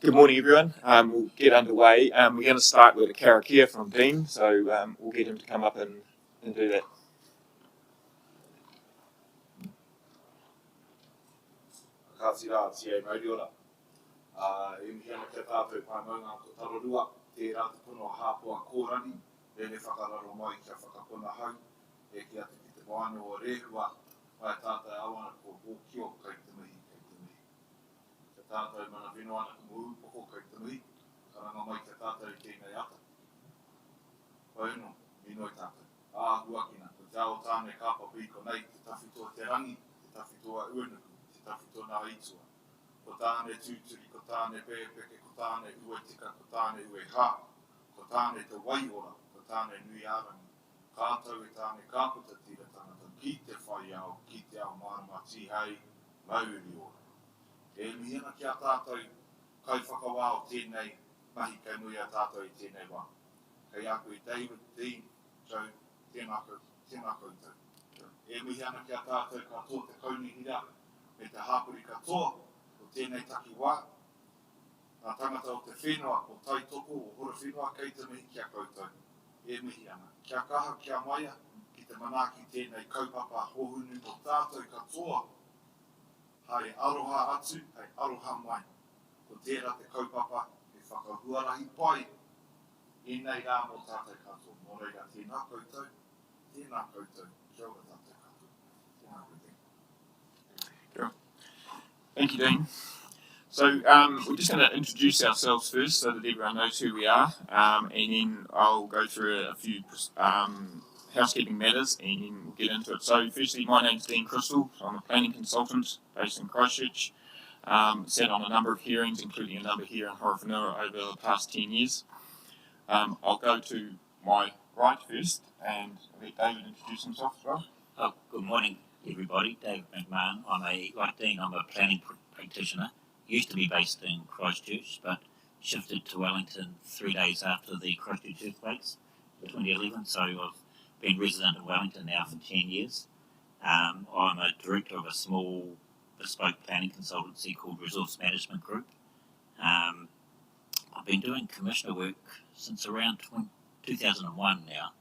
Good morning, everyone. We'll get underway. We're going to start with a Tara-Ika from Dean, so we'll get him to come up and do that. Kātira tia mai ora. E mihiana te tātou whāmaunga ko tarorua, te rātu pono hāpua kōrani, e ne whakararo mai kia whakapuna hau, e kia te wāno o rehua, mai tātou awana ko hōkio kai te mihi. Te tātou mana whenua ana ko mūpoko kai te mihi, karanga mai te tātou i tēnei ata. Whaino, minoi tātou. Huakina, ko te ao tāne kāpapi ko nei, te tawhitoa te rangi, te tawhitoa uanuku, te tawhitoa nā itua. Ko tāne tūturi, ko tāne pēpeke, ko tāne ue tika, ko tāne ue hā, ko tāne te waiora, ko tāne nui arangi. Kātau e tāne kāputa tira tangata, ki te whai ao, ki te ao marama tihei, mauri ora. E mihena ki a tātou, kai whakawao tēnei, mahi kai nui a tātou i tēnei wā. Kei aku i David Dean, so tēnā koutou. E mihena ki a tātou ka tō te kaunihira, me te hāpuri katoa, o tēnei taki wā. Nā tangata o te whenua, o taitoko, o hora whenua, kei te mihi ki a koutou. E mihena, kia kaha, kia maia, ki te manaki tēnei kaupapa hohunu o tātou katoa. Hai aroha atu, hai aroha mai. Ko tērā te kaupapa, e whakahuarahi pai. I nei rā mō tātou katoa. Mō reira, tēnā koutou, kia ora tātou katoa. Tēnā koutou. Thank you, Dean. So we're just going to introduce ourselves first so that everyone knows who we are, and then I'll go through a few housekeeping matters and then we'll get into it. So firstly, my name's Dean Crystal. I'm a planning consultant based in Christchurch. Sat on a number of hearings, including a number here in Horowhenua over the past 10 years. I'll go to my right first and let David introduce himself as well. Good morning, everybody. David McMahon. Like Dean, I'm a planning practitioner. Used to be based in Christchurch, but shifted to Wellington 3 days after the Christchurch earthquakes in 2011. So I've been resident in Wellington now for 10 years. I'm a director of a small bespoke planning consultancy called Resource Management Group. I've been doing commissioner work since around 2001 now,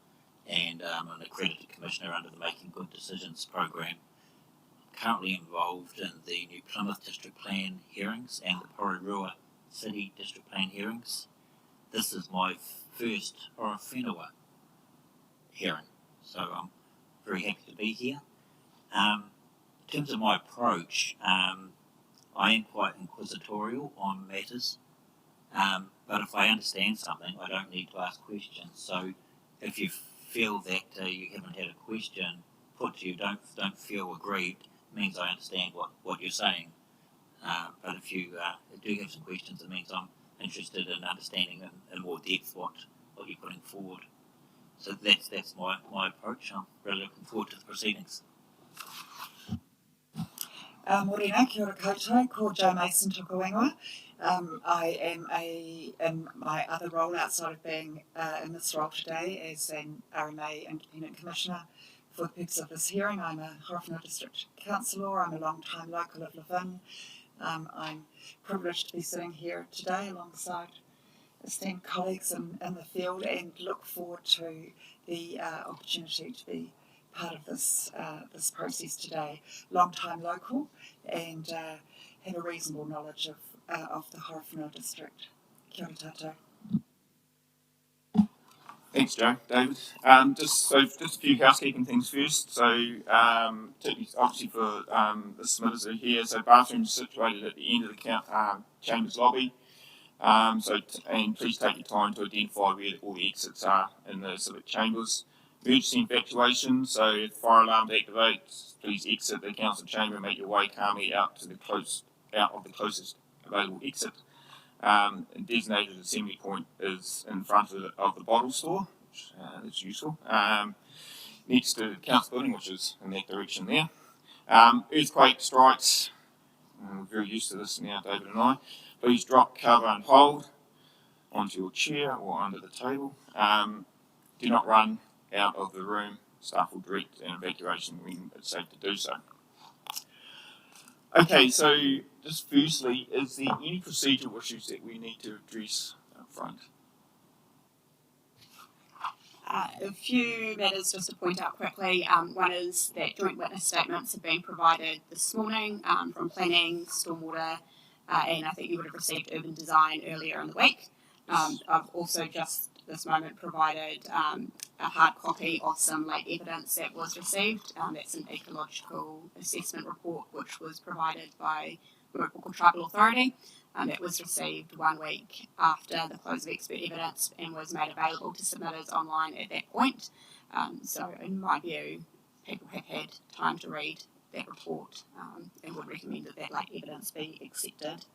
and I'm an accredited commissioner under the Making Good Decisions program. Currently involved in the New Plymouth District Plan hearings and the Porirua City District Plan hearings. This is my first Horowhenua hearing, so I'm very happy to be here. In terms of my approach, I am quite inquisitorial on matters, but if I understand something, I don't need to ask questions. So if you feel that you haven't had a question put to you, don't feel aggrieved. It means I understand what you're saying. But if you do have some questions, it means I'm interested in understanding in more depth what you're putting forward. So that's my approach. I'm really looking forward to the proceedings. Morena, kia ora koutou, ko Jo Mason toka wengua. I am in my other role outside of being in this role today as an RMA Independent Commissioner. For the purpose of this hearing, I'm a Horowhenua District Councillor. I'm a long-time local of Levin. I'm privileged to be sitting here today alongside esteemed colleagues in the field and look forward to the opportunity to be part of this process today. Long-time local and have a reasonable knowledge of the Horowhenua District. Kia ora tātou. Thanks, Joe. David. Just a few housekeeping things first. So, obviously for the submitters that are here, so bathrooms situated at the end of the chambers lobby. And please take your time to identify where all the exits are in the civic chambers. Emergency evacuation. So, if the fire alarm activates, please exit the council chamber and make your way calmly out of the closest available exit. Designated assembly point is in front of the bottle store, which is useful. Next to the council building, which is in that direction there. Earthquake strikes, we're very used to this now, David and I. Please drop, cover and hold onto your chair or under the table. Do not run out of the room. Staff will direct an evacuation when it's safe to do so. Okay, so just firstly, is there any procedural issues that we need to address up front? A few matters just to point out quickly. One is that joint witness statements have been provided this morning from planning, stormwater, and I think you would have received urban design earlier in the week. I've also just this moment provided a hard copy of some late evidence that was received. That's an ecological assessment report which was provided by the Ruakaka Tribal Authority. It was received 1 week after the close of expert evidence and was made available to submitters online at that point. So in my view, people have had time to read that report and would recommend that that late evidence be accepted.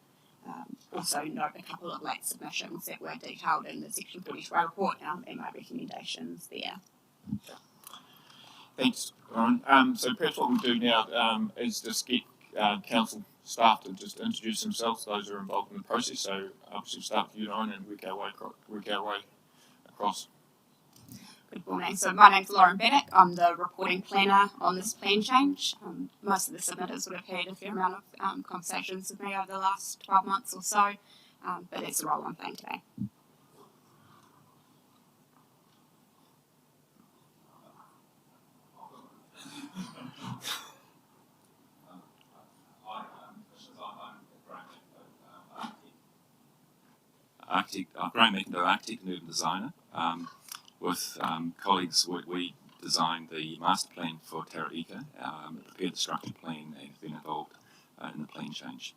Also note a couple of late submissions that were detailed in the Section 42A report and my recommendations there. Thanks, Lauren. So perhaps what we'll do now is just get council staff to just introduce themselves, those who are involved in the process. So obviously we'll start with you, Lauren, and work our way across. Good morning. So my name's Lauren Bannock. I'm the reporting planner on this plan change. Most of the submitters would have had a fair amount of conversations with me over the last 12 months or so, but it's the role I'm playing today. Graham McIndoe, architect and urban designer. With colleagues, we designed the master plan for Tara-Ika, prepared the structure plan, and been involved in the plan change.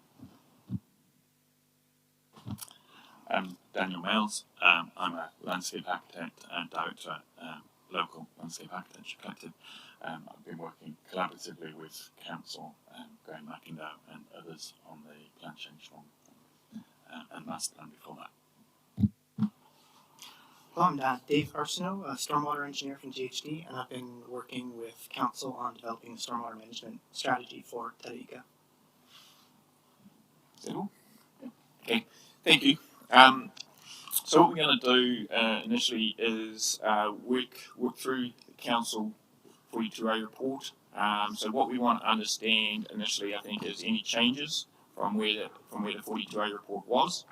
Daniel Mills. I'm a landscape architect and director at local landscape architecture collective. I've been working collaboratively with council, Graham McIndoe and others on the plan change form and master plan before that. Hello, I'm Dave Arsenault, a stormwater engineer from GHD, and I've been working with council on developing the stormwater management strategy for Tara-Ika. Is that all? Okay, thank you. So what we're going to do initially is work through the council 42A report. So what we want to understand initially, I think, is any changes from where the 42A report was,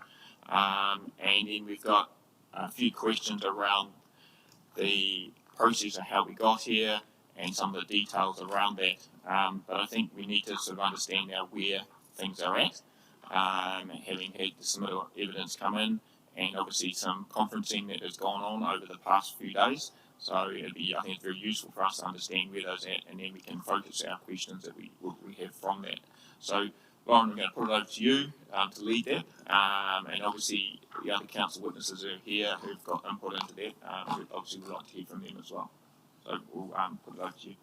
and then we've got a few questions around the process of how we got here and some of the details around that. But I think we need to sort of understand now where things are at, having had the submitted evidence come in, and obviously some conferencing that has gone on over the past few days. So I think it's very useful for us to understand where those are at, and then we can focus our questions that we have from that. So Lauren, I'm going to put it over to you to lead that, and obviously the other council witnesses who are here who've got input into that, obviously we'd like to hear from them as well. So we'll put it over to you.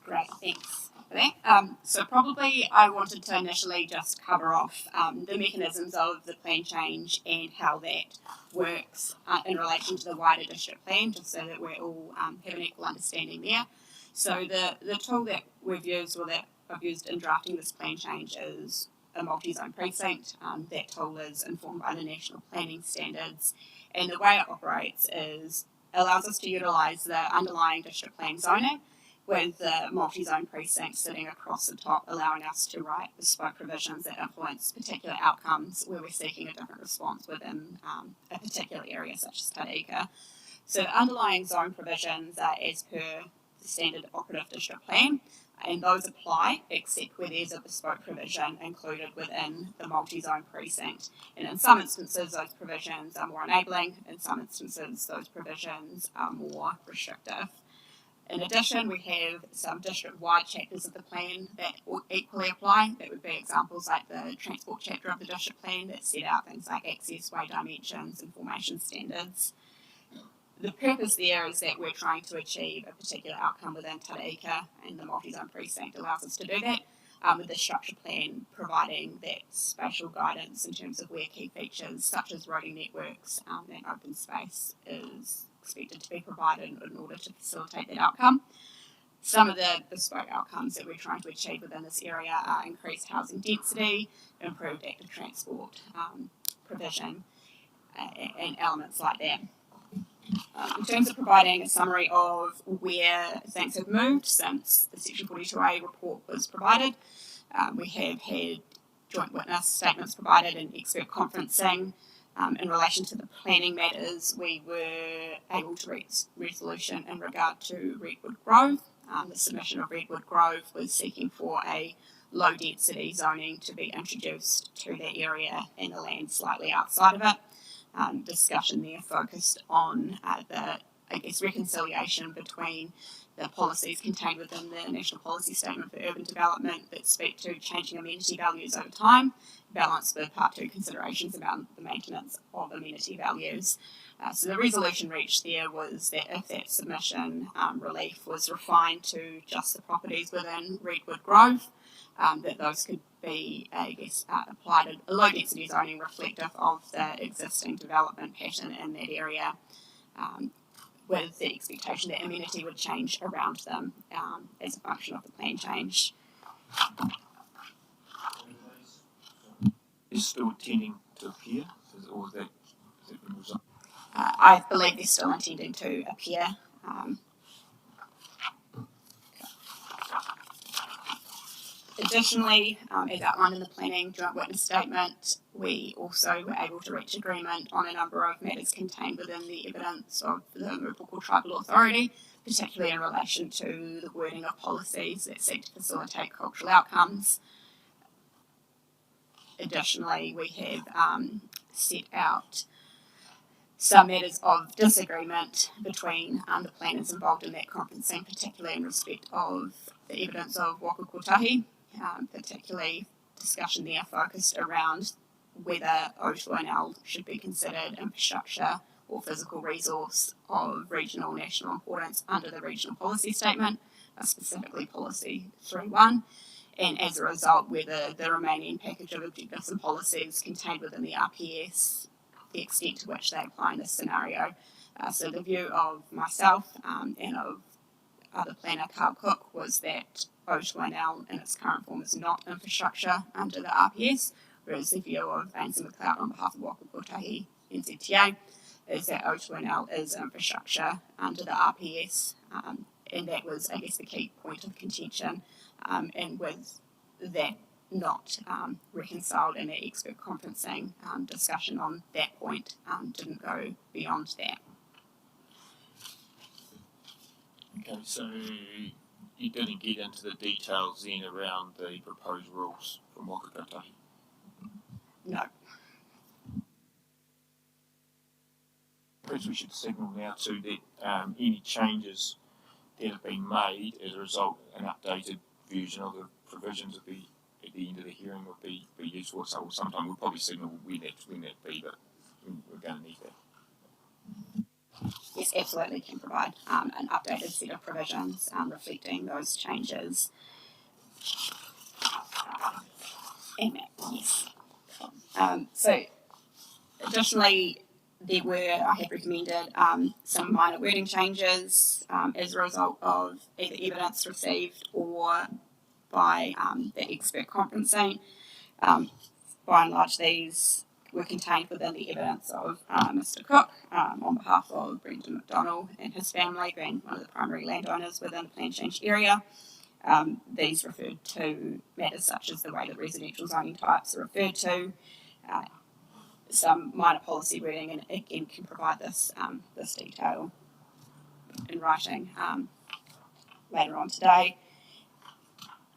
Great, thanks for that. So probably I wanted to initially just cover off the mechanisms of the plan change and how that works in relation to the wider district plan, just so that we're all have an equal understanding there. So the tool that we've used, or that I've used in drafting this plan change, is a multi-zone precinct. That tool is informed by the national planning standards, and the way it operates is allows us to utilise the underlying district plan zoning, with the multi-zone precinct sitting across the top, allowing us to write bespoke provisions that influence particular outcomes where we're seeking a different response within a particular area, such as Tara-Ika. So the underlying zone provisions are as per the standard operative district plan, and those apply except where there's a bespoke provision included within the multi-zone precinct. And in some instances, those provisions are more enabling. In some instances, those provisions are more restrictive. In addition, we have some district-wide chapters of the plan that equally apply. That would be examples like the transport chapter of the district plan that set out things like access, way dimensions, and formation standards. The purpose there is that we're trying to achieve a particular outcome within Tara-Ika, and the multi-zone precinct allows us to do that, with the structure plan providing that spatial guidance in terms of where key features such as roading networks and open space is expected to be provided in order to facilitate that outcome. Some of the bespoke outcomes that we're trying to achieve within this area are increased housing density, improved active transport provision, and elements like that. In terms of providing a summary of where things have moved since the Section 42A report was provided, we have had joint witness statements provided and expert conferencing. In relation to the planning matters, we were able to reach resolution in regard to Redwood Grove. The submission of Redwood Grove was seeking for a low density zoning to be introduced to that area and the land slightly outside of it. Discussion there focused on reconciliation between the policies contained within the National Policy Statement for Urban Development that speak to changing amenity values over time, balanced with Part 2 considerations about the maintenance of amenity values. So the resolution reached there was that if that submission relief was refined to just the properties within Redwood Grove, that those could be, applied to a low density zoning reflective of the existing development pattern in that area, with the expectation that amenity would change around them as a function of the plan change. Is still intending to appear, or is that been resolved? I believe they're still intending to appear. Additionally, as outlined in the planning joint witness statement, we also were able to reach agreement on a number of matters contained within the evidence of the Rupukul Tribal Authority, particularly in relation to the wording of policies that seek to facilitate cultural outcomes. Additionally, we have set out some matters of disagreement between the planners involved in that conferencing, particularly in respect of the evidence of Waka Kotahi, particularly discussion there focused around whether O2NL should be considered infrastructure or physical resource of regional national importance under the regional policy statement, specifically policy 3.1, and as a result whether the remaining package of objectives and policies contained within the RPS, the extent to which they apply in this scenario. So the view of myself and of other planner Carl Cook was that O2NL in its current form is not infrastructure under the RPS, whereas the view of Ainsley McLeod on behalf of Waka Kotahi NZTA is that O2NL is infrastructure under the RPS, and that was, I guess, the key point of contention, and with that not reconciled in the expert conferencing discussion on that point, didn't go beyond that. Okay, so you didn't get into the details then around the proposed rules from Waka Kotahi? No. Perhaps we should signal now to that any changes that have been made as a result, an updated version of the provisions at the end of the hearing would be useful. So sometime we'll probably signal when that be, but we're going to need that. Yes, absolutely can provide an updated set of provisions reflecting those changes. And yes. So additionally, I have recommended some minor wording changes as a result of either evidence received or by the expert conferencing. By and large, these were contained within the evidence of Mr. Cook on behalf of Brendan McDonnell and his family, being one of the primary landowners within the plan change area. These referred to matters such as the way that residential zoning types are referred to, some minor policy wording, and again can provide this detail in writing later on today.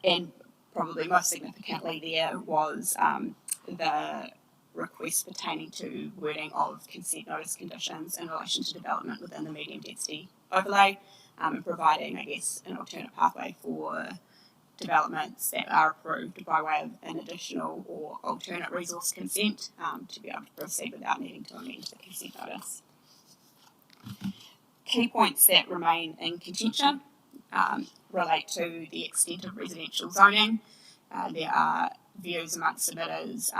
And probably most significantly there was the request pertaining to wording of consent notice conditions in relation to development within the medium density overlay, and providing, I guess, an alternate pathway for developments that are approved by way of an additional or alternate resource consent to be able to proceed without needing to amend the consent notice. Key points that remain in contention relate to the extent of residential zoning. There are views amongst submitters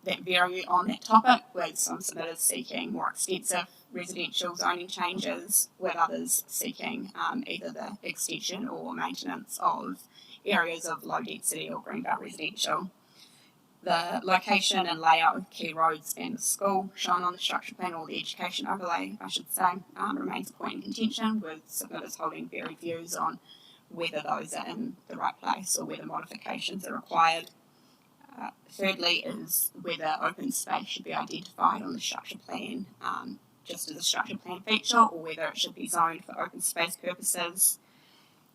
that vary on that topic, with some submitters seeking more extensive residential zoning changes, with others seeking either the extension or maintenance of areas of low density or greenbelt residential. The location and layout of key roads and the school shown on the structure plan, or the education overlay, I should say, remains a point in contention, with submitters holding varied views on whether those are in the right place or whether modifications are required. Thirdly is whether open space should be identified on the structure plan just as a structure plan feature, or whether it should be zoned for open space purposes.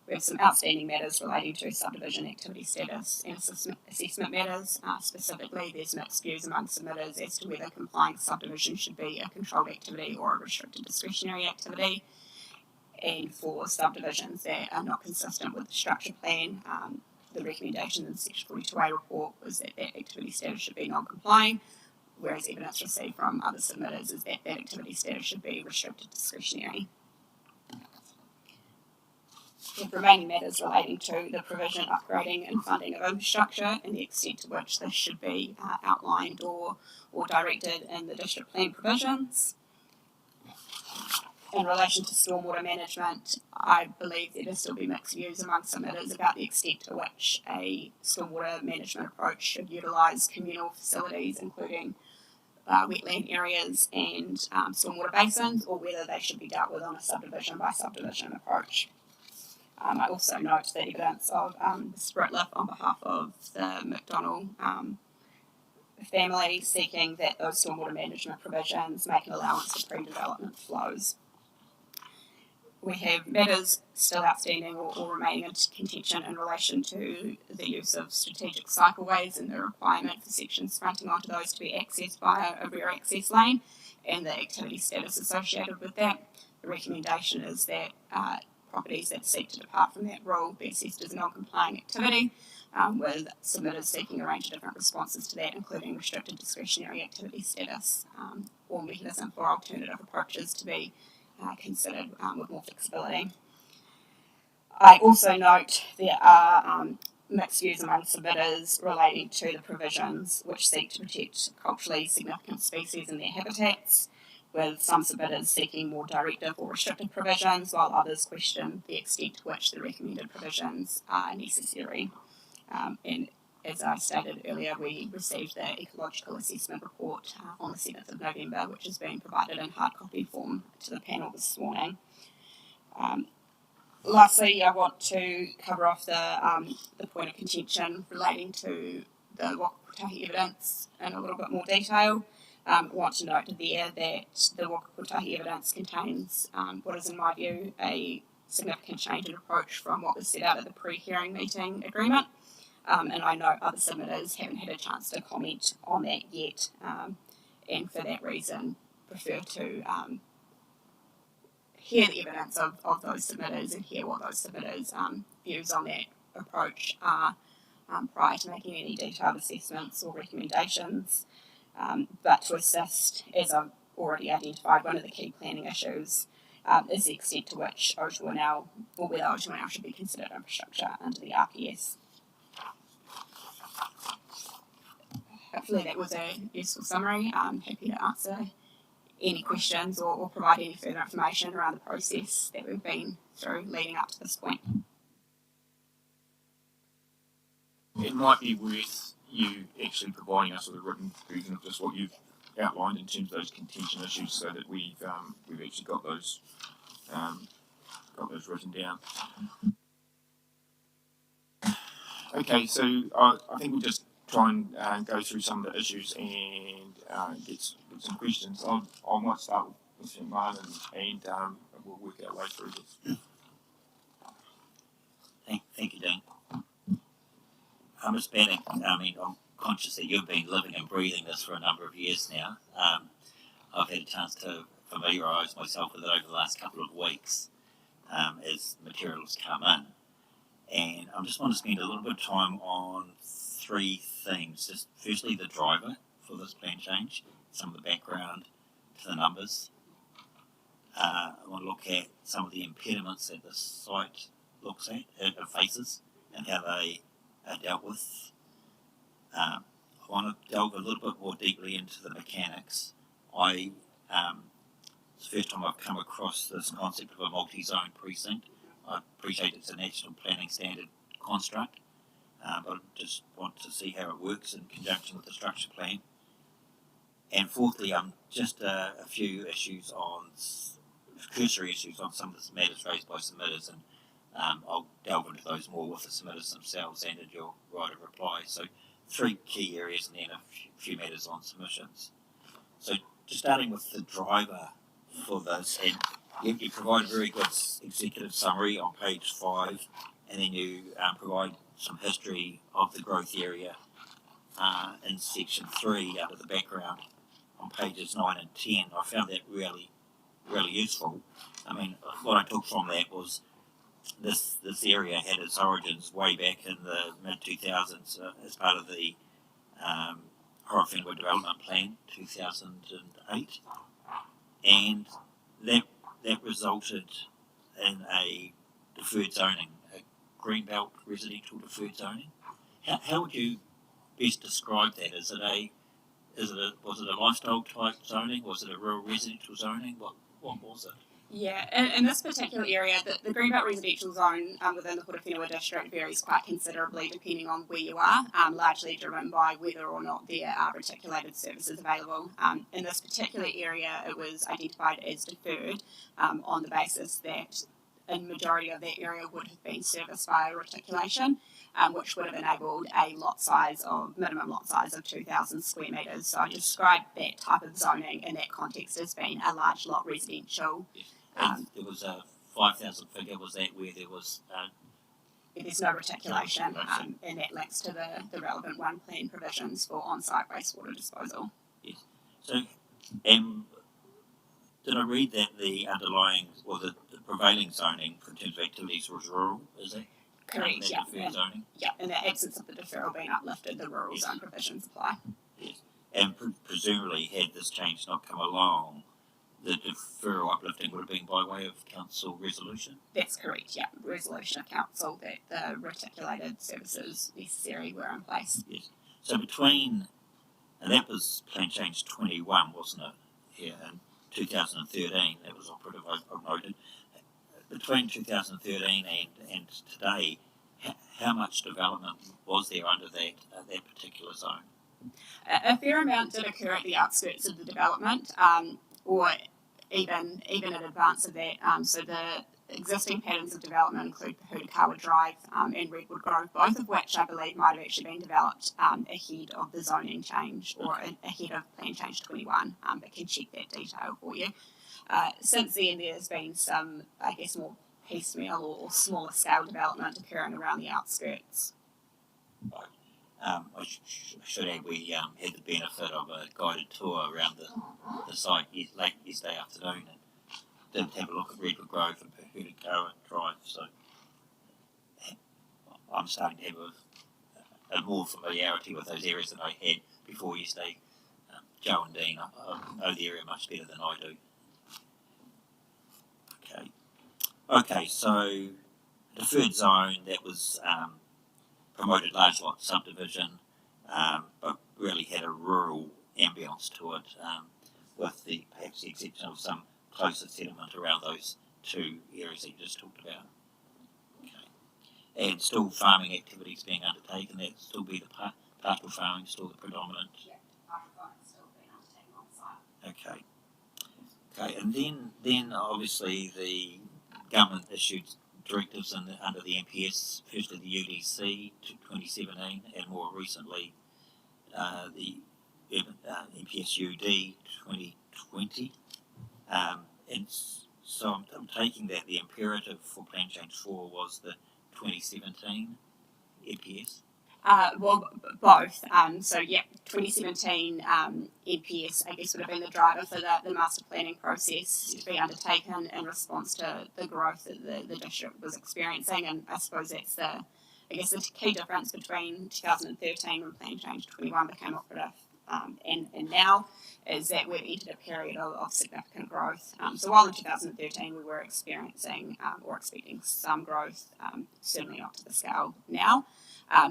We have some outstanding matters relating to subdivision activity status and assessment matters. Specifically, there's mixed views among submitters as to whether complying subdivision should be a controlled activity or a restricted discretionary activity. And for subdivisions that are not consistent with the structure plan, the recommendation in the Section 42A report was that activity status should be non-complying, whereas evidence received from other submitters is that activity status should be restricted discretionary. The remaining matters relating to the provision, upgrading and funding of infrastructure and the extent to which this should be outlined or directed in the district plan provisions. In relation to stormwater management, I believe there will still be mixed views among submitters about the extent to which a stormwater management approach should utilise communal facilities, including wetland areas and stormwater basins, or whether they should be dealt with on a subdivision by subdivision approach. I also note the evidence of the sprit lift on behalf of the McDonald family, seeking that those stormwater management provisions make an allowance for pre-development flows. We have matters still outstanding or remaining in contention in relation to the use of strategic cycleways and the requirement for sections fronting onto those to be accessed via a rear access lane and the activity status associated with that. The recommendation is that properties that seek to depart from that rule be assessed as a non-complying activity, with submitters seeking a range of different responses to that, including restricted discretionary activity status or mechanism for alternative approaches to be considered with more flexibility. I also note there are mixed views among submitters relating to the provisions which seek to protect culturally significant species and their habitats, with some submitters seeking more directive or restrictive provisions, while others question the extent to which the recommended provisions are necessary. And as I stated earlier, we received the ecological assessment report on the 7th of November, which has been provided in hard copy form to the panel this morning. Lastly, I want to cover off the point of contention relating to the Waka Kotahi evidence in a little bit more detail. I want to note there that the Waka Kotahi evidence contains what is, in my view, a significant change in approach from what was set out at the pre-hearing meeting agreement. And I know other submitters haven't had a chance to comment on that yet, and for that reason prefer to hear the evidence of those submitters and hear what those submitters' views on that approach are prior to making any detailed assessments or recommendations. But to assist, as I've already identified, one of the key planning issues is the extent to which O2NL, or whether O2NL should be considered infrastructure under the RPS. Hopefully that was a useful summary. I'm happy to answer any questions or provide any further information around the process that we've been through leading up to this point. It might be worth you actually providing us with a written version of just what you've outlined in terms of those contention issues, so that we've actually got those written down. Okay, so I think we'll just try and go through some of the issues and get some questions. I might start with Martin, and we'll work our way through this. Thank you, Dean. Ms. Bannock, I'm conscious that you've been living and breathing this for a number of years now. I've had a chance to familiarise myself with it over the last couple of weeks as material has come in. And I just want to spend a little bit of time on three things. Just firstly, the driver for this plan change, some of the background to the numbers. I want to look at some of the impediments that the site looks at, it faces, and how they are dealt with. I want to delve a little bit more deeply into the mechanics. It's the first time I've come across this concept of a multi-zone precinct. I appreciate it's a national planning standard construct, but I just want to see how it works in conjunction with the structure plan. And fourthly, just a few issues cursory issues on some of the matters raised by submitters, and I'll delve into those more with the submitters themselves and in your right of reply. So 3 key areas and then a few matters on submissions. So just starting with the driver for this, and you provide a very good executive summary on page 5, and then you provide some history of the growth area in section 3 under the background on pages 9 and 10. I found that really useful. I mean, what I took from that was this area had its origins way back in the mid-2000s as part of the Horowhenua Development Plan 2008, and that resulted in a deferred zoning, a greenbelt residential deferred zoning. How would you best describe that? Was it a lifestyle type zoning? Was it a rural residential zoning? What was it? Yeah, in this particular area, the Greenbelt residential zone within the Horowhenua district varies quite considerably depending on where you are, largely driven by whether or not there are reticulated services available. In this particular area, it was identified as deferred on the basis that a majority of that area would have been serviced via reticulation, which would have enabled a minimum lot size of 2,000 square metres. So I described that type of zoning in that context as being a large lot residential. There was a 5,000 figure. Was that where there was? There's no reticulation, and that links to the relevant one plan provisions for on-site wastewater disposal. Yes. So, did I read that the underlying or the prevailing zoning in terms of activities was rural? Is that correct? Yeah. Zoning. Yeah. In the absence of the deferral being uplifted, the rural zone provisions apply. Yes. And presumably, had this change not come along, the deferral uplifting would have been by way of council resolution? That's correct, yeah. Resolution of council that the reticulated services necessary were in place. Yes. So and that was Plan Change 21, wasn't it? Yeah, in 2013, that was operative, I noted. Between 2013 and today, how much development was there under that particular zone? A fair amount did occur at the outskirts of the development, or even in advance of that. So the existing patterns of development include Pahudakawa Drive and Redwood Grove, both of which I believe might have actually been developed ahead of the zoning change or ahead of Plan Change 21, but can check that detail for you. Since then, there's been some, I guess, more piecemeal or smaller scale development occurring around the outskirts. Right. I should add we had the benefit of a guided tour around the site late yesterday afternoon and did have a look at Redwood Grove and Pahudakawa Drive, so I'm starting to have a more familiarity with those areas than I had before yesterday. Joe and Dean know the area much better than I do. Okay, so deferred zone, that was promoted large lot subdivision, but really had a rural ambience to it, with perhaps the exception of some closer settlement around those 2 areas that you just talked about. Okay, and still farming activities being undertaken. That still be the pastoral farming, still the predominant. Yeah, pastoral farming still being undertaken on site. Okay, and then obviously the government issued directives under the MPS, firstly the UDC to 2017, and more recently the MPS UD 2020. And so I'm taking that the imperative for Plan Change 4 was the 2017 MPS. Well, both. So, yeah, 2017 NPS, I guess, would have been the driver for the master planning process to be undertaken in response to the growth that the district was experiencing. And I suppose that's the key difference between 2013 when Plan Change 21 became operative and now is that we've entered a period of significant growth. So while in 2013 we were experiencing or expecting some growth, certainly not to the scale now.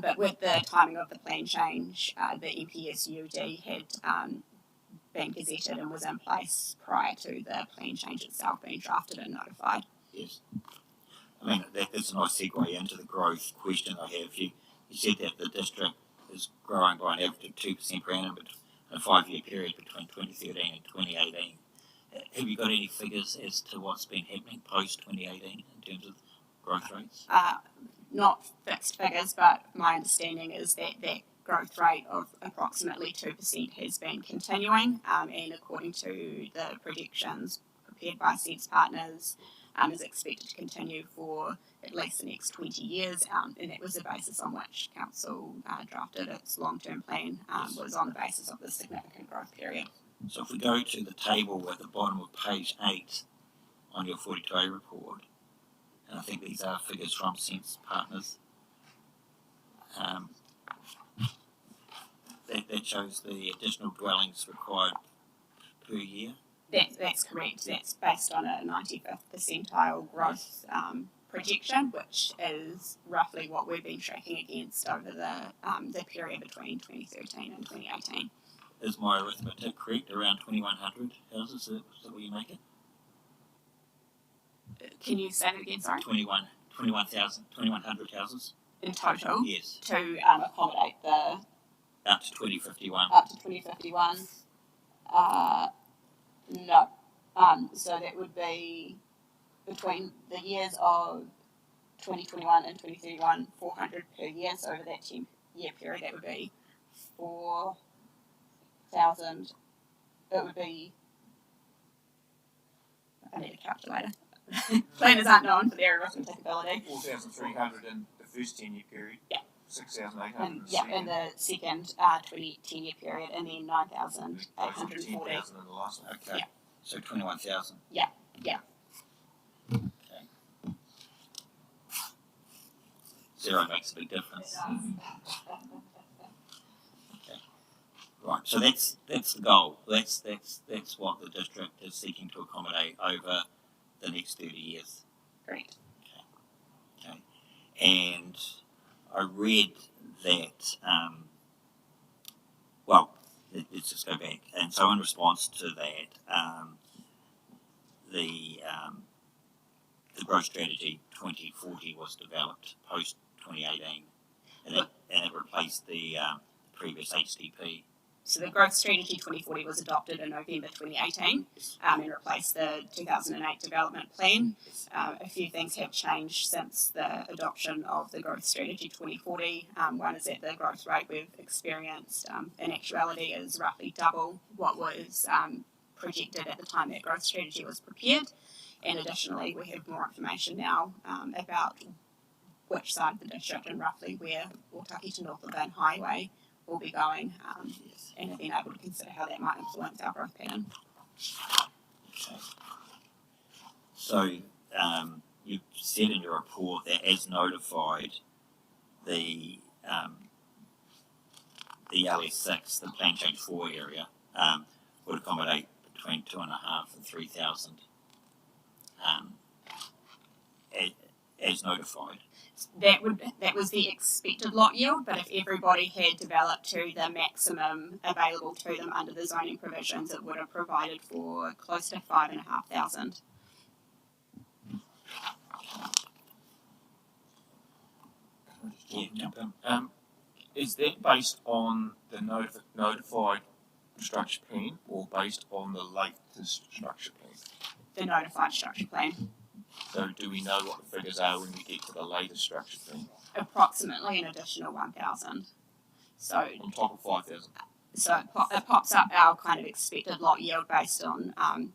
But with the timing of the plan change, the MPS UD had been gazetted and was in place prior to the plan change itself being drafted and notified. Yes. I mean, that's a nice segue into the growth question I have. you said that the district is growing by an average of 2% per annum in a 5-year period between 2013 and 2018. Have you got any figures as to what's been happening post 2018 in terms of growth rates? Not fixed figures, but my understanding is that that growth rate of approximately 2% has been continuing, and according to the projections prepared by Sense Partners, is expected to continue for at least the next 20 years, and that was the basis on which Council drafted its long-term plan, was on the basis of the significant growth period. So if we go to the table at the bottom of page 8 on your 42A report, and I think these are figures from Sense Partners, that shows the additional dwellings required per year. That's correct. That's based on a 95th percentile growth projection, which is roughly what we've been tracking against over the period between 2013 and 2018. Is my arithmetic correct? Around 2,100 houses, is that what you make it? Can you say that again, sorry? 2,100 houses? In total? Yes. To accommodate the... Up to 2051. Up to 2051? No. So that would be between the years of 2021 and 2031, 400 per year. So over that 10-year period, that would be 4,000. It would be... I need a calculator. Planners aren't known for their arithmetic ability. 4,300 in the first 10-year period. Yeah. 6,800. In the second 10-year period, and then 9,840. 10,000 in the last one. Okay. Yeah. So 21,000. Yeah. Okay. Zero makes a big difference. Okay. Right. So that's the goal. That's what the district is seeking to accommodate over the next 30 years. Great. Okay. And I read that, let's just go back. And so in response to that, the growth strategy 2040 was developed post 2018, and it replaced the previous HDP. So the Growth Strategy 2040 was adopted in November 2018 and replaced the 2008 Development Plan. A few things have changed since the adoption of the Growth Strategy 2040. One is that the growth rate we've experienced in actuality is roughly double what was projected at the time that growth strategy was prepared. And additionally, we have more information now about which side of the district and roughly where Otaki to North Levin Highway will be going, and have been able to consider how that might influence our growth pattern. Okay. So you said in your report that as notified, the LS6, the Plan Change 4 area, would accommodate between 2,500 and 3,000 as notified. That was the expected lot yield, but if everybody had developed to the maximum available to them under the zoning provisions, it would have provided for close to 5,500. Yeah. Is that based on the notified structure plan or based on the latest structure plan? The notified structure plan. So do we know what the figures are when we get to the latest structure plan? Approximately an additional 1,000. So On top of 5,000? So it pops up our kind of expected lot yield based on, I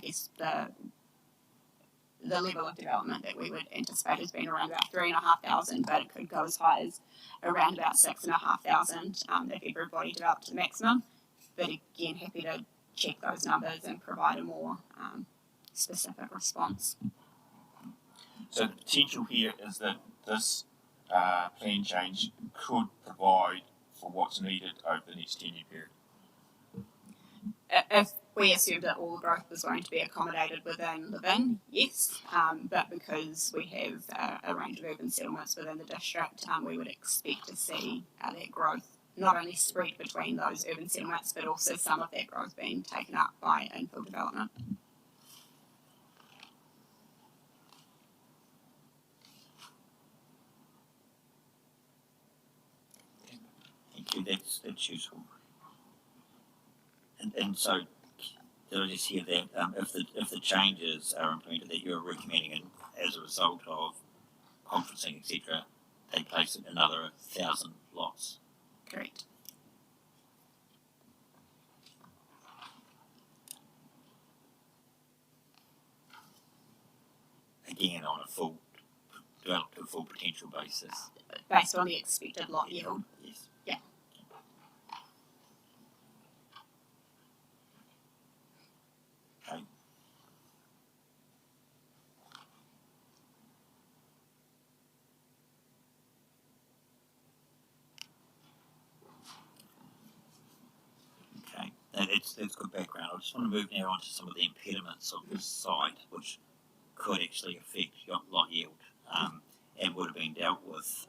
guess, the level of development that we would anticipate has been around about 3,500, but it could go as high as around about 6,500 if everybody developed to the maximum. But again, happy to check those numbers and provide a more specific response. So the potential here is that this plan change could provide for what's needed over the next 10-year period. If we assumed that all growth was going to be accommodated within Levin, yes, but because we have a range of urban settlements within the district, we would expect to see that growth not only spread between those urban settlements, but also some of that growth being taken up by infill development. Thank you. That's useful. And so, did I just hear that if the changes are implemented that you're recommending, and as a result of conferencing, etc., take place in another 1,000 lots? Correct. Again, on a full developed to a full potential basis. Based on the expected lot yield. Yes. Yeah. Okay. Okay. That's good background. I just want to move now on to some of the impediments of this site, which could actually affect your lot yield, and would have been dealt with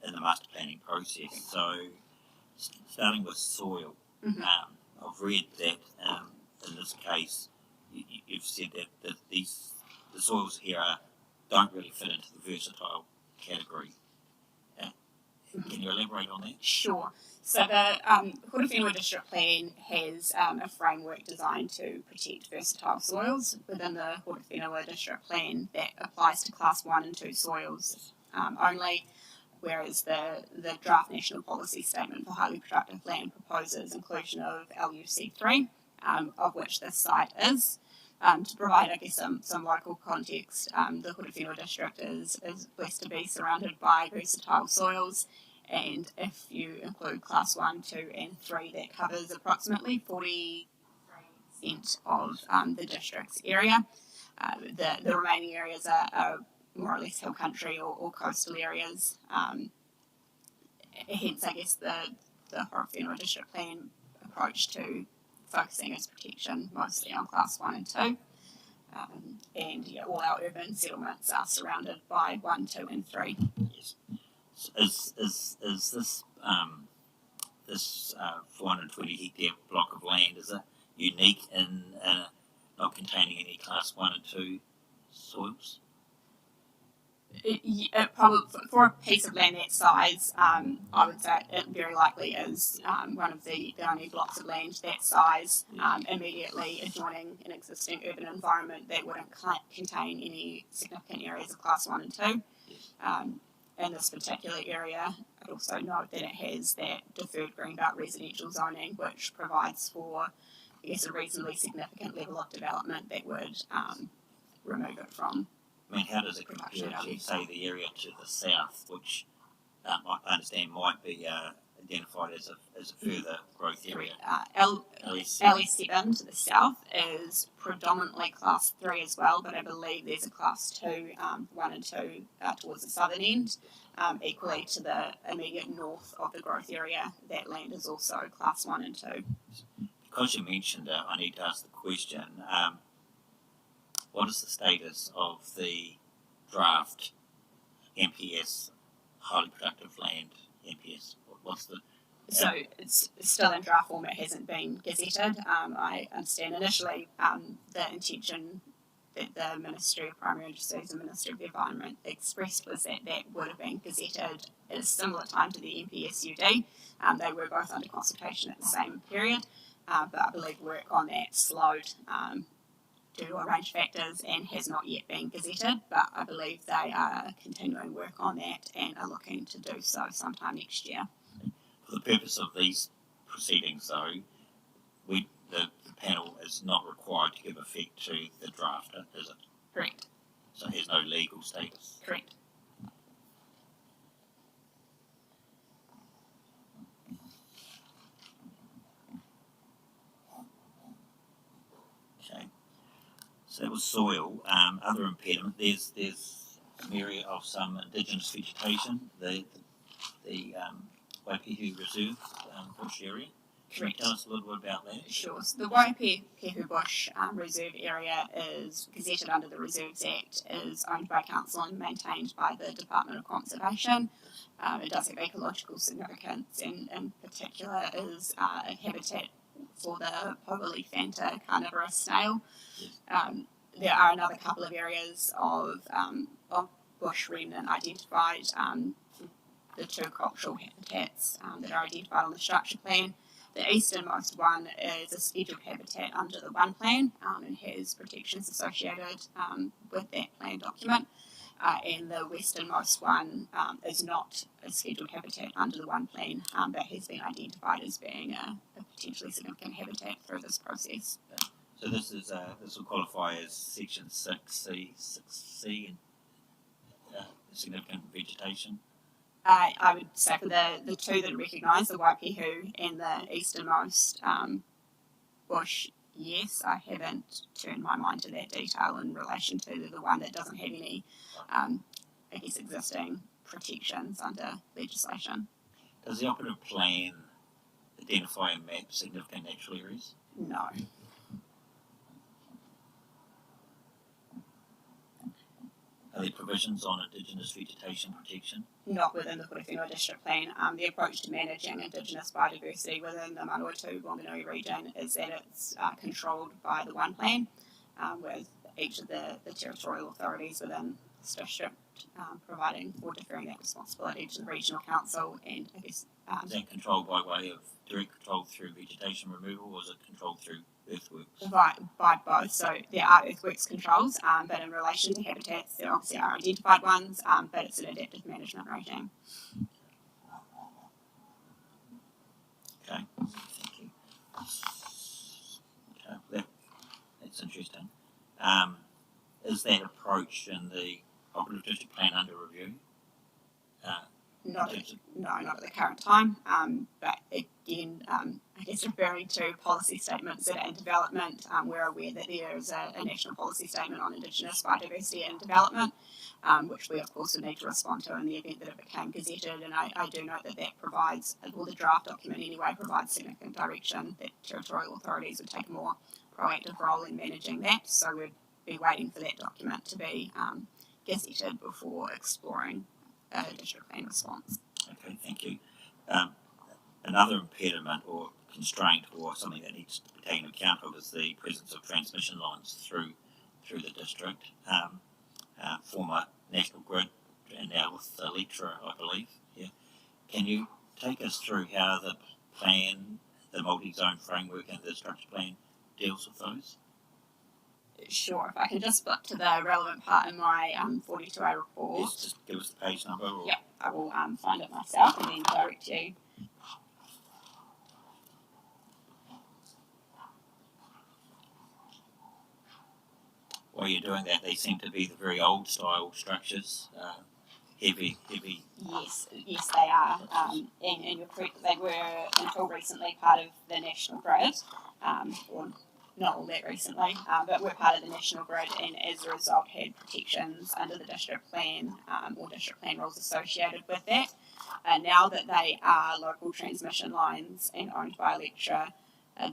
in the master planning process. So, starting with soil, I've read that in this case, you've said that the soils here don't really fit into the versatile category. Can you elaborate on that? Sure. So the Horowhenua District Plan has a framework designed to protect versatile soils within the Horowhenua District Plan that applies to Class 1 and 2 soils only, whereas the draft National Policy Statement for Highly Productive Land proposes inclusion of LUC3, of which this site is. To provide, I guess, some local context, the Horowhenua District is blessed to be surrounded by versatile soils, and if you include Class 1, 2 and 3, that covers approximately 40% of the district's area. The remaining areas are more or less hill country or coastal areas. Hence, I guess, the Horowhenua District Plan approach to focusing its protection mostly on Class 1 and 2. And all our urban settlements are surrounded by 1, 2 and 3. Yes. Is this this 420 hectare block of land, is it unique in not containing any Class 1 and 2 soils? It probably, for a piece of land that size, I would say it very likely is one of the only blocks of land that size immediately adjoining an existing urban environment that wouldn't contain any significant areas of Class 1 and 2. In this particular area, I'd also note that it has that deferred greenbelt residential zoning, which provides for, I guess, a reasonably significant level of development that would remove it from. I mean, how does it compare to, say, the area to the south, which I understand might be identified as a further growth area? LE7 to the south is predominantly Class 3 as well, but I believe there's a Class 2, 1 and 2 towards the southern end. Equally to the immediate north of the growth area, that land is also Class 1 and 2. Because you mentioned it, I need to ask the question, what is the status of the draft MPS, highly productive land MPS? What's the... So it's still in draft form, it hasn't been gazetted. I understand initially the intention that the Ministry of Primary Industries and Ministry of the Environment expressed was that would have been gazetted at a similar time to the MPSUD. They were both under consultation at the same period, but I believe work on that slowed due to a range of factors and has not yet been gazetted, but I believe they are continuing work on that and are looking to do so sometime next year. For the purpose of these proceedings, though, the panel is not required to give effect to the draft, is it? Correct. So it has no legal status? Correct. Okay. So that was soil. Other impediment, there's an area of some indigenous vegetation, the Waipihu Reserve bush area. Can you tell us a little bit about that? Sure. So the Waipihu Bush Reserve Area is gazetted under the Reserves Act, is owned by Council and maintained by the Department of Conservation. It does have ecological significance and in particular is a habitat for the Pogolephanta carnivorous snail. There are another couple of areas of bush remnant identified. the two cultural habitats that are identified on the structure plan. The easternmost one is a scheduled habitat under the one plan and has protections associated with that plan document. And the westernmost one is not a scheduled habitat under the one plan, but has been identified as being a potentially significant habitat through this process. So this will qualify as section 6C and significant vegetation. I would say for the two that are recognised, the Waipihu and the easternmost bush, yes, I haven't turned my mind to that detail in relation to the one that doesn't have any, existing protections under legislation. Does the operative plan identify and map significant natural areas? No. Are there provisions on Indigenous vegetation protection? Not within the Korewhenua District Plan. The approach to managing Indigenous biodiversity within the Manawatu-Wanganui region is that it's controlled by the One Plan, with each of the territorial authorities within this district providing or deferring that responsibility to the Regional Council. And I guess is that controlled by way of direct control through vegetation removal, or is it controlled through earthworks? By both. So there are earthworks controls, but in relation to habitats, there obviously are identified ones, but it's an adaptive management regime. Okay, thank you. Okay, that's interesting. Is that approach in the operative district plan under review? Not at the current time, but again, I guess referring to policy statements that are in development, we're aware that there is a national policy statement on Indigenous biodiversity and development, which we of course would need to respond to in the event that it became gazetted, and I do note that provides, well, the draft document anyway provides significant direction that territorial authorities would take a more proactive role in managing that, so we'd be waiting for that document to be gazetted before exploring a district plan response. Okay, thank you. Another impediment or constraint or something that needs to be taken into account of is the presence of transmission lines through the district. Former National Grid and now with Electra, I believe. Yeah. Can you take us through how the plan, the multi-zone framework and the structure plan deals with those? Sure, if I can just flip to the relevant part in my 42A report. Yes, just give us the page number. Or... Yep, I will find it myself and then direct you. While you're doing that, they seem to be the very old style structures, heavy. Yes, they are. And you're correct, they were until recently part of the National Grid, or not all that recently, but we're part of the National Grid, and as a result had protections under the district plan or district plan rules associated with that. Now that they are local transmission lines and owned by Electra,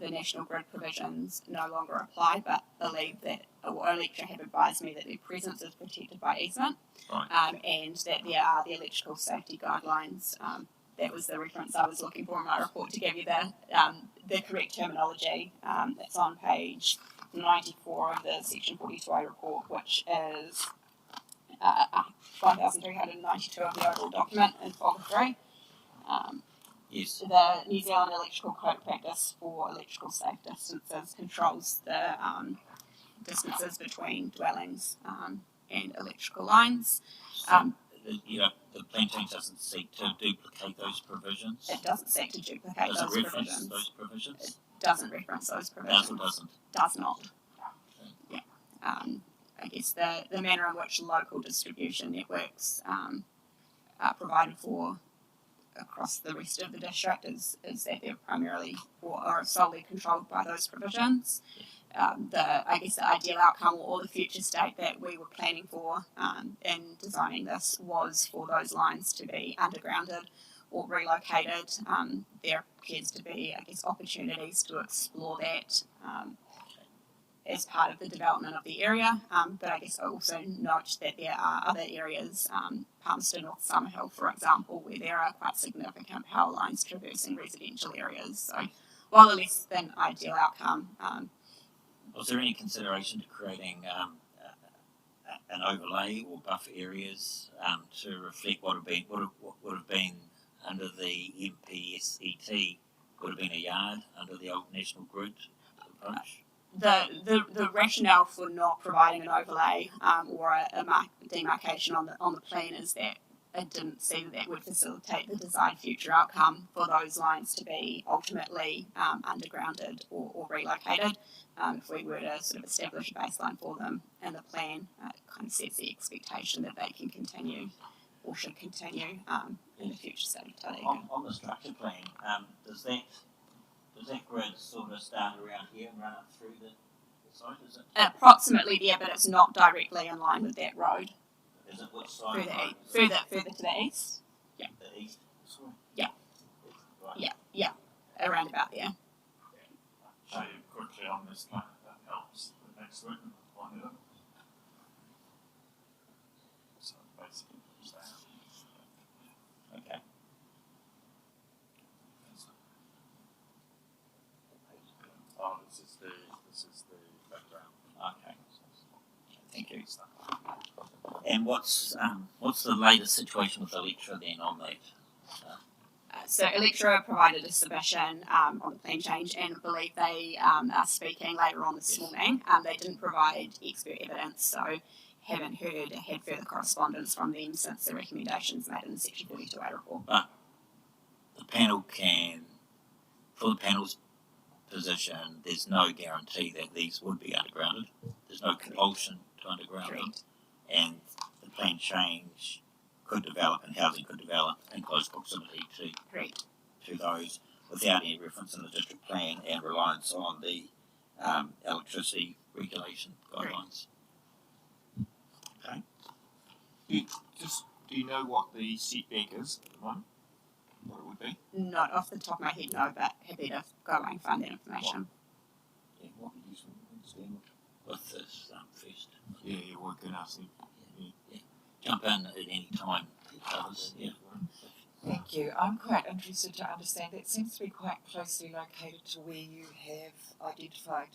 the National Grid provisions no longer apply, but believe that, or Electra have advised me that their presence is protected by easement, right. And that there are the electrical safety guidelines. That was the reference I was looking for in my report to give you the correct terminology. That's on page 94 of the Section 42A report, which is 1392 of the overall document in Folder 3. Yes. The New Zealand Electrical Code Practice for electrical safe distances controls the distances between dwellings and electrical lines. The plan change doesn't seek to duplicate those provisions. It doesn't seek to duplicate Does those it reference provisions. those provisions? It doesn't reference those provisions. Does or doesn't? Does not. Yeah. I guess the manner in which local distribution networks are provided for across the rest of the district is that they're primarily or are solely controlled by those provisions. The ideal outcome or the future state that we were planning for in designing this was for those lines to be undergrounded or relocated. There appears to be, opportunities to explore that as part of the development of the area. But I also note that there are other areas, Palmerston or Summerhill, for example, where there are quite significant power lines traversing residential areas. So while a less than ideal outcome, was there any consideration to creating an overlay or buffer areas to reflect what would have been under the MPSET, would have been a yard under the old National Grid approach. The rationale for not providing an overlay or a demarcation on the plan is that it didn't see that would facilitate the desired future outcome for those lines to be ultimately undergrounded or relocated. If we were to sort of establish a baseline for them in the plan, it kind of sets the expectation that they can continue or should continue in the future state of Tara-Ika. On the structure plan, does that grid sort of start around here and run up through the site? Is it Approximately there, but it's not directly in line with that road. Is it which side? Further to the east. Yeah. The east. Yeah. Right. Yeah. Around about there. Show you quickly on this plan, that helps the next one, one of them. So basically, it's there. Okay. Oh, this is the background. Okay. Thank you. And what's the latest situation with Electra then on that? So Electra provided a submission on the plan change, and I believe they are speaking later on this morning. They didn't provide expert evidence, so haven't had further correspondence from them since the recommendations made in the Section 42A report. But the panel for the panel's position, there's no guarantee that these would be undergrounded. There's no compulsion to underground them. And the plan change could develop and housing could develop in close proximity to those without any reference in the district plan and reliance on the electricity regulation guidelines. Okay. Do you know what the setback is at the moment? What it would be? Not off the top of my head, no, but happy to go away and find that information. Yeah, what we use understand with this first. Yeah, we're going to ask them. Yeah. Jump in at any time. Yeah. Thank you. I'm quite interested to understand that seems to be quite closely located to where you have identified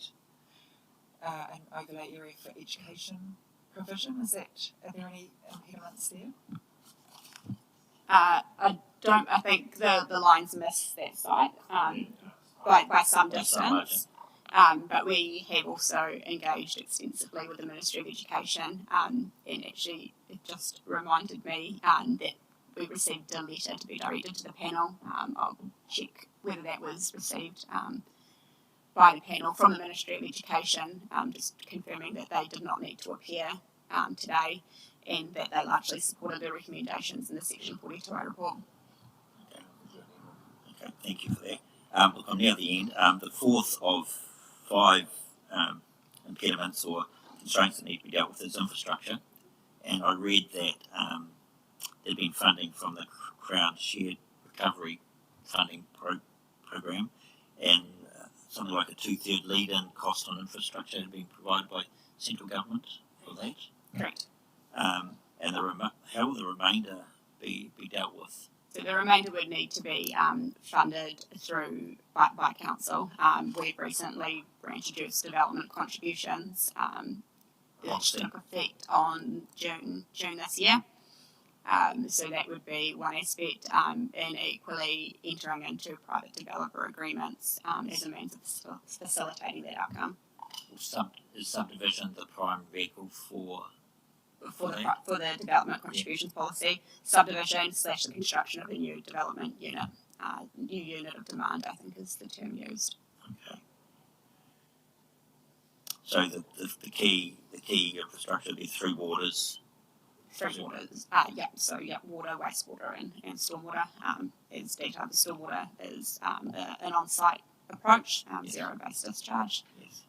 an overlay area for education provision. Are there any impediments there? I think the lines miss that site by some distance. But we have also engaged extensively with the Ministry of Education, and actually it just reminded me that we received a letter to be directed to the panel. I'll check whether that was received by the panel from the Ministry of Education, just confirming that they did not need to appear today and that they largely supported the recommendations in the Section 42A report. Okay, thank you for that. Look, I'm near the end. The fourth of 5 impediments or constraints that need to be dealt with is infrastructure. And I read that there'd been funding from the Crown Shared Recovery Funding Program, and something like a 2/3 lead-in cost on infrastructure had been provided by central government for that. Correct. And how will the remainder be dealt with? So the remainder would need to be funded through by council. We've recently reintroduced development contributions, which took effect on June this year. So that would be one aspect, and equally entering into private developer agreements as a means of facilitating that outcome. Is subdivision the prime vehicle for the development contributions policy? Subdivision / the construction of a new development unit, new unit of demand, I think is the term used. Okay. So the key infrastructure would be 3 waters. 3 waters, water, wastewater, and stormwater. As detailed, the stormwater is an on-site approach, zero-based discharge. Yes.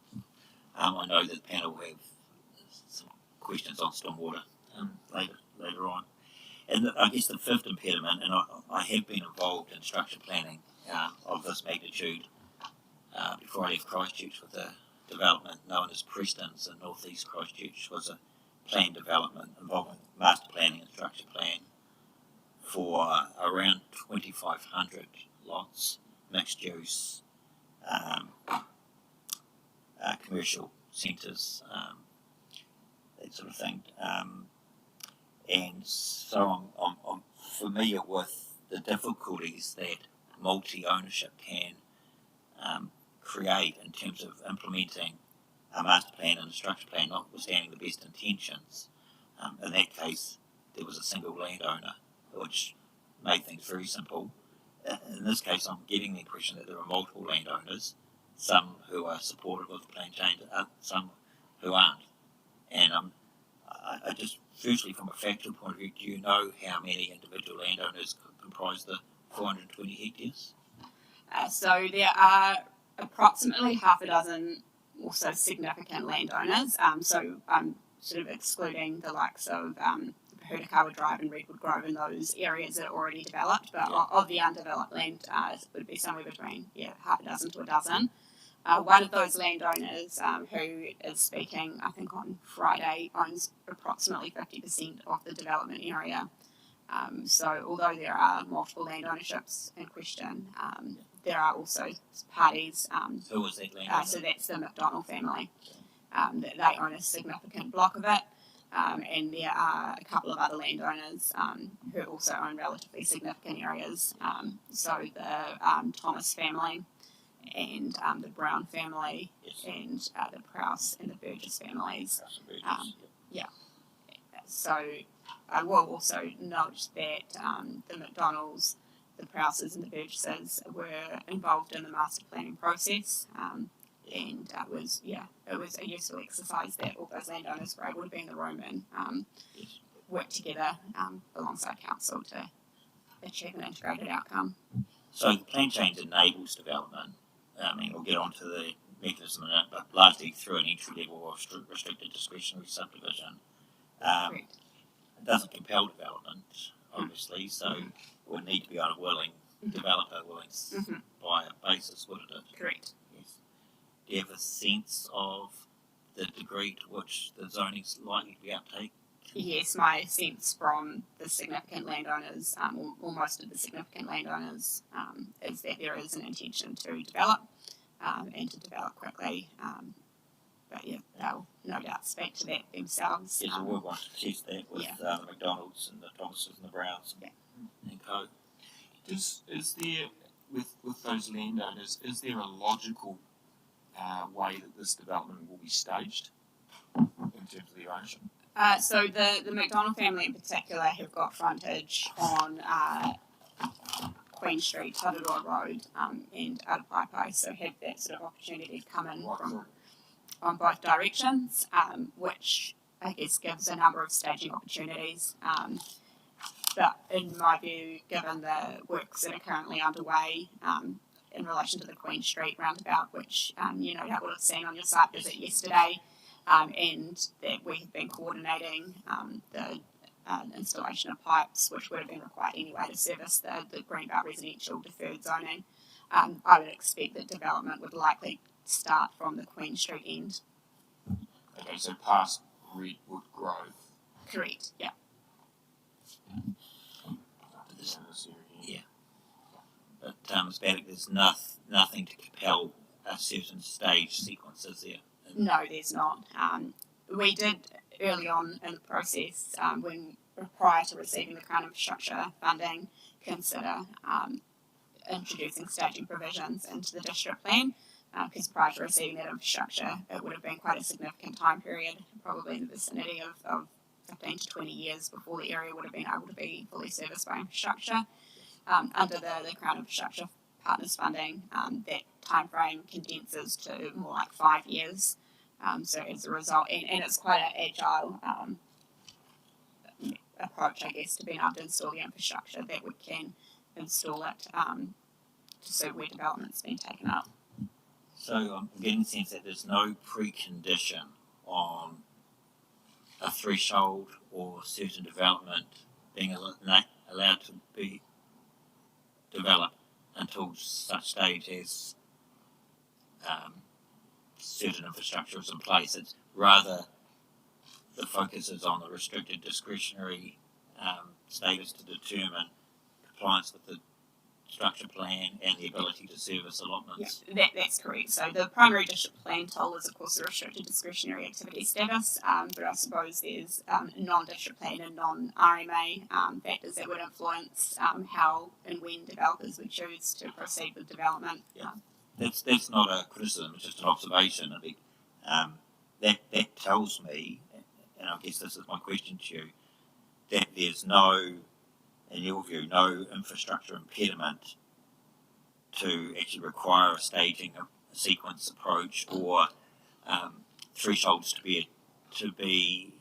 I know that the panel will have some questions on stormwater later on. And I guess the 5th impediment, and I have been involved in structure planning of this magnitude before I left Christchurch with a development known as Preston's in northeast Christchurch, was a planned development involving master planning and structure plan for around 2,500 lots, mixed use, commercial centres. that sort of thing. And so I'm familiar with the difficulties that multi-ownership can create in terms of implementing a master plan and a structure plan, notwithstanding the best intentions. In that case, there was a single landowner, which made things very simple. In this case, I'm getting the impression that there are multiple landowners, some who are supportive of the plan change, some who aren't. And I just, firstly, from a factual point of view, do you know how many individual landowners comprise the 420 hectares? So there are approximately half a dozen also significant landowners. So I'm sort of excluding the likes of Hurtakawa Drive and Redwood Grove and those areas that are already developed, but of the undeveloped land, it would be somewhere between half a dozen to a dozen. One of those landowners who is speaking, I think on Friday, owns approximately 50% of the development area. So although there are multiple land ownerships in question, there are also parties. Who was that landowner? So that's the McDonald family. They own a significant block of it. And there are a couple of other landowners who also own relatively significant areas. So the Thomas family and the Brown family and the Prowse and the Burgess families. So I will also note that the McDonalds, the Prouses and the Burgesses were involved in the master planning process. And it was a useful exercise that all those landowners were able to be in the room and work together alongside council to achieve an integrated outcome. So the plan change enables development. I mean, we'll get on to the mechanism in a minute, but largely through an entry level or restricted discretionary subdivision. It doesn't compel development, obviously, so it would need to be on a willing developer, willing buyer basis, wouldn't it? Correct. Yes. Do you have a sense of the degree to which the zoning is likely to be uptake? Yes, my sense from the significant landowners, or most of the significant landowners, is that there is an intention to develop and to develop quickly. But they'll no doubt speak to that themselves. Yes, we'll want to test that with the McDonalds and the Thomases and the Browns and co. Is there, with those landowners, is there a logical way that this development will be staged in terms of the ownership? So the McDonald family in particular have got frontage on Queen Street, Tararoa Road, and Arapaipai, so have that sort of opportunity to come in from on both directions, which I guess gives a number of staging opportunities. But in my view, given the works that are currently underway in relation to the Queen Street roundabout, which that would have seen on your site visit yesterday, and that we have been coordinating the installation of pipes, which would have been required anyway to service the Greenbelt residential deferred zoning, I would expect that development would likely start from the Queen Street end. Okay, so past Redwood Grove. Correct, yeah. Yeah. But it's bad there's nothing to compel a certain stage sequences there. No, there's not. We did early on in the process, when prior to receiving the Crown Infrastructure funding, consider introducing staging provisions into the district plan, because prior to receiving that infrastructure, it would have been quite a significant time period, probably in the vicinity of 15 to 20 years before the area would have been able to be fully serviced by infrastructure. Under the Crown Infrastructure Partners funding, that time frame condenses to more like 5 years. So as a result, and it's quite an agile approach, I guess, to being able to install the infrastructure that we can install it to suit where development's been taken up. So I'm getting the sense that there's no precondition on a threshold or certain development being allowed to be developed until such stage as certain infrastructure is in place. It's rather the focus is on the restricted discretionary status to determine compliance with the structure plan and the ability to service allotments. That's correct. So the primary district plan tool is of course the restricted discretionary activity status, but I suppose there's non-district plan and non-RMA factors that would influence how and when developers would choose to proceed with development. That's not a criticism, it's just an observation. I think that tells me, and I guess this is my question to you, that there's no, in your view, no infrastructure impediment to actually require a staging, a sequence approach, or thresholds to be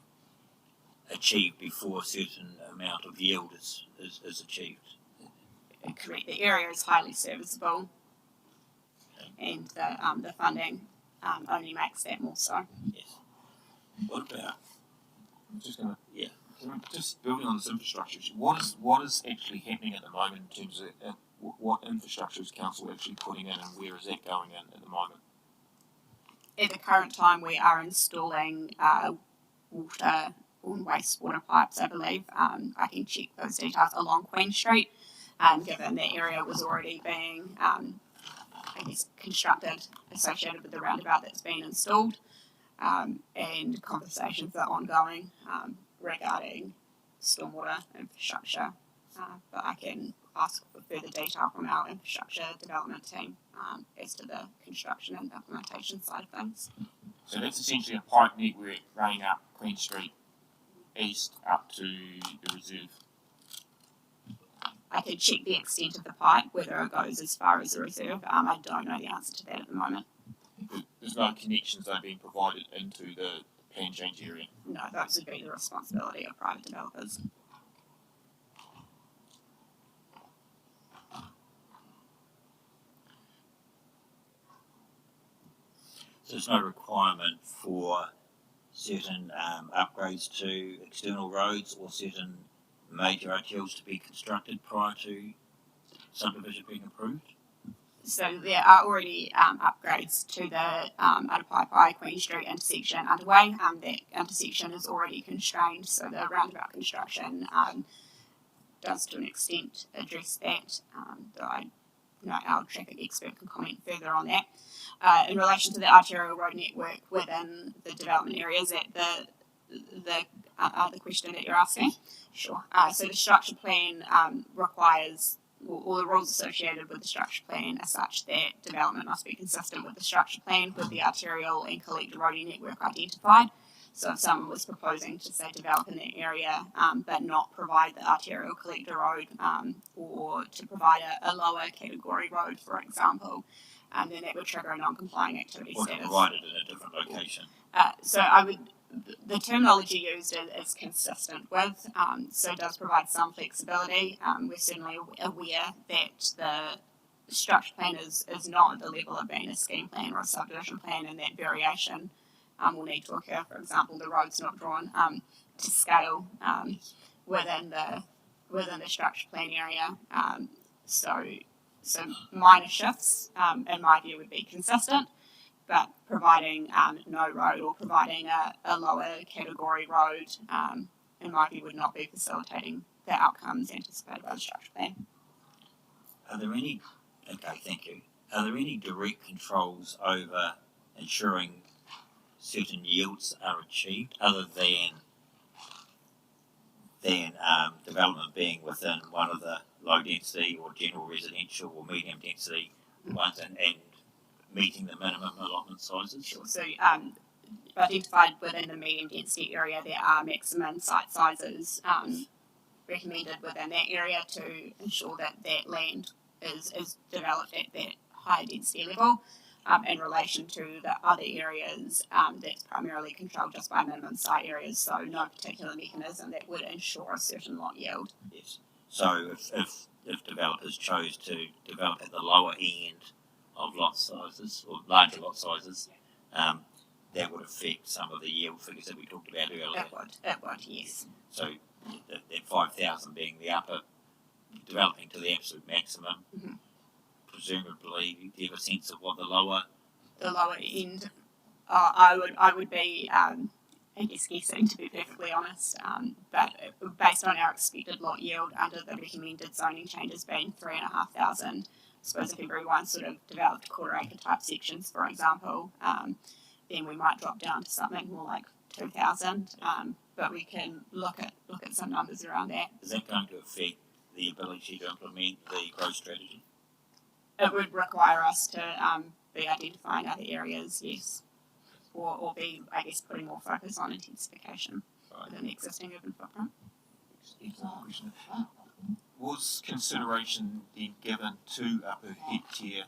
achieved before a certain amount of yield is achieved. Correct. The area is highly serviceable, and the funding only makes that more so. Yes. What about? I'm just going to Yeah. just building on this infrastructure issue. What is actually happening at the moment in terms of what infrastructure is council actually putting in, and where is that going in at the moment? At the current time, we are installing water and wastewater pipes, I believe. I can check those details along Queen Street, given the area was already being, constructed associated with the roundabout that's been installed, and conversations are ongoing regarding stormwater infrastructure. But I can ask for further detail from our infrastructure development team as to the construction and implementation side of things. So that's essentially a pipe network running up Queen Street east up to the reserve. I could check the extent of the pipe, whether it goes as far as the reserve. I don't know the answer to that at the moment. There's no connections that are being provided into the plan change area. No, those would be the responsibility of private developers. So there's no requirement for certain upgrades to external roads or certain major RTLs to be constructed prior to subdivision being approved? So there are already upgrades to the Atapaipai Queen Street intersection underway. That intersection is already constrained, so the roundabout construction does to an extent address that, though our traffic expert can comment further on that. In relation to the arterial road network within the development areas, that the question that you're asking? Sure. So the structure plan requires, or the rules associated with the structure plan are such that development must be consistent with the structure plan with the arterial and collector roading network identified. So if someone was proposing to, say, develop in that area but not provide the arterial collector road or to provide a lower category road, for example, then that would trigger a non-complying activity Or status. provided in a different location. So the terminology used is consistent with, so it does provide some flexibility. We're certainly aware that the structure plan is not at the level of being a scheme plan or a subdivision plan, and that variation will need to occur. For example, the road's not drawn to scale within the structure plan area. So minor shifts, in my view, would be consistent. But providing no road or providing a lower category road, in my view, would not be facilitating the outcomes anticipated by the structure plan. Are there any direct controls over ensuring certain yields are achieved other than development being within one of the low density or general residential or medium density ones and meeting the minimum allotment sizes? Sure. So identified within the medium density area, there are maximum site sizes recommended within that area to ensure that that land is developed at that higher density level. In relation to the other areas, that's primarily controlled just by minimum site areas, so no particular mechanism that would ensure a certain lot yield. Yes. So if developers chose to develop at the lower end of lot sizes or larger lot sizes, that would affect some of the yield figures that we talked about earlier. It would, yes. So that 5,000 being the upper, developing to the absolute maximum. Mm-hmm. Presumably, do you have a sense of what the lower? The lower end, I would be I guess guessing, to be perfectly honest, but based on our expected lot yield under the recommended zoning changes being 3,500, I suppose if everyone sort of developed quarter-acre type sections, for example, then we might drop down to something more like 2,000. But we can look at some numbers around that. Is that going to affect the ability to implement the growth strategy? It would require us to be identifying other areas, yes, or be, I guess, putting more focus on intensification within the existing urban footprint. Was consideration then given to a per hectare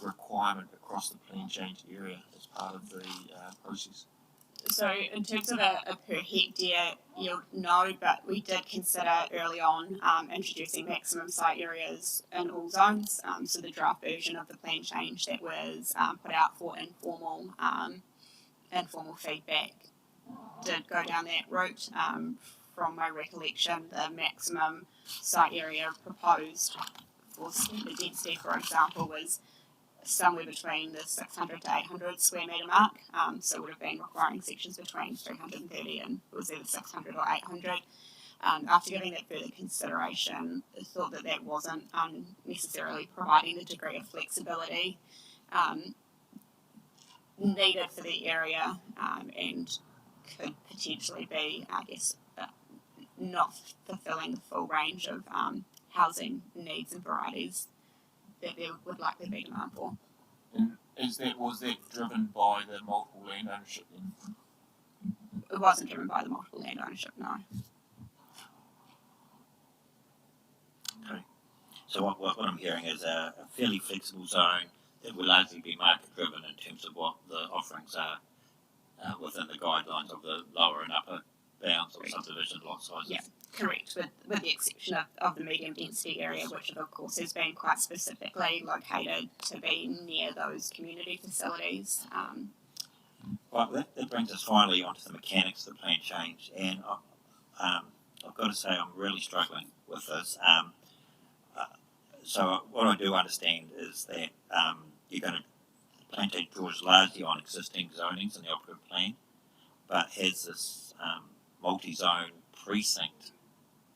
requirement across the plan change area as part of the process? So in terms of a per hectare yield, no, but we did consider early on introducing maximum site areas in all zones. So the draft version of the plan change that was put out for informal feedback did go down that route. From my recollection, the maximum site area proposed for standard density, for example, was somewhere between the 600 to 800 square metre mark, so would have been requiring sections between 330 and it was either 600 or 800. After giving that further consideration, I thought that wasn't necessarily providing the degree of flexibility needed for the area, and could potentially be, I guess, not fulfilling the full range of housing needs and varieties that there would likely be demand for. And was that driven by the multiple land ownership then? It wasn't driven by the multiple land ownership, no. Okay. So what I'm hearing is a fairly flexible zone that will largely be market driven in terms of what the offerings are within the guidelines of the lower and upper bounds of subdivision lot sizes. Yeah, correct, with the exception of the medium density area, which of course has been quite specifically located to be near those community facilities. Well, that brings us finally onto the mechanics of the plan change, and I've got to say I'm really struggling with this. So what I do understand is that you're going to plan change draws largely on existing zonings in the operative plan, but has this multi-zone precinct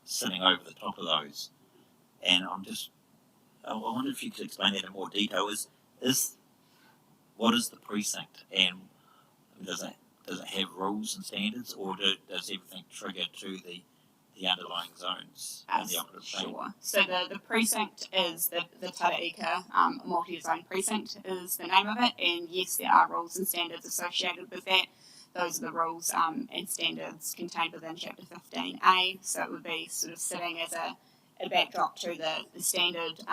sitting over the top of those. And I wonder if you could explain that in more detail. What is the precinct, and does it have rules and standards, or does everything trigger to the underlying zones in the operative plan? Sure. So the precinct is the Tara-Ika multi-zone precinct is the name of it, and yes, there are rules and standards associated with that. Those are the rules and standards contained within Chapter 15A, so it would be sort of sitting as a backdrop to the standard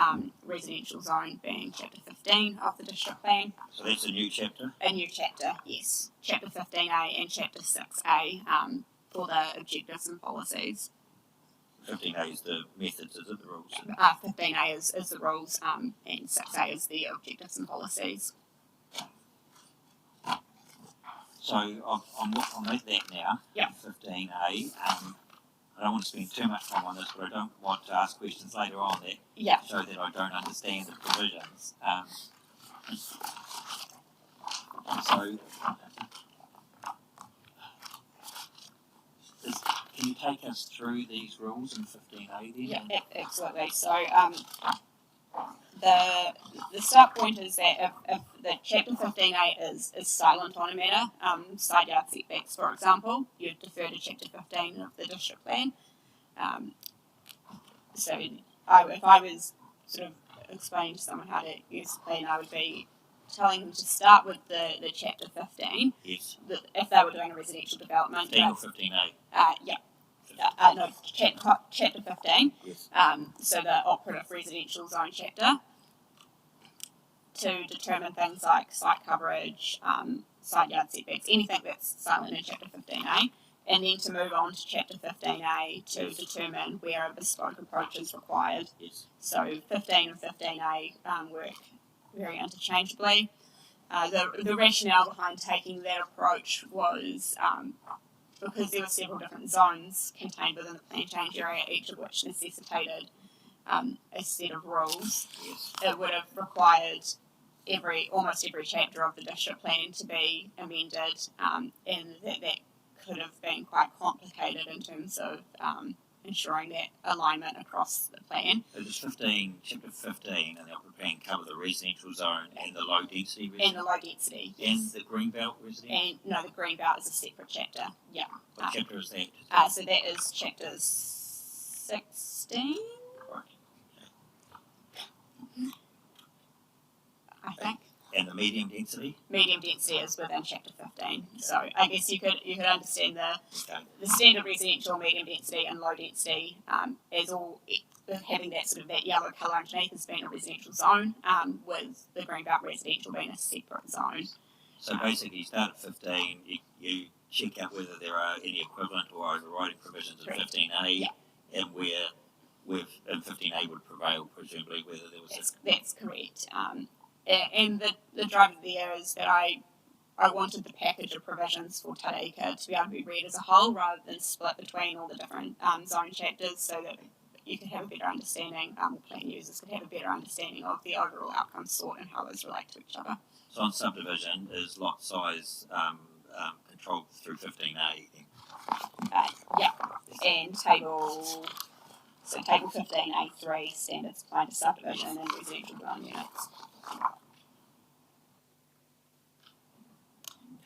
residential zone being Chapter 15 of the district plan. So that's a new chapter? A new chapter, yes. Chapter 15A and Chapter 6A for the objectives and policies. 15A is the methods, is it, the rules? 15A is the rules, and 6A is the objectives and policies. So I'll make that now. Yep. 15A. I don't want to spend too much time on this, but I don't want to ask questions later on that show that I don't understand the provisions. So, can you take us through these rules in 15A then? Yeah, absolutely. So the start point is that if the Chapter 15A is silent on a matter, side yard setbacks, for example, you'd defer to Chapter 15 of the district plan. So if I was sort of explaining to someone how to use the plan, I would be telling them to start with the Chapter 15. Yes. If they were doing a residential development. 15 or 15A? Yeah. No, Chapter 15. Yes. So the operative residential zone chapter, to determine things like site coverage, side yard setbacks, anything that's silent in Chapter 15A, and then to move on to Chapter 15A to determine where a bespoke approach is required. Yes. So 15 and 15A work very interchangeably. The rationale behind taking that approach was because there were several different zones contained within the plan change area, each of which necessitated a set of rules. Yes. It would have required almost every chapter of the district plan to be amended, and that could have been quite complicated in terms of ensuring that alignment across the plan. It was chapter 15, and the upper plan cover the residential zone and the low density residential. And the low density, yes. And the greenbelt residential. And no, the greenbelt is a separate chapter. Yeah. What chapter is that? So that is chapter 16. Right. I think. And the medium density? Medium density is within chapter 15. So I guess you could understand Okay. the standard residential, medium density, and low density as all having that sort of that yellow colour underneath as being a residential zone, with the greenbelt residential being a separate zone. So basically, you start at 15. You check out whether there are any equivalent or overriding provisions in 15A, and where in 15A would prevail, presumably, whether there was. That's correct. And the driver there is that I wanted the package of provisions for Tara-Ika to be able to be read as a whole rather than split between all the different zone chapters, so that you could have a better understanding, plan users could have a better understanding of the overall outcomes sought and how those relate to each other. So on subdivision, is lot size controlled through 15A? Yeah, and table 15A3 standards apply to subdivision and residential dwelling units.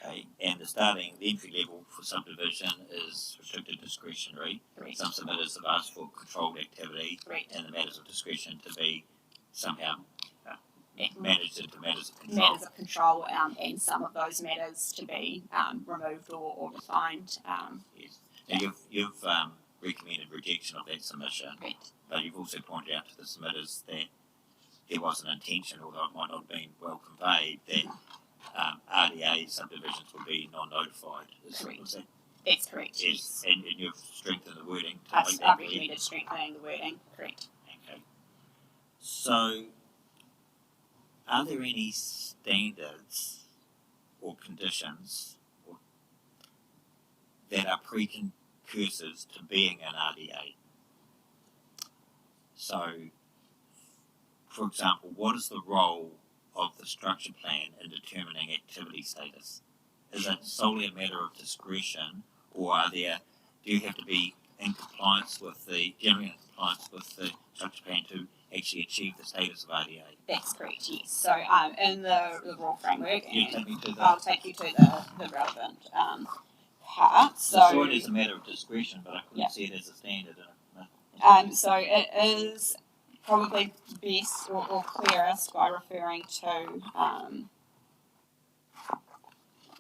Okay, and the entry level for subdivision is restricted discretionary. Correct. Some submitters have asked for controlled activity. Correct. And the matters of discretion to be somehow managed into matters of control. Matters of control, and some of those matters to be removed or refined. Yes. And you've recommended rejection of that submission. Correct. But you've also pointed out to the submitters that there was an intention, although it might not have been well conveyed, that RDA subdivisions would be non-notified. Correct. That's correct. Yes. And you've strengthened the wording to I've make that clear. recommended strengthening the wording. Correct. Okay. So, are there any standards or conditions that are precursors to being an RDA? So, for example, what is the role of the structure plan in determining activity status? Is it solely a matter of discretion, or do you have to be generally in compliance with the structure plan to actually achieve the status of RDA? That's correct, yes. So in the rule framework, I'll take you to the relevant part. So sure it is a matter of discretion, but I couldn't see it as a standard. So it is probably best or clearest by referring to,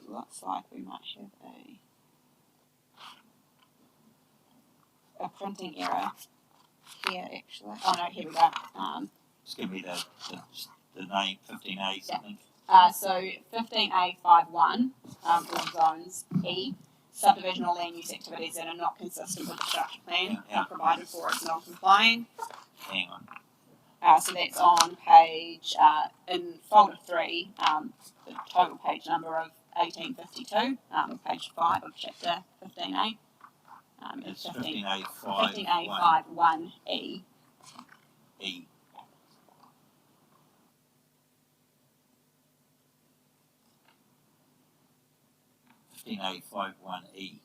looks like we might have a printing error here actually. Oh no, here we go. Just give me the name, 15A something. So 15A51, all zones E, subdivision or land use activities that are not consistent with the structure plan are provided for as non-compliant. Hang on. So that's on page, in folder 3, the total page number of 1852, page 5 of chapter 15A. It's 15A51. 15A51E. E. A51E.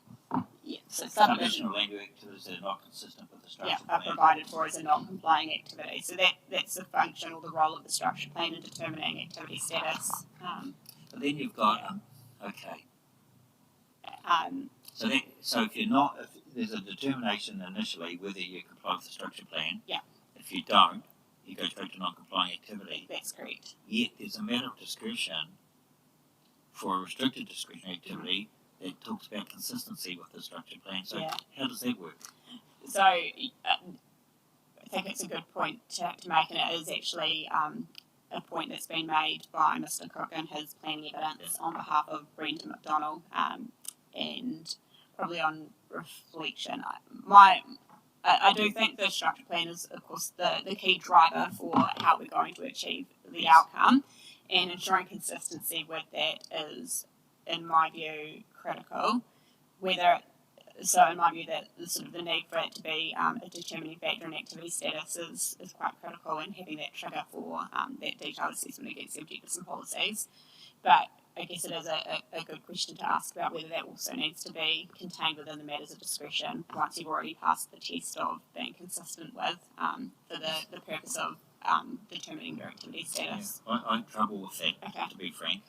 Yeah, so Subdivision or land use activities that are not consistent with the structure are plan. provided for as a non-complying activity. So that's the function or the role of the structure plan in determining activity status. But then you've got So if there's a determination initially whether you comply with the structure plan. Yeah. If you don't, you go straight to non-complying activity. That's correct. Yet there's a matter of discretion for a restricted discretionary activity that talks about consistency with the structure plan. So how does that work? So I think it's a good point to make, and it is actually a point that's been made by Mr. Cook in his planning evidence on behalf of Brendan McDonald, and probably on reflection, I do think the structure plan is, of course, the key driver for how we're going to achieve the outcome, and ensuring consistency with that is, in my view, critical. In my view, that the need for it to be a determining factor in activity status is quite critical, and having that trigger for that detailed assessment against the objectives and policies. But I guess it is a good question to ask about whether that also needs to be contained within the matters of discretion once you've already passed the test of being consistent with, for the purpose of determining your activity status. Yeah, I had trouble with that, Okay. to be frank.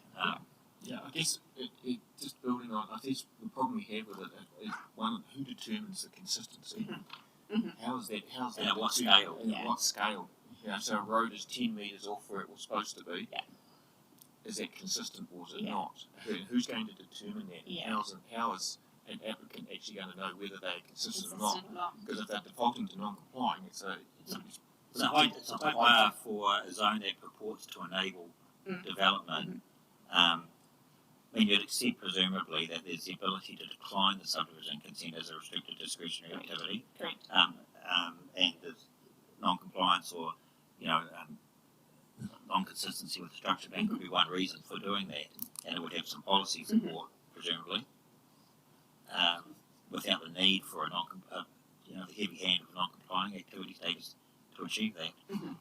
Yeah, I guess it just building on. I guess the problem we have with it is one, who determines the consistency? Mhm. How is that? And at what scale? And Yeah. at what scale? You know, so a road is 10 metres off where it was supposed to be. Yeah. Is that consistent or is it Yeah. not? Who's going to determine that? Yeah. How is an applicant actually going to know whether they're consistent or Consistent not? or not. Because if they're defaulting to non-complying, it's a It's a high bar for a zone that purports to enable development. I mean, you'd accept presumably that there's the ability to decline the subdivision consent as a restricted discretionary activity. Correct. And there's non-compliance or, non-consistency with the structure plan could be one reason for doing that, and it would have some policy support, presumably, without the need for the heavy hand of non-complying activity status to achieve that. Mhm.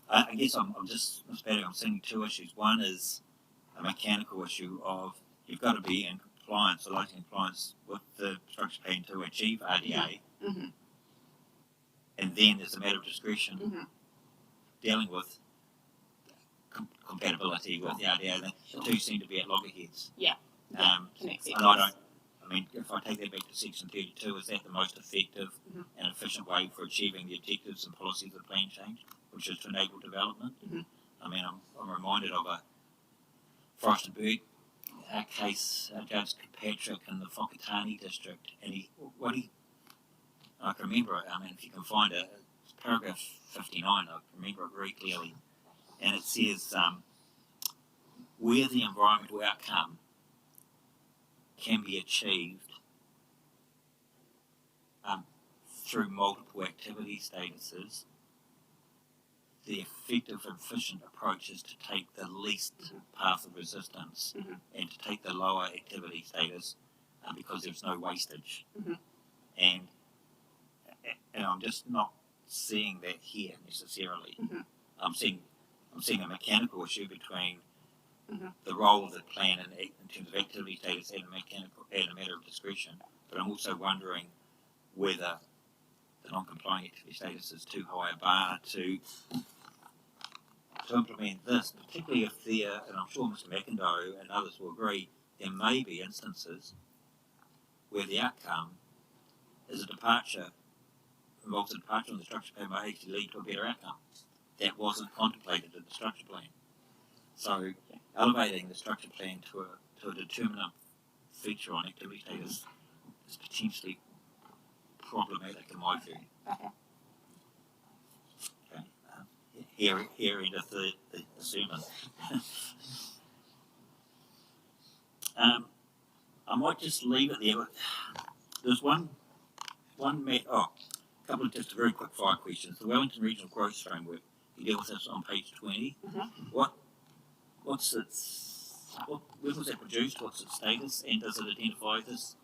I guess I'm seeing two issues. One is a mechanical issue of you've got to be in compliance, or likely in compliance with the structure plan to achieve RDA, Mhm. and then there's a matter of discretion Mhm. dealing with compatibility with the RDA. The two seem to be at loggerheads. Yeah. Can accept And this. if I take that back to section 32, is that the most effective and efficient way for achieving the objectives and policies of the plan change, which is to enable development? Mhm. I mean, I'm reminded of a Forest and Bird case, Judge Kirkpatrick in the Whakatane district, and I can remember it, if you can find it, it's paragraph 59, I can remember it very clearly, and it says, where the environmental outcome can be achieved through multiple activity statuses, the effective and efficient approach is to take the least path of resistance and to take the lower activity status because there's no wastage. And I'm just not seeing that here necessarily. I'm seeing a mechanical issue between the role of the plan in terms of activity status and a matter of discretion, but I'm also wondering whether the non-complying activity status is too high a bar to implement this, particularly if there, and I'm sure Mr. McIndoe and others will agree, there may be instances where the outcome is involves a departure on the structure plan may actually lead to a better outcome that wasn't contemplated in the structure plan. So elevating the structure plan to a determinant feature on activity status is potentially problematic in my view. Okay. Here into the sermon. I might just leave it there. There's a couple of just very quick fire questions. The Wellington Regional Growth Framework, you deal with this on page 20. When was that produced? What's its status? And does it identify this?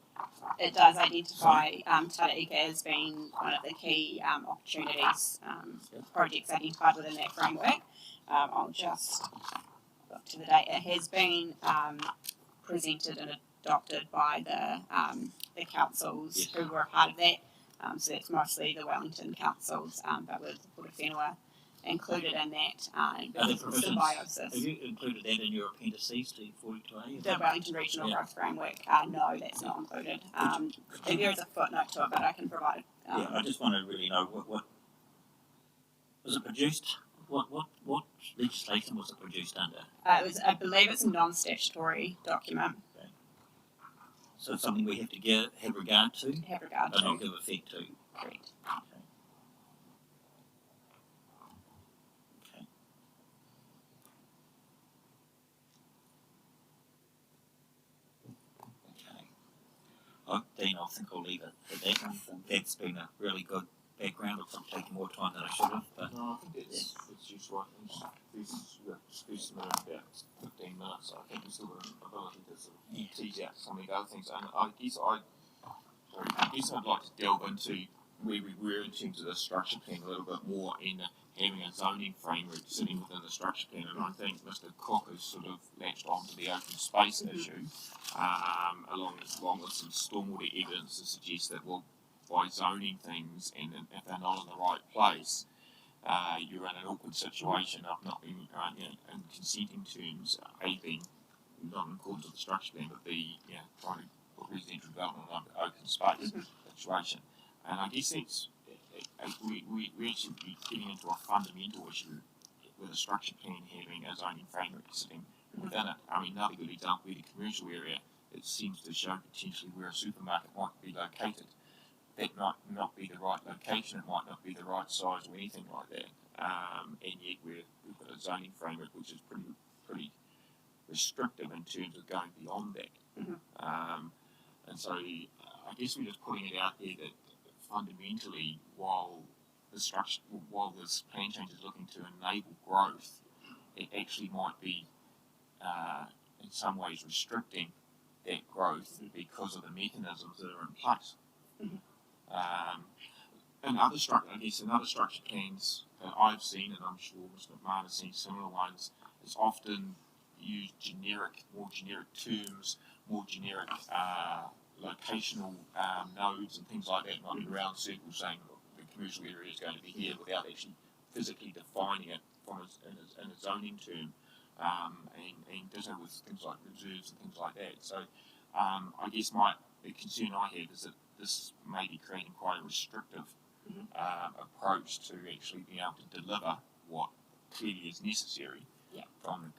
It does identify Tara-Ika as being one of the key opportunities, projects identified within that framework. I'll just look to the date. It has been presented and adopted by the councils who were a part of that. So that's mostly the Wellington councils, but with Port of Whenua included in that. Because of symbiosis. Have you included that in your appendices to 42A? The Wellington Regional Growth Framework, no, that's not included. There is a footnote to it, but I can provide it. I just want to really know what was it produced? What legislation was it produced under? I believe it's a non-statutory document. Okay. So it's something we have to have regard to, Have regard but to. not give effect to. Correct. Dean, I think I'll leave it at that. That's been a really good background. It's taking more time than I should have. But no, I think it's useful. These submitted in about 15 minutes, so I think we've still got an ability to sort of tease out some of the other things. And I guess I'd like to delve into where we were in terms of the structure plan a little bit more in having a zoning framework sitting within the structure plan, and I think Mr. Cook has sort of latched onto the open space issue, along with some stormwater evidence to suggest that, well, by zoning things, and if they're not in the right place, you're in an awkward situation of not being, in consenting terms, A, being not in accordance with the structure plan, but B, trying to put residential development on an open space situation. And I guess that's, we actually be getting into a fundamental issue with a structure plan having a zoning framework sitting within it. I mean, another good example would be the commercial area. It seems to show potentially where a supermarket might be located. That might not be the right location, it might not be the right size or anything like that. And yet we've got a zoning framework which is pretty restrictive in terms of going beyond that. And so I guess we're just putting it out there that fundamentally, while this plan change is looking to enable growth, it actually might be in some ways restricting that growth because of the mechanisms that are in place. And other structure plans that I've seen, and I'm sure Mr. McMahon has seen similar ones, is often use more generic terms, more generic locational nodes and things like that, not in round circles saying, look, the commercial area is going to be here without actually physically defining it in a zoning term, and does it with things like reserves and things like that. So I guess the concern I have is that this may be creating quite a restrictive approach to actually being able to deliver what clearly is necessary from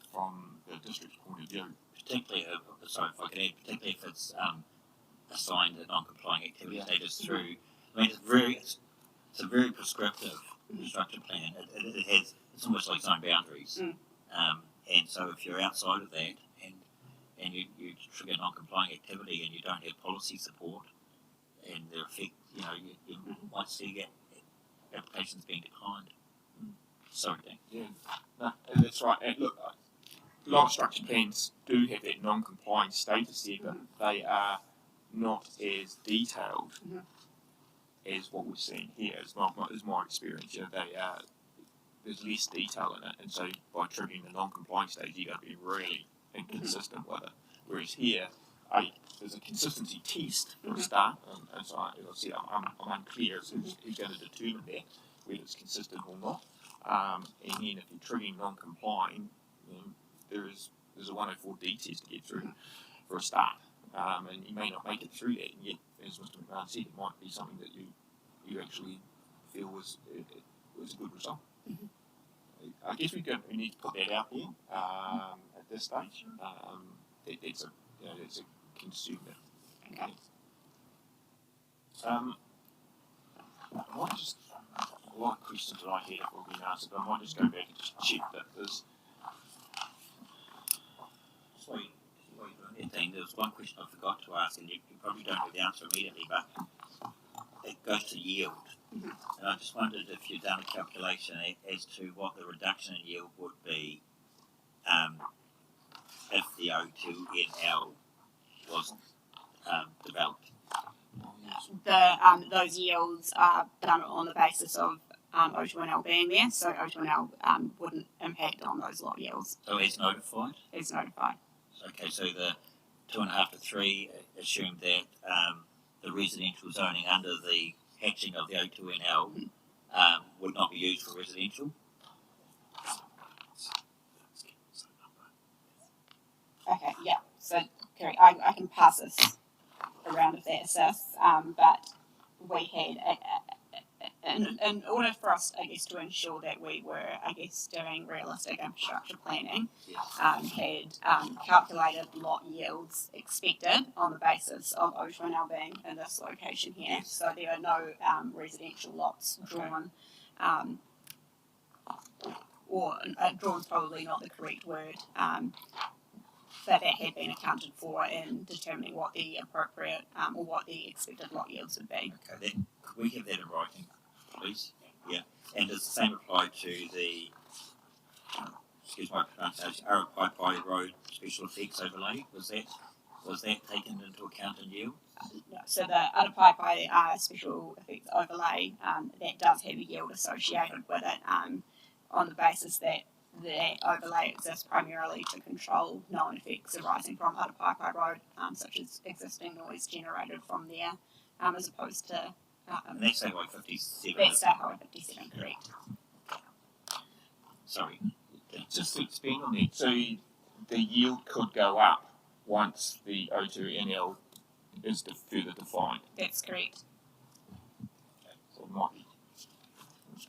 the district's point of view. Particularly, particularly if it's assigned a non-complying activity status through. I mean, it's a very prescriptive structure plan. It's almost like zone boundaries. And so if you're outside of that and you trigger non-complying activity and you don't have policy support, and the effect, you might see applications being declined. Sorry, Dan. Yeah, no, that's right. And look, a lot of structure plans do have that non-complying status there, but they are not as detailed as what we're seeing here. Is my experience. There's less detail in it, and so by triggering the non-complying stage, you got to be really inconsistent with it. Whereas here, there's a consistency test for a start, and so I'm unclear as to who's going to determine that, whether it's consistent or not. And then if you're triggering non-complying, there's a 104D test to get through for a start, and you may not make it through that, and yet, as Mr. McMahon said, it might be something that you actually feel was a good result. I guess we need to put that out there at this stage. It's a concern. Okay. I might just, a lot of questions that I had have all been answered, but I might just go back and just check that there's. Sorry, there was one question I forgot to ask, and you probably don't have the answer immediately, but it goes to yield. And I just wondered if you'd done a calculation as to what the reduction in yield would be if the O2NL was developed. Those yields are done on the basis of O2NL being there, so O2NL wouldn't impact on those lot yields. So it's notified? It's notified. Okay, so the 2.5 to 3 assumed that the residential zoning under the hatching of the O2NL would not be used for residential. Okay, yeah. So, Kerry, I can pass this around if that assists, but we had, in order for us, I guess, to ensure that we were, I guess, doing realistic infrastructure planning, had calculated lot yields expected on the basis of O2NL being in this location here. Yes. So there are no residential lots drawn, or drawn's probably not the correct word, that had been accounted for in determining what the appropriate or what the expected lot yields would be. Okay, then could we have that in writing, please? Yeah, and does the same apply to the, excuse my pronunciation, Tara-Ika Road special effects overlay? Was that taken into account in yield? So the Tara-Ika special effects overlay, that does have a yield associated with it, on the basis that the overlay exists primarily to control known effects arising from Tara-Ika Road, such as existing noise generated from there, as opposed to That's Highway 57. that's Highway 57, correct. Sorry. Just to expand on that, so the yield could go up once the O2NL is further defined. That's correct. So it might be.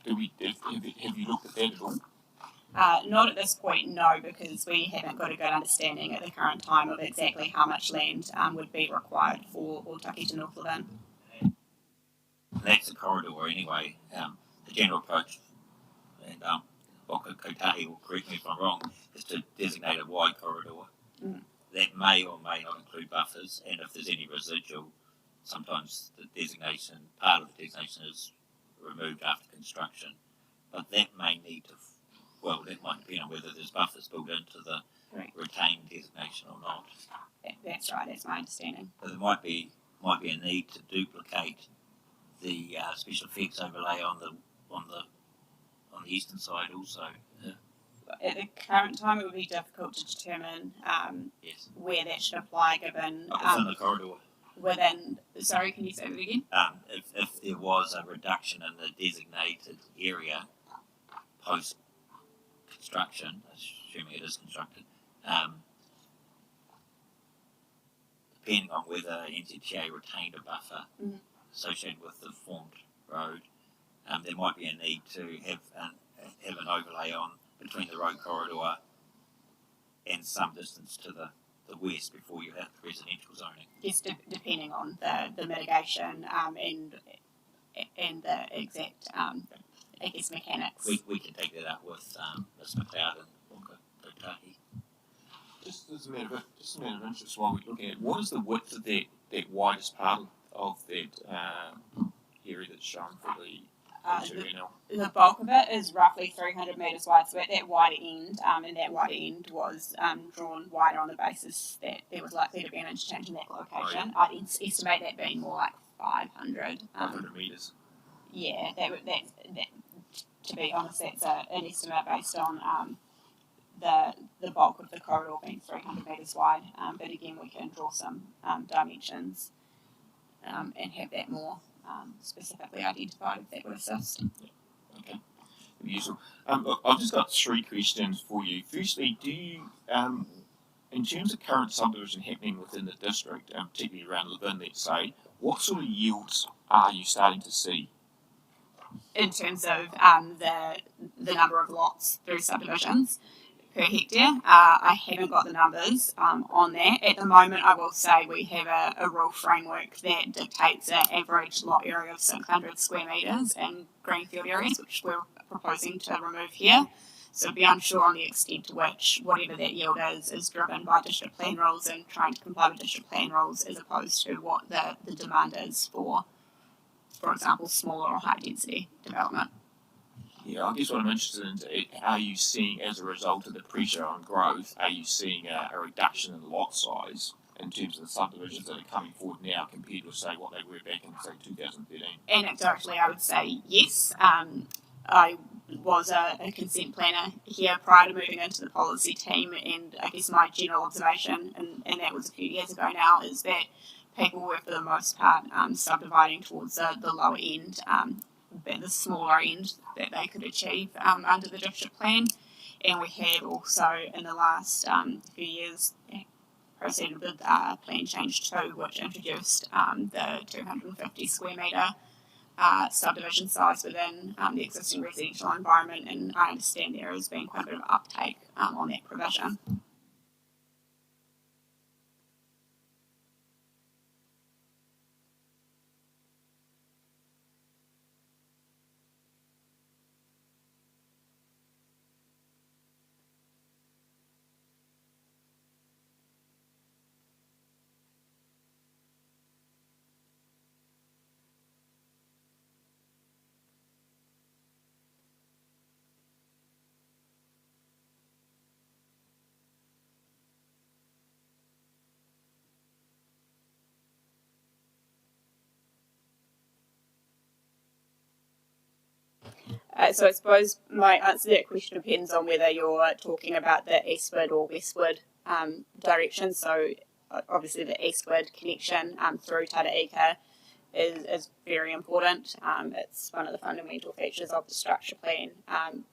Have you looked at that at all? Not at this point, no, because we haven't got a good understanding at the current time of exactly how much land would be required for Otaki to North Levin. That's a corridor anyway. The general approach, and Boka Kotahi will correct me if I'm wrong, is to designate a wide corridor. Mm. That may or may not include buffers, and if there's any residual, sometimes the designation, part of the designation is removed after construction. But that may need to, that might depend on whether there's buffers built into the retained designation or not. That's right, that's my understanding. But there might be a need to duplicate the special effects overlay on the eastern side also. At the current time, it would be difficult to determine Yes. where that should apply, given Within the corridor. within. Sorry, can you say that again? If there was a reduction in the designated area post construction, assuming it is constructed, depending on whether NZTA retained a buffer associated with the formed road, there might be a need to have an overlay on between the road corridor and some distance to the west before you have residential zoning. Yes, depending on the mitigation and the exact mechanics. We can take that up with Ms. McLeod and Boka Kotahi. Just as a matter of interest, while we're looking at what is the width of that widest part of that area that's shown for the O2NL? The bulk of it is roughly 300 metres wide, so at that wider end, and that wider end was drawn wider on the basis that there was likely to be an interchange in that location. Oh, yeah. I'd estimate that being more like 500. 500 metres. Yeah, that to be honest, that's an estimate based on the bulk of the corridor being 300 metres wide. But again, we can draw some dimensions and have that more specifically identified if that would assist. Okay, useful. Look, I've just got 3 questions for you. Firstly, do you, in terms of current subdivision happening within the district, particularly around Levin, let's say, what sort of yields are you starting to see? In terms of the number of lots through subdivisions per hectare, I haven't got the numbers on that. At the moment, I will say we have a rule framework that dictates an average lot area of 600 square metres in greenfield areas, which we're proposing to remove here. So be unsure on the extent to which whatever that yield is driven by district plan rules and trying to comply with district plan rules as opposed to what the demand is for example, smaller or high density development. Yeah, I guess what I'm interested in is, are you seeing, as a result of the pressure on growth, are you seeing a reduction in lot size in terms of the subdivisions that are coming forward now compared with, say, what they were back in, say, 2013? Anecdotally, I would say yes. I was a consent planner here prior to moving into the policy team, and I guess my general observation, and that was a few years ago now, is that people were for the most part subdividing towards the lower end, the smaller end that they could achieve under the district plan. And we have also in the last few years proceeded with Plan Change 2, which introduced the 250 square metre subdivision size within the existing residential environment, and I understand there has been quite a bit of uptake on that provision. So I suppose my answer to that question depends on whether you're talking about the eastward or westward direction. So obviously the eastward connection through Tara-Ika is very important. It's one of the fundamental features of the structure plan.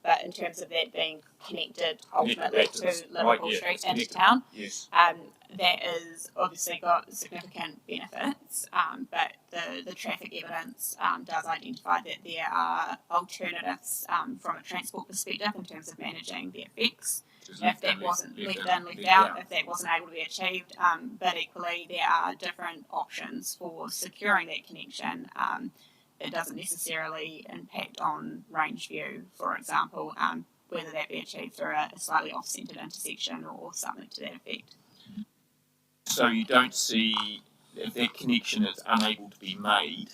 But in terms of that being connected ultimately to Liverpool Street into town, Yes. that is obviously got significant benefits. But the traffic evidence does identify that there are alternatives from a transport perspective in terms of managing the effects. If that wasn't left out, if that wasn't able to be achieved, but equally there are different options for securing that connection. It doesn't necessarily impact on range view, for example, whether that be achieved through a slightly off-centred intersection or something to that effect. So you don't see, if that connection is unable to be made,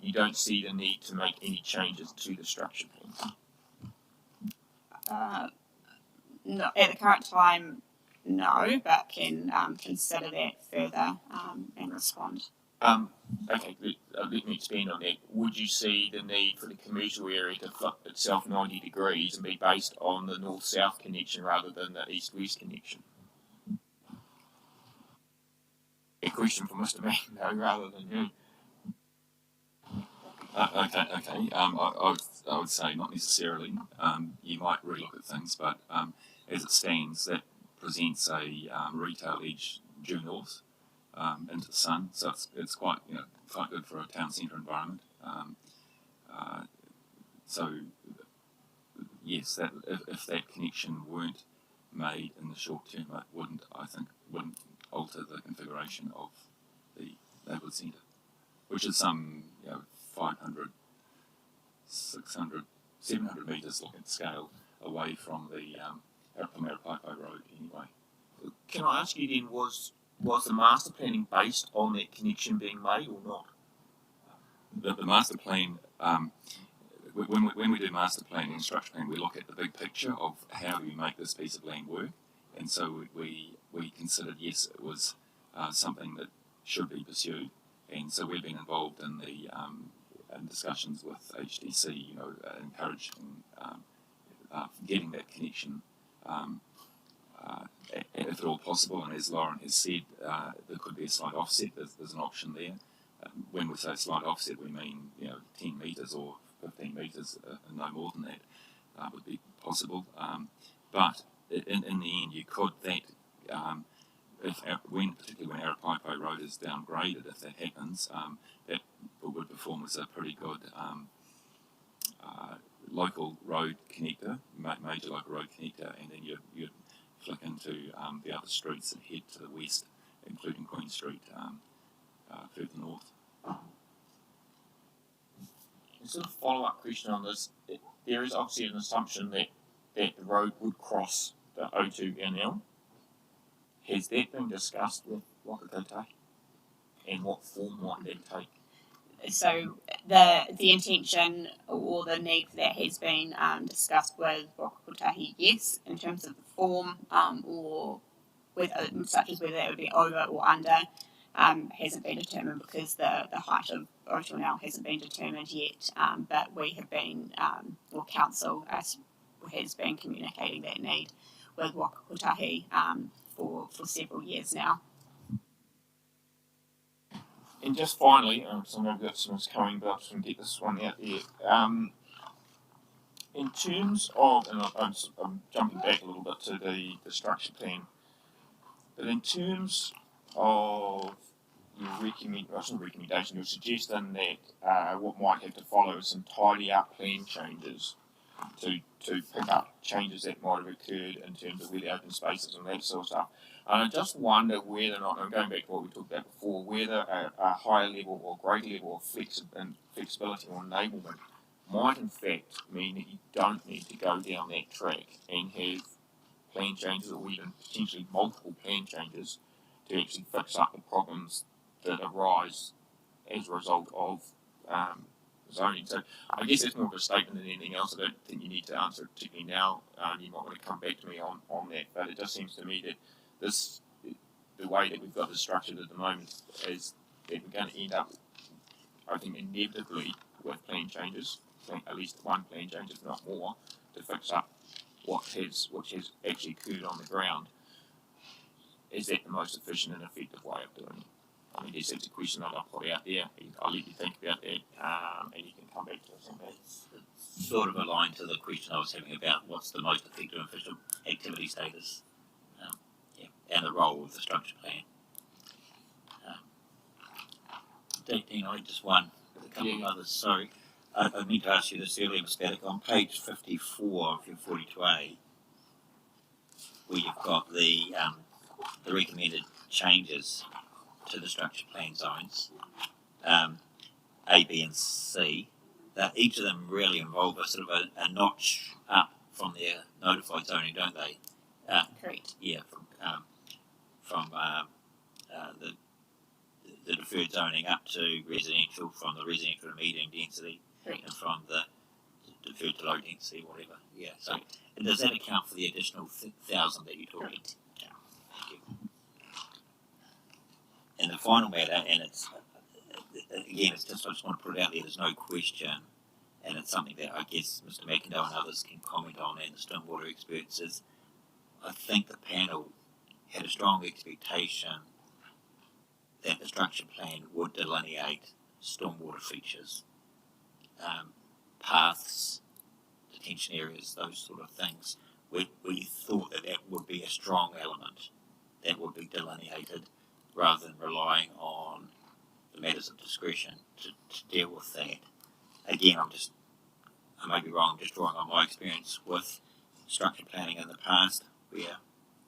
you don't see the need to make any changes to the structure plan? No, at the current time, no, but can consider that further and respond. Okay, let me expand on that. Would you see the need for the commercial area to flip itself 90 degrees and be based on the north-south connection rather than the east-west connection? A question for Mr. Magno rather than you. Okay. I would say not necessarily. You might relook at things, but as it stands, that presents a retail edge due north into the sun, so it's quite good for a town centre environment. So yes, that if that connection weren't made in the short term, it wouldn't alter the configuration of the neighbourhood centre, which is some 500, 600, 700 metres looking at scale away from the Arapaima Road anyway. Can I ask you then, was the master planning based on that connection being made or not? The master plan, when we do master planning and structure planning, we look at the big picture of how do we make this piece of land work, and so we considered yes, it was something that should be pursued, and so we've been involved in the in discussions with HDC, encouraging getting that connection if at all possible. And as Lauren has said, there could be a slight offset. There's an option there. When we say slight offset, we mean 10 metres or 15 metres, no more than that would be possible. But in the end, you could particularly when Arapaima Road is downgraded, if that happens, that would perform as a pretty good local road connector, major local road connector, and then you'd flick into the other streets and head to the west, including Queen Street, further north. A sort of follow-up question on this. There is obviously an assumption that the road would cross the O2NL. Has that been discussed with Waka Kotahi? And what form might that take? So the intention or the need for that has been discussed with Waka Kotahi, yes, in terms of the form or such as whether that would be over or under, hasn't been determined because the height of O2NL hasn't been determined yet, but we have been, or council has been communicating that need with Waka Kotahi for several years now. And just finally, so I know we've got some coming, but I just want to get this one out there. In terms of, and I'm jumping back a little bit to the structure plan, but in terms of your recommendation, you're suggesting that what might have to follow is some tidy up plan changes to pick up changes that might have occurred in terms of where the open spaces and that sort of stuff. And I just wonder whether or not, I'm going back to what we talked about before, whether a higher level or greater level of flexibility or enablement might in fact mean that you don't need to go down that track and have plan changes or even potentially multiple plan changes to actually fix up the problems that arise as a result of zoning. So I guess that's more of a statement than anything else. I don't think you need to answer it particularly now. You might want to come back to me on that, but it just seems to me that the way that we've got this structured at the moment is that we're going to end up, I think, inevitably with plan changes. at least one plan change, if not more, to fix up what has actually occurred on the ground. Is that the most efficient and effective way of doing it? I mean, that's a question that I'll put out there. I'll let you think about that, and you can come back to us on that. It's sort of aligned to the question I was having about what's the most effective and efficient activity status, and the role of the structure plan. Dean, I just one with a couple of others. Sorry, I meant to ask you this earlier, Mr. Paddock. On page 54 of your 42A, where you've got the recommended changes to the structure plan zones, A, B, and C, that each of them really involve a sort of a notch up from their notified zoning, don't they? Correct. Yeah, from the deferred zoning up to residential, from the residential to medium density, Correct. and from the deferred to low density, whatever. Yeah. So, and does that account for the additional 1,000 that you talked about? Correct. Yeah. Thank you. And the final matter, and it's again, it's just I just want to put it out there. There's no question, and it's something that I guess Mr. McIndoe and others can comment on, and the stormwater experts is. I think the panel had a strong expectation that the structure plan would delineate stormwater features, paths, detention areas, those sort of things. We thought that would be a strong element that would be delineated rather than relying on the matters of discretion to deal with that. Again, I may be wrong, I'm just drawing on my experience with structure planning in the past, where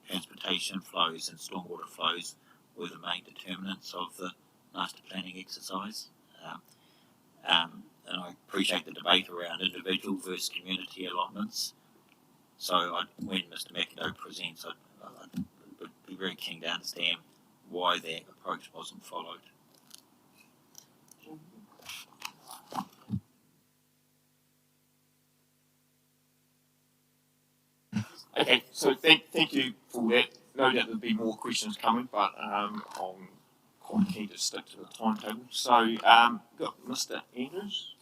transportation flows and stormwater flows were the main determinants of the master planning exercise. And I appreciate the debate around individual versus community allotments. So when Mr. McIndoe presents, I would be very keen to understand why that approach wasn't followed. Okay, so thank you for that. No doubt there'll be more questions coming, but I'm quite keen to stick to the timetable. So, got Mr. Andrews.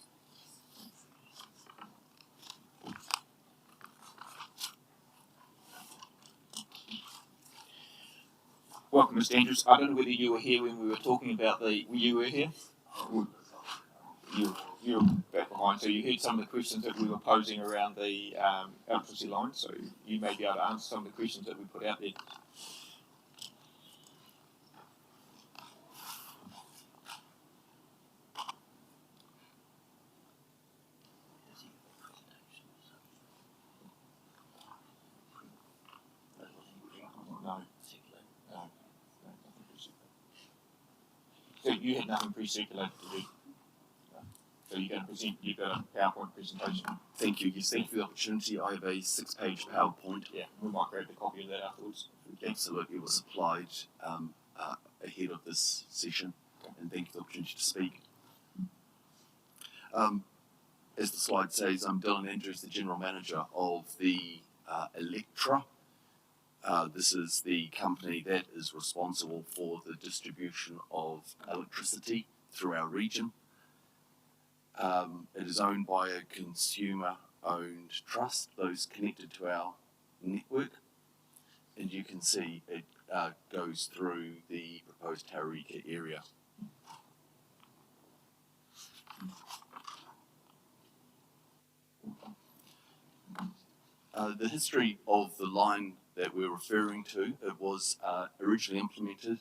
Welcome, Mr. Andrews. I don't know whether you were here when we were talking about you were here? You were back behind, so you heard some of the questions that we were posing around the electricity line, so you may be able to answer some of the questions that we put out there. No. So you had nothing pre-circulated to do? So you're going to present, you've got a PowerPoint presentation. Thank you. Yes, thank you for the opportunity. I have a 6-page PowerPoint. Yeah, we might grab the copy of that afterwards. Absolutely, it was supplied ahead of this session, and thank you for the opportunity to speak. As the slide says, I'm Dylan Andrews, the General Manager of the Electra. This is the company that is responsible for the distribution of electricity through our region. It is owned by a consumer-owned trust, those connected to our network. And you can see it goes through the proposed Tara-Ika area. The history of the line that we're referring to, it was originally implemented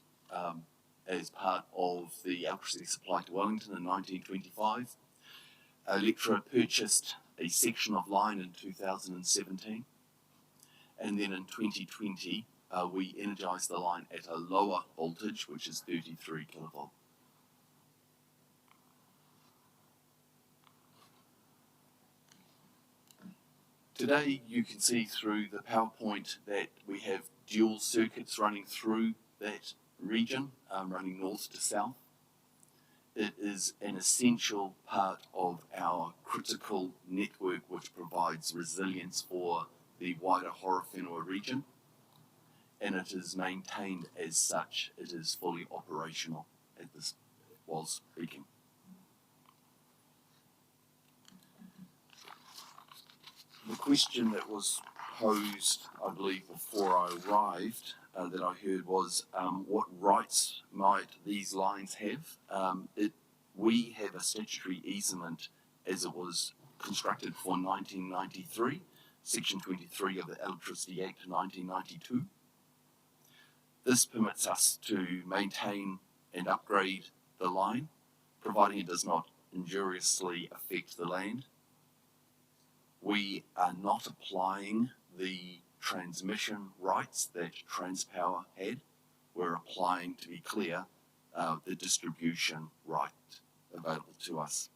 as part of the electricity supply to Wellington in 1925. Electra purchased a section of line in 2017, and then in 2020 we energised the line at a lower voltage, which is 33 kilovolt. Today you can see through the PowerPoint that we have dual circuits running through that region, running north to south. It is an essential part of our critical network which provides resilience for the wider Horowhenua region, and it is maintained as such. It is fully operational at this while speaking. The question that was posed, I believe, before I arrived, that I heard was, what rights might these lines have? We have a statutory easement as it was constructed for 1993, Section 23 of the Electricity Act 1992. This permits us to maintain and upgrade the line, providing it does not injuriously affect the land. We are not applying the transmission rights that Transpower had. We're applying, to be clear, the distribution right available to us.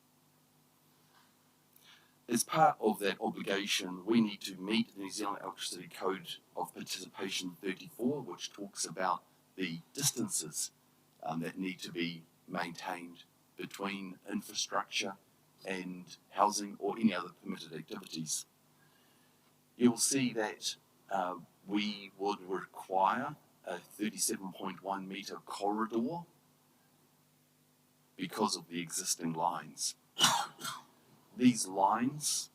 As part of that obligation, we need to meet the New Zealand Electricity Code of Participation 34, which talks about the distances that need to be maintained between infrastructure and housing or any other permitted activities. You'll see that we would require a 37.1 metre corridor because of the existing lines. These lines,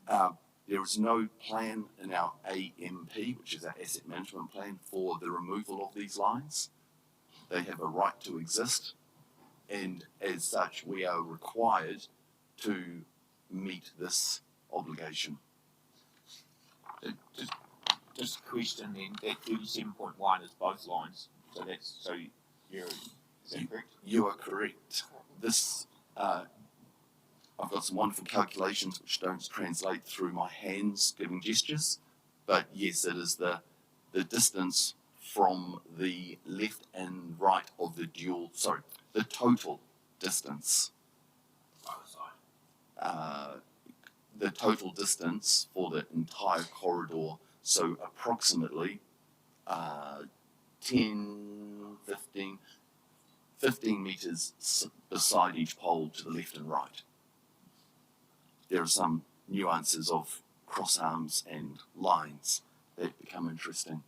there is no plan in our AMP, which is our asset management plan, for the removal of these lines. They have a right to exist, and as such we are required to meet this obligation. Just a question then, that 37.1 is both lines, so is that correct? You are correct. This, I've got some wonderful calculations which don't translate through my hands giving gestures, but yes, it is the distance from the left and right of the the total distance. The total distance for the entire corridor, so approximately 15 metres beside each pole to the left and right. There are some nuances of cross arms and lines that become interesting.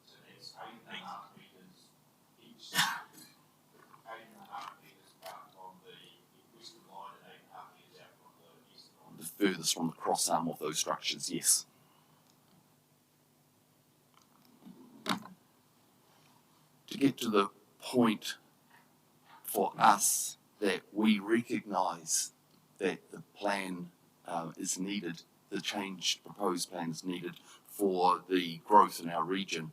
So that's 8.5 metres each. 8.5 metres out from the western line and 8.5 metres out from the eastern line. The furthest from the cross arm of those structures, yes. To get to the point for us that we recognise that the plan is needed, the proposed plan is needed for the growth in our region.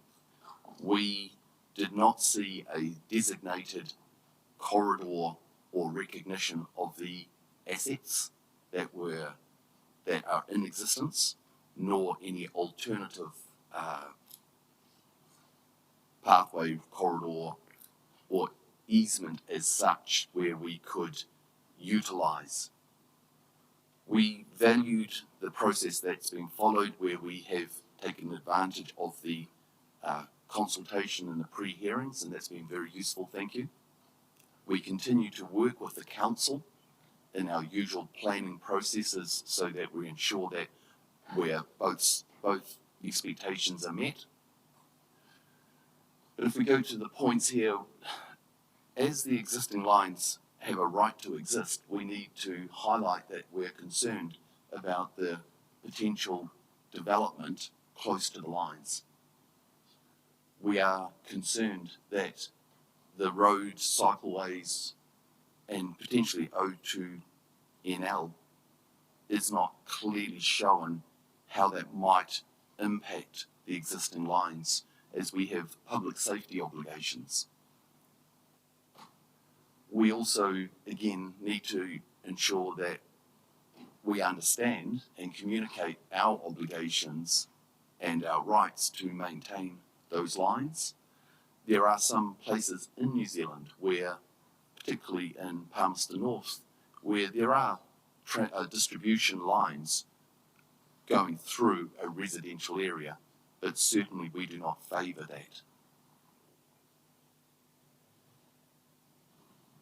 We did not see a designated corridor or recognition of the assets that are in existence, nor any alternative pathway, corridor, or easement as such where we could utilise. We valued the process that's been followed, where we have taken advantage of the consultation and the pre-hearings, and that's been very useful, thank you. We continue to work with the council in our usual planning processes so that we ensure that both expectations are met. But if we go to the points here, as the existing lines have a right to exist, we need to highlight that we're concerned about the potential development close to the lines. We are concerned that the roads, cycleways, and potentially O2NL is not clearly shown how that might impact the existing lines, as we have public safety obligations. We also, again, need to ensure that we understand and communicate our obligations and our rights to maintain those lines. There are some places in New Zealand where, particularly in Palmerston North, where there are distribution lines going through a residential area, but certainly we do not favour that.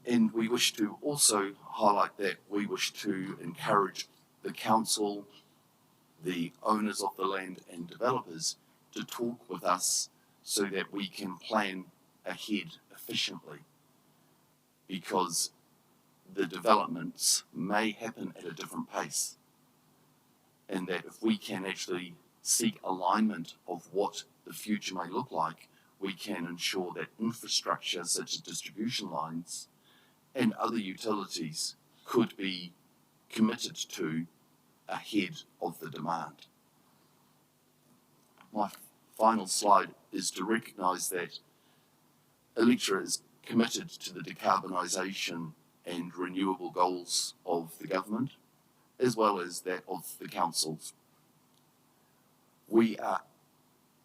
And we wish to also highlight that we wish to encourage the council, the owners of the land and developers to talk with us so that we can plan ahead efficiently, because the developments may happen at a different pace. and that if we can actually seek alignment of what the future may look like, we can ensure that infrastructure such as distribution lines and other utilities could be committed to ahead of the demand. My final slide is to recognise that Electra is committed to the decarbonisation and renewable goals of the government, as well as that of the councils. We are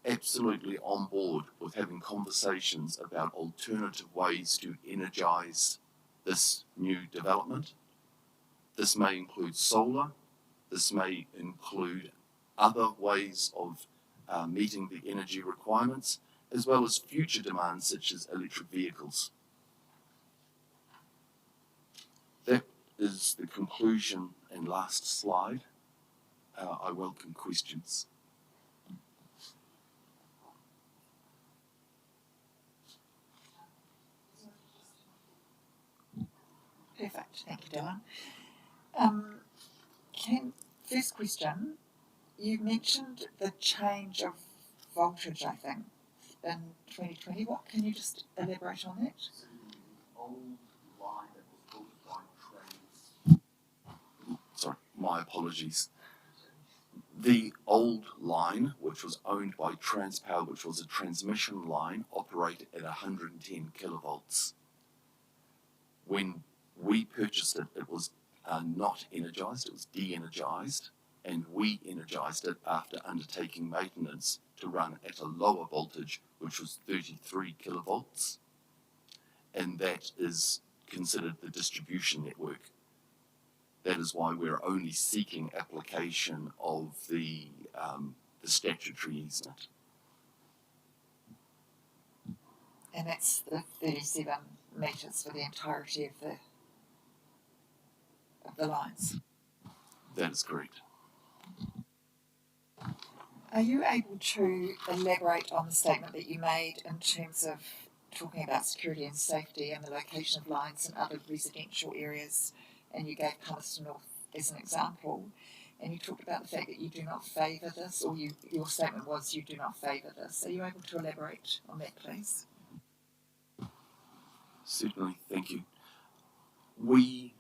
absolutely on board with having conversations about alternative ways to energise this new development. This may include solar, this may include other ways of meeting the energy requirements, as well as future demands such as electric vehicles. That is the conclusion and last slide. I welcome questions. Perfect, thank you, Dylan. First question, you mentioned the change of voltage, I think, in 2020. What can you just elaborate on that? So the old line that was built by sorry, my apologies. The old line, which was owned by Transpower, which was a transmission line, operated at 110 kilovolts. When we purchased it, it was not energised, it was de-energised, and we energised it after undertaking maintenance to run at a lower voltage, which was 33 kilovolts, and that is considered the distribution network. That is why we're only seeking application of the statutory easement. And that's the 37 metres for the entirety of the lines. That is correct. Are you able to elaborate on the statement that you made in terms of talking about security and safety and the location of lines in other residential areas? And you gave Palmerston North as an example, and you talked about the fact that you do not favour this, or your statement was you do not favour this. Are you able to elaborate on that, please? Certainly, thank you. We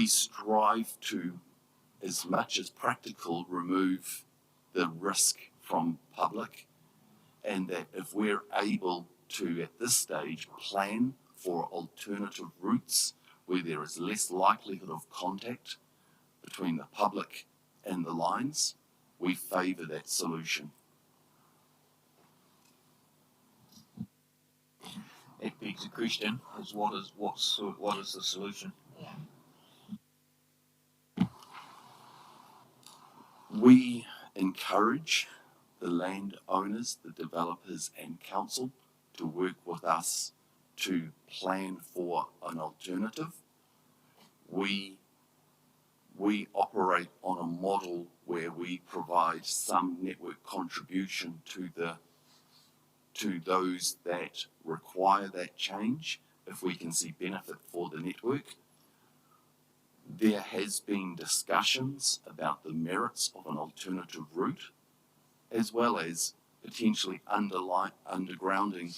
strive to, as much as practical, remove the risk from public, and that if we're able to, at this stage, plan for alternative routes where there is less likelihood of contact between the public and the lines, we favour that solution. It begs the question: is what is the solution? Yeah. We encourage the landowners, the developers and council to work with us to plan for an alternative. We operate on a model where we provide some network contribution to those that require that change if we can see benefit for the network. There has been discussions about the merits of an alternative route, as well as potentially undergrounding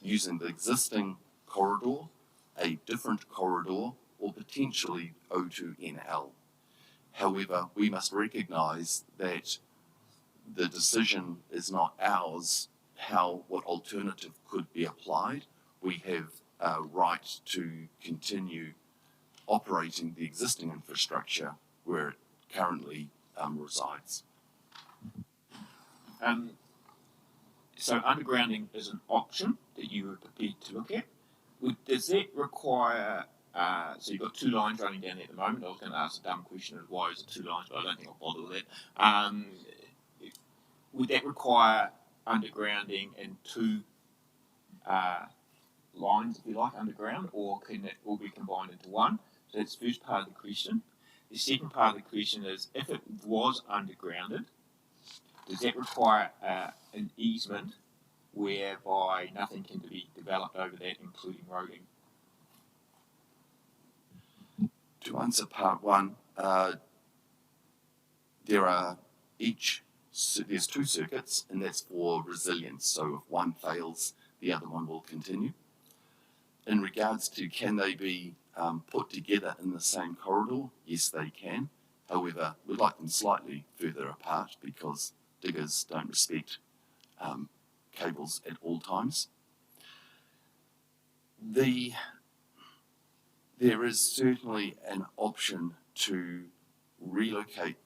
using the existing corridor, a different corridor, or potentially O2NL. However, we must recognise that the decision is not ours, what alternative could be applied. We have a right to continue operating the existing infrastructure where it currently resides. So undergrounding is an option that you were prepared to look at. Does that require, so you've got two lines running down there at the moment. I was going to ask a dumb question of why is it two lines, but I don't think I'll bother with that. Would that require undergrounding in two lines, if you like, underground, or can it all be combined into one? So that's the first part of the question. The second part of the question is, if it was undergrounded, does that require an easement whereby nothing can be developed over that, including roading? To answer part one, there's two circuits, and that's for resilience. So if one fails, the other one will continue. In regards to can they be put together in the same corridor, yes, they can. However, we'd like them slightly further apart because diggers don't respect cables at all times. There is certainly an option to relocate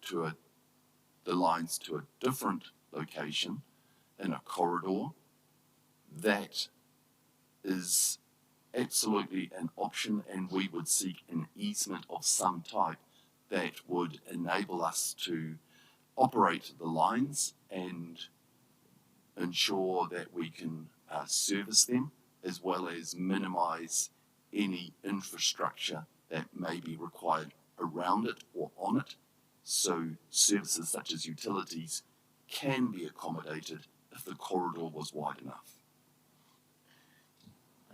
the lines to a different location in a corridor. That is absolutely an option, and we would seek an easement of some type that would enable us to operate the lines and ensure that we can service them, as well as minimise any infrastructure that may be required around it or on it. So services such as utilities can be accommodated if the corridor was wide enough.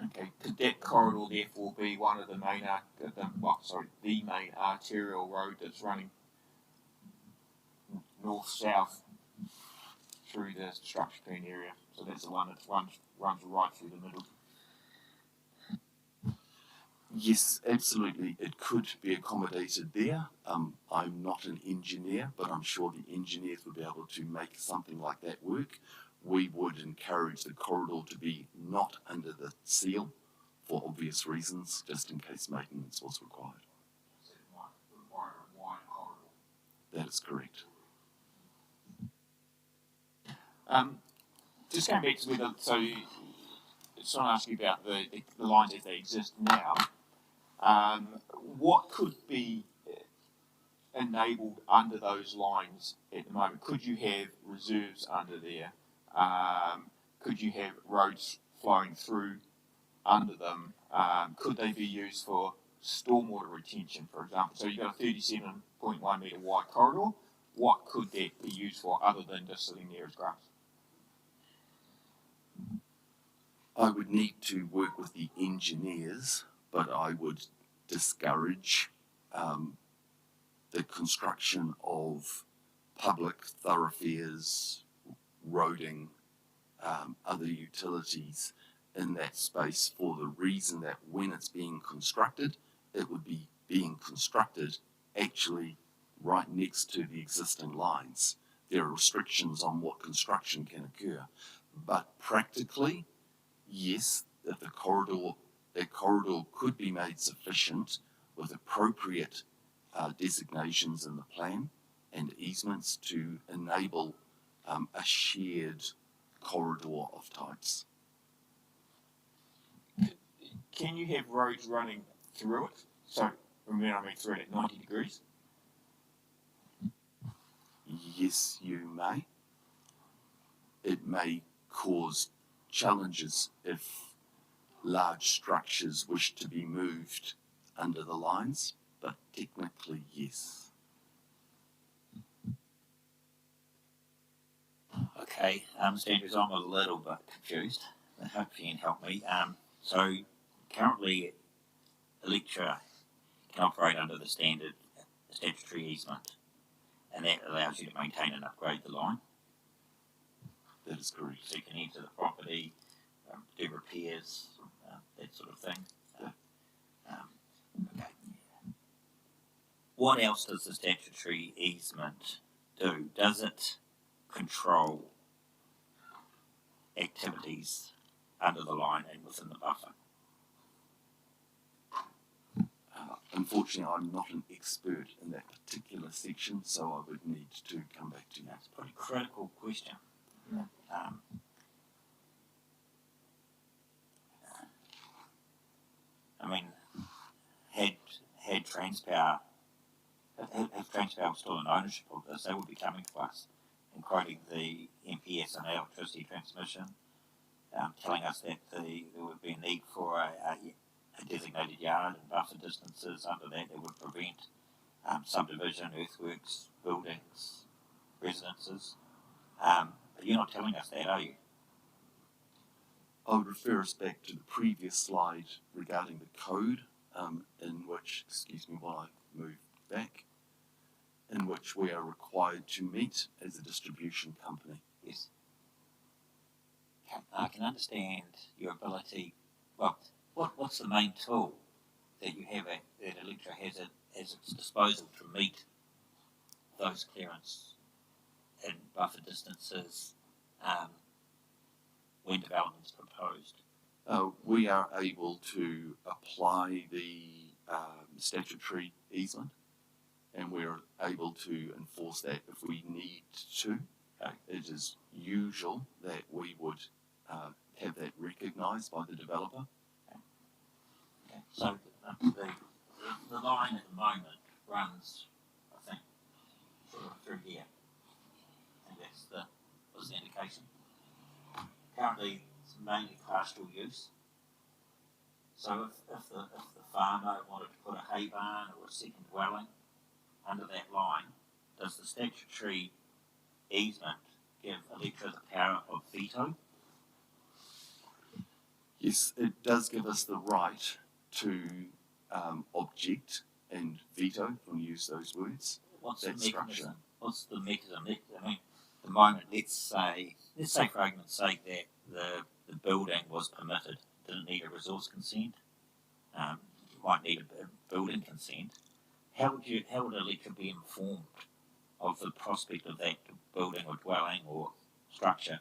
Okay, could that corridor therefore be one of the main, the main arterial road that's running north-south through the structure plan area? So that's the one that runs right through the middle. Yes, absolutely. It could be accommodated there. I'm not an engineer, but I'm sure the engineers would be able to make something like that work. We would encourage the corridor to be not under the seal for obvious reasons, just in case maintenance was required. So it might require a wide corridor. That is correct. Just going back to whether, so just want to ask you about the lines as they exist now. What could be enabled under those lines at the moment? Could you have reserves under there? Could you have roads flowing through under them? Could they be used for stormwater retention, for example? So you've got a 37.1 metre wide corridor. What could that be used for other than just sitting there as grass? I would need to work with the engineers, but I would discourage the construction of public thoroughfares, roading, other utilities in that space, for the reason that when it's being constructed, it would be being constructed actually right next to the existing lines. There are restrictions on what construction can occur, but practically, yes, that corridor could be made sufficient with appropriate designations in the plan and easements to enable a shared corridor of types. Can you have roads running through it? So, remember, I mean through it at 90 degrees? Yes, you may. It may cause challenges if large structures wish to be moved under the lines, but technically, yes. Okay, Andrews, I'm a little bit confused. I hope you can help me. So currently, Electra can operate under the standard statutory easement, and that allows you to maintain and upgrade the line. That is correct. So you can enter the property, do repairs, that sort of thing. Okay. What else does the statutory easement do? Does it control activities under the line and within the buffer? Unfortunately, I'm not an expert in that particular section, so I would need to come back to you. That's a pretty critical question. Yeah. I mean, had Transpower, if Transpower was still in ownership of this, they would be coming to us and quoting the MPS and electricity transmission, telling us that there would be a need for a designated yard and buffer distances under that would prevent subdivision, earthworks, buildings, residences. But you're not telling us that, are you? I would refer us back to the previous slide regarding the code, in which, excuse me while I move back, in which we are required to meet as a distribution company. Yes. I can understand your ability. Well, what's the main tool that you have that Electra has at its disposal to meet those clearance and buffer distances when development is proposed? We are able to apply the statutory easement, and we're able to enforce that if we need to. It is usual that we would have that recognised by the developer. Okay. So the line at the moment runs, I think, sort of through here. I think was the indication. Currently, it's mainly pastoral use. So if the farmer wanted to put a hay barn or a second dwelling under that line, does the statutory easement give Electra the power of veto? Yes, it does give us the right to object and veto, if we use those words. What's that the mechanism? Structure. What's the mechanism? I mean, at the moment, let's say for argument's sake that the building was permitted, didn't need a resource consent, you might need a building consent. How would Electra be informed of the prospect of that building or dwelling or structure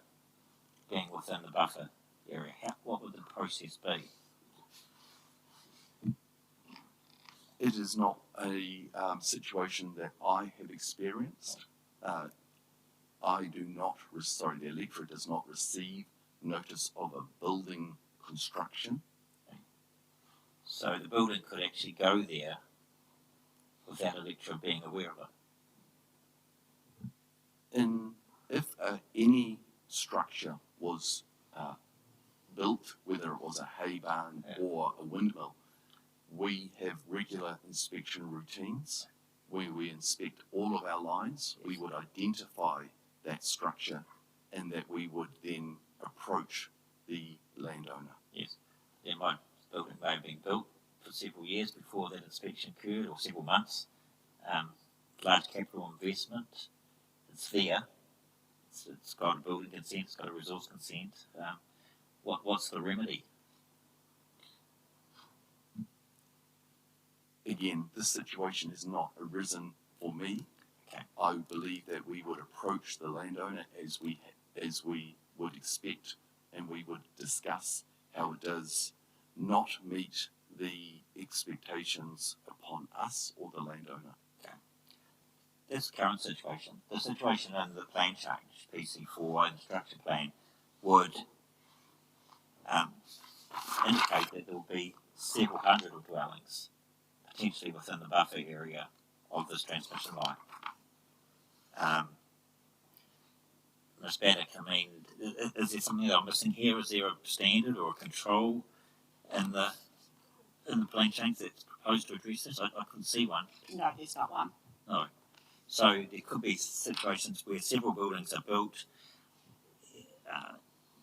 being within the buffer area? What would the process be? It is not a situation that I have experienced. The Electra does not receive notice of a building construction. So the building could actually go there without Electra being aware of it. If any structure was built, whether it was a hay barn or a windmill, we have regular inspection routines where we inspect all of our lines. We would identify that structure and that we would then approach the landowner. Yes. The building may have been built for several years before that inspection occurred, or several months. Large capital investment. It's there. It's got a building consent. It's got a resource consent. What's the remedy? Again, this situation has not arisen for me. Okay. I believe that we would approach the landowner as we would expect, and we would discuss how it does not meet the expectations upon us or the landowner. Okay. This current situation, the situation in the plan change, PC4 and the structure plan, would indicate that there will be several hundred of dwellings potentially within the buffer area of this transmission line. Ms. Baddock, I mean, is there something that I'm missing here? Is there a standard or a control in the plan change that's proposed to address this? I couldn't see one. No, there's not one. No. So there could be situations where several buildings are built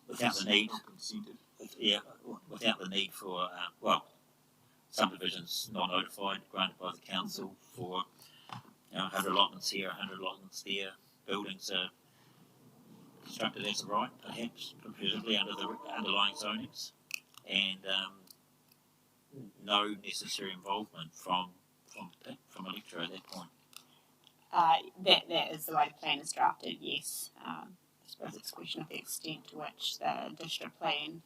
without the need. Without the need for subdivisions not notified, granted by the council for 100 allotments here, 100 allotments there. Buildings are constructed as a right, perhaps, presumably under the underlying zonings, and no necessary involvement from Electra at that point. That is the way the plan is drafted, yes. I suppose it's a question of the extent to which the district plan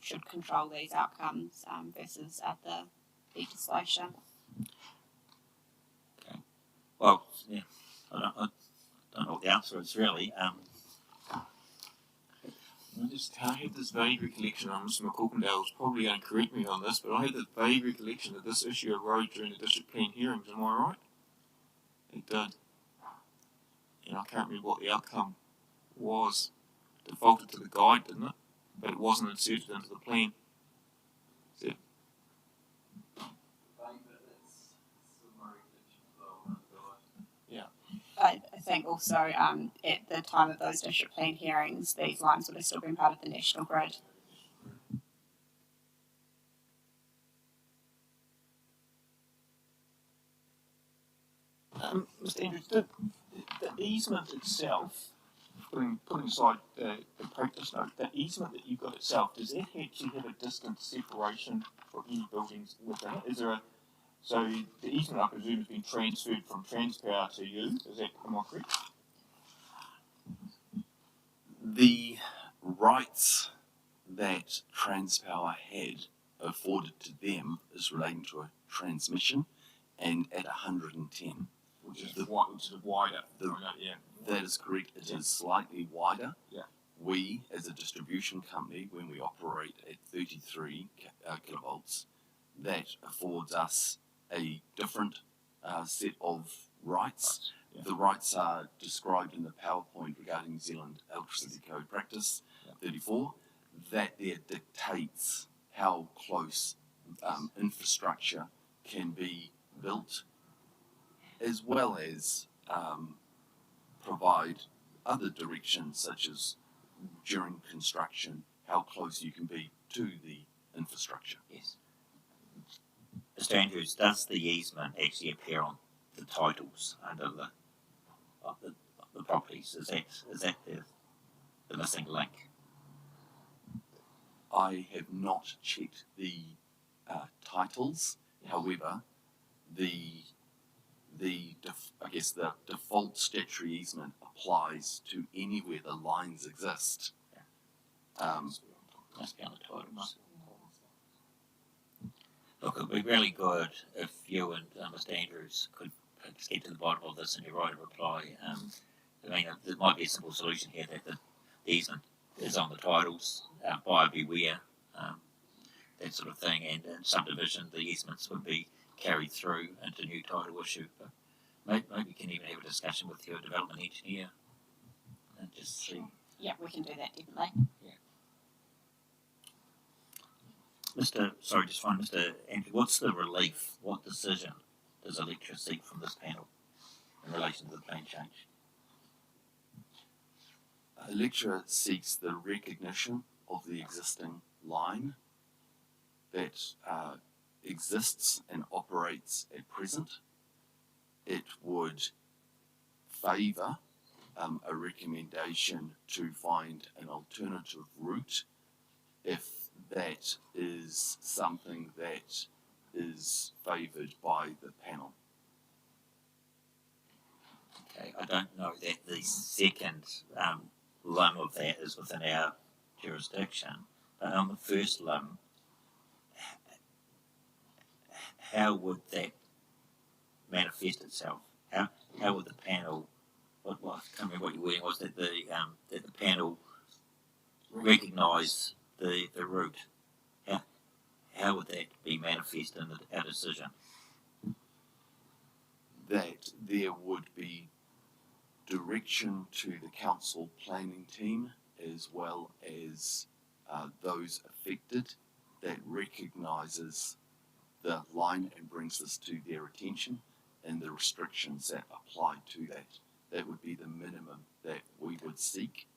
should control these outcomes versus other legislation. Okay. Well, yeah, I don't know what the answer is really. I had this vague recollection, Mr. McCorkindale's probably going to correct me on this, but I had this vague recollection that this issue arose during the district plan hearings, am I right? It did. And I can't remember what the outcome was. It defaulted to the guide, didn't it? But it wasn't inserted into the plan. So, yeah. I think also at the time of those district plan hearings, these lines would have still been part of the national grid. Mr. Andrews, the easement itself, putting aside the practice note, the easement that you've got itself, does it actually have a distance separation for any buildings within it? Is there a, so the easement, I presume, has been transferred from Transpower to you, is that correct? The rights that Transpower had afforded to them is relating to a transmission and at 110. Which is wider. That is correct. It is slightly wider. Yeah. We, as a distribution company, when we operate at 33 kilovolts, that affords us a different set of rights. Yeah. The rights are described in the PowerPoint regarding New Zealand Electricity Code Practice 34. That there dictates how close infrastructure can be built, as well as provide other directions, such as during construction, how close you can be to the infrastructure. Yes. Mr. Andrews, does the easement actually appear on the titles under the properties? Is that the missing link? I have not checked the titles. However, I guess the default statutory easement applies to anywhere the lines exist. Must be on the titles. Look, it would be really good if you and Mr. Andrews could perhaps get to the bottom of this and you write a reply. I mean, there might be a simple solution here that the easement is on the titles, buyer beware, that sort of thing, and in subdivision the easements would be carried through into new title issue. But maybe you can even have a discussion with your development engineer and just see. Yeah, we can do that definitely. Mr. Andrew, what's the relief? What decision does Electra seek from this panel in relation to the plan change? Electra seeks the recognition of the existing line that exists and operates at present. It would favour a recommendation to find an alternative route if that is something that is favoured by the panel. Okay, I don't know that the second limb of that is within our jurisdiction, but on the first limb, how would that manifest itself? How would the panel? I can't remember what your wording was. That the panel recognise the route. How would that be manifest in our decision? That there would be direction to the council planning team as well as those affected that recognises the line and brings this to their attention and the restrictions that apply to that. That would be the minimum that we would seek.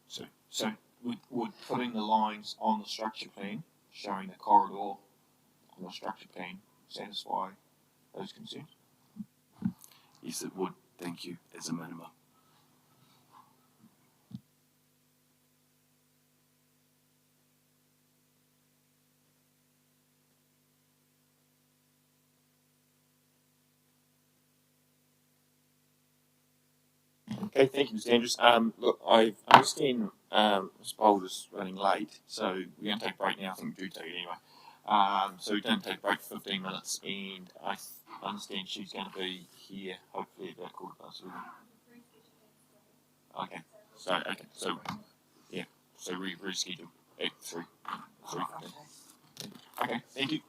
So would putting the lines on the structure plan, showing the corridor on the structure plan, satisfy those concerns? Yes, it would. Thank you, as a minimum. Okay, thank you, Mr. Andrews. Look, I understand Ms. Bold is running late, so we're going to take a break now. I think we do take it anyway. So we're going to take a break for 15 minutes, and I understand she's going to be here hopefully about 1:15. Okay, so yeah, so we reschedule at 3. Okay, thank you.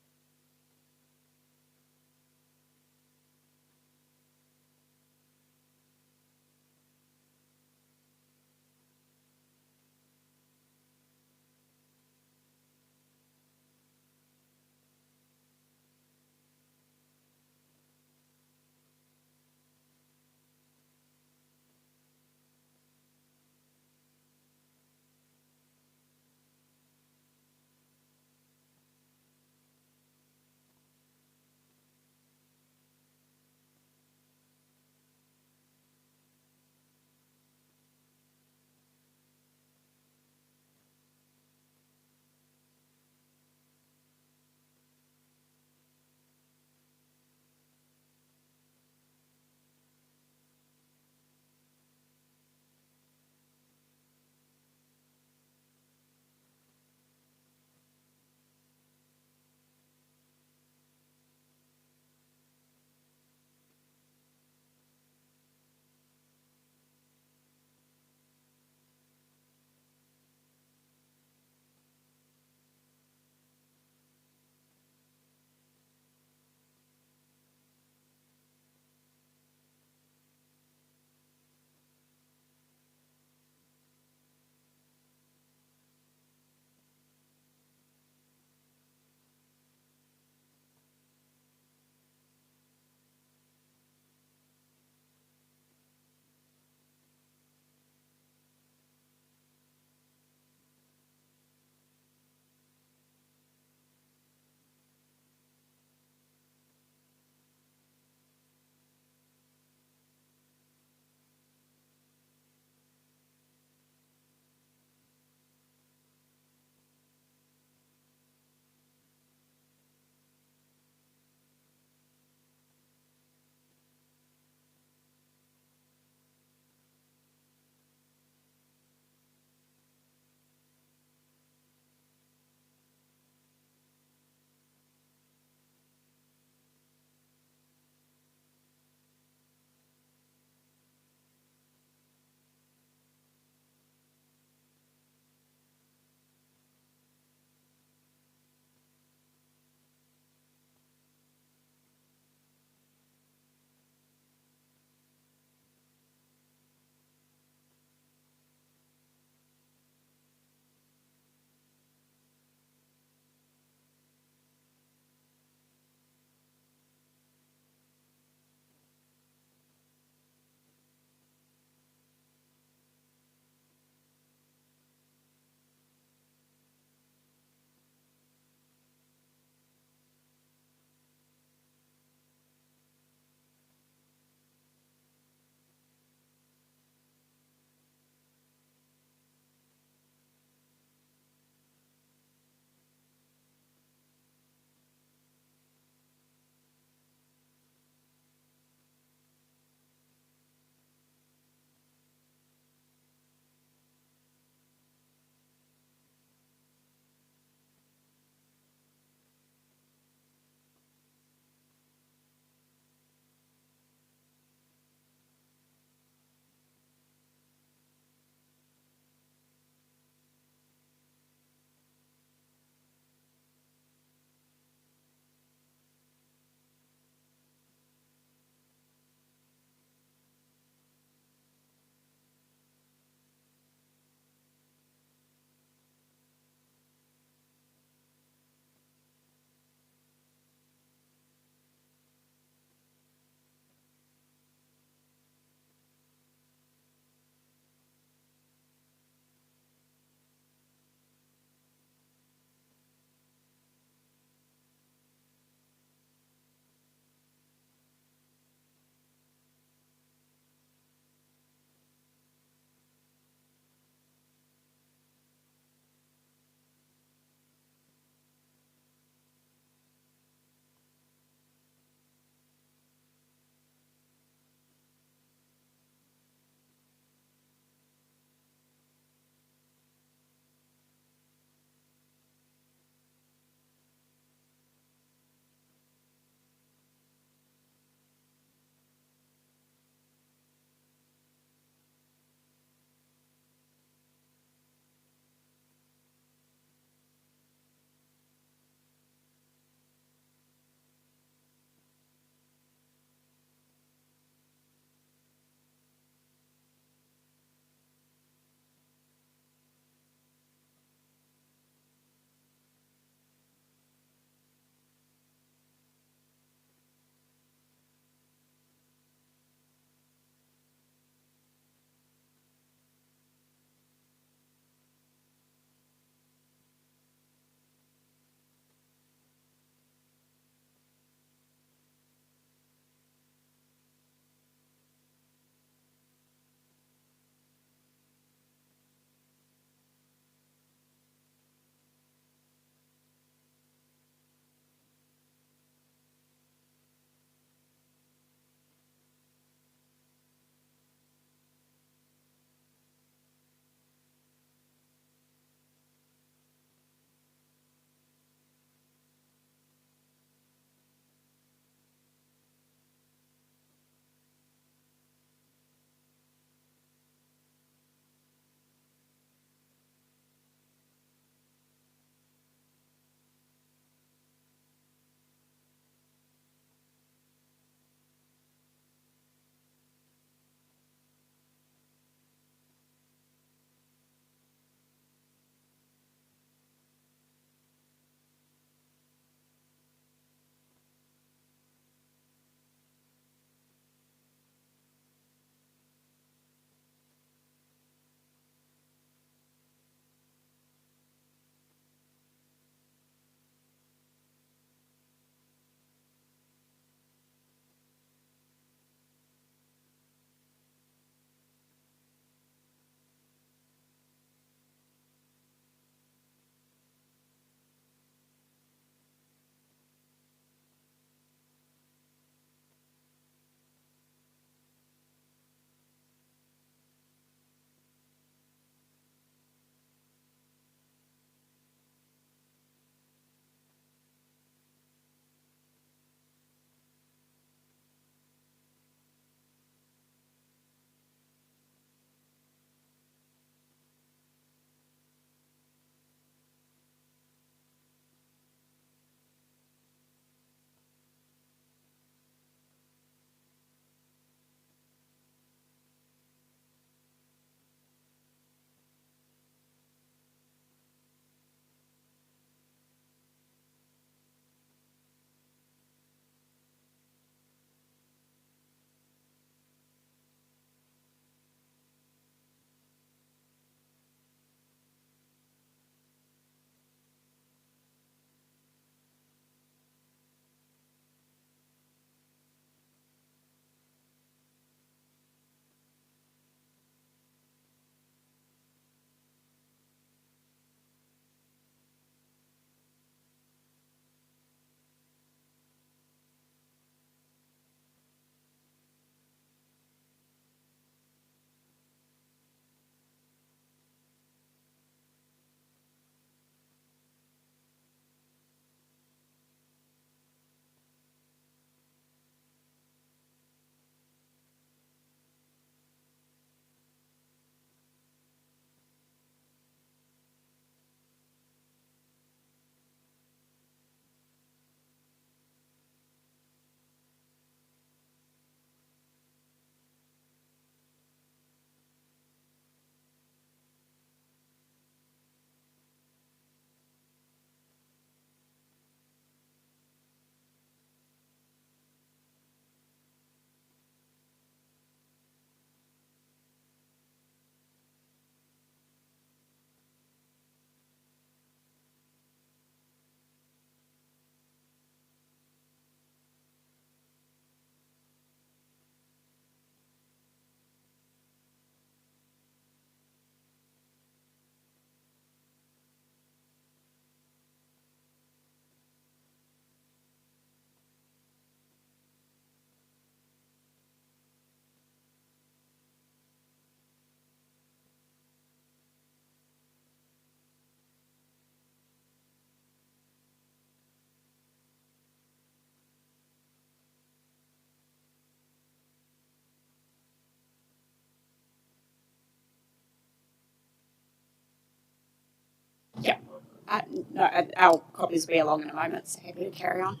No, our copies will be along in a moment, so happy to carry on.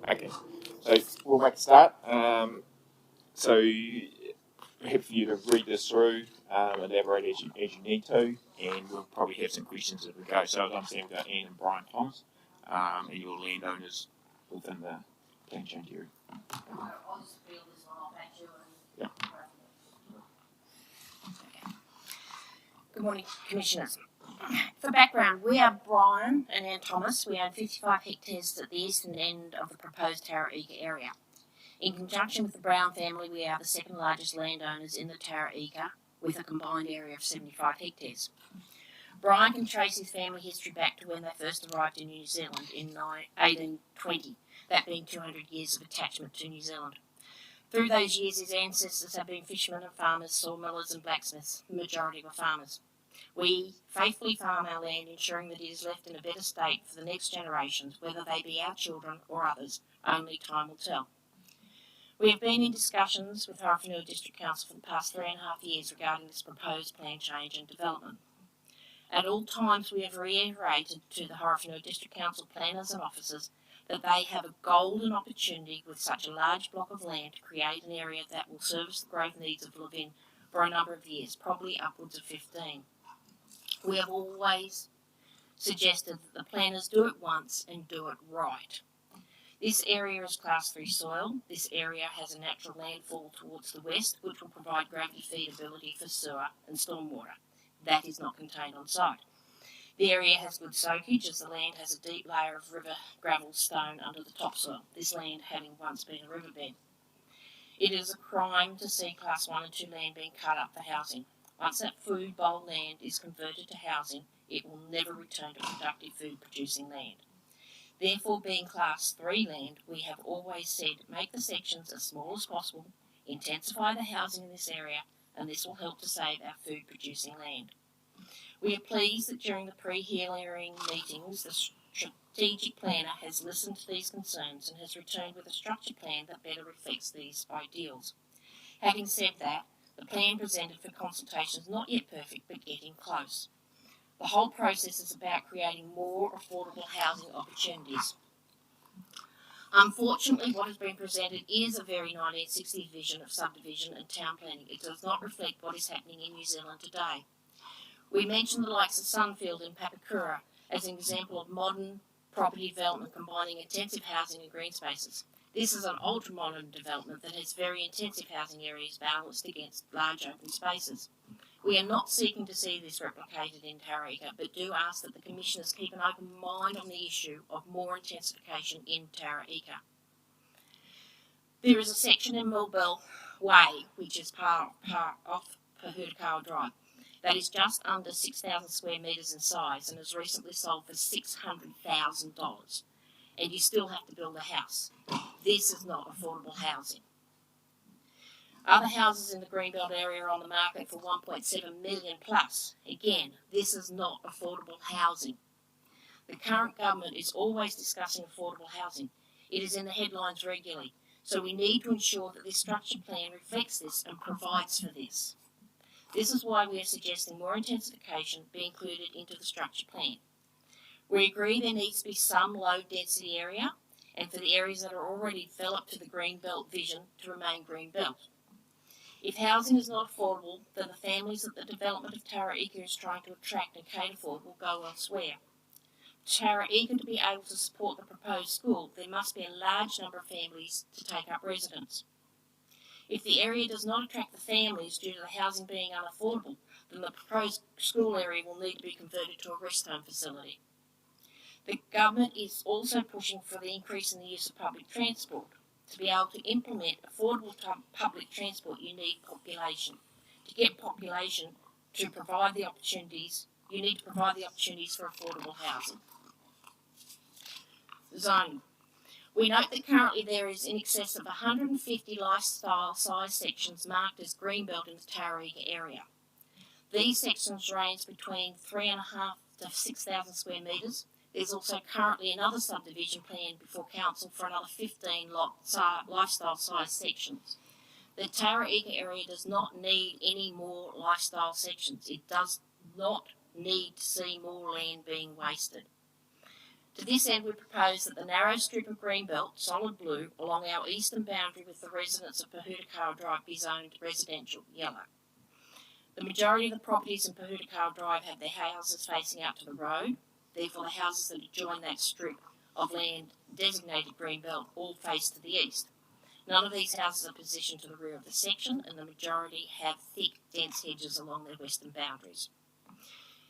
Okay, so we'll make a start. So happy for you to read this through, elaborate as you need to, and we'll probably have some questions as we go. So as I'm saying, we've got Ian and Brian Thomas, and your landowners within the plan change area. I'll just field this one off at you and Good morning, Commissioners. For background, we are Brian and Ann Thomas. We own 55 hectares at the eastern end of the proposed Tara-Ika area. In conjunction with the Brown family, we are the second largest landowners in the Tara-Ika, with a combined area of 75 hectares. Brian can trace his family history back to when they first arrived in New Zealand in 1820, that being 200 years of attachment to New Zealand. Through those years, his ancestors have been fishermen and farmers, sawmillers and blacksmiths. The majority were farmers. We faithfully farm our land, ensuring that it is left in a better state for the next generations, whether they be our children or others. Only time will tell. We have been in discussions with Horowhenua District Council for the past 3.5 years regarding this proposed plan change and development. At all times, we have reiterated to the Horowhenua District Council planners and officers that they have a golden opportunity with such a large block of land to create an area that will service the growth needs of Levin for a number of years, probably upwards of 15. We have always suggested that the planners do it once and do it right. This area is Class 3 soil. This area has a natural landfall towards the west, which will provide gravity feedability for sewer and stormwater. That is not contained on site. The area has good soakage, as the land has a deep layer of river gravel stone under the topsoil, this land having once been a riverbed. It is a crime to see Class 1 and 2 land being cut up for housing. Once that food bowl land is converted to housing, it will never return to productive food producing land. Therefore, being Class 3 land, we have always said make the sections as small as possible, intensify the housing in this area, and this will help to save our food producing land. We are pleased that during the pre-hearing meetings, the strategic planner has listened to these concerns and has returned with a structured plan that better reflects these ideals. Having said that, the plan presented for consultation is not yet perfect, but getting close. The whole process is about creating more affordable housing opportunities. Unfortunately, what has been presented is a very 1960s vision of subdivision and town planning. It does not reflect what is happening in New Zealand today. We mentioned the likes of Sunfield and Papakura as an example of modern property development combining intensive housing and green spaces. This is an ultra-modern development that has very intensive housing areas balanced against large open spaces. We are not seeking to see this replicated in Tara-Ika, but do ask that the Commissioners keep an open mind on the issue of more intensification in Tara-Ika. There is a section in Millbell Way, which is part off Pahurakawa Drive, that is just under 6,000 square metres in size and is recently sold for $600,000. And you still have to build a house. This is not affordable housing. Other houses in the Greenbelt area are on the market for $1.7 million plus. Again, this is not affordable housing. The current government is always discussing affordable housing. It is in the headlines regularly. So we need to ensure that this structured plan reflects this and provides for this. This is why we are suggesting more intensification be included into the structured plan. We agree there needs to be some low density area, and for the areas that are already developed to the Greenbelt vision to remain Greenbelt. If housing is not affordable, then the families that the development of Tara-Ika is trying to attract and cater for will go elsewhere. Tara-Ika to be able to support the proposed school, there must be a large number of families to take up residence. If the area does not attract the families due to the housing being unaffordable, then the proposed school area will need to be converted to a rest home facility. The government is also pushing for the increase in the use of public transport. To be able to implement affordable public transport, you need population. To get population to provide the opportunities, you need to provide the opportunities for affordable housing. Zoning. We note that currently there is in excess of 150 lifestyle size sections marked as Greenbelt in the Tara-Ika area. These sections range between 3,500 to 6,000 square metres. There's also currently another subdivision planned before council for another 15 lifestyle size sections. The Tara-Ika area does not need any more lifestyle sections. It does not need to see more land being wasted. To this end, we propose that the narrow strip of greenbelt, solid blue, along our eastern boundary with the residents of Pahudakara Drive be zoned residential yellow. The majority of the properties in Pahudakara Drive have their houses facing out to the road, therefore the houses that adjoin that strip of land designated greenbelt all face to the east. None of these houses are positioned to the rear of the section, and the majority have thick, dense hedges along their western boundaries.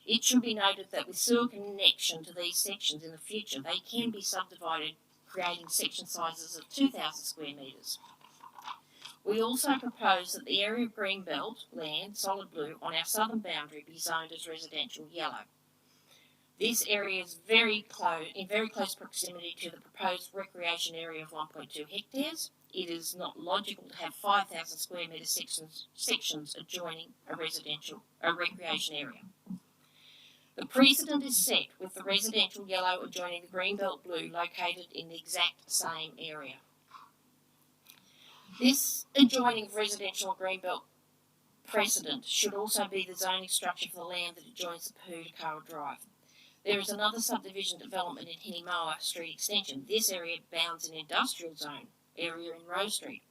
It should be noted that with sewer connection to these sections in the future, they can be subdivided, creating section sizes of 2,000 square metres. We also propose that the area of greenbelt land, solid blue, on our southern boundary be zoned as residential yellow. This area is in very close proximity to the proposed recreation area of 1.2 hectares. It is not logical to have 5,000 square metre sections adjoining a recreation area. The precedent is set with the residential yellow adjoining the greenbelt blue located in the exact same area. This adjoining of residential and greenbelt precedent should also be the zoning structure for the land that adjoins the Pahudakara Drive. There is another subdivision development in Hinimoa Street Extension. This area bounds an industrial zone area in Rose Street.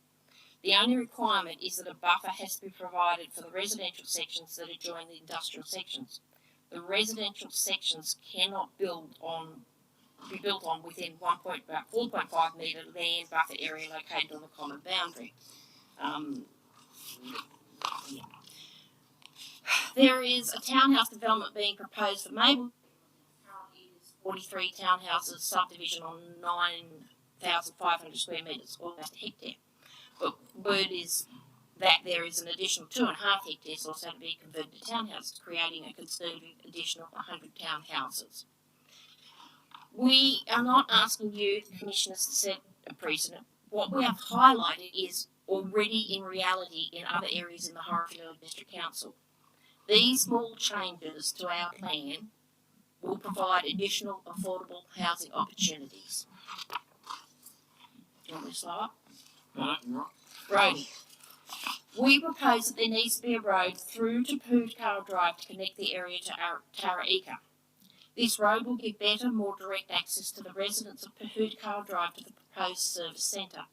The only requirement is that a buffer has to be provided for the residential sections that adjoin the industrial sections. The residential sections cannot be built on within 4.5 metre land buffer area located on the common boundary. There is a townhouse development being proposed for Maple. Currently it is 43 townhouses subdivision on 9,500 square metres, almost a hectare. But word is that there is an additional 2.5 hectares also to be converted to townhouses, creating a conservative additional 100 townhouses. We are not asking you, the commissioners, to set a precedent. What we have highlighted is already in reality in other areas in the Horowhenua District Council. These small changes to our plan will provide additional affordable housing opportunities. Do you want me to slow up? No, you're right. Roadie. We propose that there needs to be a road through to Pahudakara Drive to connect the area to Tara-Ika. This road will give better, more direct access to the residents of Pahudakara Drive to the proposed service centre.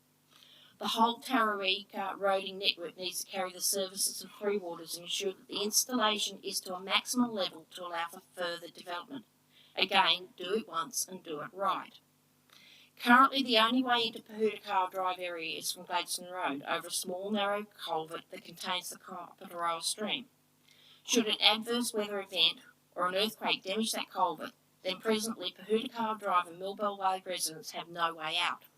The whole Tara-Ika roading network needs to carry the services of Three Waters and ensure that the installation is to a maximum level to allow for further development. Again, do it once and do it right. Currently, the only way into Pahudakara Drive area is from Gladstone Road, over a small narrow culvert that contains the Kapataroa stream. Should an adverse weather event or an earthquake damage that culvert, then presently Pahudakara Drive and Millbell Way residents have no way out.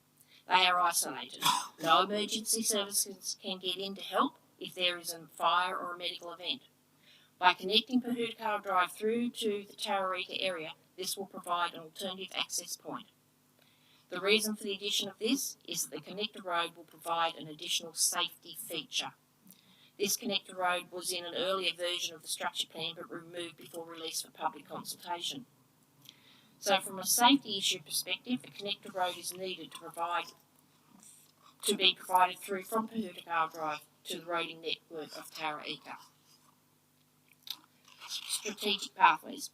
They are isolated. No emergency services can get in to help if there is a fire or a medical event. By connecting Pahudakara Drive through to the Tara-Ika area, this will provide an alternative access point. The reason for the addition of this is that the connector road will provide an additional safety feature. This connector road was in an earlier version of the structure plan but removed before release for public consultation. So from a safety issue perspective, a connector road is needed to be provided through from Pahudakara Drive to the roading network of Tara-Ika. Strategic pathways.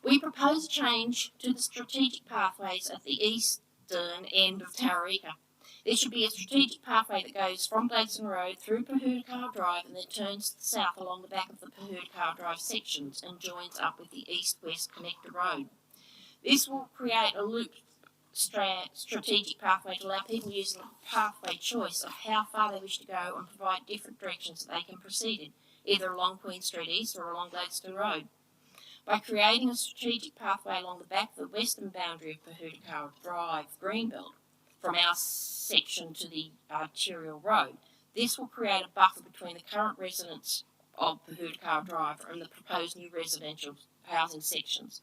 We propose a change to the strategic pathways at the eastern end of Tara-Ika. There should be a strategic pathway that goes from Gladstone Road through Pahudakara Drive and then turns to the south along the back of the Pahudakara Drive sections and joins up with the east-west connector road. This will create a loop strategic pathway to allow people using a pathway choice of how far they wish to go and provide different directions that they can proceed in, either along Queen Street East or along Gladstone Road. By creating a strategic pathway along the back of the western boundary of Pahudakara Drive Greenbelt from our section to the arterial road, this will create a buffer between the current residents of Pahudakara Drive and the proposed new residential housing sections.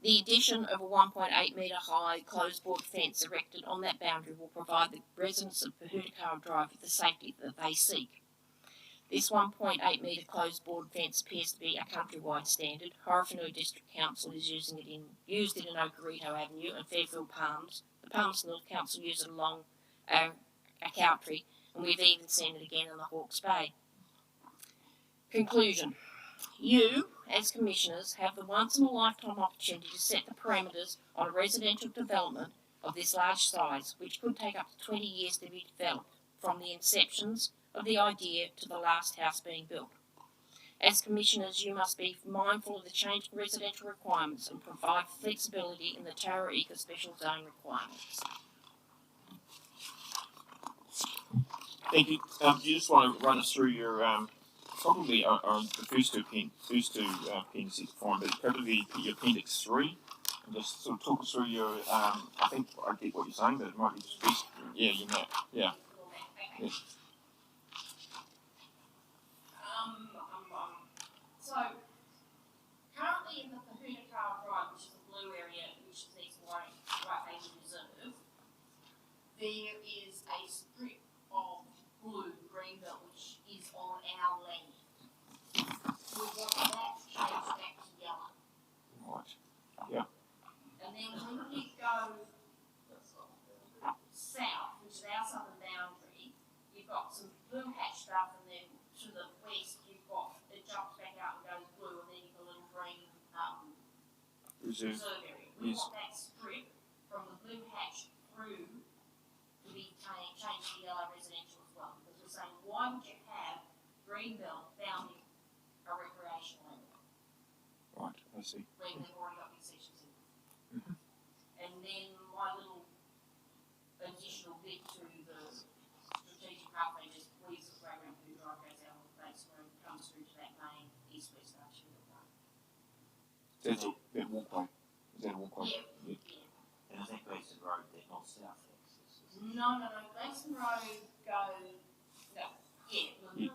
The addition of a 1.8 metre high closed board fence erected on that boundary will provide the residents of Pahudakara Drive with the safety that they seek. This 1.8 metre closed board fence appears to be a countrywide standard. Horowhenua District Council is used it in Okarito Avenue and Fairfield Palms. The Palms North Council use it along a cow tree, and we've even seen it again in the Hawke's Bay. Conclusion. You, as commissioners, have the once-in-a-lifetime opportunity to set the parameters on a residential development of this large size, which could take up to 20 years to be developed, from the inceptions of the idea to the last house being built. As commissioners, you must be mindful of the changing residential requirements and provide flexibility in the Tara-Ika special zone requirements. Thank you. Do you just want to run us through your probably the first two appendices form, but probably your appendix 3, and just sort of talk us through your. I think I get what you're saying, but it might be just best. Yeah, your map. Yeah. Yes. So, currently in the Tara-Ika Growth, which is the blue area, which is next to White Basin Reserve, there is a strip of blue green belt which is on our land. We want that changed back to yellow. Right. Yeah. And then when you go south, which is our southern boundary, you've got some blue hatch stuff, and then to the west you've got, it jumps back out and goes blue, and then you've got a little green reserve area. We want that strip from the blue hatch through to be changed to yellow residential as well, because we're saying, why would you have green belt bounding a recreational area? Right. I see. When they've already got these sections in. Mm-hmm. And then my little additional bit to the strategic pathway just weaves its way around Poo Drive, goes out on the base road, comes through to that main east-west arch of the road. That's that walkway. Is that a walkway? Yeah. And I think Basin Road, they're not south access. No. Basin Road goes, no, yeah. Yeah.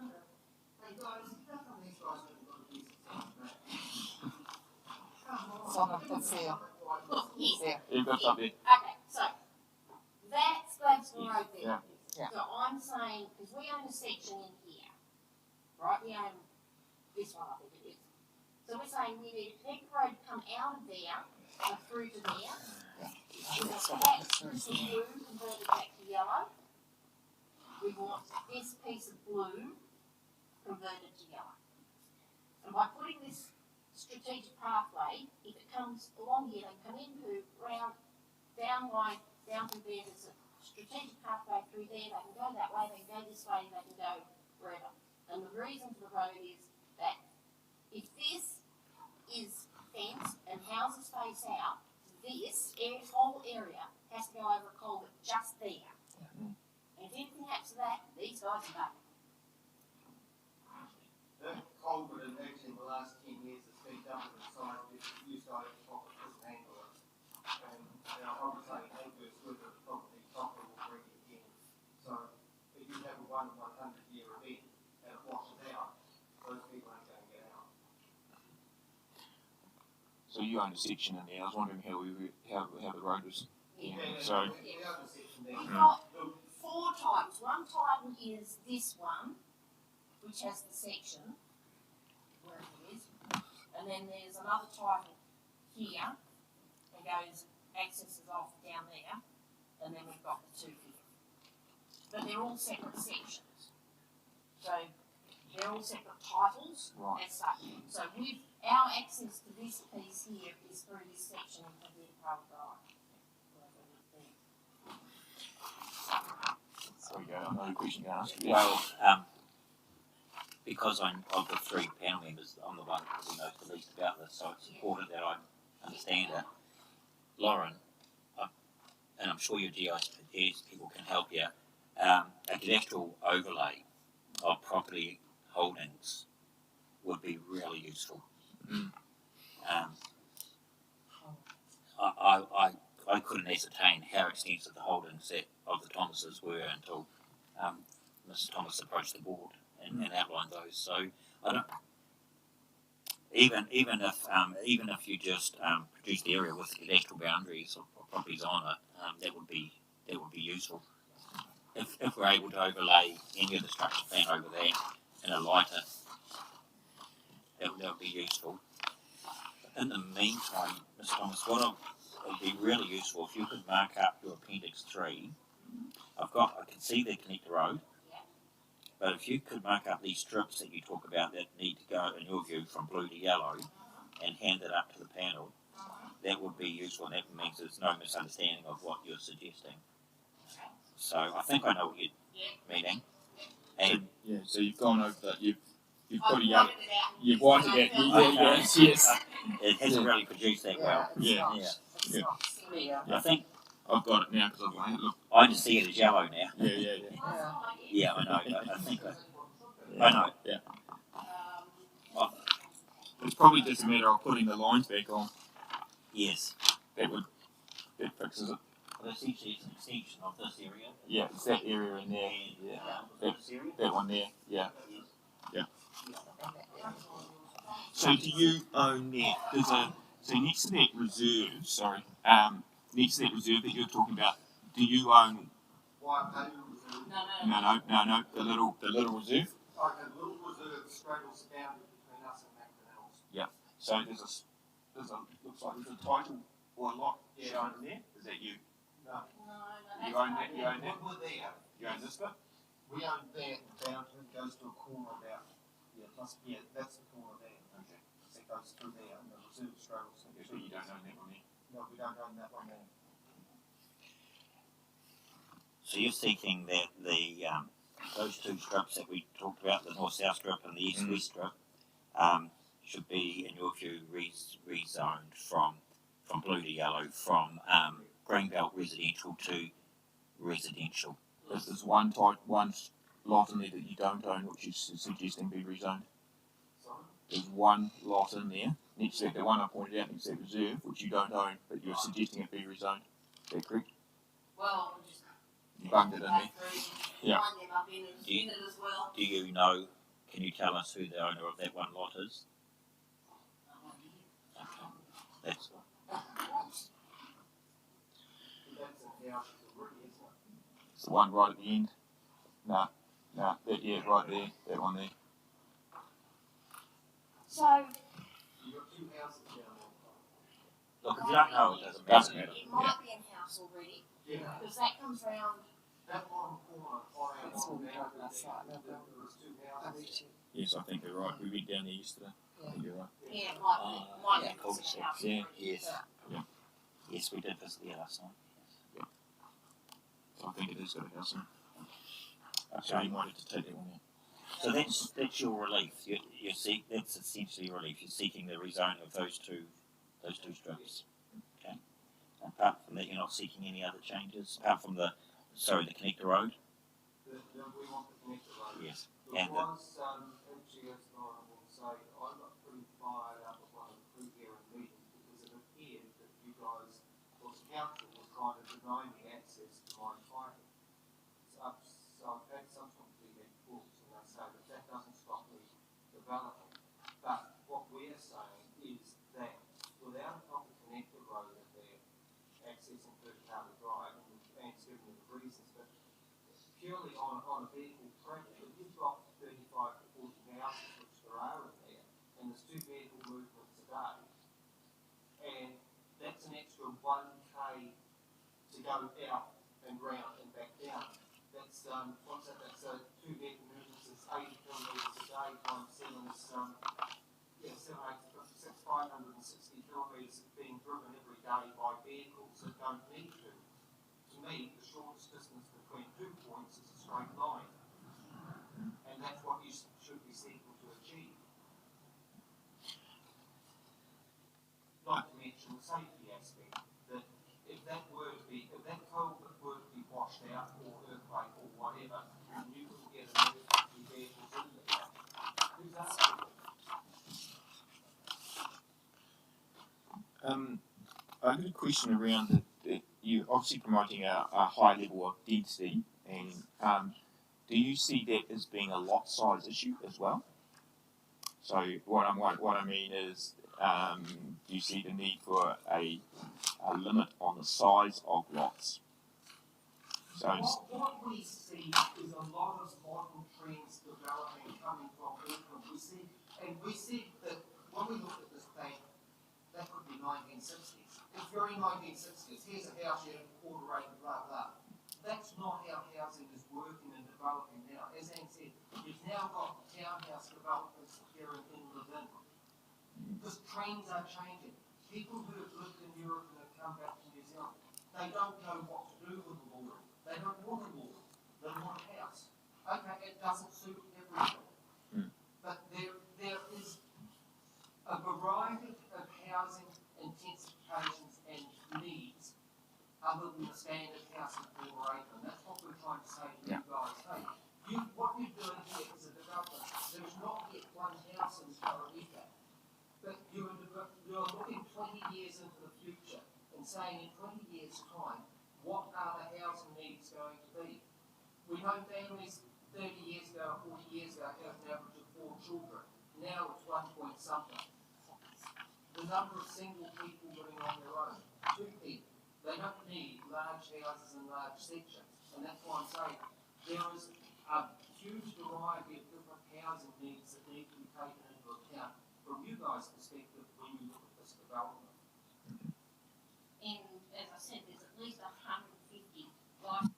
That's there. Yes. There. You've got something. Okay, so that's Gladstone Road there. Yeah. Yeah. So I'm saying, because we own a section in here, right? We own this one, I think it is. So we're saying we need a connector road to come out of there and through to there. We want that strip of blue converted back to yellow. We want this piece of blue converted to yellow. And by putting this strategic pathway, if it comes along here, they come into round, down through there, there's a strategic pathway through there, they can go that way, they can go this way, they can go wherever. And the reason for the road is that if this is fenced and houses face out, this whole area has to go over a culvert just there. And if anything happens to that, these guys are back. That culvert has actually in the last 10 years has been done to the side of you started to pop this angle. And I would say adverse weather probably will bring it in. So if you have a 1 in 100 year event and it washes out, those people aren't going to get out. So you own a section in there. I was wondering how the road was. Yeah, So. we have a section there. We've got 4 types. One type is this one, which has the section, where it is. And then there's another type here that goes, accesses off down there. And then we've got the 2 here. But they're all separate sections. So they're all separate titles as such. So our access to this piece here is through this section of the private drive. There we go. Another question to ask. Well, because I'm of the 3 panel members, I'm the one who knows the least about this, so it's important that I understand it. Lauren, and I'm sure your GIS people can help you, a collateral overlay of property holdings would be really useful. I couldn't ascertain how extensive the holdings of the Thomases were until Mr. Thomas approached the board and outlined those. So I don't. Even if you just produce the area with the cadastral boundaries or properties on it, that would be useful. If we're able to overlay any of the structure plan over there in a lighter, that would be useful. In the meantime, Mr. Thomas, what would be really useful if you could mark up your appendix 3. I can see the connector road, But if you could mark up these strips that you talk about that need to go, in your view, from blue to yellow, and hand it up to the panel, that would be useful, and that means there's no misunderstanding of what you're suggesting. So I think I know what you're meaning. And So you've gone over that. You've put a yellow. You've whited it. Yes. It hasn't really produced that well. Yeah. I think I've got it now because I've got it. Look. I just see it as yellow now. Yeah. Yeah, I know. I think I know. Yeah. It's probably just a matter of putting the lines back on. Yes. That fixes it. Well, essentially, it's an extension of this area. Yeah, it's that area in there. And this area. That one there. Yeah. Yes. So do you own that? So next to that reserve, next to that reserve that you're talking about, do you own? No. The little reserve. Okay, the little reserve straddles the boundary between us and McDonald's. Yeah. So looks like there's a title or a lot shown in there. Is that you? No. You own that? You own that? We're there. You own this bit? We own that boundary goes to a corner about. Yeah, that's the corner there. Okay. That goes through there, and the reserve straddles. Okay, so you don't own that one there. No, we don't own that one there. So you're seeking that those two strips that we talked about, the north-south strip and the east-west strip, should be, in your view, rezoned from blue to yellow, from greenbelt residential to residential. There's one lot in there that you don't own, which is suggesting be rezoned. There's one lot in there, next to the one I pointed out, next to that reserve, which you don't own, but you're suggesting it be rezoned. Is that correct? Well, You bunged it in there. Yeah. Do you know, can you tell us who the owner of that one lot is? Okay. That's It's the one right at the end. Right there, that one there. so You've got two houses down there. look, if you don't know, it doesn't Doesn't matter. matter. it might be in house already, Yeah. because that comes round. That bottom corner, on our That's bottom what we boundary, got last night, no there problem. was two houses. Yes, I think you're right. We went down there yesterday. I think you're right. Yeah, might be cool. in house. Yeah. Yes. Yeah. Yes, we did visit there last night. So I think it is got a house in it. So you might have to take that one out. So that's your relief. That's essentially relief. You're seeking the rezoning of those two strips. Okay. Apart from that, you're not seeking any other changes apart from the connector road. We want the connector road. Yes. There And was, actually, as I will say, I got pretty fired up at one of the pre-hearing meetings because it appeared that you guys, or the council, was trying to deny me access to my title. So I've had some sort of feedback books, and they say that that doesn't stop me developing. But what we're saying is that without a proper connector road in there, accessing third-party drive, and Anne's given you the reasons, but purely on a vehicle track, if you've got 35 to 40 houses, which there are in there, and there's 2 vehicle movements a day, and that's an extra 1k to go out and round and back down. That's what's that? That's 2 vehicle movements is 80 kilometres a day times 7 is 560 kilometres being driven every day by vehicles that don't need to. To me, the shortest distance between 2 points is a straight line, and that's what you should be seeking to achieve. Not to mention the safety aspect, that if that culvert were to be washed out or earthquake or whatever, and you couldn't get emergency vehicles in there, who's asking? I have a question around you obviously promoting a high level of density, and do you see that as being a lot size issue as well? So what I mean is, do you see the need for a limit on the size of lots? So What we see is a lot of modern trends developing coming from Auckland. We see that when we look at this plan, that could be 1960s. It's very 1960s. Here's a house you have a quarter acre, blah, blah. That's not how housing is working and developing now. As Anne said, now got townhouse developments here in Levin. Because trends are changing. People who have lived in Europe and have come back to New Zealand, they don't know what to do with the law. They don't want a law. They want a house. Okay, it doesn't suit everyone. But there is a variety of housing intensifications and needs other than the standard house in 4 acre. And that's what we're trying to say to you guys. Hey, what you're doing here is a development. There's not yet one house in Tara-Ika. But you're looking 20 years into the future and saying in 20 years' time, what are the housing needs going to be? We know families 30 years ago, 40 years ago, had an average of 4 children. Now it's 1 point something. The number of single people living on their own, 2 people. They don't need large houses and large sections. And that's why I'm saying there is a huge variety of different housing needs that need to be taken into account from you guys' perspective when you look at this development. And as I said, there's at least 150 life.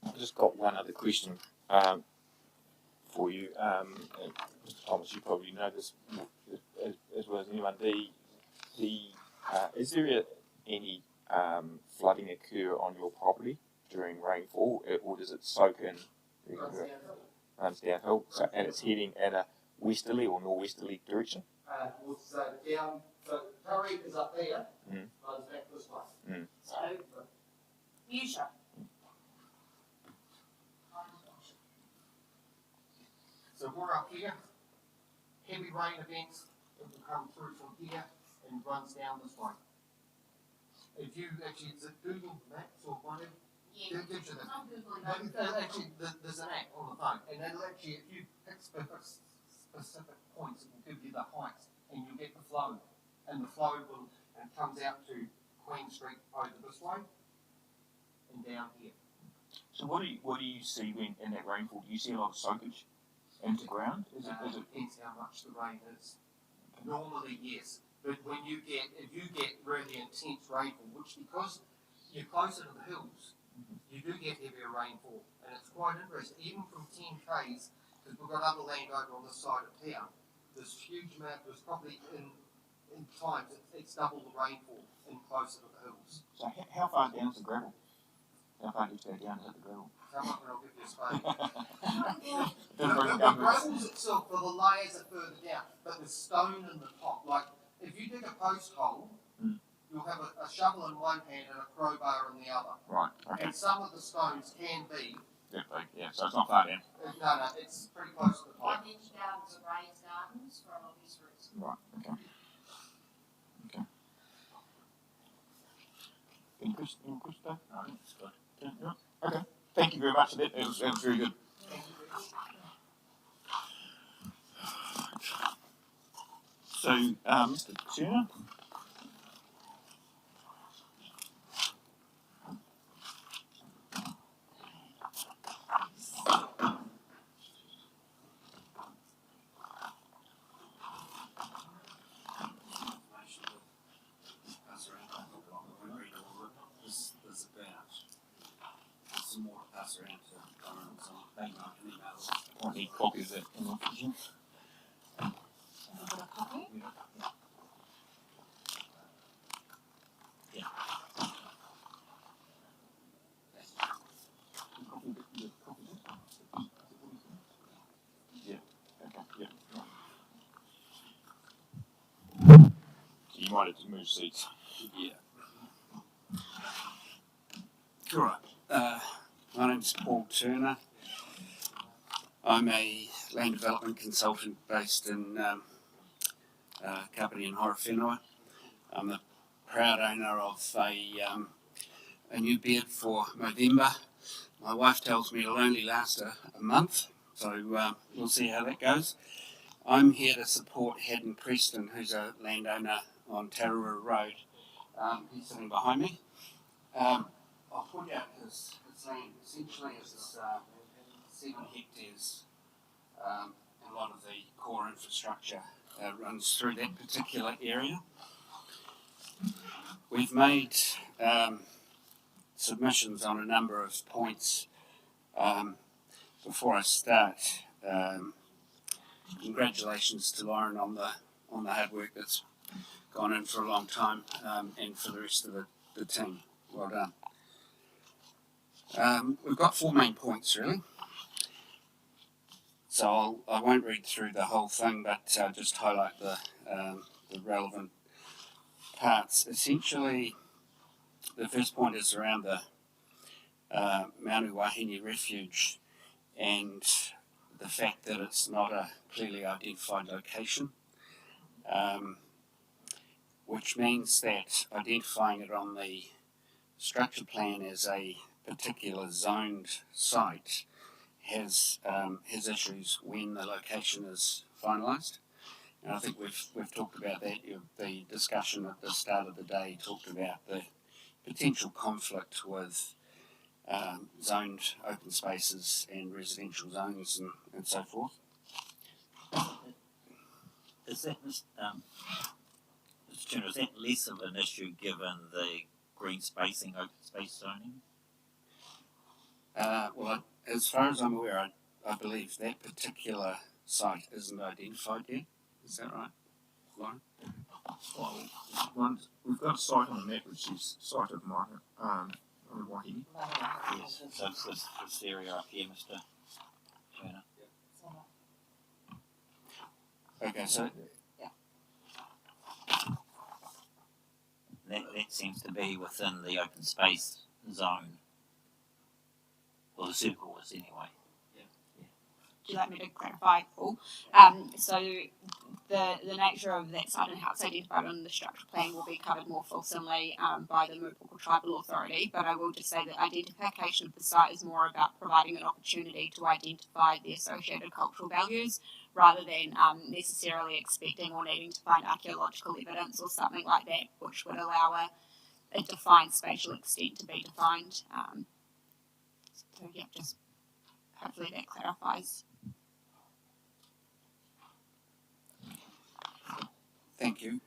I've just got one other question for you. Mr. Thomas, you probably know this as well as anyone. Is there any flooding occur on your property during rainfall, or does it soak in? Runs downhill, so, and it's heading in a westerly or northwesterly direction? So down, so Tara-Ika is up here, runs back this way. So, usually. So we're up here, heavy rain events, it will come through from here and runs down this way. If you actually, is it Google Maps or whatever? Yeah. It gives you that. I'm Googling Actually, there's an app on the phone, and it'll actually, if you pick specific points, it will give you the heights, and you'll get the flow. And the flow will, and comes out to Queen Street over this way, and down here. So what do you see when in that rainfall? Do you see a lot of soakage into ground? Is it? Depends how much the rain is. Normally, yes. But if you get really intense rainfall, which because you're closer to the hills, you do get heavier rainfall. And it's quite interesting, even from 10 Ks, because we've got other land over on this side of town, this huge amount, there's probably in times, it's double the rainfall in closer to the hills. So how far down is the gravel? How far do you go down to hit the gravel? Come up and I'll give you a spade. The The gravels itself, for the layers are further down, but there's stone in the top. Like, if you dig a post hole, you'll have a shovel in one hand and a crowbar in the other. Right, okay. And some of the stones can be. Yeah, so it's not far down. No, it's pretty close to the top. Veggie gardens are raised gardens for an obvious reason. Right, okay. Any questions, Dave? No, that's good. Yeah. Okay. Thank you very much for that. It was very good. So, Mr. Turner? might need copies of that in the future. Have you got a copy? Yeah. Okay. Yeah. So you might have to move seats. Yeah. All right. My name's Paul Turner. I'm a land development consultant based in Kapiti and Horowhenua. I'm the proud owner of a new bed for November. My wife tells me it'll only last a month, so we'll see how that goes. I'm here to support Haddon Preston, who's a landowner on Tara-Ika Road. He's sitting behind me. I'll point out his land. Essentially it's 7 hectares, and a lot of the core infrastructure runs through that particular area. We've made submissions on a number of points. Before I start, congratulations to Lauren on the hard work that's gone in for a long time, and for the rest of the team. Well done. We've got 4 main points really, so I won't read through the whole thing, but just highlight the relevant parts. Essentially, the first point is around the Maungu Wahine Refuge and the fact that it's not a clearly identified location, which means that identifying it on the structure plan as a particular zoned site has issues when the location is finalised. And I think we've talked about that. The discussion at the start of the day talked about the potential conflict with zoned open spaces and residential zones and so forth. Is that, Mr. Turner, is that less of an issue given the green spacing, open space zoning? Well, as far as I'm aware, I believe that particular site isn't identified yet. Is that right, Lauren? Well, we've got a site on the map which is site of Maungu Wahine. Yes, so it's this area up here, Mr. Turner. Okay, so That seems to be within the open space zone. Well, the circle is anyway. Would you like me to clarify, Paul? So the nature of that site and how it's identified on the structural plan will be covered more fulsomely by the Murupuku Tribal Authority, but I will just say that identification of the site is more about providing an opportunity to identify the associated cultural values rather than necessarily expecting or needing to find archaeological evidence or something like that, which would allow a defined spatial extent to be defined. So yeah, just hopefully that clarifies. thank you.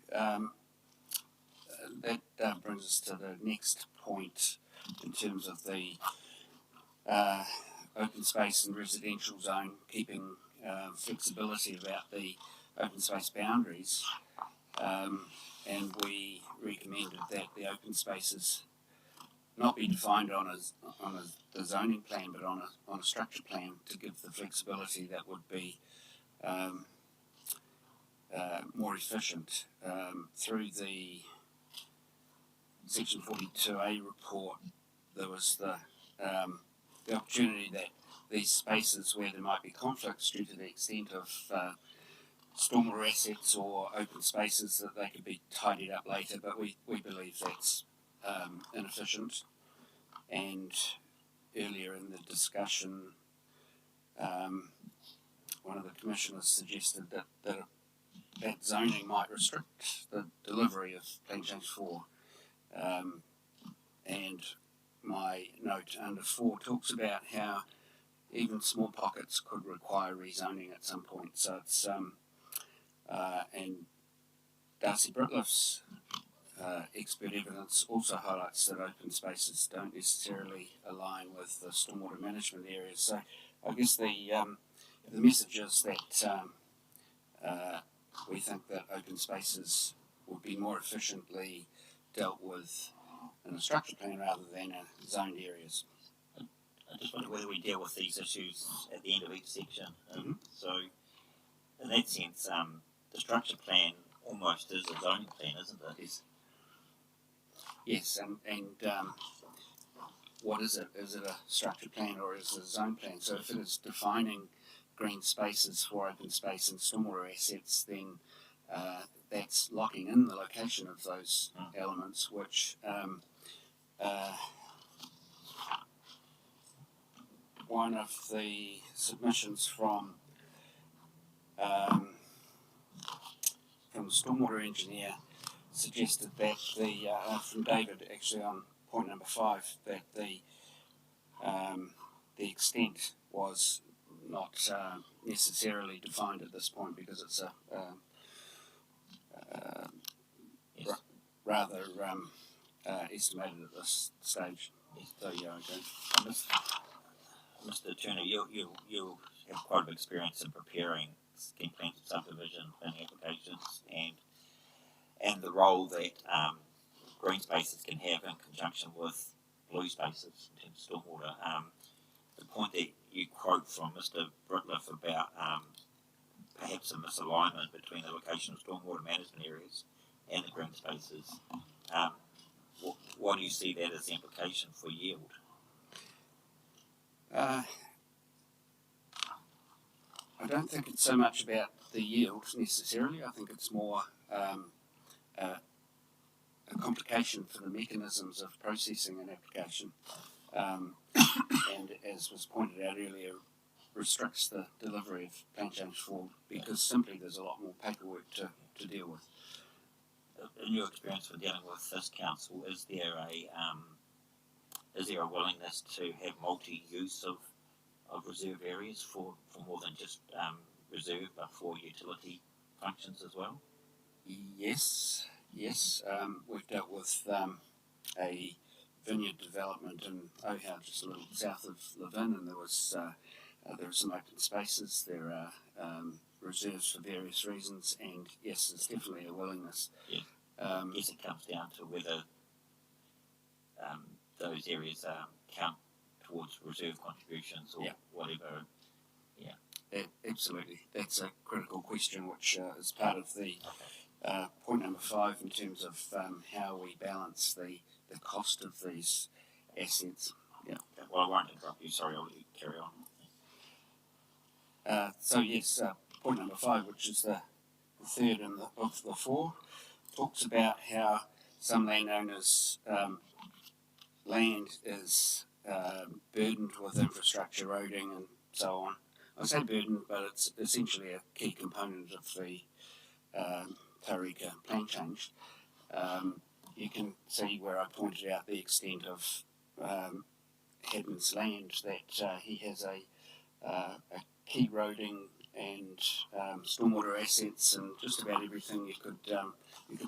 That brings us to the next point in terms of the open space and residential zone, keeping flexibility about the open space boundaries, and we recommended that the open spaces not be defined on the zoning plan, but on a structure plan to give the flexibility that would be more efficient. Through the Section 42A report, there was the opportunity that these spaces where there might be conflicts due to the extent of stormwater assets or open spaces, that they could be tidied up later, but we believe that's inefficient. And earlier in the discussion, one of the commissioners suggested that zoning might restrict the delivery of Plan Change 4. And my note under 4 talks about how even small pockets could require rezoning at some point. So it's and Darcy Britliff's expert evidence also highlights that open spaces don't necessarily align with the stormwater management areas. So I guess the the message is that we think that open spaces would be more efficiently dealt with in a structure plan rather than in zoned areas. I just wonder whether we deal with these issues at the end of each section. Mhm. So, in that sense, the structure plan almost is a zoning plan, isn't it? Yes. Yes, and what is it? Is it a structure plan or is it a zone plan? So if it is defining green spaces for open space and stormwater assets, then that's locking in the location of those elements, which one of the submissions from the stormwater engineer suggested that from David actually on point number 5, that the extent was not necessarily defined at this point because it's a Yes. rather estimated at this stage. Yes. So yeah, okay. Mr. Turner, you have quite a bit of experience in preparing scheme plans of subdivision planning applications and the role that green spaces can have in conjunction with blue spaces in terms of stormwater. The point that you quote from Mr. Britliff about perhaps a misalignment between the location of stormwater management areas and the green spaces, what do you see that as the implication for yield? I don't think it's so much about the yield necessarily. I think it's more a complication for the mechanisms of processing an application, and as was pointed out earlier, restricts the delivery of plan change form because simply there's a lot more paperwork to deal with. In your experience for dealing with this council, is there a willingness to have multi-use of reserve areas for more than just reserve, but for utility functions as well? Yes. We've dealt with a vineyard development in Ohau, just a little south of Levin, and there are some open spaces. There are reserves for various reasons, and yes, there's definitely a willingness. Yeah. Yes, it comes down to whether those areas count towards reserve contributions or whatever. Yeah. Absolutely. That's a critical question, which is part of the point number 5 in terms of how we balance the cost of these assets. Yeah. Well, I won't interrupt you. Sorry, I'll let you carry on. So yes, point number 5, which is the third of the 4, talks about how some landowners' land is burdened with infrastructure, roading, and so on. I say burdened, but it's essentially a key component of the Tara-Ika plan change. You can see where I pointed out the extent of Hedman's land, that he has a key roading and stormwater assets, and just about everything you could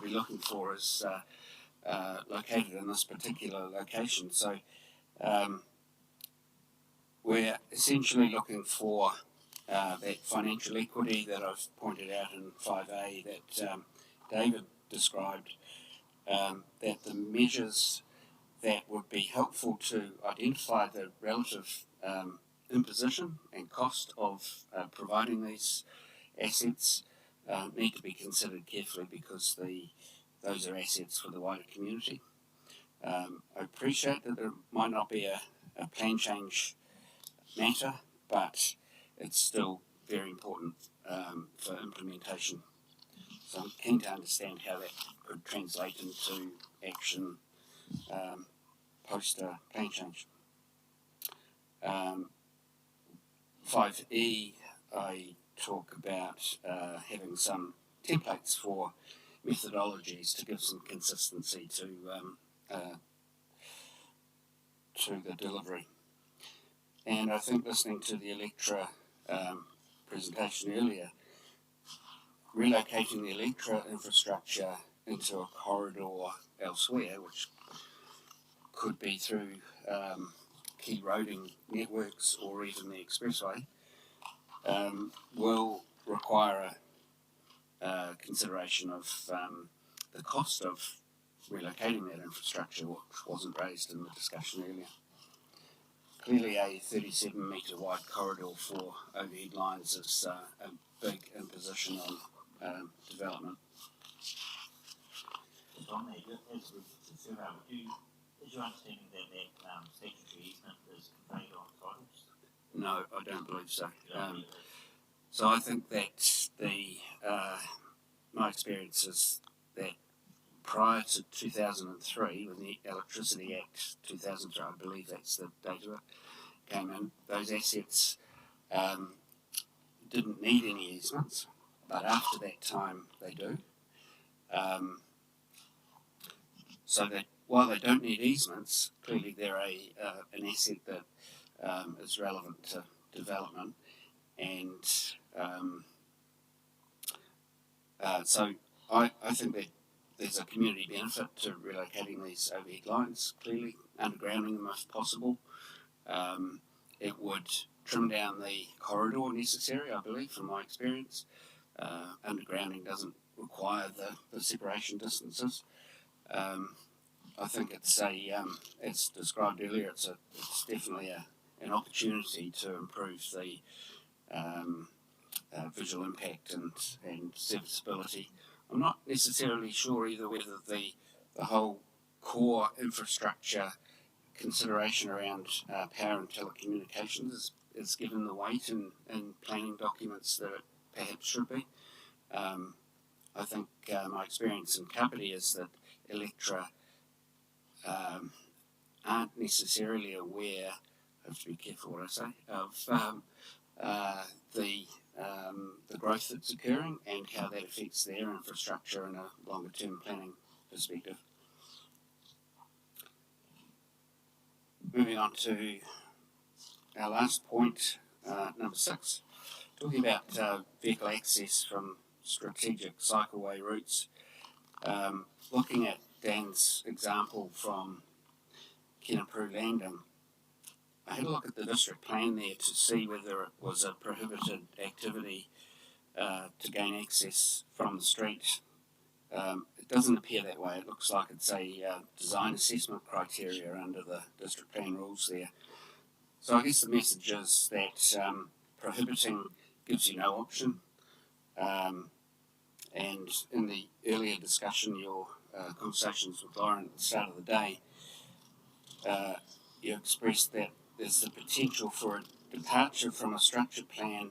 be looking for is located in this particular location. So we're essentially looking for that financial equity that I've pointed out in 5A that David described, that the measures that would be helpful to identify the relative imposition and cost of providing these assets need to be considered carefully because those are assets for the wider community. I appreciate that there might not be a plan change matter, but it's still very important for implementation. So I'm keen to understand how that could translate into action post plan change. 5E, I talk about having some templates for methodologies to give some consistency to the delivery. And I think listening to the Electra presentation earlier, relocating the Electra infrastructure into a corridor elsewhere, which could be through key roading networks or even the expressway, will require a consideration of the cost of relocating that infrastructure, which wasn't raised in the discussion earlier. Clearly, a 37 metre wide corridor for overhead lines is a big imposition on development. Just on that, as with the survey, is your understanding that statutory easement is conveyed on titles? No, I don't believe so. So I think that my experience is that prior to 2003, when the Electricity Act 2003, I believe that's the date of it, came in, those assets didn't need any easements, but after that time they do. So that while they don't need easements, clearly they're an asset that is relevant to development, and so I think that there's a community benefit to relocating these overhead lines, clearly undergrounding them if possible. It would trim down the corridor necessary, I believe, from my experience. Undergrounding doesn't require the separation distances. I think it's as described earlier, it's definitely an opportunity to improve the visual impact and serviceability. I'm not necessarily sure either whether the whole core infrastructure consideration around power and telecommunications is given the weight in planning documents that it perhaps should be. I think my experience in Kapiti is that Electra aren't necessarily aware, I have to be careful what I say, of the growth that's occurring and how that affects their infrastructure in a longer term planning perspective. Moving on to our last point, number 6, talking about vehicle access from strategic cycleway routes. Looking at Dan's example from Kenepuru Landing, I had a look at the district plan there to see whether it was a prohibited activity to gain access from the street. It doesn't appear that way. It looks like it's a design assessment criteria under the district plan rules there. So I guess the message is that prohibiting gives you no option. And in the earlier discussion, your conversations with Lauren at the start of the day, you expressed that there's the potential for a departure from a structure plan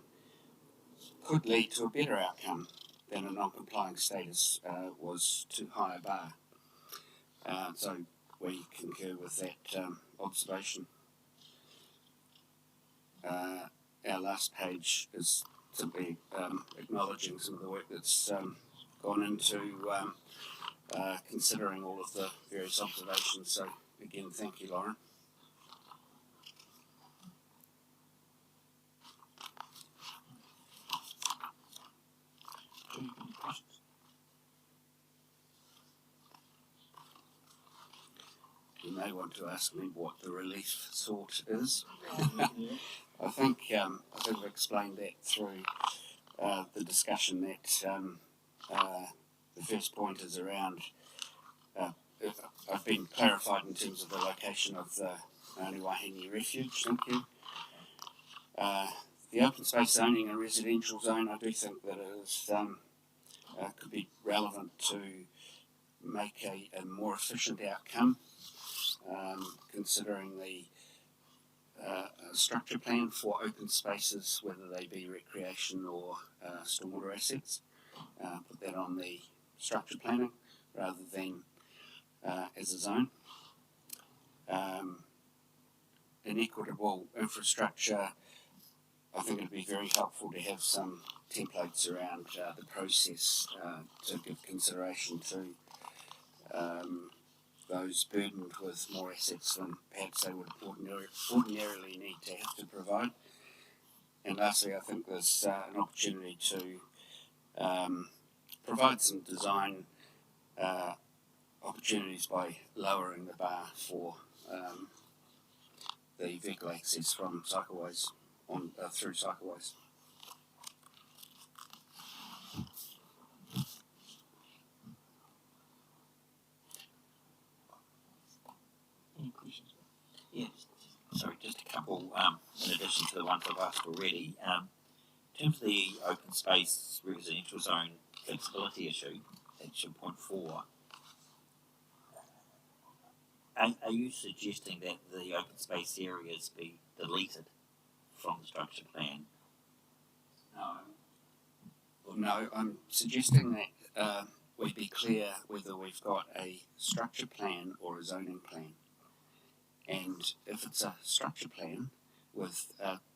could lead to a better outcome than a non-complying status was too high a bar. So we concur with that observation. Our last page is simply acknowledging some of the work that's gone into considering all of the various observations. So again, thank you, Lauren. You may want to ask me what the relief sought is. I think I've explained that through the discussion that the first point is around. I've been clarified in terms of the location of the Ngāti Wahine Refuge. Thank you. The open space zoning and residential zone, I do think that it is could be relevant to make a more efficient outcome. Considering the structure plan for open spaces, whether they be recreation or stormwater assets, put that on the structure planning rather than as a zone. Inequitable infrastructure, I think it would be very helpful to have some templates around the process to give consideration to those burdened with more assets than perhaps they would ordinarily need to have to provide. And lastly, I think there's an opportunity to provide some design opportunities by lowering the bar for the vehicle access from cycleways through cycleways. couple, in addition to the ones I've asked already. In terms of the open space residential zone flexibility issue, section 0.4, are you suggesting that the open space areas be deleted from the structure plan? No, I'm suggesting that we be clear whether we've got a structure plan or a zoning plan. And if it's a structure plan with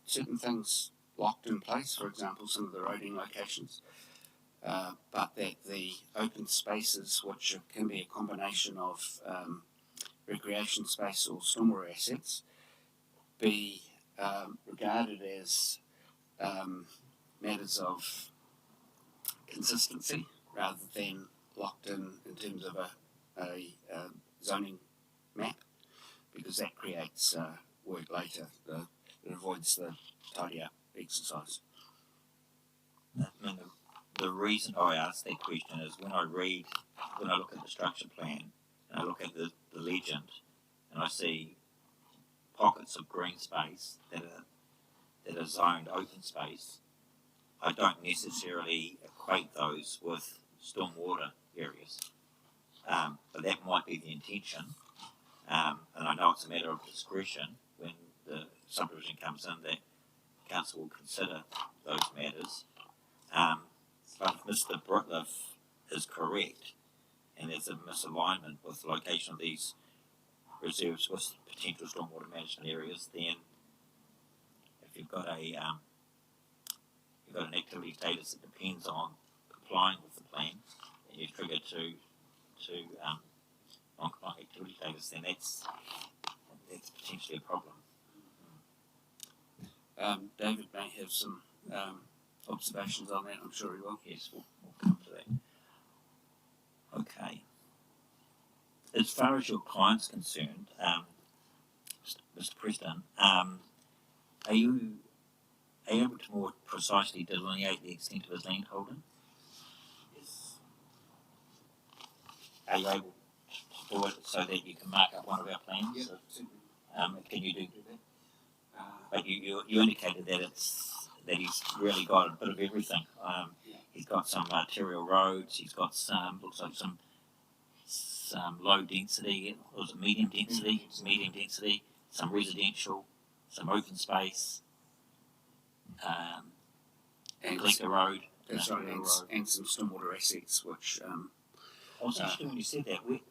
certain things locked in place, for example, some of the roading locations, but that the open spaces, which can be a combination of recreation space or stormwater assets, be regarded as matters of consistency rather than locked in terms of a zoning map, because that creates work later. It avoids the tidy up exercise. I mean, the reason I ask that question is when I look at the structure plan and I look at the legend and I see pockets of green space that are zoned open space, I don't necessarily equate those with stormwater areas. But that might be the intention. And I know it's a matter of discretion when the subdivision comes in that council will consider those matters. But if Mr. Brutliff is correct and there's a misalignment with the location of these reserves with potential stormwater management areas, then if you've got an activity status that depends on complying with the plan, and you're triggered to non-compliant activity status, then that's potentially a problem. David may have some observations on that, I'm sure he will. Yes, we'll come to that. Okay. As far as your client's concerned, Mr. Preston, are you able to more precisely delineate the extent of his land holding? Yes. Are you able to do it so that you can mark up one of our plans? Yes. Can you do that? But you indicated that he's really got a bit of everything. He's got some arterial roads. He's got looks like some low density, or is it medium density? Medium density. Some residential, some open space, and collector road. That's right, and some stormwater assets, which. I was interested when you said that. When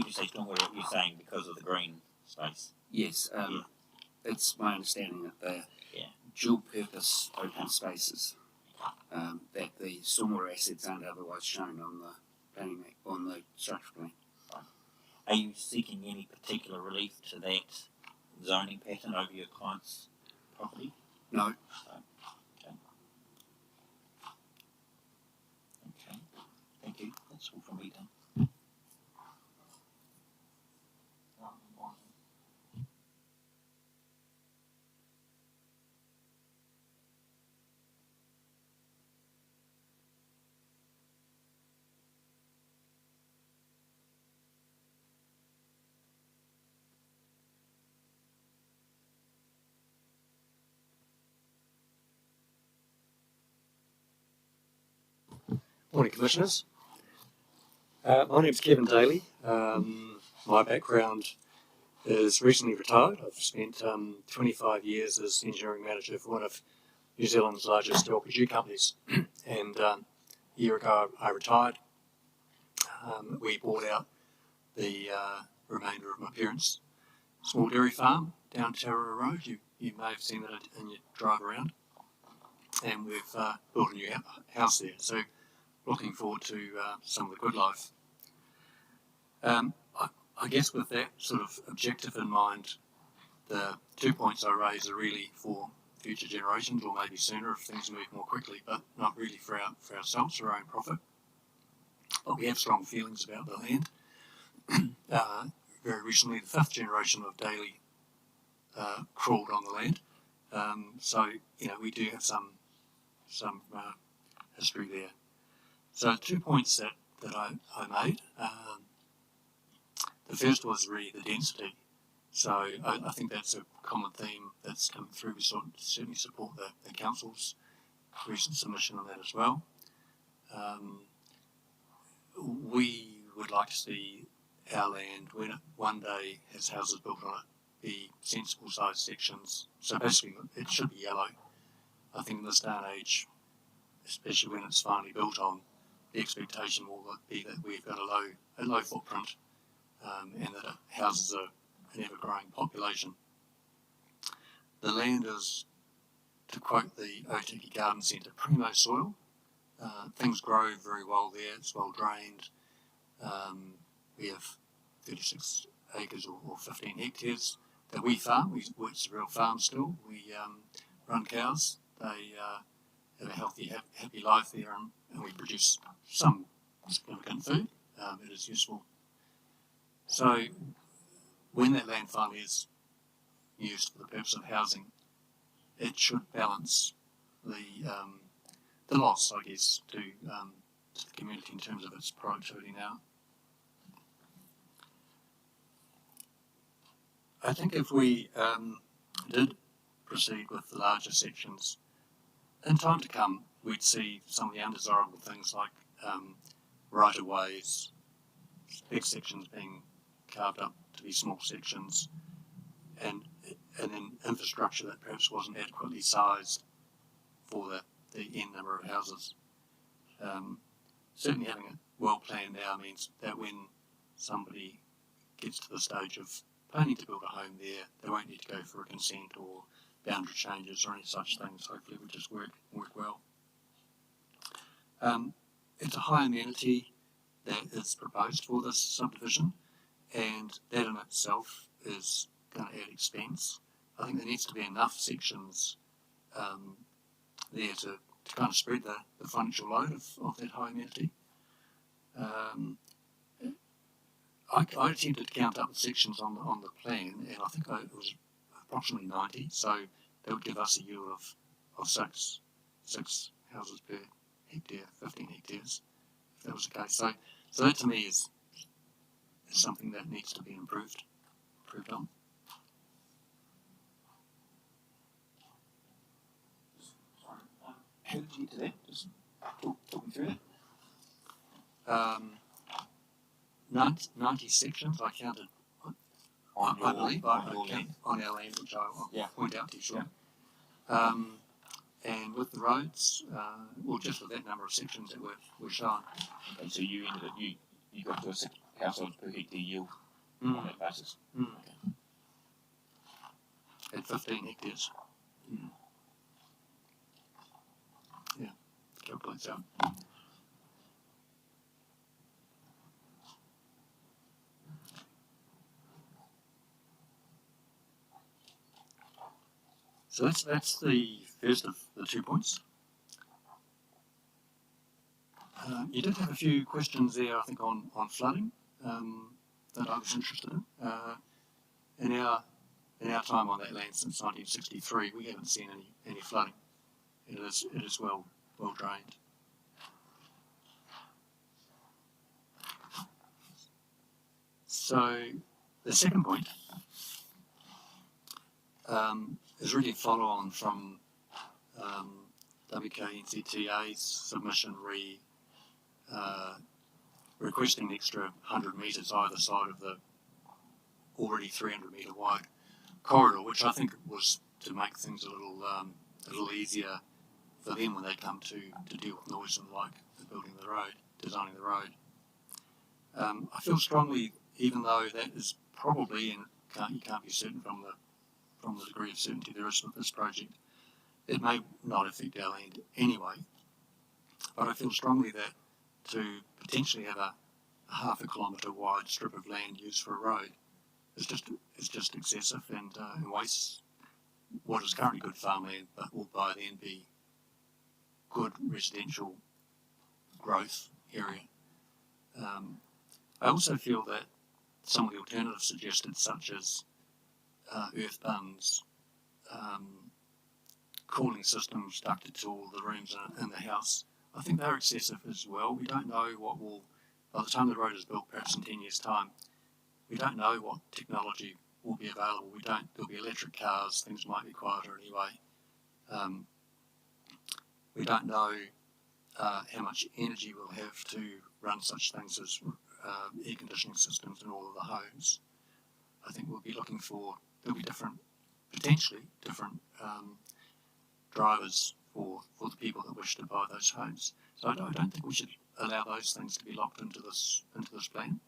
you say stormwater, you're saying because of the green space. Yes. It's my understanding that they're dual purpose open spaces, that the stormwater assets aren't otherwise shown on the planning on the structure plan. Are you seeking any particular relief to that zoning pattern over your client's property? No. Okay. Okay. Thank you. That's all from me then. Morning, Commissioners. My name's Kevin Daly. My background is recently retired. I've spent 25 years as engineering manager for one of New Zealand's largest LPG companies. And a year ago I retired. We bought out the remainder of my parents' small dairy farm down Tara Road. You may have seen that in your drive around. And we've built a new house there. So looking forward to some of the good life. I guess with that sort of objective in mind, the 2 points I raise are really for future generations, or maybe sooner if things move more quickly, but not really for ourselves, for our own profit. But we have strong feelings about the land. Very recently, the fifth generation of Daly crawled on the land. So, we do have some history there. So 2 points that I made. The first was really the density. So I think that's a common theme that's coming through. We certainly support the council's recent submission on that as well. We would like to see our land, when it one day has houses built on it, be sensible sized sections. So basically it should be yellow. I think in this day and age, especially when it's finally built on, the expectation will be that we've got a low footprint and that it houses an ever-growing population. The land is, to quote the Otiki Garden Centre, primo soil. Things grow very well there, it's well drained. We have 36 acres or 15 hectares that we farm. It's a real farm still. We run cows. They have a healthy, happy life there, and we produce some significant food. It is useful. So when that land finally is used for the purpose of housing, it should balance the loss, I guess, to the community in terms of its productivity now. I think if we did proceed with the larger sections, in time to come, we'd see some of the undesirable things like right-of-ways, big sections being carved up to be small sections, and then infrastructure that perhaps wasn't adequately sized for the end number of houses. Certainly having it well planned now means that when somebody gets to the stage of planning to build a home there, they won't need to go for a consent or boundary changes or any such things. Hopefully it will just work well. It's a high amenity that is proposed for this subdivision, and that in itself is going to add expense. I think there needs to be enough sections there to kind of spread the financial load of that high amenity. I attempted to count up the sections on the plan, and I think it was approximately 90, so that would give us a yield of six houses per hectare, 15 hectares, if that was the case. So that to me is something that needs to be improved on. How did you get to that? Just talk me through that. 90 sections I counted On I believe, your land. on our land, which I'll point out to you shortly. Yeah. And with the roads, well, just with that number of sections that were shown. Okay, so you ended up, you got to a 6 households per hectare yield on that basis. Okay. At 15 hectares. Yeah, calculates out. So that's the first of the 2 points. You did have a few questions there, I think, on flooding that I was interested in. In our time on that land since 1963, we haven't seen any flooding. It is well drained. So the second point is really a follow-on from WKNZTA's submission requesting an extra 100 metres either side of the already 300 metre wide corridor, which I think was to make things a little easier for them when they come to deal with noise and the like, building the road, designing the road. I feel strongly, even though that is probably, and you can't be certain from the degree of certainty there is with this project, it may not affect our land anyway. But I feel strongly that to potentially have a half a kilometre wide strip of land used for a road is just excessive and wastes what is currently good farmland, but will by then be good residential growth area. I also feel that some of the alternatives suggested, such as earth buns, cooling systems ducted to all the rooms in the house, I think they're excessive as well. We don't know what will, by the time the road is built, perhaps in 10 years' time, we don't know what technology will be available. There'll be electric cars, things might be quieter anyway. We don't know how much energy we'll have to run such things as air conditioning systems in all of the homes. I think we'll be looking for, there'll be potentially different drivers for the people that wish to buy those homes. So I don't think we should allow those things to be locked into this plan.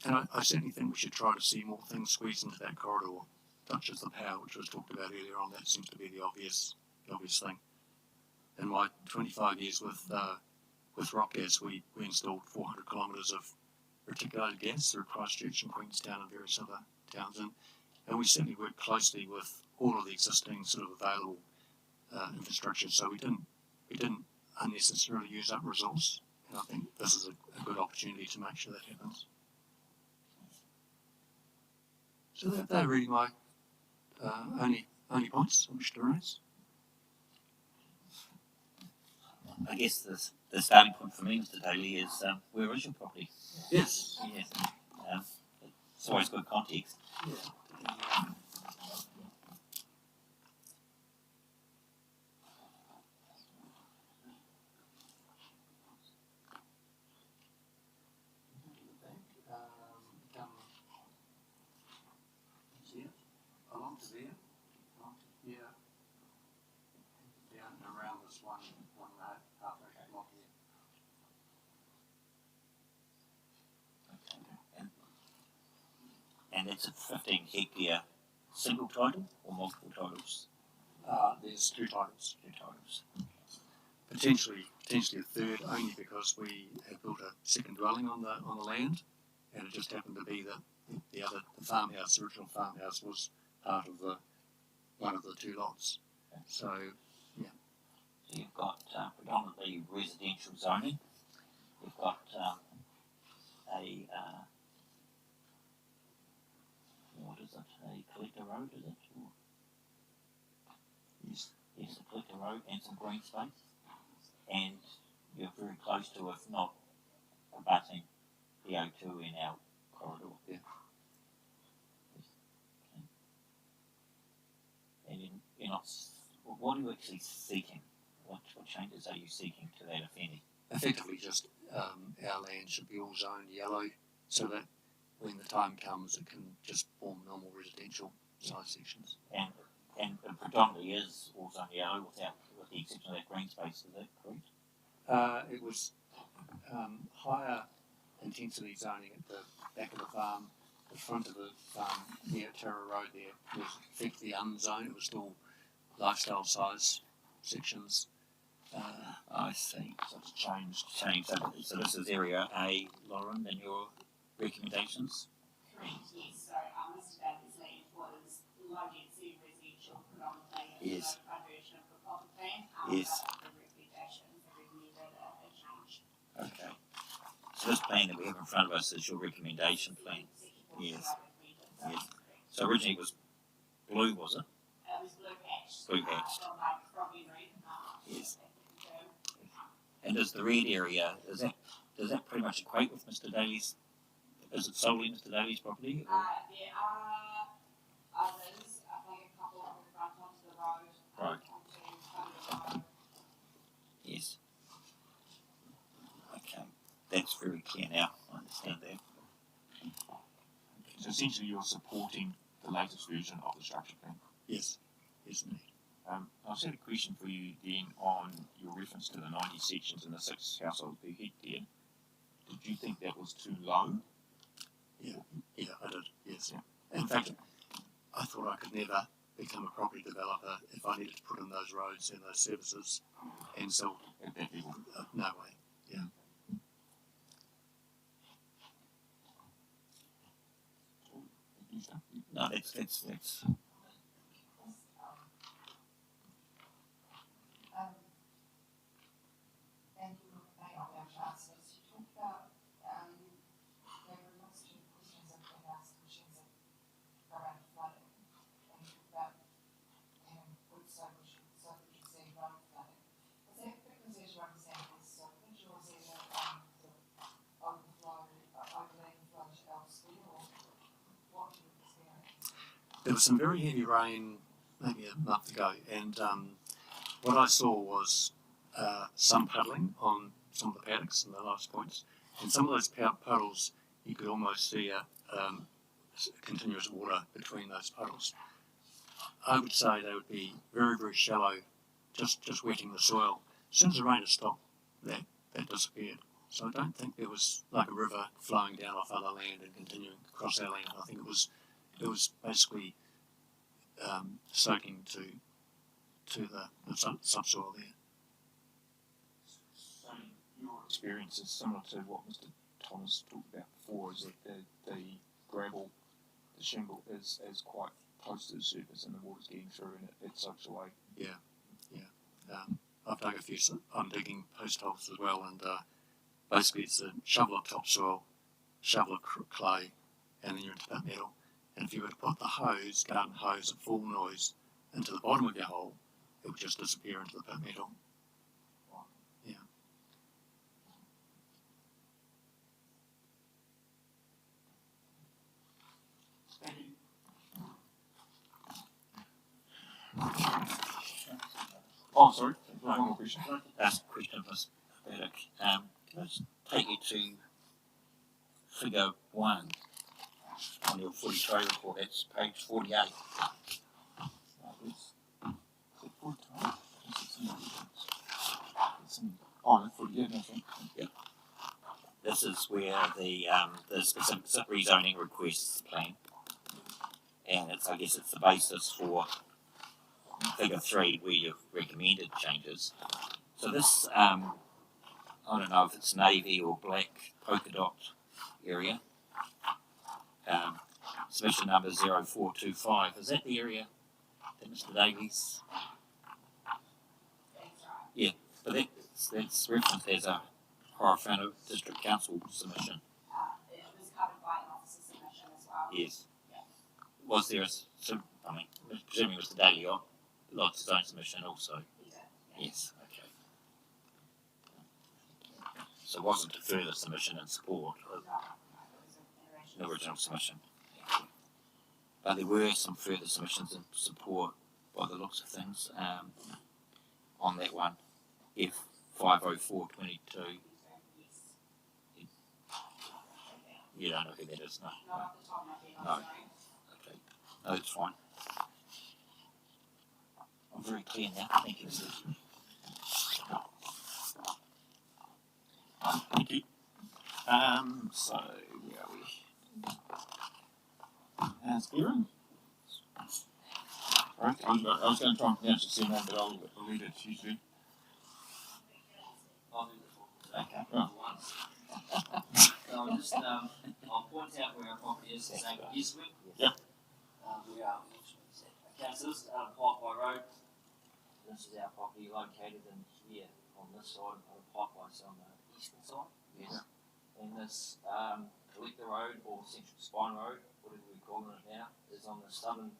And I certainly think we should try to see more things squeezed into that corridor, such as the power, which was talked about earlier on. That seems to be the obvious thing. In my 25 years with Rock Gas, we installed 400 kilometres of reticulated gas through Christchurch and Queenstown and various other towns, and we certainly worked closely with all of the existing sort of available infrastructure. So we didn't unnecessarily use up resource, and I think this is a good opportunity to make sure that happens. So they're really my only points I wish to raise. I guess the starting point for me, Mr. Daly, is where is your property? Yes. Yes. It's always good context. Yeah. Along to there. Yeah. Down around this one and a half acre block here. And it's a 15 hectare single title or multiple titles? There's two titles. Two titles. Potentially a third, only because we have built a second dwelling on the land, and it just happened to be that the original farmhouse, was part of one of the two lots. So, yeah. So you've got predominantly residential zoning. You've got what is it? A collector road, is it? Or? Yes. Yes, a collector road and some green space. And you're very close to, if not abutting, the O2 in our corridor. Yeah. Yes. Okay. And you're not. What are you actually seeking? What changes are you seeking to that, if any? Effectively, just our land should be all zoned yellow, so that when the time comes, it can just form normal residential size sections. And it predominantly is all zoned yellow, with the exception of that green space. Is that correct? It was higher intensity zoning at the back of the farm. The front of the farm near Tara Road there was effectively unzoned. It was still lifestyle size sections. I see. So it's changed. So this is area A, Lauren, in your recommendations? Correct, yes. So Mr. Daly's land was low density residential predominantly. Yes. A version of the plot plan. Yes. But the recommendations recommended a change. Okay. So this plan that we have in front of us is your recommendation plan? Yes. Yes. So originally it was blue, was it? It was blue hatched. Blue hatched. From memory. Yes. And does the red area, does that pretty much equate with Mr. Daly's? Is it solely Mr. Daly's property? There are others, I think a couple of them front onto the road. Right. Onto the road. Yes. Okay. That's very clear now. I understand that. So essentially you're supporting the latest version of the structure plan. Yes. Yes, indeed. I just had a question for you then on your reference to the 90 sections and the 6 households per hectare. Did you think that was too low? Yeah, I did, yes. Yeah. In fact, I thought I could never become a property developer if I needed to put in those roads and those services. And so, At that level? No way, yeah. No, that's Thank you, Chancellor. You talked about, there were lots of questions that have been asked, questions around flooding. And you talked about good social see road flooding. Is that because, as you understand, there's sewage, or is there overland flow elsewhere? Or there was some very heavy rain maybe a month ago, and what I saw was some puddling on some of the paddocks and the lowest points, and some of those puddles you could almost see continuous water between those puddles. I would say they would be very, very shallow, just wetting the soil. As soon as the rain had stopped, that disappeared. So I don't think there was like a river flowing down off other land and continuing across our land. I think it was basically soaking to the subsoil there. So your experience is similar to what Mr. Thomas talked about before, is that the gravel, the shingle is quite close to the surface and the water's getting through and it soaks away. Yeah. I've dug a few. I'm digging post holes as well, and basically it's a shovel of topsoil, shovel of clay, and then you're into that metal. And if you were to put the garden hose at full noise into the bottom of your hole, it would just disappear into the pit metal. Yeah. Oh, sorry. One more question. Ask a question of Ms. Paddock. Can I just take you to figure 1 on your 43 report? That's page 48. Oh, that's 48, I think. Yeah. This is where the specific rezoning requests plan, and I guess it's the basis for figure 3 where you've recommended changes. So this, I don't know if it's navy or black polka dot area, submission number 0425. Is that the area that Mr. Davies? Yeah, but that's referenced as a Horowhenua District Council submission. It was covered by an officer submission as well. Yes. Was there presuming Mr. Daly lodged his own submission also? Yes, okay. So it wasn't a further submission in support of the original submission. But there were some further submissions in support by the looks of things on that one, F50422. You don't know who that is, no? No. Okay. No, that's fine. I'm very clear now. Thank you. Thank you. So where are we? As Erin. Right, I was going to try and pronounce the surname, but I'll leave it to you two. Okay. Oh. I'll just I'll point out where our property is, saying Eastwood. Yep. We are. Okay, so this is Parkway Road. This is our property located in here on this side of the Parkway, so on the eastern side. Yes. And this Tara-Ika Road or Central Spine Road, whatever we're calling it now, is on the southern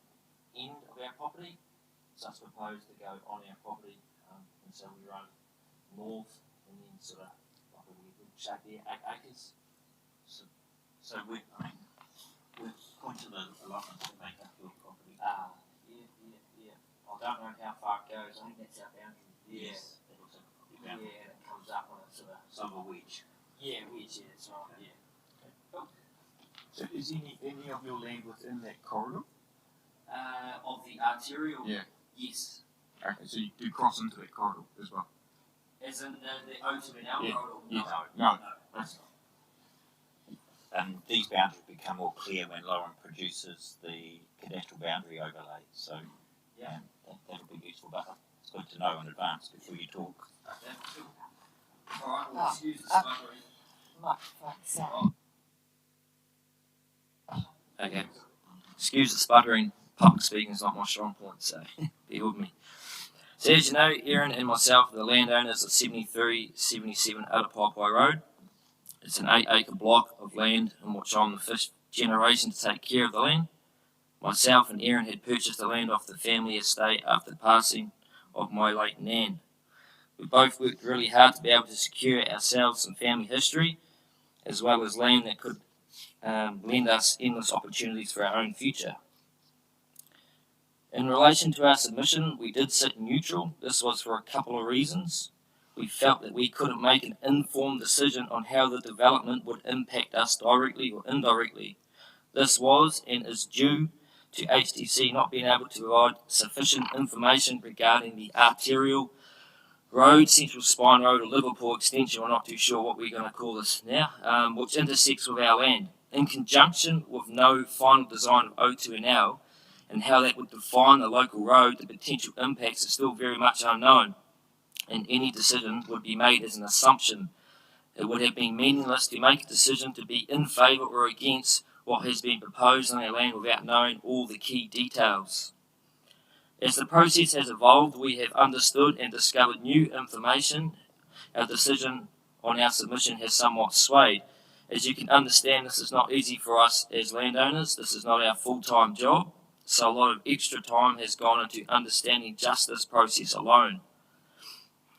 end of our property. So it's proposed to go on our property, and so we run north and then sort of like a weird shape there, 8 acres. So we're Point to the allotment to make up your property. yeah. I don't know how far it goes. I think that's our boundary. Yeah. Yes, that looks like a property Yeah, boundary. and it comes up on a sort of Some of which. yeah, wedge. Yeah, that's right. Yeah. So is any of your land within that corridor? Of the arterial. Yeah. Yes. Okay, so you do cross into that corridor as well? As in the O2 and L Yeah. corridor? Yes. No. That's These boundaries become more clear when Lauren produces the cadastral boundary overlay. So Yeah. that'll be useful, but it's good to know in advance before you talk. Okay, cool. Alright, well, excuse the smuggling. Okay. Excuse the sputtering. Public speaking is not my strong point, so bear with me. So as you know, Erin and myself are the landowners of 7377 Outer Parkway Road. It's an 8-acre block of land in which I'm the fifth generation to take care of the land. Myself and Erin had purchased the land off the family estate after the passing of my late Nan. We both worked really hard to be able to secure ourselves some family history, as well as land that could lend us endless opportunities for our own future. In relation to our submission, we did sit neutral. This was for a couple of reasons. We felt that we couldn't make an informed decision on how the development would impact us directly or indirectly. This was and is due to HDC not being able to provide sufficient information regarding the arterial road, Central Spine Road or Liverpool Extension, we're not too sure what we're going to call this now, which intersects with our land. In conjunction with no final design of O2NL and how that would define the local road, the potential impacts are still very much unknown, and any decision would be made as an assumption. It would have been meaningless to make a decision to be in favour or against what has been proposed on our land without knowing all the key details. As the process has evolved, we have understood and discovered new information. Our decision on our submission has somewhat swayed. As you can understand, this is not easy for us as landowners. This is not our full-time job, so a lot of extra time has gone into understanding just this process alone.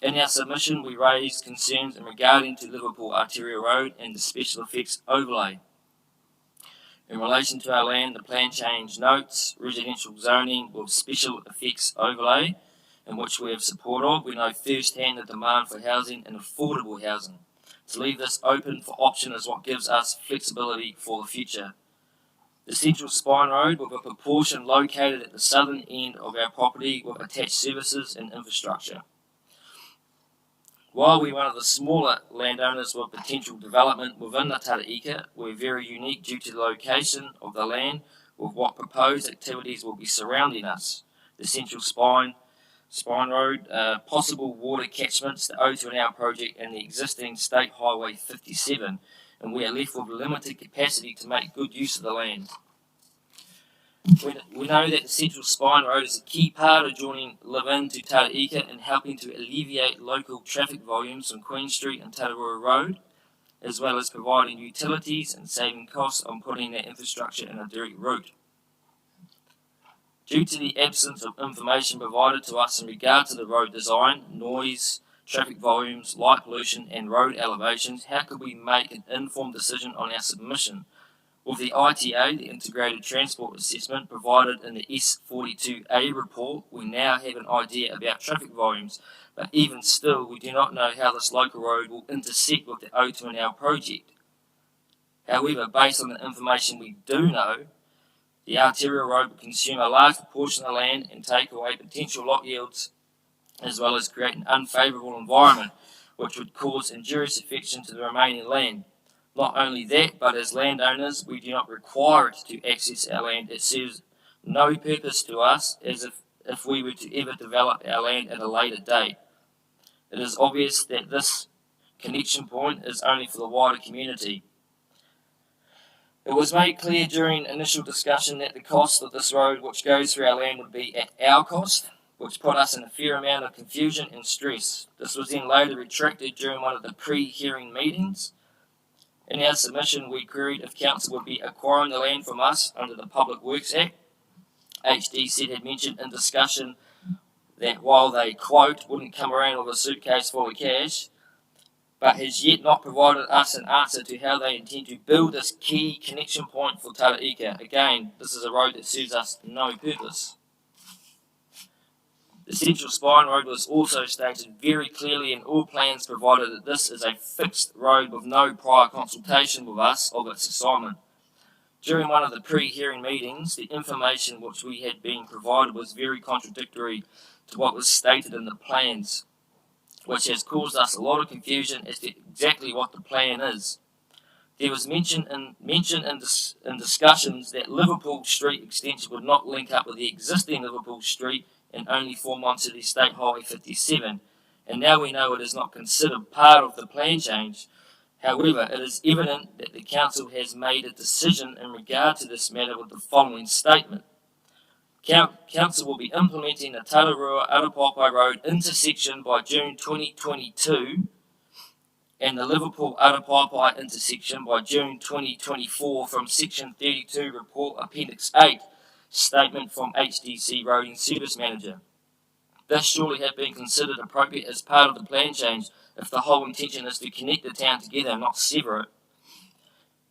In our submission, we raised concerns in regarding to Liverpool Arterial Road and the special effects overlay. In relation to our land, the plan change notes residential zoning with special effects overlay, in which we have support of. We know firsthand the demand for housing and affordable housing. To leave this open for option is what gives us flexibility for the future. The Central Spine Road, with a proportion located at the southern end of our property with attached services and infrastructure. While we're one of the smaller landowners with potential development within the Tara-Ika, we're very unique due to the location of the land with what proposed activities will be surrounding us. The Central Spine Road, possible water catchments, the O2NL project and the existing State Highway 57, and we are left with limited capacity to make good use of the land. We know that the Central Spine Road is a key part of joining Live-In to Tara-Ika and helping to alleviate local traffic volumes from Queen Street and Tararua Road, as well as providing utilities and saving costs on putting that infrastructure in a direct route. Due to the absence of information provided to us in regard to the road design, noise, traffic volumes, light pollution and road elevations, how could we make an informed decision on our submission? With the ITA, the Integrated Transport Assessment, provided in the S42A report, we now have an idea about traffic volumes, but even still, we do not know how this local road will intersect with the O2NL project. However, based on the information we do know, the arterial road will consume a large proportion of the land and take away potential lot yields, as well as create an unfavourable environment, which would cause injurious effects to the remaining land. Not only that, but as landowners, we do not require it to access our land. It serves no purpose to us as if we were to ever develop our land at a later date. It is obvious that this connection point is only for the wider community. It was made clear during initial discussion that the cost of this road which goes through our land would be at our cost, which put us in a fair amount of confusion and stress. This was then later retracted during one of the pre-hearing meetings. In our submission, we queried if council would be acquiring the land from us under the Public Works Act. HDC had mentioned in discussion that while they, quote, wouldn't come around with a suitcase full of cash, but has yet not provided us an answer to how they intend to build this key connection point for Tara-Ika. Again, this is a road that serves us no purpose. The Central Spine Road was also stated very clearly in all plans provided that this is a fixed road with no prior consultation with us of its assignment. During one of the pre-hearing meetings, the information which we had been provided was very contradictory to what was stated in the plans, which has caused us a lot of confusion as to exactly what the plan is. There was mention in discussions that Liverpool Street extension would not link up with the existing Liverpool Street and only form onto the State Highway 57, and now we know it is not considered part of the plan change. However, it is evident that the council has made a decision in regard to this matter with the following statement. Council will be implementing the Tararua-Arapapai Road intersection by June 2022 and the Liverpool-Arapapai intersection by June 2024 from Section 32 Report Appendix 8, statement from HDC Roading Service Manager. This surely had been considered appropriate as part of the plan change if the whole intention is to connect the town together and not sever it.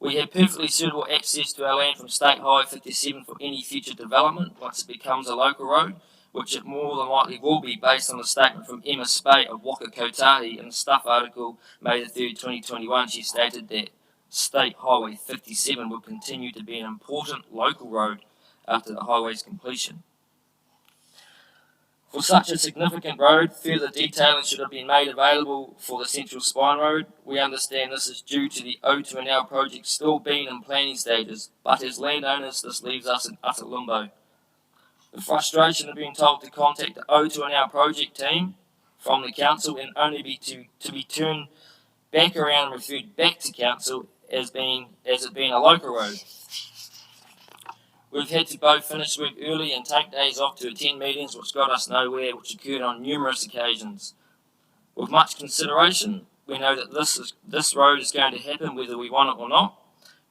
We have perfectly suitable access to our land from State Highway 57 for any future development once it becomes a local road, which it more than likely will be based on the statement from Emma Spate of Waka Kotahi in the Stuff article May the 3rd, 2021. She stated that State Highway 57 will continue to be an important local road after the highway's completion. For such a significant road, further detailing should have been made available for the Central Spine Road. We understand this is due to the O2NL project still being in planning stages, but as landowners this leaves us in utter limbo. The frustration of being told to contact the O2NL project team from the council and only to be turned back around and referred back to council as it being a local road. We've had to both finish work early and take days off to attend meetings which got us nowhere, which occurred on numerous occasions. With much consideration, we know that this road is going to happen whether we want it or not.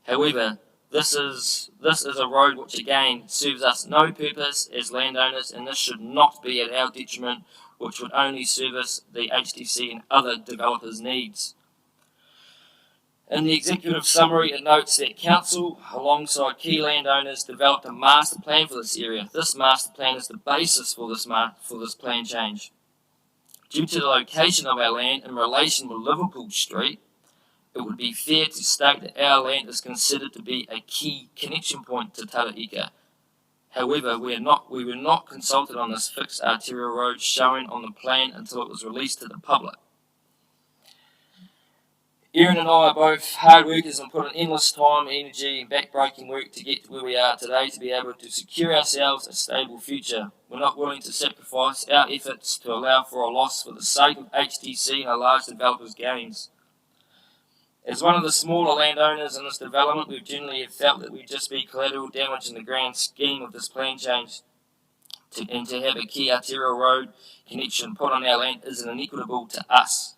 However, this is a road which again serves us no purpose as landowners, and this should not be at our detriment, which would only service the HDC and other developers' needs. In the executive summary, it notes that Council, alongside key landowners, developed a master plan for this area. This master plan is the basis for this plan change. Due to the location of our land in relation with Liverpool Street, it would be fair to state that our land is considered to be a key connection point to Tara-Ika. However, we were not consulted on this fixed arterial road shown on the plan until it was released to the public. Erin and I are both hard workers and put in endless time, energy and back-breaking work to get to where we are today to be able to secure ourselves a stable future. We're not willing to sacrifice our efforts to allow for a loss for the sake of HTC and a large developer's gains. As one of the smaller landowners in this development, we generally have felt that we'd just be collateral damage in the grand scheme of this plan change. And to have a key arterial road connection put on our land is inequitable to us.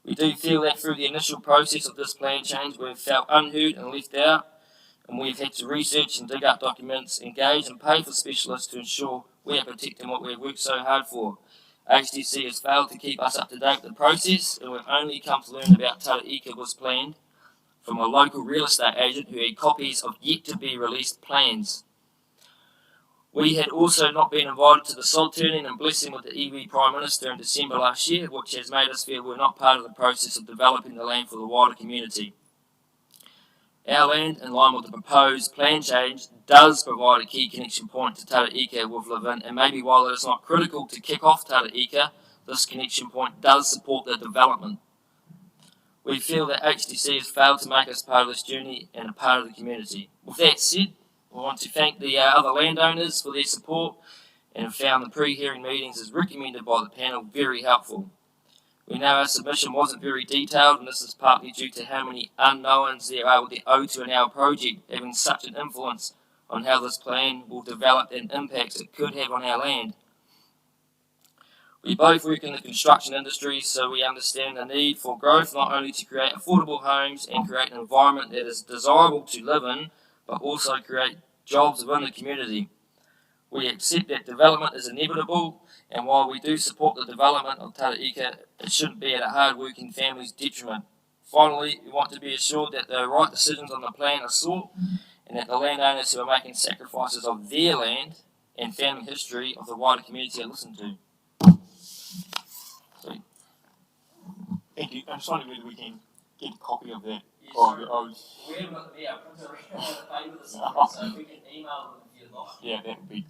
We do feel that through the initial process of this plan change, we've felt unheard and left out, and we've had to research and dig up documents, engage and pay for specialists to ensure we are protecting what we've worked so hard for. HDC has failed to keep us up to date with the process, and we've only come to learn about Tara-Ika was planned from a local real estate agent who had copies of yet to be released plans. We had also not been invited to the sod turning and blessing with the Iwi Prime Minister in December last year, which has made us feel we're not part of the process of developing the land for the wider community. Our land, in line with the proposed plan change, does provide a key connection point to Tara-Ika with Levin, and maybe while it is not critical to kick off Tara-Ika, this connection point does support the development. We feel that HDC has failed to make us part of this journey and a part of the community. With that said, I want to thank the other landowners for their support and have found the pre-hearing meetings as recommended by the panel very helpful. We know our submission wasn't very detailed, and this is partly due to how many unknowns there are with the O2NL project having such an influence on how this plan will develop and impacts it could have on our land. We both work in the construction industry, so we understand the need for growth not only to create affordable homes and create an environment that is desirable to live in, but also create jobs within the community. We accept that development is inevitable, and while we do support the development of Tara-Ika, it shouldn't be at a hard-working family's detriment. Finally, we want to be assured that the right decisions on the plan are sought, and that the landowners who are making sacrifices of their land and family history of the wider community are listened to. Thank you. I'm just wondering whether we can get a copy of that. Yes, of your old... We haven't got the printer around the paper this morning, so we can email them if you'd like. Yeah, that would be...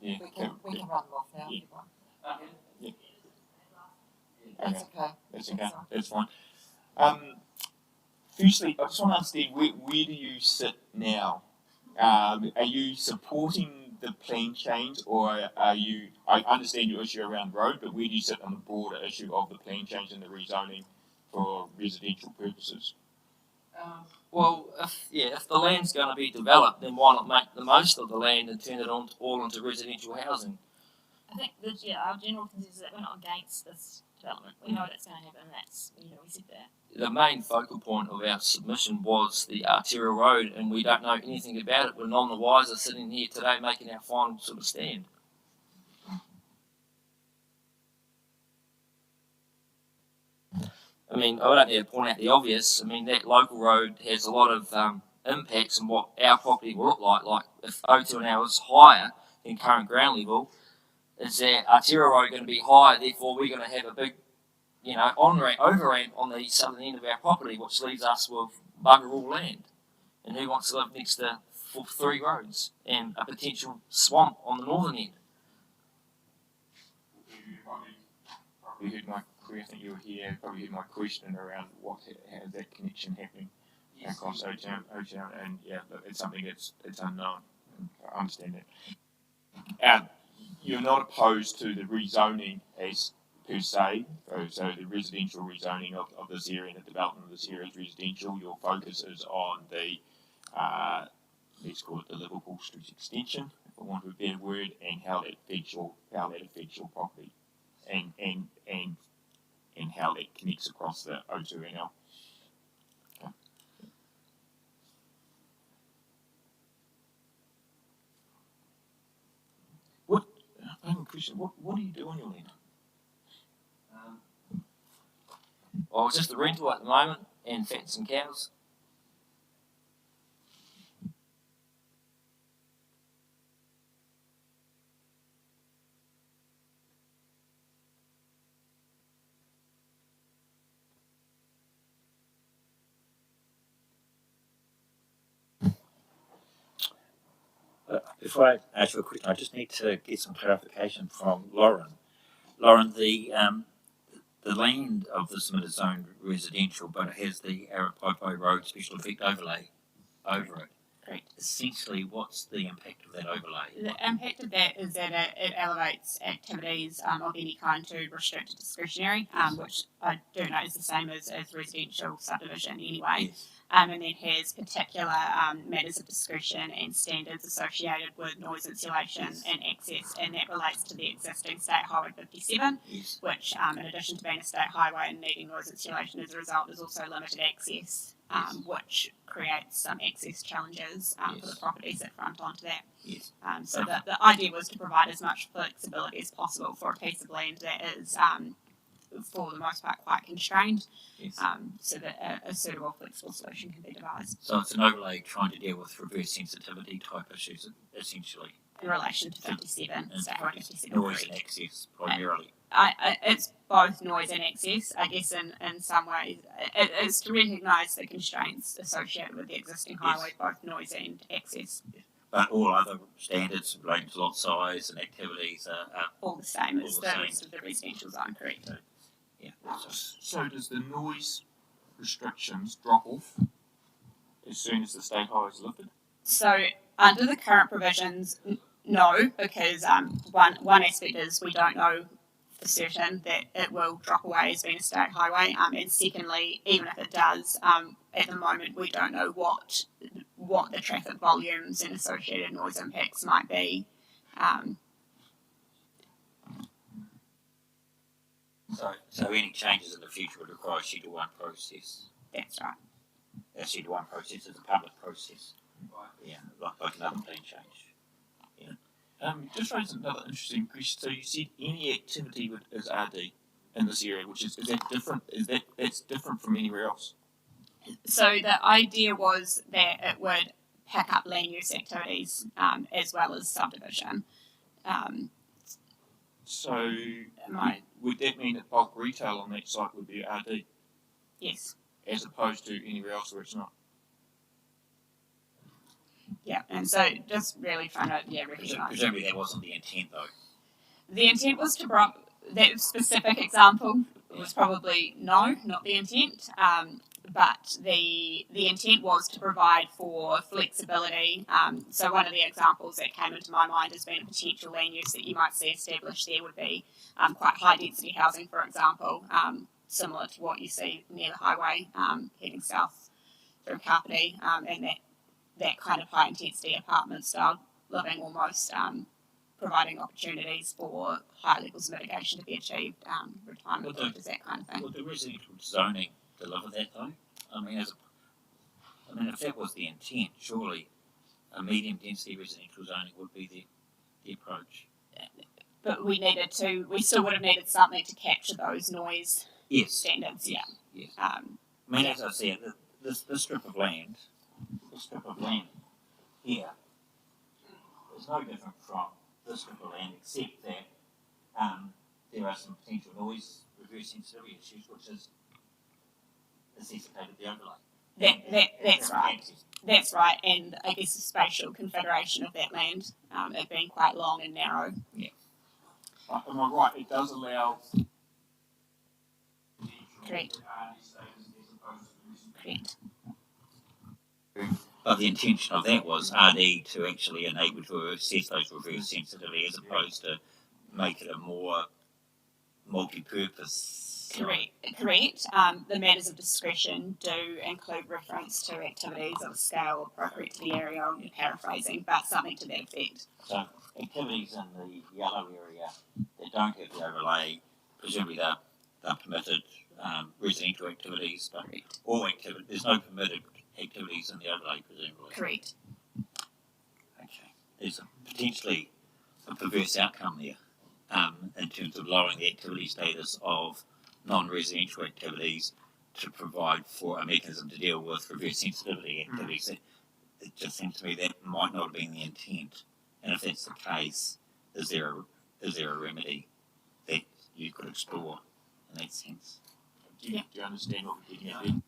Yeah, We can run them off now if you want. Okay. Yeah. That's okay. That's okay. That's fine. Firstly, I just want to understand where do you sit now? Are you supporting the plan change, or are you? I understand your issue around road, but where do you sit on the broader issue of the plan change and the rezoning for residential purposes? Well, if the land's going to be developed, then why not make the most of the land and turn it all into residential housing? I think that our general consensus is that we're not against this development. We know that's going to happen, and that's we said that. The main focal point of our submission was the arterial road, and we don't know anything about it. We're none the wiser sitting here today making our final sort of stand. I mean, I don't need to point out the obvious. I mean, that local road has a lot of impacts on what our property will look like. Like if O2 an hour is higher than current ground level, is that Artera Road going to be higher? Therefore, we're going to have a big, on-ramp, over-ramp on the southern end of our property, which leaves us with bugger all land. And who wants to live next to 3 roads and a potential swamp on the northern end? Probably heard I think you were here, probably heard my question around how's that connection happening across O-Town, and yeah, it's something it's unknown. I understand that. You're not opposed to the rezoning as per se, so the residential rezoning of this area and the development of this area is residential. Your focus is on the, let's call it the Liverpool Street extension, if I want a better word, and how that affects your property, and how that connects across the O2NL. Okay. I have a question. What do you do on your land? Well, it's just a rental at the moment and fatten some cows. Before I ask you a question, I just need to get some clarification from Lauren. Lauren, the land of the Smith is zoned residential, but it has the Arapaipai Road Special Effect Overlay over it. Correct. Essentially, what's the impact of that overlay? The impact of that is that it elevates activities of any kind to restricted discretionary, which I do know is the same as residential subdivision anyway. Yes. And then has particular matters of discretion and standards associated with noise insulation and access, and that relates to the existing State Highway 57, Yes. which in addition to being a state highway and needing noise insulation as a result, is also limited access, which creates some access challenges for the properties that front onto that. Yes. So the idea was to provide as much flexibility as possible for a piece of land that is, for the most part, quite constrained, Yes. so that a suitable flexible solution can be devised. So it's an overlay trying to deal with reverse sensitivity type issues, essentially. In relation to 57, State Highway 57. Noise and access, primarily. It's both noise and access, I guess, in some ways. It's to recognise the constraints associated with the existing highway, both noise and access. But all other standards relating to lot size and activities are all the same as the rest of the residential zone, correct? Yeah. So does the noise restrictions drop off as soon as the state highway is lifted? So under the current provisions, no, because one aspect is we don't know for certain that it will drop away as being a state highway, and secondly, even if it does, at the moment we don't know what the traffic volumes and associated noise impacts might be. So any changes in the future would require a Schedule 1 process. That's right. A Schedule 1 process is a public process. Right. Yeah, like another plan change. Yeah. Just raising another interesting question. So you said any activity is RD in this area, which is that different? That's different from anywhere else? So the idea was that it would pick up land use activities as well as subdivision. So would that mean that bulk retail on that site would be RD? Yes. As opposed to anywhere else where it's not? Yeah, and so just really trying to recognise. Presumably that wasn't the intent though. The intent was to that specific example was probably no, not the intent. But the intent was to provide for flexibility. So one of the examples that came into my mind as being a potential land use that you might see established there would be quite high density housing, for example, similar to what you see near the highway heading south through Kapiti, and that kind of high intensity apartment style living almost providing opportunities for high levels of mitigation to be achieved, retirement villages, that kind of thing. Would the residential zoning deliver that though? I mean, if that was the intent, surely a medium density residential zoning would be the approach. But we still would have needed something to capture those noise yes. standards. Yeah. Yes. I mean, as I said, this strip of land here is no different from this strip of land, except that there are some potential noise reverse sensitivity issues, which has necessitated the overlay. That's right. That's right, and I guess the spatial configuration of that land, it being quite long and narrow. Yeah. Am I right? It does allow. Correct. Correct. But the intention of that was RD to actually enable to assess those reverse sensitivity as opposed to make it a more multi-purpose. Correct. The matters of discretion do include reference to activities of a scale appropriate to the area. I'm paraphrasing, but something to that effect. So activities in the yellow area that don't have the overlay, presumably they're permitted residential activities, but all activity, there's no permitted activities in the overlay, presumably. Correct. Okay. There's potentially a perverse outcome there in terms of lowering the activity status of non-residential activities to provide for a mechanism to deal with reverse sensitivity activities. It just seems to me that might not have been the intent. And if that's the case, is there a remedy that you could explore in that sense? Do you understand what we're getting at there?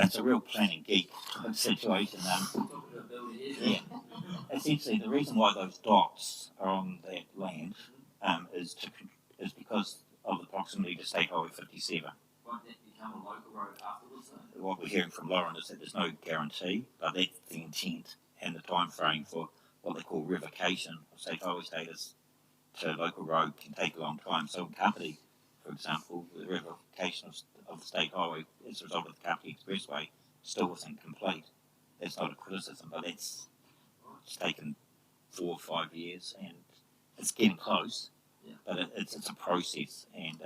It's a real planning geek situation. Yeah. Essentially, the reason why those dots are on that land is because of the proximity to State Highway 57. Won't that become a local road afterwards, though? What we're hearing from Lauren is that there's no guarantee, but that's the intent and the time frame for what they call revocation of State Highway status to local road can take a long time. So in Kapiti, for example, the revocation of the State Highway as a result of the Kapiti Expressway still wasn't complete. That's not a criticism, but it's taken 4 or 5 years, and it's getting close. Yeah. But it's a process, and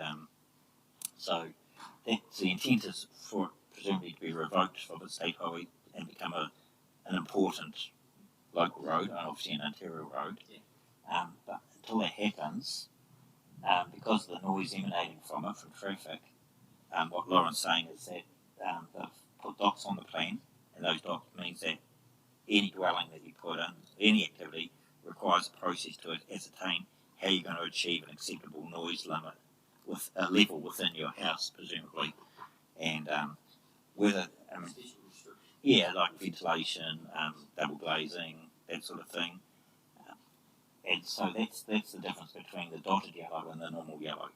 so the intent is for it presumably to be revoked from the State Highway and become an important local road, and obviously an interior road. Yeah. But until that happens, because of the noise emanating from it, from traffic, what Lauren's saying is that they've put dots on the plan, and those dots means that any dwelling that you put in, any activity, requires a process to ascertain how you're going to achieve an acceptable noise limit with a level within your house, presumably, and whether, like ventilation, double glazing, that sort of thing. And so that's the difference between the dotted yellow and the normal yellow.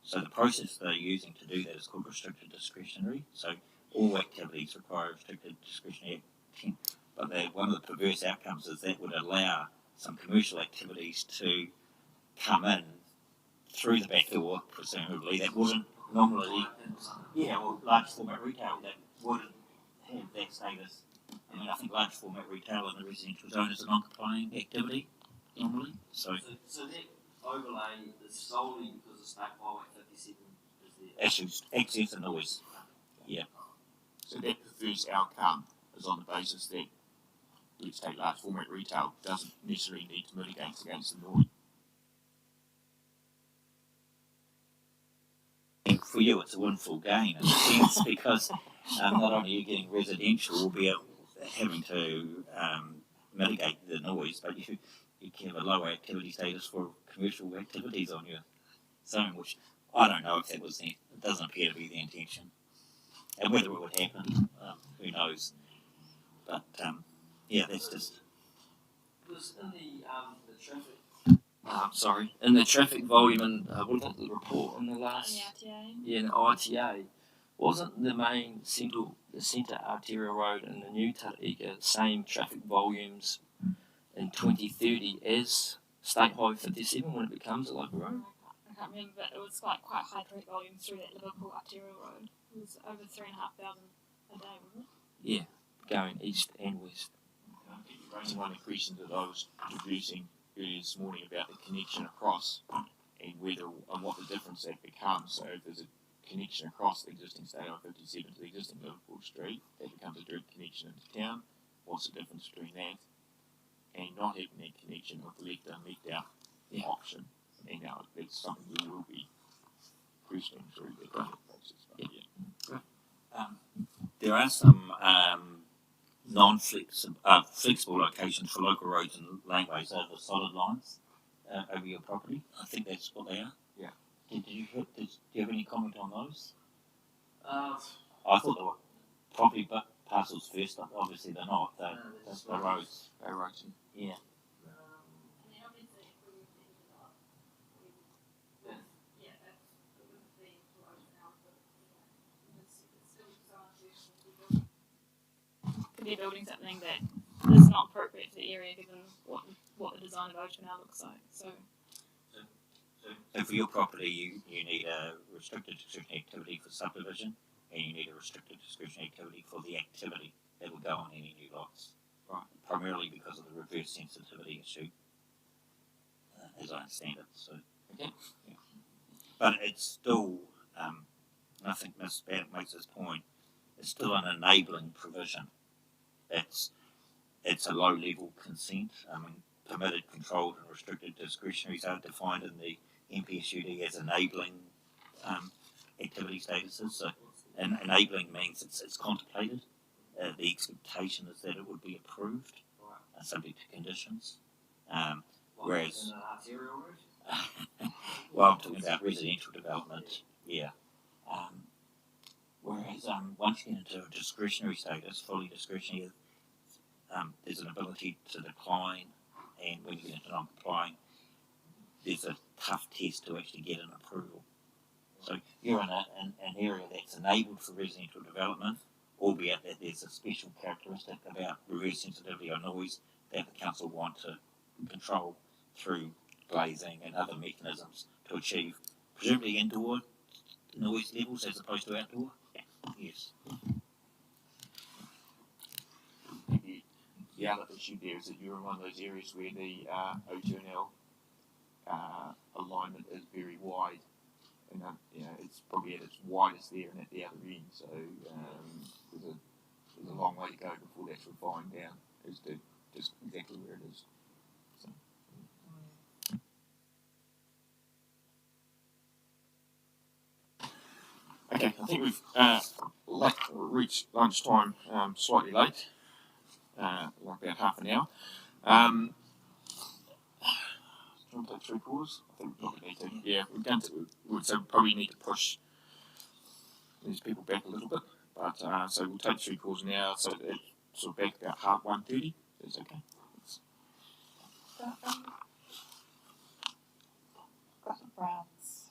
So the process they're using to do that is called restricted discretionary. So all activities require restricted discretionary intent. But one of the perverse outcomes is that would allow some commercial activities to come in through the back door, presumably, that wouldn't normally, large format retail that wouldn't have that status. I mean, I think large format retail in the residential zone is a non-complying activity normally. So that overlay is solely because of State Highway 57 is there. issues, access and noise. Yeah. So that perverse outcome is on the basis that, let's take large format retail, doesn't necessarily need to mitigate against the noise. And for you, it's a windfall gain in a sense because not only are you getting residential, will be having to mitigate the noise, but you can have a lower activity status for commercial activities on your zone, which I don't know if that was it doesn't appear to be the intention. And whether it would happen, who knows? But that's just. Because in the traffic, in the traffic volume and wasn't the report in the last, in the ITA, wasn't the main centre arterial road in the new Tara-Ika same traffic volumes in 2030 as State Highway 57 when it becomes a local road? I can't remember, but it was like quite high traffic volume through that Liverpool arterial road. It was over 3,500 a day, wasn't it? Yeah, going east and west. Raising one of the questions that I was introducing earlier this morning about the connection across and what the difference that becomes. So if there's a connection across the existing State Highway 57 to the existing Liverpool Street, that becomes a direct connection into town. What's the difference between that and not having that connection with the left in, left out option? And now that's something we will be questioning through the planning process. But yeah. There are some flexible locations for local roads and laneways over solid lines over your property. I think that's what they are. Yeah. Do you have any comment on those? Uh, I thought they were property parcels first, but obviously they're not. They're the roads. They're roads. Yeah. Could be building something that is not appropriate for the area given what the design of Ocean looks like. So for your property, you need a restricted discretionary activity for subdivision, and you need a restricted discretionary activity for the activity that will go on any new lots. Right. Primarily because of the reverse sensitivity issue, as I understand it. So, okay. Yeah. But it's still, I think Ms. Bannock makes this point, it's still an enabling provision. It's a low-level consent. I mean, permitted, controlled, and restricted discretionaries are defined in the NPSUD as enabling activity statuses. So, and enabling means it's contemplated. The expectation is that it would be approved, subject to conditions. Whereas, well, I'm talking about residential development. Yeah. Whereas once you get into a discretionary status, fully discretionary, there's an ability to decline, and when you get into non-complying, there's a tough test to actually get an approval. So you're in an area that's enabled for residential development, albeit that there's a special characteristic about reverse sensitivity or noise that the council want to control through glazing and other mechanisms to achieve presumably indoor noise levels as opposed to outdoor. Yes. The other issue there is that you're in one of those areas where the O2L alignment is very wide, and it's probably at its widest there and at the other end. So there's a long way to go before that's refined down as to just exactly where it is. So. Okay, I think we've reached lunchtime slightly late, like about half an hour. Do you want to take 3 quarters? I think we probably need to. Yeah, so we probably need to push these people back a little bit. But so we'll take 3 quarters now, so it's sort of back about 1:30. That's okay. Browns.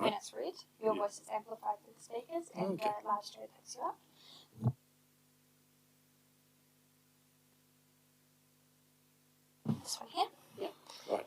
When it's red, your Yeah. voice is amplified through the speakers and Okay. the live stream picks you up. This one here. Right.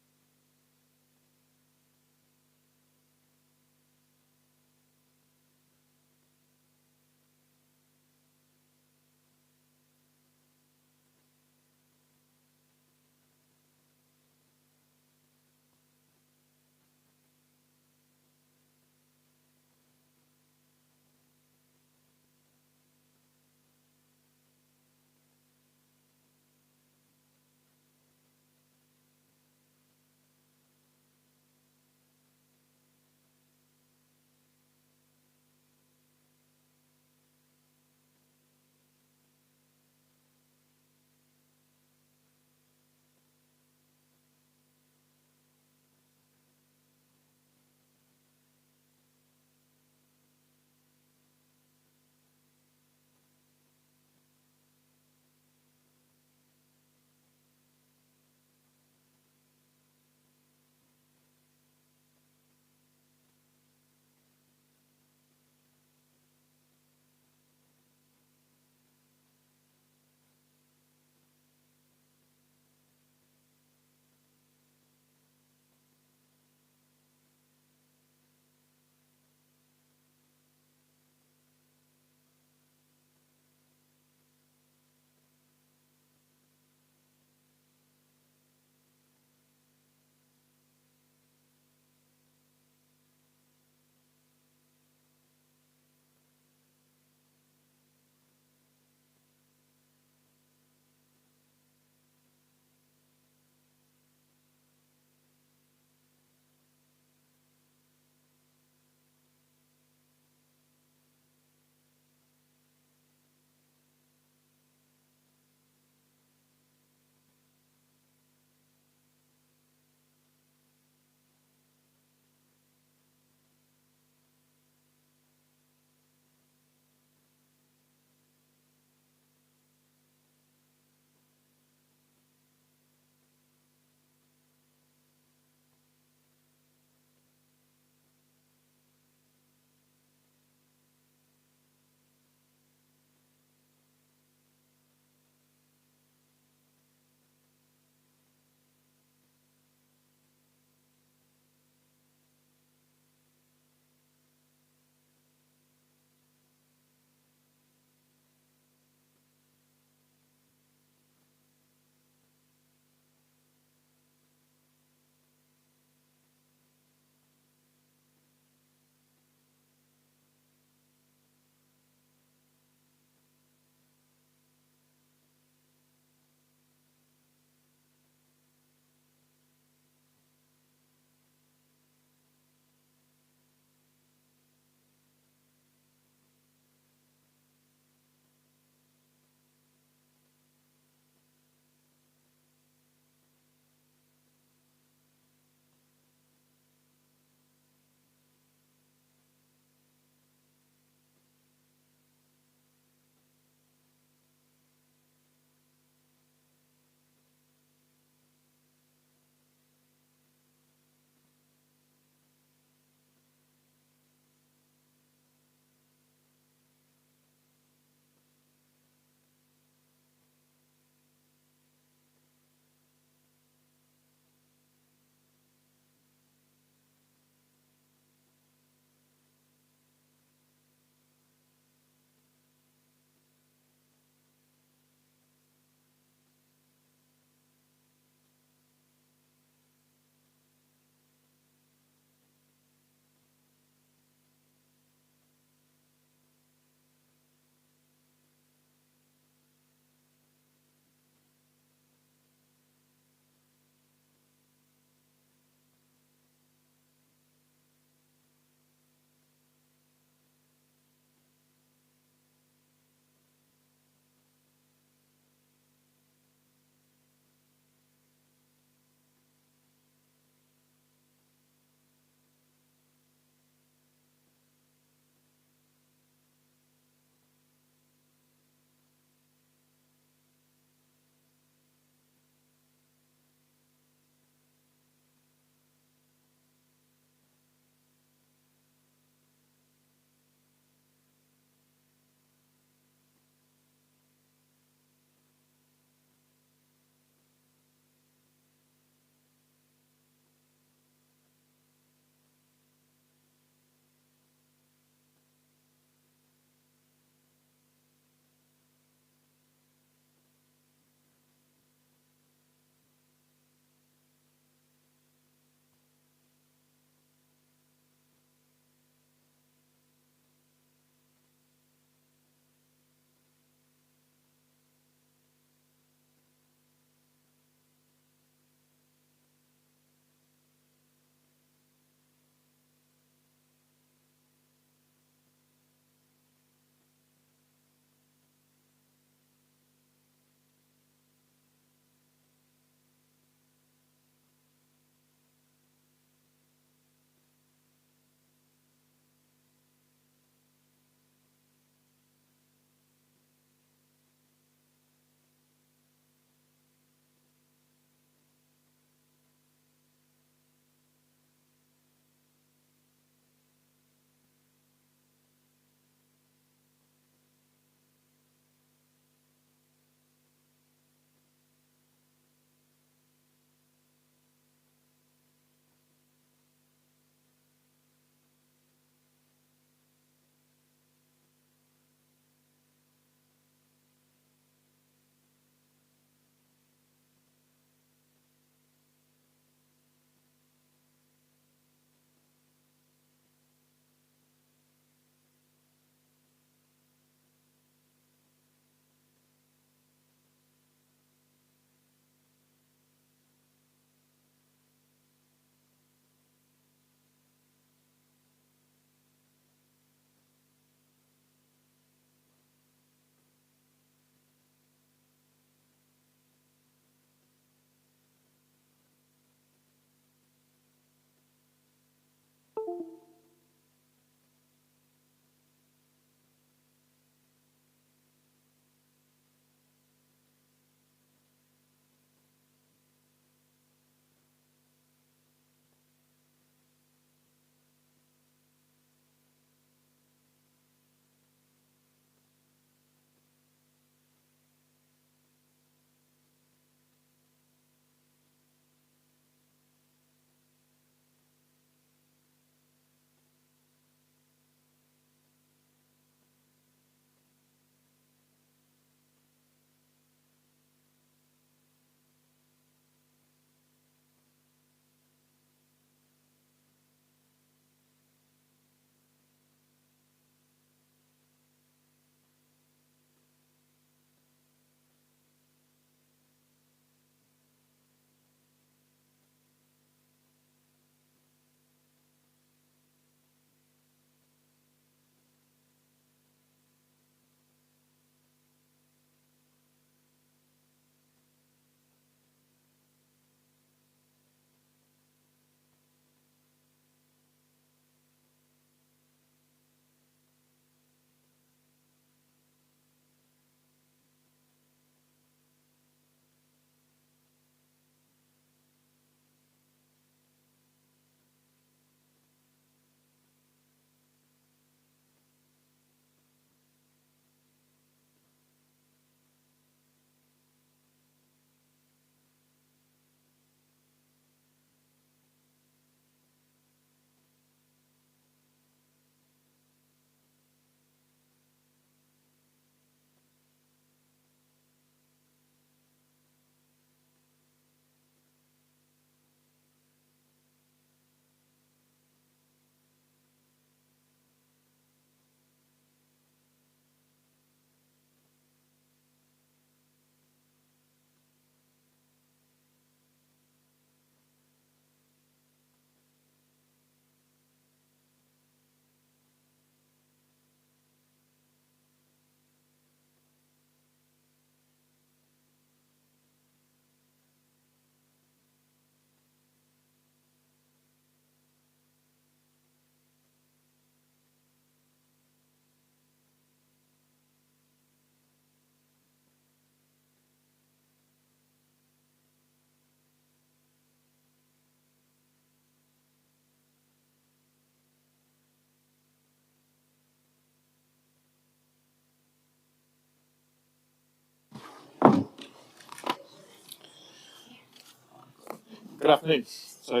Good afternoon. So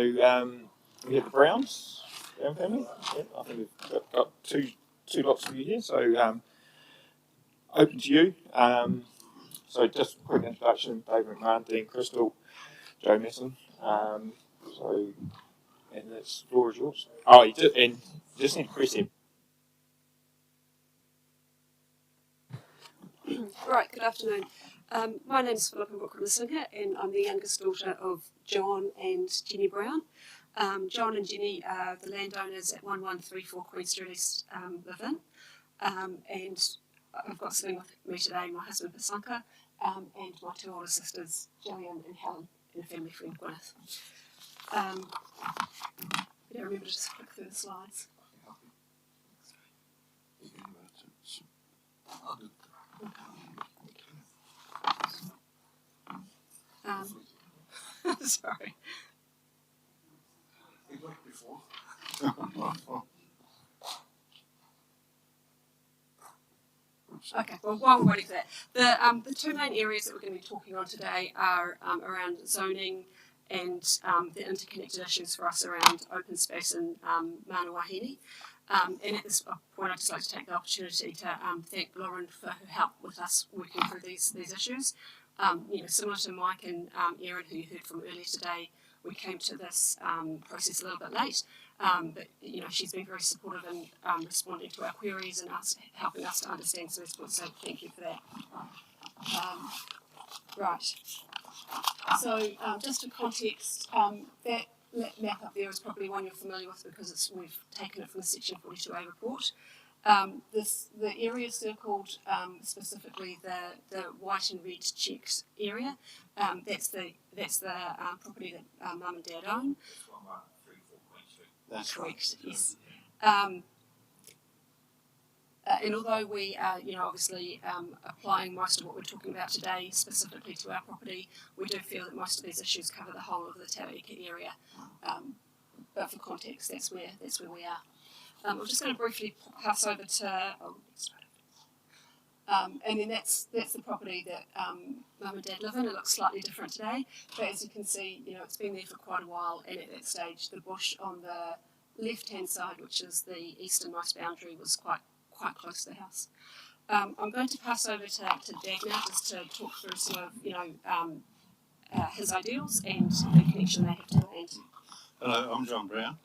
we have the Browns, Brown family. Yeah, I think we've got two lots of you here. So open to you. So just a quick introduction: David McMahon, Dean Crystal, Joe Messon. So and the floor is yours. Oh, and just need to press him. Right, good afternoon. My name is Philippa Brooke-Singer and I'm the youngest daughter of John and Jenny Brown. John and Jenny are the landowners at 1134 Queen Street East, live in. And I've got sitting with me today my husband Pasanka and my two older sisters, Gillian and Helen, and a family friend, Gwyneth. Remember to just click through the slides. Sorry. It worked before. Okay, well, while we're waiting for that, the two main areas that we're going to be talking on today are around zoning and the interconnected issues for us around open space and Mana Wahine. And at this point, I'd just like to take the opportunity to thank Lauren for her help with us working through these issues. Similar to Mike and Erin, who you heard from earlier today, we came to this process a little bit late. But she's been very supportive in responding to our queries and helping us to understand some of this. So thank you for that. Right. So just for context, that map up there is probably one you're familiar with because we've taken it from the Section 42A report. The area circled, specifically the white and red checked area, that's the property that Mum and Dad own. That's correct. right. Yes. And although we are, obviously applying most of what we're talking about today specifically to our property, we do feel that most of these issues cover the whole of the Tara-Ika area. But for context, that's where we are. I'm just going to briefly pass over to. And then that's the property that Mum and Dad live in. It looks slightly different today, but as you can see, it's been there for quite a while. And at that stage, the bush on the left-hand side, which is the easternmost boundary, was quite close to the house. I'm going to pass over to Dad now just to talk through some of his ideals and the connection they have to the land. Hello, I'm John Brown.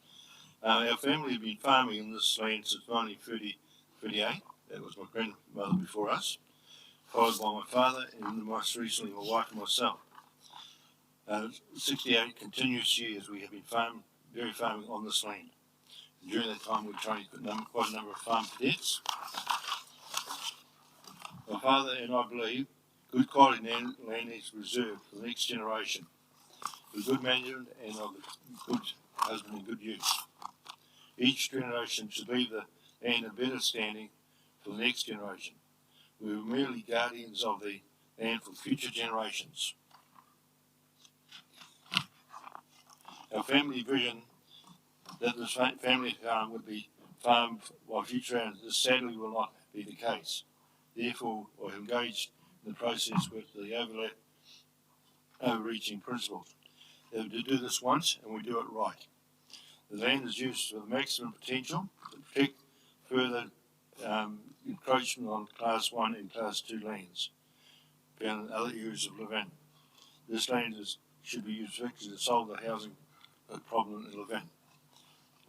Our family have been farming in this land since 1938. That was my grandmother before us, followed by my father, and most recently my wife and myself. 68 continuous years we have been farming on this land. During that time, we trained quite a number of farm cadets. My father and I believe good quality land is reserved for the next generation, with good management and of good husband and good use. Each generation should leave the land in better standing for the next generation. We are merely guardians of the land for future generations. Our family vision that this family farm would be farmed by future owners, this sadly will not be the case. Therefore, we have engaged in the process with the overreaching principles. To do this once, and we do it right. The land is used with maximum potential to protect further encroachment on Class 1 and Class 2 lands found in other areas of Laverne. This land should be used to solve the housing problem in Laverne.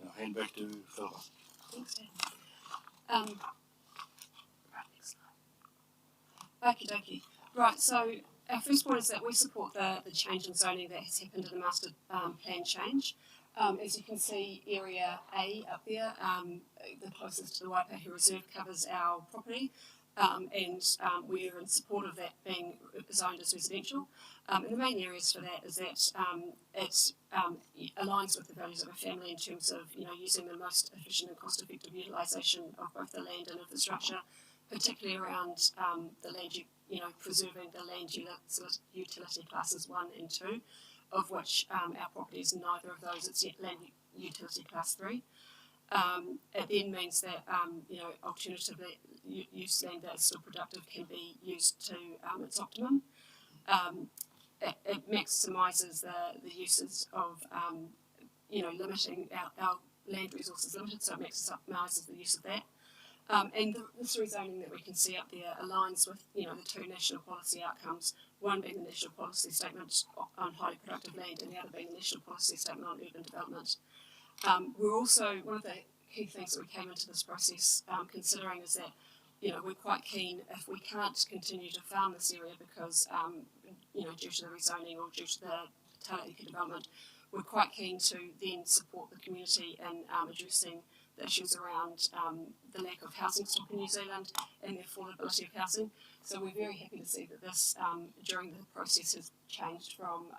I'll hand back to Philip. Thanks, Dad. Okie dokie. Right, so our first point is that we support the change in zoning that has happened in the master plan change. As you can see, Area A up there, the closest to the Waipahu Reserve, covers our property, and we're in support of that being zoned as residential. And the main areas for that is that it aligns with the values of a family in terms of using the most efficient and cost-effective utilisation of both the land and infrastructure, particularly around the land, preserving the land utility classes 1 and 2, of which our property is neither of those. It's yet land utility class 3. It then means that alternatively use land that is still productive can be used to its optimum. It maximises the uses of limiting our land resources limited, so it maximises the use of that. And this rezoning that we can see up there aligns with the two national policy outcomes, one being the national policy statement on highly productive land and the other being the national policy statement on urban development. We're also, one of the key things that we came into this process considering is that we're quite keen, if we can't continue to farm this area because due to the rezoning or due to the Tara-Ika development, we're quite keen to then support the community in addressing the issues around the lack of housing stock in New Zealand and the affordability of housing. So we're very happy to see that this, during the process, has changed from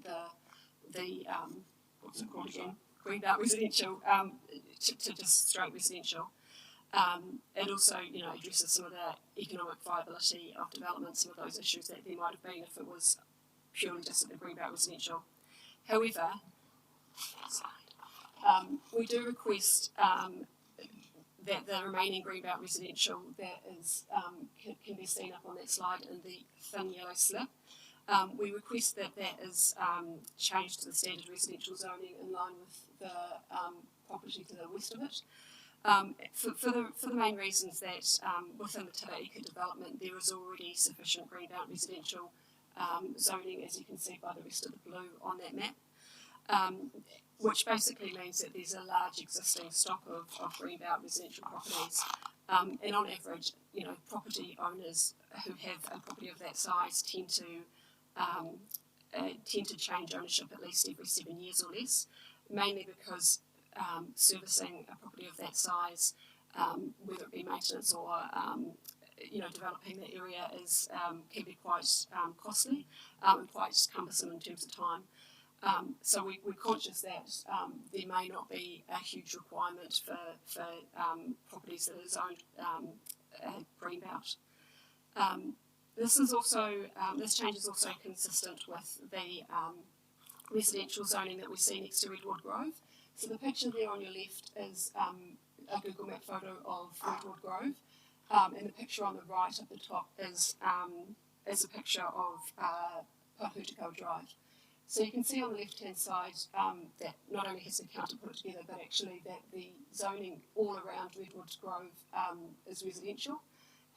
the what's it called again? Greenbelt residential to just straight residential. It also, addresses some of the economic viability of development, some of those issues that there might have been if it was purely just a greenbelt residential. However, we do request that the remaining greenbelt residential that is can be seen up on that slide in the thin yellow slip. We request that is changed to the standard residential zoning in line with the property to the west of it. For the main reasons that within the Tara-Ika development there is already sufficient greenbelt residential zoning, as you can see by the rest of the blue on that map, which basically means that there's a large existing stock of greenbelt residential properties, and on average, property owners who have a property of that size tend to change ownership at least every 7 years or less, mainly because servicing a property of that size, whether it be maintenance or developing the area, can be quite costly and quite cumbersome in terms of time. So we're conscious that there may not be a huge requirement for properties that are zoned greenbelt. This change is also consistent with the residential zoning that we see next to Redwood Grove. So the picture there on your left is a Google Map photo of Redwood Grove, and the picture on the right at the top is a picture of Pahutako Drive. So you can see on the left-hand side that not only has the counter put it together, but actually that the zoning all around Redwood Grove is residential.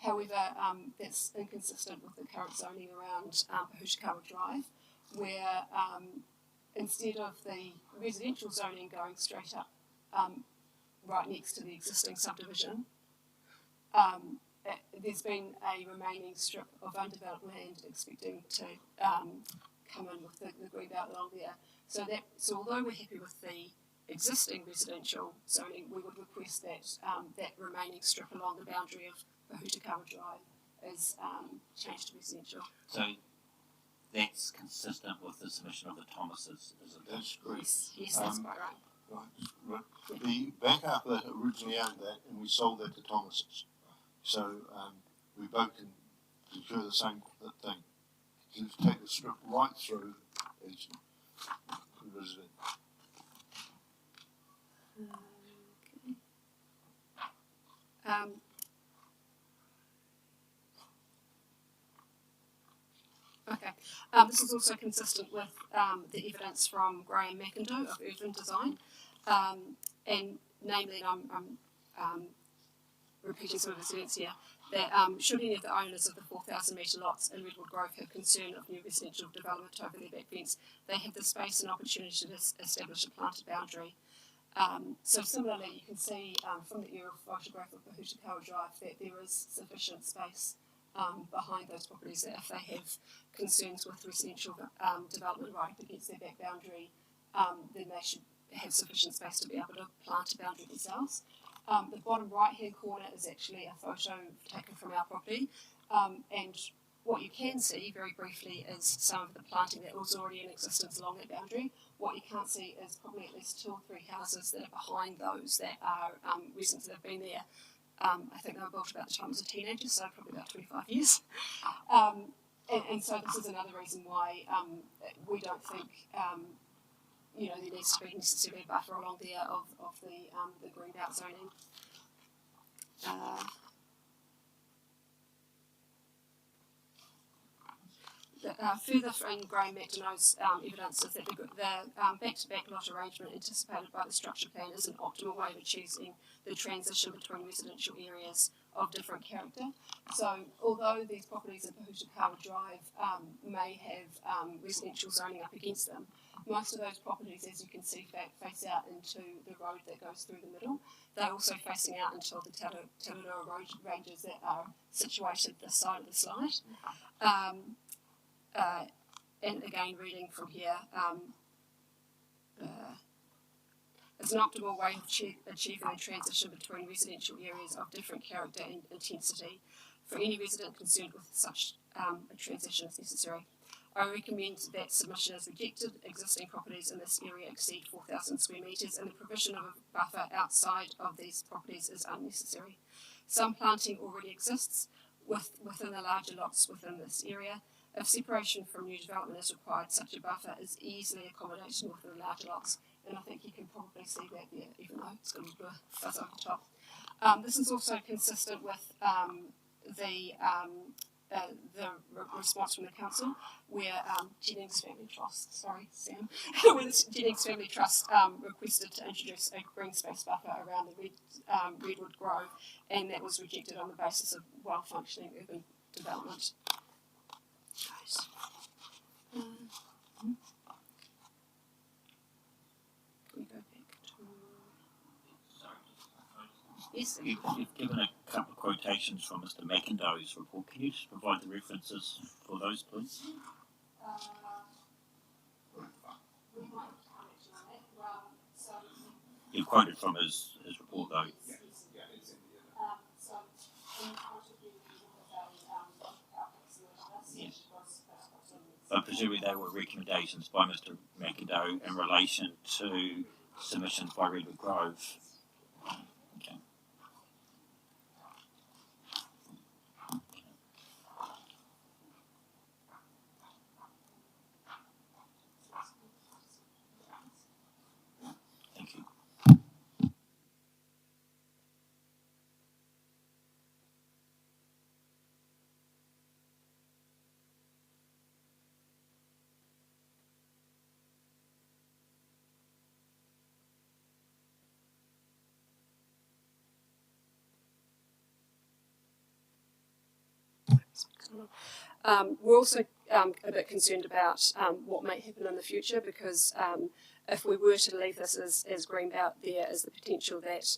However, that's inconsistent with the current zoning around Pahutako Drive, where instead of the residential zoning going straight up right next to the existing subdivision, there's been a remaining strip of undeveloped land expecting to come in with the greenbelt along there. So although we're happy with the existing residential zoning, we would request that that remaining strip along the boundary of Pahutako Drive is changed to residential. So that's consistent with the submission of the Thomases, is it? That's correct. Yes, that's quite right. Right. The backup that originally owned that, and we sold that to Thomas's. So we both can secure the same thing. To take the strip right through as resident. This is also consistent with the evidence from Graham McIndoe of Urban Design, and namely, I'm repeating some of his evidence here, that should any of the owners of the 4,000 metre lots in Redwood Grove have concern of new residential development over their back fence, they have the space and opportunity to establish a planted boundary. So similarly, you can see from the aerial photograph of Pahutako Drive that there is sufficient space behind those properties that if they have concerns with residential development right against their back boundary, then they should have sufficient space to be able to plant a boundary themselves. The bottom right hand corner is actually a photo taken from our property, and what you can see very briefly is some of the planting that was already in existence along that boundary. What you can't see is probably at least 2 or 3 houses that are behind those that are residents that have been there. I think they were built about the time I was a teenager, so probably about 25 years. And so this is another reason why we don't think there needs to be necessarily a buffer along there of the greenbelt zoning. Further in Graham McIndoe's evidence is that the back-to-back lot arrangement anticipated by the structure plan is an optimal way of achieving the transition between residential areas of different character. So although these properties in Pahutako Drive may have residential zoning up against them, most of those properties, as you can see, face out into the road that goes through the middle. They're also facing out into the Tara-Ika road ranges that are situated this side of the slide. And again, reading from here, it's an optimal way of achieving a transition between residential areas of different character and intensity for any resident concerned with such a transition as necessary. I recommend that submission is rejected. Existing properties in this area exceed 4,000 square metres and the provision of a buffer outside of these properties is unnecessary. Some planting already exists within the larger lots within this area. If separation from new development is required, such a buffer is easily accommodated within the larger lots. And I think you can probably see that there, even though it's got a bit of fuzz over the top. This is also consistent with the response from the council, where Jennings Family Trust, sorry Sam, where the Jennings Family Trust requested to introduce a green space buffer around the Redwood Grove, and that was rejected on the basis of well-functioning urban development. Can we go back to... Yes. You've given a couple of quotations from Mr. McIndoe's report. Can you just provide the references for those, please? You've quoted from his report, though. Yes. But presumably they were recommendations by Mr. McIndoe in relation to submissions by Redwood Grove. Okay. Thank you. We're also a bit concerned about what may happen in the future, because if we were to leave this as greenbelt, there is the potential that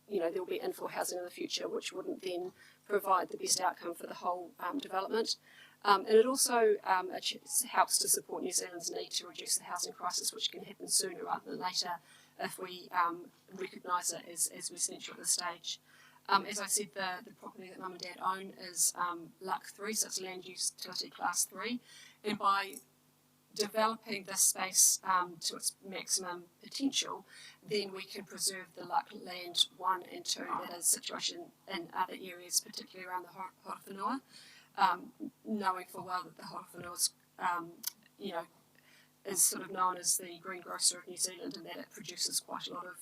there will be infill housing in the future, which wouldn't then provide the best outcome for the whole development. And it also helps to support New Zealand's need to reduce the housing crisis, which can happen sooner rather than later if we recognise it as residential at this stage. As I said, the property that Mum and Dad own is LUC 3, so it's Land Use Utility Class 3. And by developing this space to its maximum potential, then we can preserve the LUC Land 1 and 2 that is situation in other areas, particularly around the Horowhenua, knowing full well that the Horowhenua is, is sort of known as the green grocer of New Zealand, and that it produces quite a lot of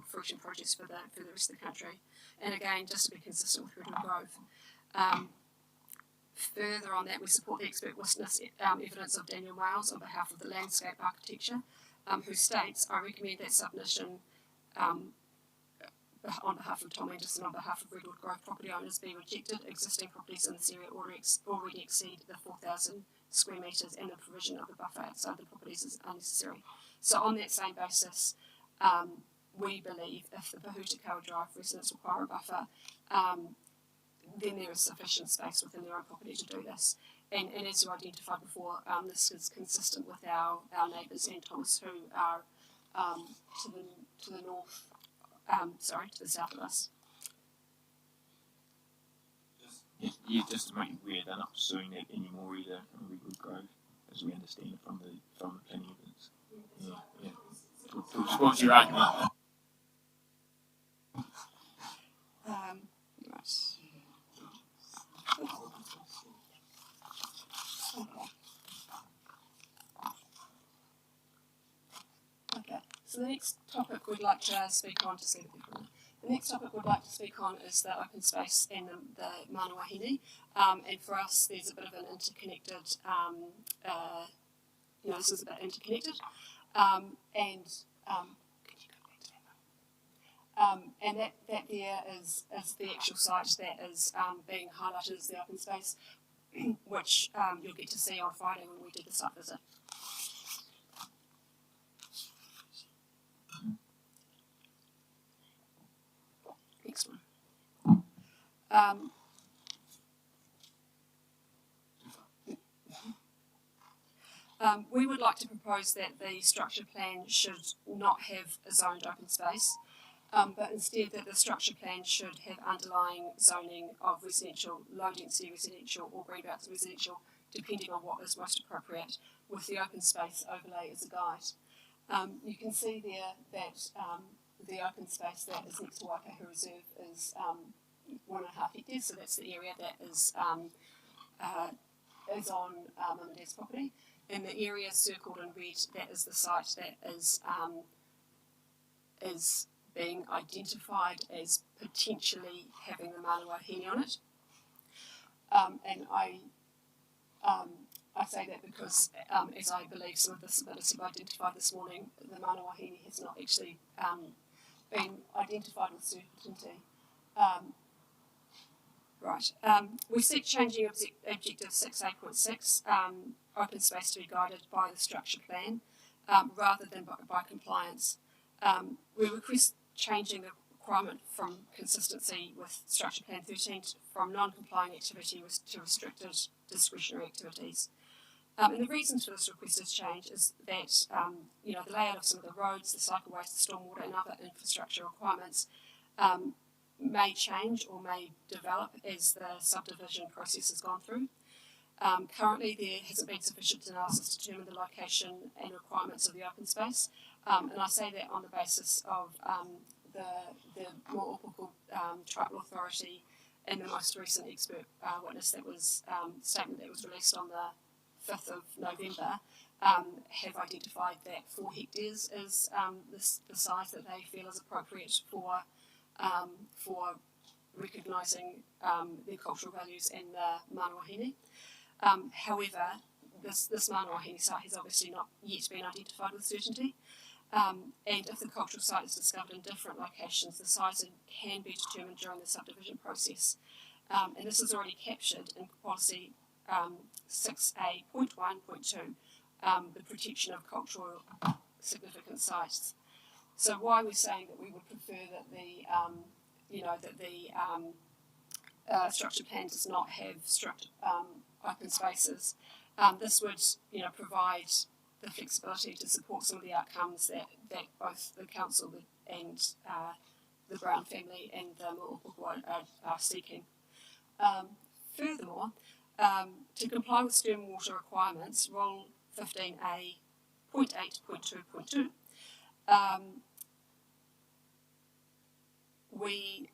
fruit and produce for the rest of the country. And again, just to be consistent with Redwood Grove. Further on that, we support the expert witness evidence of Daniel Miles on behalf of the landscape architecture, who states, I recommend that submission on behalf of Tom Anderson, on behalf of Redwood Grove property owners, be rejected. Existing properties in this area already exceed the 4,000 square metres, and the provision of the buffer outside the properties is unnecessary. So on that same basis, we believe if the Pahutakawa Drive residents require a buffer, then there is sufficient space within their own property to do this. And as you identified before, this is consistent with our neighbours and Thomas, who are to the north, to the south of us. Just to make it weird, they're not pursuing that anymore either in Redwood Grove, as we understand it from the planning evidence. Yeah. To support your argument. Okay, so the next topic we'd like to speak on, the next topic we'd like to speak on is the open space and the mana wahine. And for us, there's a bit of an interconnected, this is a bit interconnected. And that there is the actual site that is being highlighted as the open space, which you'll get to see on Friday when we do the site visit. Next one. We would like to propose that the structure plan should not have a zoned open space, but instead that the structure plan should have underlying zoning of residential, low density residential or greenbelt residential, depending on what is most appropriate, with the open space overlay as a guide. You can see there that the open space that is next to Waikahu Reserve is 1.5 hectares, so that's the area that is on Mum and Dad's property. And the area circled in red, that is the site that is being identified as potentially having the mana wahine on it. And I say that because, as I believe some of the submitters have identified this morning, the mana wahine has not actually been identified with certainty. We seek changing objective 6A.6, open space to be guided by the structure plan rather than by compliance. We request changing the requirement from consistency with structure plan 13 from non-complying activity to restricted discretionary activities. And the reasons for this requested change is that the layout of some of the roads, the cycleways, the stormwater and other infrastructure requirements may change or may develop as the subdivision process has gone through. Currently, there hasn't been sufficient analysis to determine the location and requirements of the open space, and I say that on the basis of the Mo'opoko Tribal Authority and the most recent expert witness that was statement that was released on the 5th of November have identified that 4 hectares is the size that they feel is appropriate for recognising their cultural values and the mana wahine. However, this mana wahine site has obviously not yet been identified with certainty. And if the cultural site is discovered in different locations, the size can be determined during the subdivision process. And this is already captured in policy 6A.1.2, the protection of cultural significant sites. So why we're saying that we would prefer that the structure plan does not have strict open spaces. This would provide the flexibility to support some of the outcomes that both the council and the Brown family and the Mo'opoko are seeking. Furthermore, to comply with stormwater requirements, Rule 15A.8.2.2, we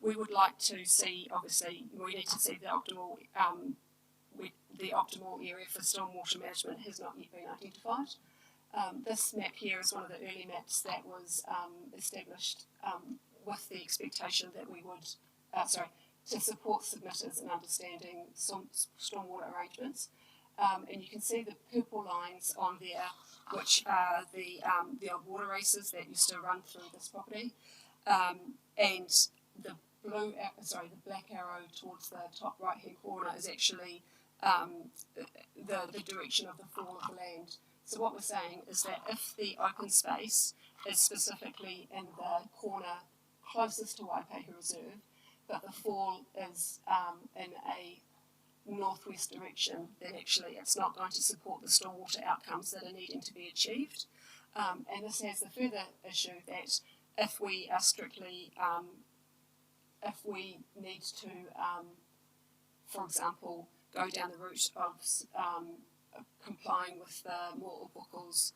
would like to see, obviously, we need to see the optimal area for stormwater management has not yet been identified. This map here is one of the early maps that was established with the expectation that we would, to support submitters in understanding stormwater arrangements. And you can see the purple lines on there, which are the old water races that used to run through this property, and the black arrow towards the top right hand corner is actually the direction of the fall of the land. So what we're saying is that if the open space is specifically in the corner closest to Waipahu Reserve, but the fall is in a northwest direction, then actually it's not going to support the stormwater outcomes that are needing to be achieved. And this has the further issue that if we are strictly, if we need to, for example, go down the route of complying with the Mo'opoko's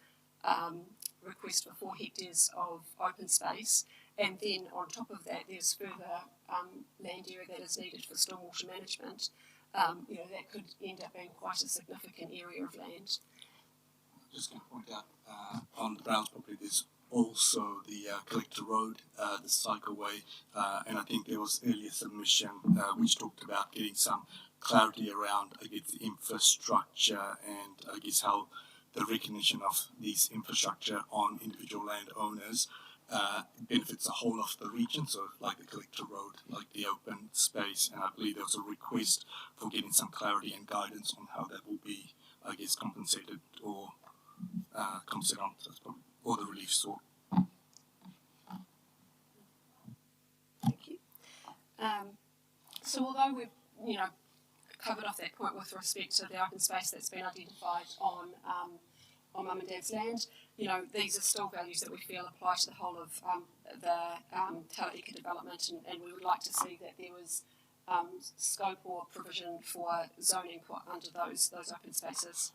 request for 4 hectares of open space, and then on top of that there's further land area that is needed for stormwater management, that could end up being quite a significant area of land. I'm just going to point out on the Browns property there's also the collector road, the cycleway, and I think there was earlier submission which talked about getting some clarity around, I guess, the infrastructure and I guess how the recognition of these infrastructure on individual landowners benefits the whole of the region, so like the collector road, like the open space, and I believe there was a request for getting some clarity and guidance on how that will be, I guess, compensated or compensated on, so that's probably all the relief sought. Thank you. So although we've, covered off that point with respect to the open space that's been identified on Mum and Dad's land, these are still values that we feel apply to the whole of the Tara-Ika development, and we would like to see that there was scope or provision for zoning put under those open spaces.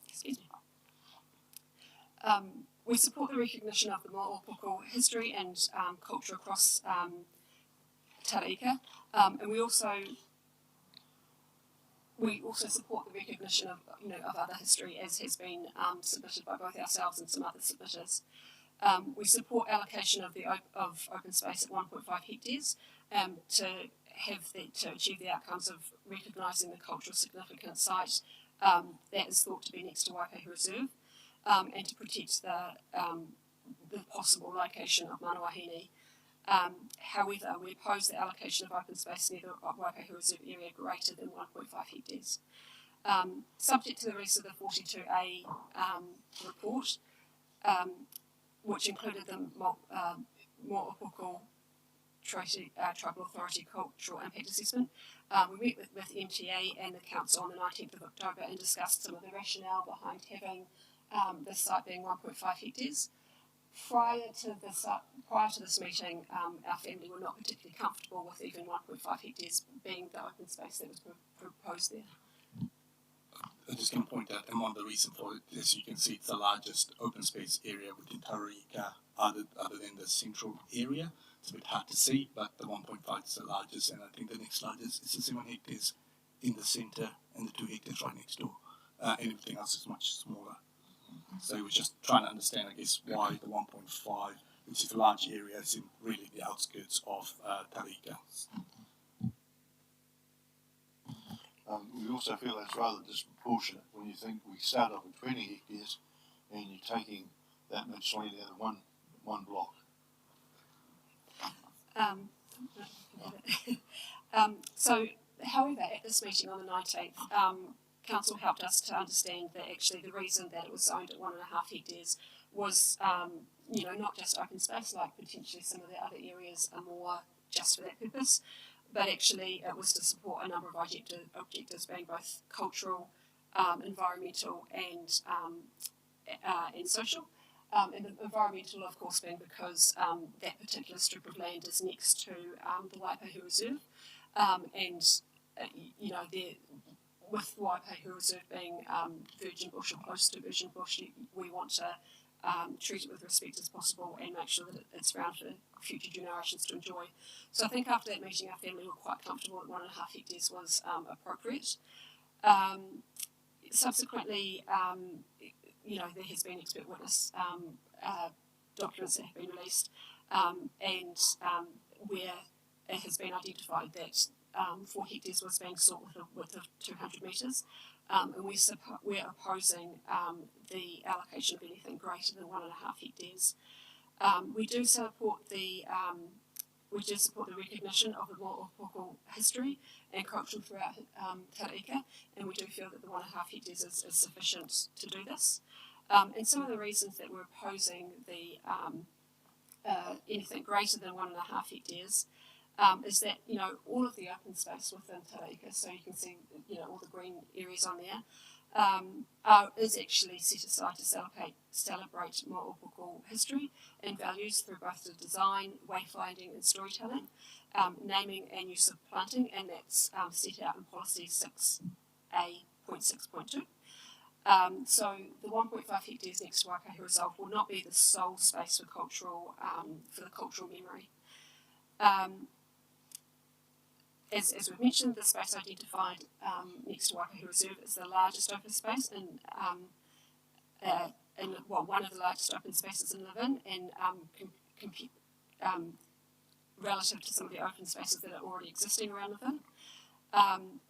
Excuse me. We support the recognition of the Mo'opoko history and culture across Tara-Ika, and we also support the recognition of other history as has been submitted by both ourselves and some other submitters. We support allocation of open space at 1.5 hectares to achieve the outcomes of recognising the cultural significant site that is thought to be next to Waipahu Reserve, and to protect the possible location of mana wahine. However, we oppose the allocation of open space near the Waipahu Reserve area greater than 1.5 hectares. Subject to the rest of the 42A report, which included the Mo'opoko Tribal Authority Cultural Impact Assessment, we met with MTA and the Council on the 19th of October and discussed some of the rationale behind having this site being 1.5 hectares. prior to this meeting, our family were not particularly comfortable with even 1.5 hectares being the open space that was proposed there. I'm just going to point out, and one of the reasons for it, as you can see, it's the largest open space area within Tara-Ika, other than the central area. It's a bit hard to see, but the 1.5 is the largest, and I think the next largest is the 7 hectares in the centre and the 2 hectares right next door. And everything else is much smaller. So we're just trying to understand, I guess, why the 1.5, which is a large area, is in really the outskirts of Tara-Ika. We also feel that's rather disproportionate when you think we start off with 20 hectares and you're taking that much land out of one block. So, however, at this meeting on the 19th, Council helped us to understand that actually the reason that it was zoned at 1.5 hectares was, not just open space, like potentially some of the other areas are more just for that purpose, but actually it was to support a number of objectives being both cultural, environmental and social. And the environmental, of course, being because that particular strip of land is next to the Waipahu Reserve, with the Waipahu Reserve being virgin bush or close to virgin bush, we want to treat it with respect as possible and make sure that it's around for future generations to enjoy. So I think after that meeting, our family were quite comfortable that 1.5 hectares was appropriate. Subsequently, there has been expert witness documents that have been released, where it has been identified that 4 hectares was being sought with a width of 200 metres, and we're opposing the allocation of anything greater than 1.5 hectares. We do support the recognition of the Mo'opoko history and culture throughout Tara-Ika, and we do feel that the 1.5 hectares is sufficient to do this. And some of the reasons that we're opposing the anything greater than 1.5 hectares is that all of the open space within Tara-Ika, so you can see all the green areas on there, is actually set aside to celebrate Mo'opoko history and values through both the design, wayfinding and storytelling, naming and use of planting, and that's set out in policy 6A.6.2. So the 1.5 hectares next to Waipahu Reserve will not be the sole space for the cultural memory. As we've mentioned, the space identified next to Waipahu Reserve is the largest open space one of the largest open spaces in Levin, and relative to some of the open spaces that are already existing around Levin.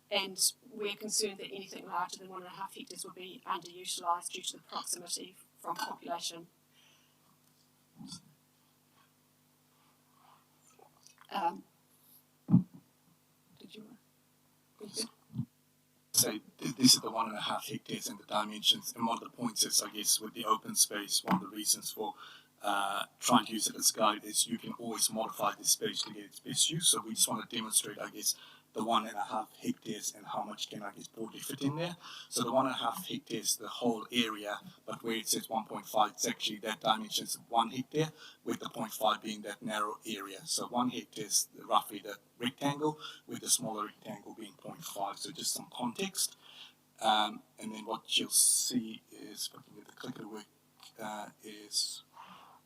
And we're concerned that anything larger than 1.5 hectares will be underutilised due to the proximity from population. So this is the 1.5 hectares and the dimensions, and one of the points is, I guess, with the open space, one of the reasons for trying to use it as a guide is you can always modify this space to get its best use. So we just want to demonstrate, I guess, the 1.5 hectares and how much can, I guess, broadly fit in there. So the 1.5 hectares, the whole area, but where it says 1.5, it's actually that dimension is 1 hectare, with the 0.5 being that narrow area. So 1 hectare is roughly the rectangle, with the smaller rectangle being 0.5. So just some context. And then what you'll see is, if I can get the clicker to work, is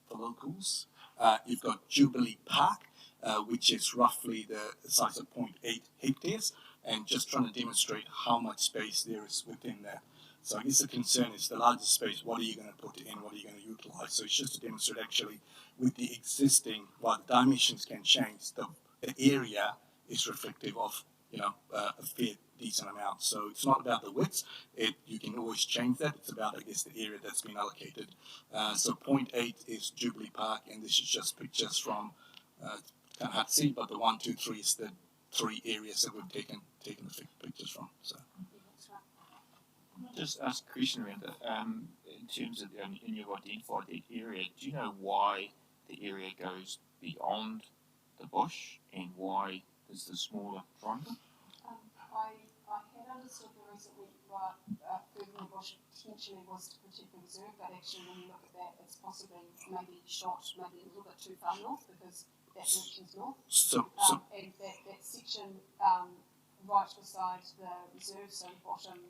the locals. You've got Jubilee Park, which is roughly the size of 0.8 hectares, and just trying to demonstrate how much space there is within that. So I guess the concern is the largest space, what are you going to put in, what are you going to utilize? So it's just to demonstrate actually with the existing, while the dimensions can change, the area is reflective of, a fair decent amount. So it's not about the width, you can always change that. It's about, I guess, the area that's been allocated. So 0.8 is Jubilee Park, and this is just pictures from, kind of hard to see, but the 1, 2, 3 is the 3 areas that we've taken the pictures from. So. Just ask a question around that. In terms of, and you've identified the area, do you know why the area goes beyond the bush and why there's the smaller triangle? I had understood the reason we were further in the bush potentially initially was to protect the reserve, but actually when you look at that, it's possibly maybe shot maybe a little bit too far north because that direction's north. And that section right beside the reserve, so the bottom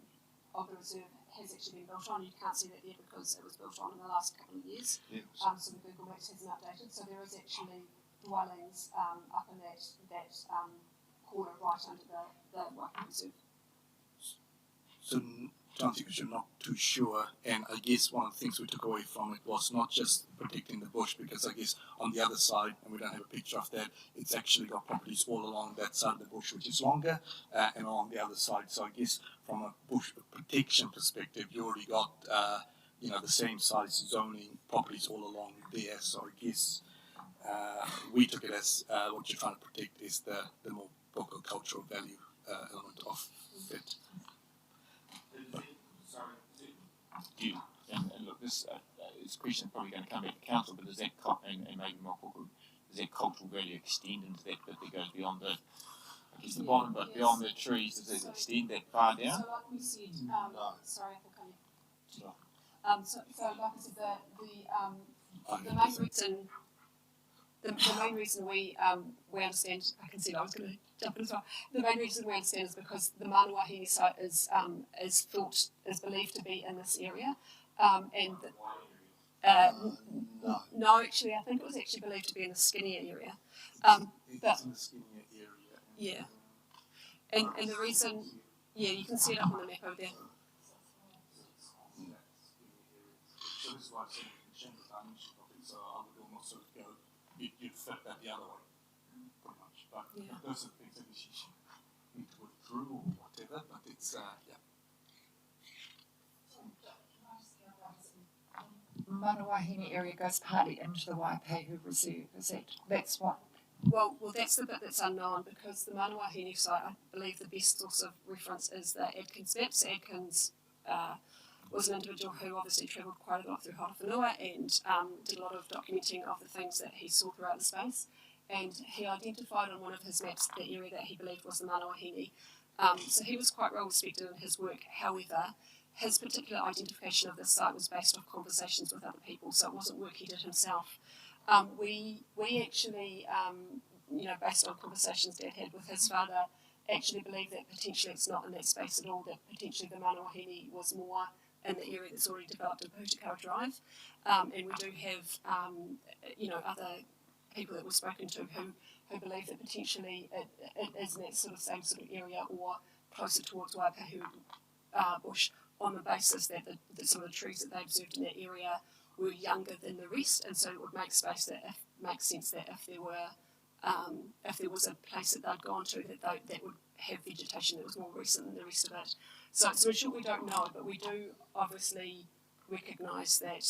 of the reserve has actually been built on. You can't see that there because it was built on in the last couple of years. Yes. So the Google Maps hasn't updated. So there is actually dwellings up in that corner right under the Waipahu Reserve. So, John, because you're not too sure, and I guess one of the things we took away from it was not just protecting the bush, because I guess on the other side, and we don't have a picture of that, it's actually got properties all along that side of the bush, which is longer, and along the other side. So I guess from a bush protection perspective, you already got, the same size zoning properties all along there. So I guess we took it as what you're trying to protect is the more local cultural value element of it. And look, this question is probably going to come back to council, but does that and maybe more important, does that cultural value extend into that bit that goes beyond the bottom, but beyond the trees? Does it extend that far down? So like we said, sorry, I think so like I said, the main reason. The main reason we understand, I can see I was going to jump in as well. The main reason we understand is because the Mana Wahine site is believed to be in this area, no, actually, I think it was actually believed to be in the skinnier area. It's in the skinnier area. Yeah, and the reason, you can see it up on the map over there. So this is why some of the chambers are mentioned, I think, so I would almost sort of go, you'd fit that the other way, pretty much. But those are things that you need to work through or whatever, but it's, Mana Wahine area goes partly into the Waipahu Reserve, that's what? Well, that's the bit that's unknown because the Mana Wahine site, I believe the best source of reference is the Adkins maps. Adkins was an individual who obviously travelled quite a lot through Harawhenua and did a lot of documenting of the things that he saw throughout the space. And he identified on one of his maps the area that he believed was the Mana Wahine. So he was quite well respected in his work. However, his particular identification of this site was based off conversations with other people, so it wasn't work he did himself. We actually, based on conversations Dad had with his father, actually believe that potentially it's not in that space at all, that potentially the Mana Wahine was more in the area that's already developed in Putakawa Drive. And we do have, other people that we've spoken to who believe that potentially it is in that same sort of area or closer towards Waipahu bush on the basis that some of the trees that they observed in that area were younger than the rest, and so it would make sense that if there was a place that they'd gone to that would have vegetation that was more recent than the rest of it. So in short, we don't know, but we do obviously recognise that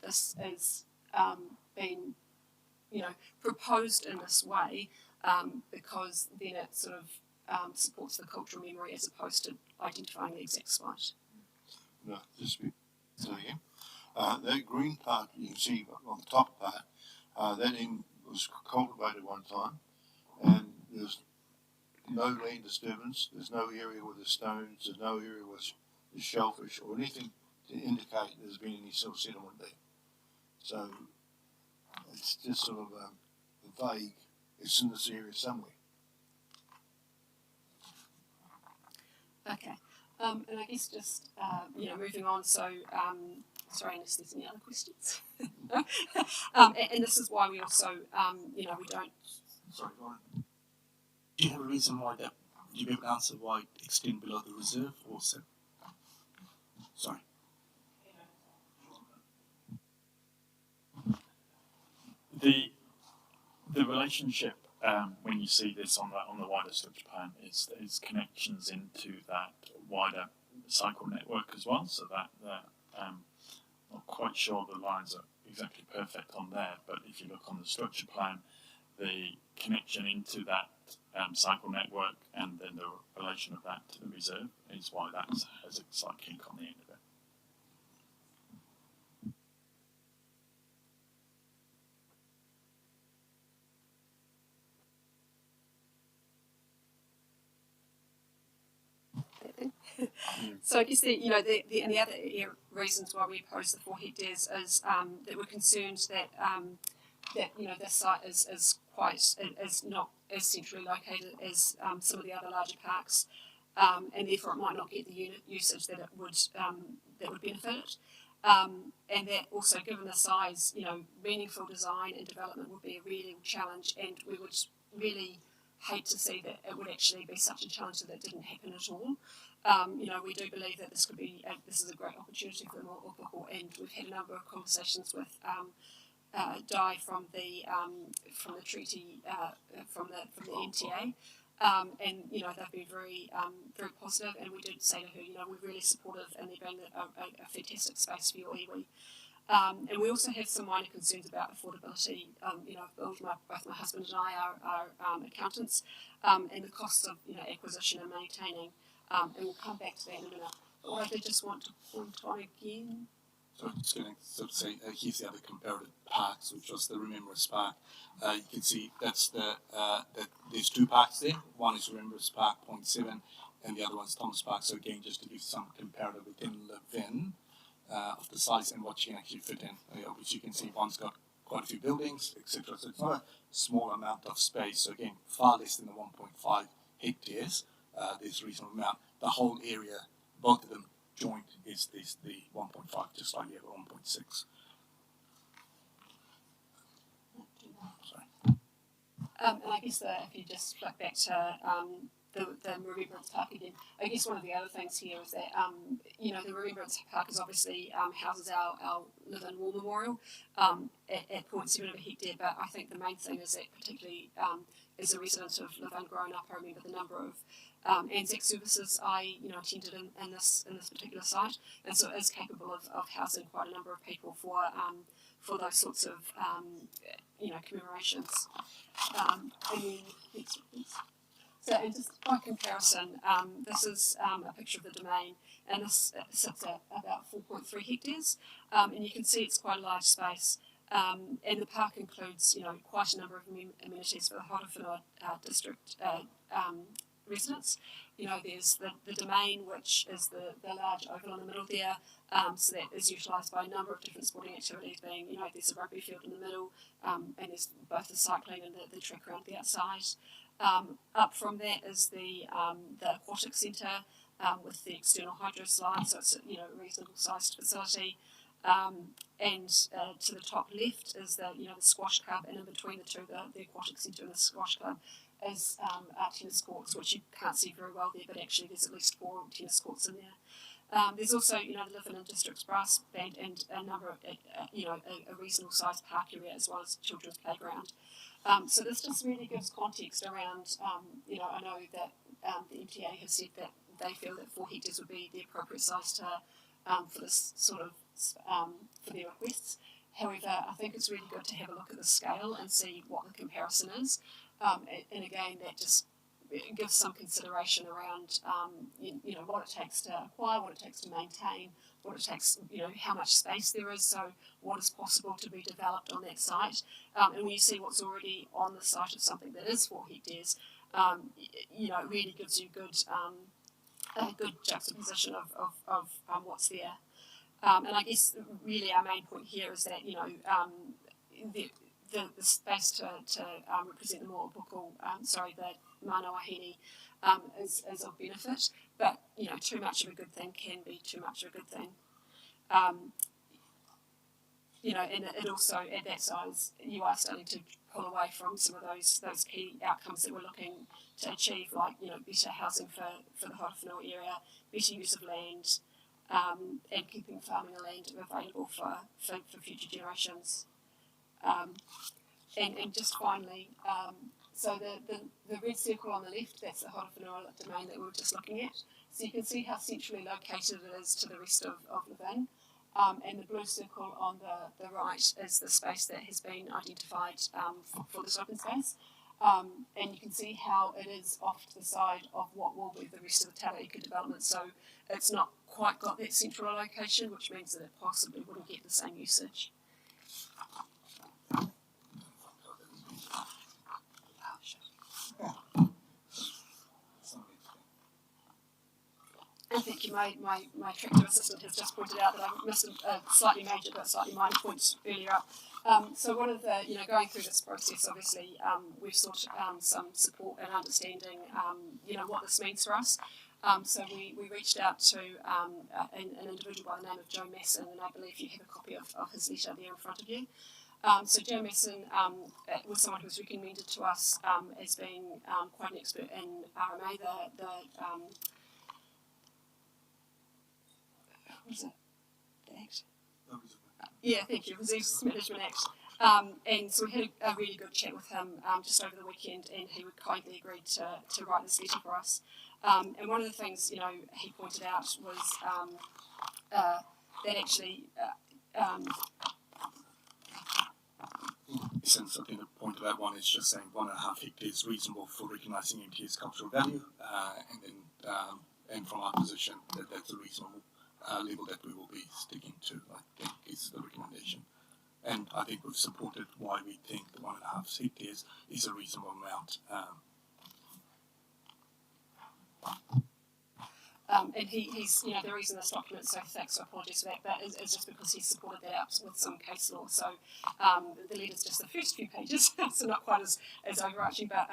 this is been proposed in this way because then it sort of supports the cultural memory as opposed to identifying the exact site. No, just so again. That green part you can see on the top part, that was cultivated one time, and there's no land disturbance. There's no area with the stones. There's no area with the shellfish or anything to indicate there's been any sort of settlement there. So it's just sort of vague. It's in this area somewhere. Okay. And I guess just, moving on, so, sorry unless there's any other questions. and this is why we also, we don't... Sorry, go on. Do you have a reason why that, do you be able to answer why it extend below the reserve also? Sorry. The relationship when you see this on the wider structure plan is connections into that wider cycle network as well. So that not quite sure the lines are exactly perfect on there, but if you look on the structure plan, the connection into that cycle network and then the relation of that to the reserve is why that has a slight kink on the end of it. So I guess the other reasons why we oppose the 4 hectares is that we're concerned that this site is not as centrally located as some of the other larger parks, and therefore it might not get the unit usage that it would benefit it. And that also, given the size, meaningful design and development would be a real challenge, and we would really hate to see that it would actually be such a challenge that it didn't happen at all. We do believe that this is a great opportunity for the Mo'opoko, and we've had a number of conversations with Di from the treaty from the NTA, and they've been very positive, and we did say to her, we're really supportive, and they've been a fantastic space for your iwi. And we also have some minor concerns about affordability. Both my husband and I are accountants, and the costs of acquisition and maintaining. And we'll come back to that in a minute. But what I did just want to point on again. So I'm just going to sort of say, here's the other comparative parks, which was the Remembrance Park. You can see that's that there's 2 parks there. One is Remembrance Park 0.7, and the other one's Thomas Park. So again, just to give some comparative within Levin of the size and what you can actually fit in. Which you can see one's got quite a few buildings, etc. So it's not a small amount of space. So again, far less than the 1.5 hectares. There's a reasonable amount. The whole area, both of them joint, is the 1.5, just slightly over 1.6. And I guess if you just flip back to the Remembrance Park again, I guess one of the other things here is that the Remembrance Park is obviously houses our Live-In War Memorial at 0.7 of a hectare, but I think the main thing is that particularly as a resident of Live-In growing up, I remember the number of Anzac services I attended in this particular site, and so it is capable of housing quite a number of people for those sorts of commemorations. And then next one, please. So, and just by comparison, this is a picture of the domain, and this sits at about 4.3 hectares, and you can see it's quite a large space. And the park includes, quite a number of amenities for the Horowhenua district residents. There's the domain, which is the large oval in the middle there, so that is utilised by a number of different sporting activities, being, there's a rugby field in the middle, and there's both the cycling and the track around the outside. Up from that is the aquatic centre with the external hydro slide, so it's a reasonable sized facility. And to the top left is the squash club, and in between the two, the aquatic centre and the squash club is tennis courts, which you can't see very well there, but actually there's at least 4 tennis courts in there. There's also the Live-In District's brass band and a number of a reasonable sized park area as well as children's playground. So this just really gives context around. I know that the MTA have said that they feel that 4 hectares would be the appropriate size for this sort of for their requests. However, I think it's really good to have a look at the scale and see what the comparison is. And again, that just gives some consideration around what it takes to acquire, what it takes to maintain, what it takes, how much space there is, so what is possible to be developed on that site. And when you see what's already on the site of something that is 4 hectares, it really gives you a good juxtaposition of what's there. And I guess really our main point here is that the space to represent the Mo'opoko, the Manawa-Hini, is of benefit, but too much of a good thing can be too much of a good thing. And it also, at that size, you are starting to pull away from some of those key outcomes that we're looking to achieve, like better housing for the Horowhenua area, better use of land, and keeping farming land available for future generations. And just finally, so the red circle on the left, that's the Horowhenua domain that we were just looking at. So you can see how centrally located it is to the rest of Levin. And the blue circle on the right is the space that has been identified for this open space. And you can see how it is off to the side of what will be the rest of the Tara-Ika development. So it's not quite got that central location, which means that it possibly wouldn't get the same usage. And thank you, my tractor assistant has just pointed out that I missed a slightly major but slightly minor point earlier up. So one of the, going through this process, obviously, we've sought some support and understanding, what this means for us. So we reached out to an individual by the name of Joe Masson, and I believe you have a copy of his letter there in front of you. So Joe Masson was someone who was recommended to us as being quite an expert in RMA, what was it? The Act? Yeah, thank you, Resources Management Act. And so we had a really good chat with him just over the weekend, and he would kindly agreed to write this letter for us. And one of the things, he pointed out was that actually in sense, I think the point of that one is just saying 1.5 hectares is reasonable for recognising MTA's cultural value, and from our position, that's a reasonable level that we will be sticking to, I think, is the recommendation. And I think we've supported why we think the 1.5 hectares is a reasonable amount. And he's, the reason this document's so thick, so apologies for that, but is just because he's supported that out with some case law. So the letter's just the first few pages, so not quite as overarching, but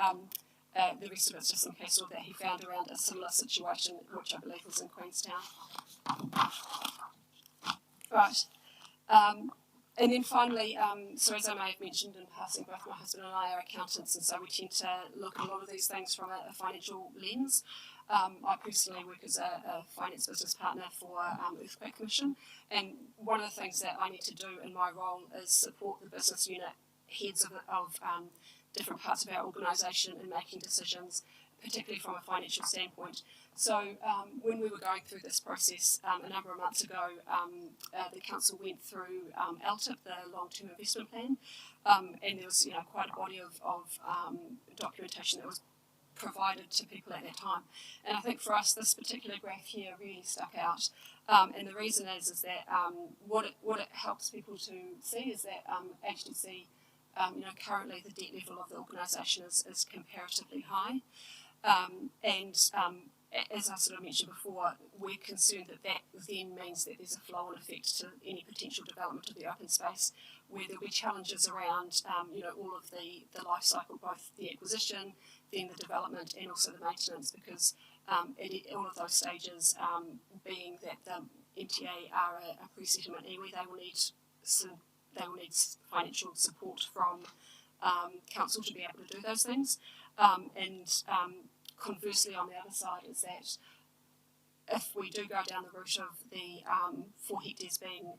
the rest of it's just some case law that he found around a similar situation, which I believe was in Queenstown. Right. And then finally, so as I may have mentioned in passing, both my husband and I are accountants, and so we tend to look at a lot of these things from a financial lens. I personally work as a finance business partner for Earthquake Commission, and one of the things that I need to do in my role is support the business unit heads of different parts of our organisation in making decisions, particularly from a financial standpoint. So when we were going through this process a number of months ago, the council went through LTIP, the long-term investment plan, and there was quite a body of documentation that was provided to people at that time. And I think for us, this particular graph here really stuck out. And the reason is that what it helps people to see is that HDC, currently the debt level of the organisation is comparatively high. As I sort of mentioned before, we're concerned that then means that there's a flow-on effect to any potential development of the open space, where there'll be challenges around, all of the life cycle, both the acquisition, then the development, and also the maintenance, because at all of those stages, being that the MTA are a pre-settlement iwi, they will need financial support from council to be able to do those things, conversely, on the other side, is that if we do go down the route of the 4 hectares being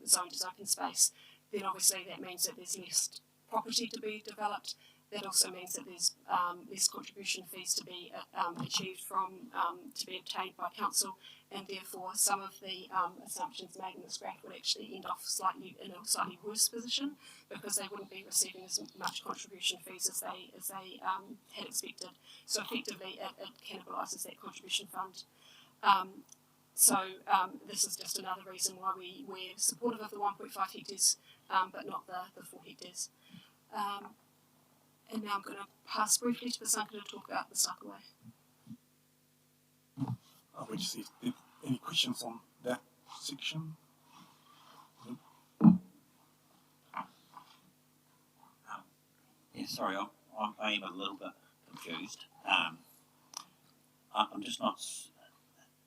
zoned as open space, then obviously that means that there's less property to be developed. That also means that there's less contribution fees to be achieved to be obtained by council, and therefore some of the assumptions made in this graph would actually end off in a slightly worse position, because they wouldn't be receiving as much contribution fees as they had expected. So effectively, it cannibalises that contribution fund. This is just another reason why we're supportive of the 1.5 hectares, but not the 4 hectares. And now I'm going to pass briefly to Basanka to talk about the Sakaway. Would you see any questions on that section? Sorry, I am a little bit confused. I'm just not.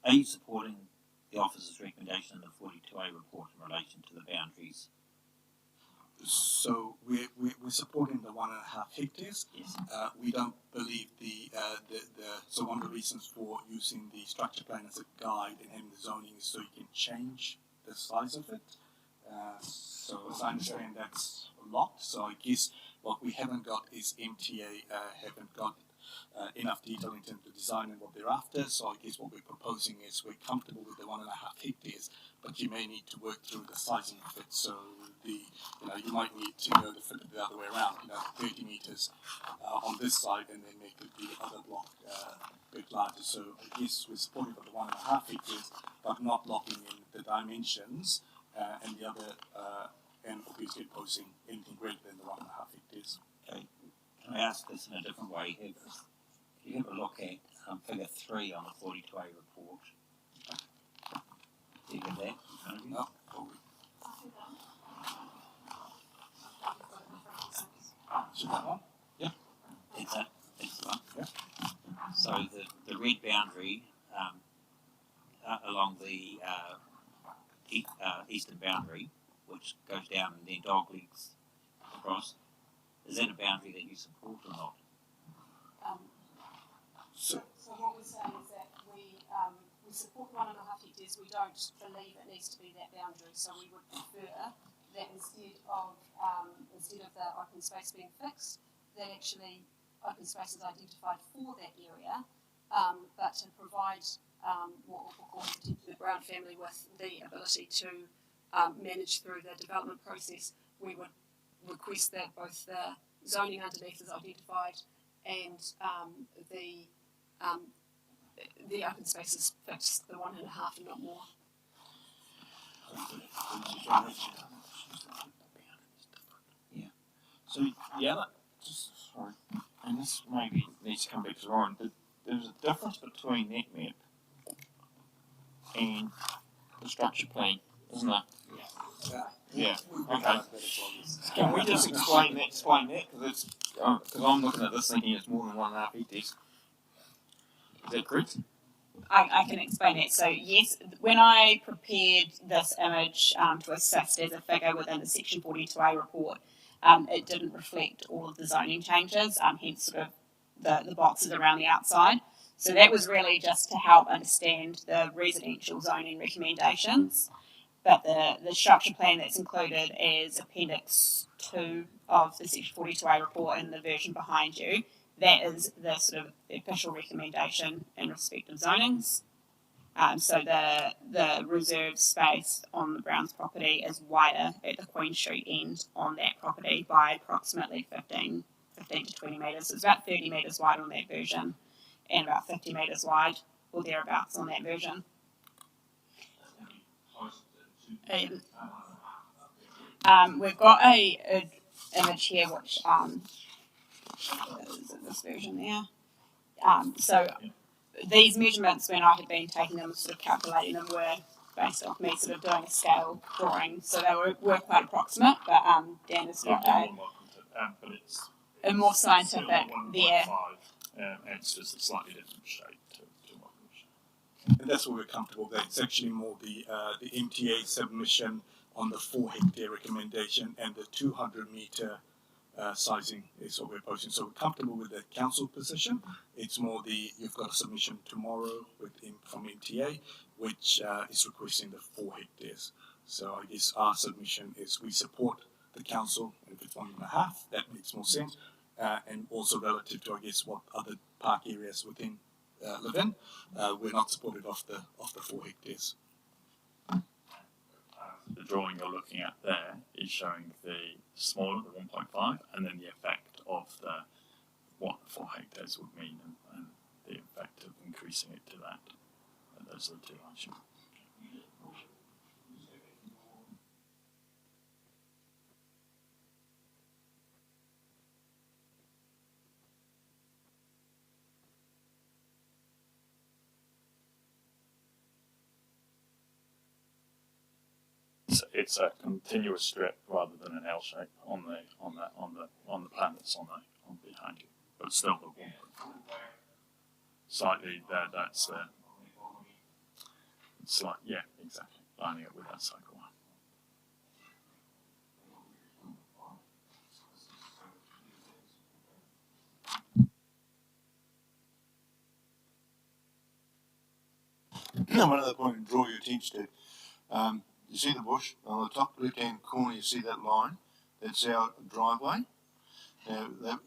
Are you supporting the officer's recommendation in the 42A report in relation to the boundaries? So we're supporting the 1.5 hectares. Yes. We don't believe so one of the reasons for using the structure plan as a guide and having the zoning is so you can change the size of it. So as I understand, that's locked. So I guess what we haven't got is MTA haven't got enough detail in terms of design and what they're after. So I guess what we're proposing is we're comfortable with the 1.5 hectares, but you may need to work through the sizing of it. So you might need to go the other way around, 30 metres on this side, and then make the other block a bit larger. So I guess we're supportive of the 1.5 hectares, but not locking in the dimensions, and the other, and obviously opposing anything greater than the 1.5 hectares. Okay. Can I ask this in a different way? If you have a look at figure 3 on the 42A report, Do you have that in front of you? No. So that one? Yeah. That's the one. Yeah. So the red boundary along the eastern boundary, which goes down and then dog legs across, is that a boundary that you support or not? So what we're saying is that we support 1.5 hectares. We don't believe it needs to be that boundary, so we would prefer that instead of the open space being fixed, that actually open space is identified for that area, but to provide what we'll call the Brown family with the ability to manage through the development process, we would request that both the zoning underneath is identified and the open space is fixed, the 1.5 and not more. Yeah. So yeah, sorry, and this maybe needs to come back to Ryan. There's a difference between that map and the structure plan, isn't there? Yeah. Okay. Can we just explain that? Because I'm looking at this thinking it's more than 1.5 hectares. Is that correct? I can explain that. So yes, when I prepared this image to assist as a figure within the Section 42A report, it didn't reflect all of the zoning changes, hence sort of the boxes around the outside. So that was really just to help understand the residential zoning recommendations. But the structure plan that's included as Appendix 2 of the Section 42A report in the version behind you, that is the sort of official recommendation in respect of zonings. So the reserved space on the Browns property is wider at the Queen Street end on that property by approximately 15 to 20 metres. It's about 30 metres wide on that version and about 50 metres wide or thereabouts on that version. We've got a image here which is in this version there. So these measurements, when I had been taking them, sort of calculating them, were based off me sort of doing a scale drawing. So they were quite approximate, but Dan has got a more scientific there. It's just a slightly different shape to what we've shown. And that's what we're comfortable with. It's actually more the MTA submission on the 4 hectare recommendation and the 200 metre sizing is what we're posting. So we're comfortable with the council position. It's more you've got a submission tomorrow from MTA, which is requesting the 4 hectares. So I guess our submission is we support the council, and if it's 1.5, that makes more sense. And also relative to, I guess, what other park areas within live in, we're not supportive of the 4 hectares. The drawing you're looking at there is showing the smaller, the 1.5, and then the effect of what 4 hectares would mean and the effect of increasing it to that. And those are the two lines. It's a continuous strip rather than an L shape on the plan that's on behind you, but still the 1.5. Slightly there. That's the. It's like exactly lining it with that cycle line. One other point to draw your attention to. You see the bush on the top left-hand corner. You see that line. That's our driveway. Now that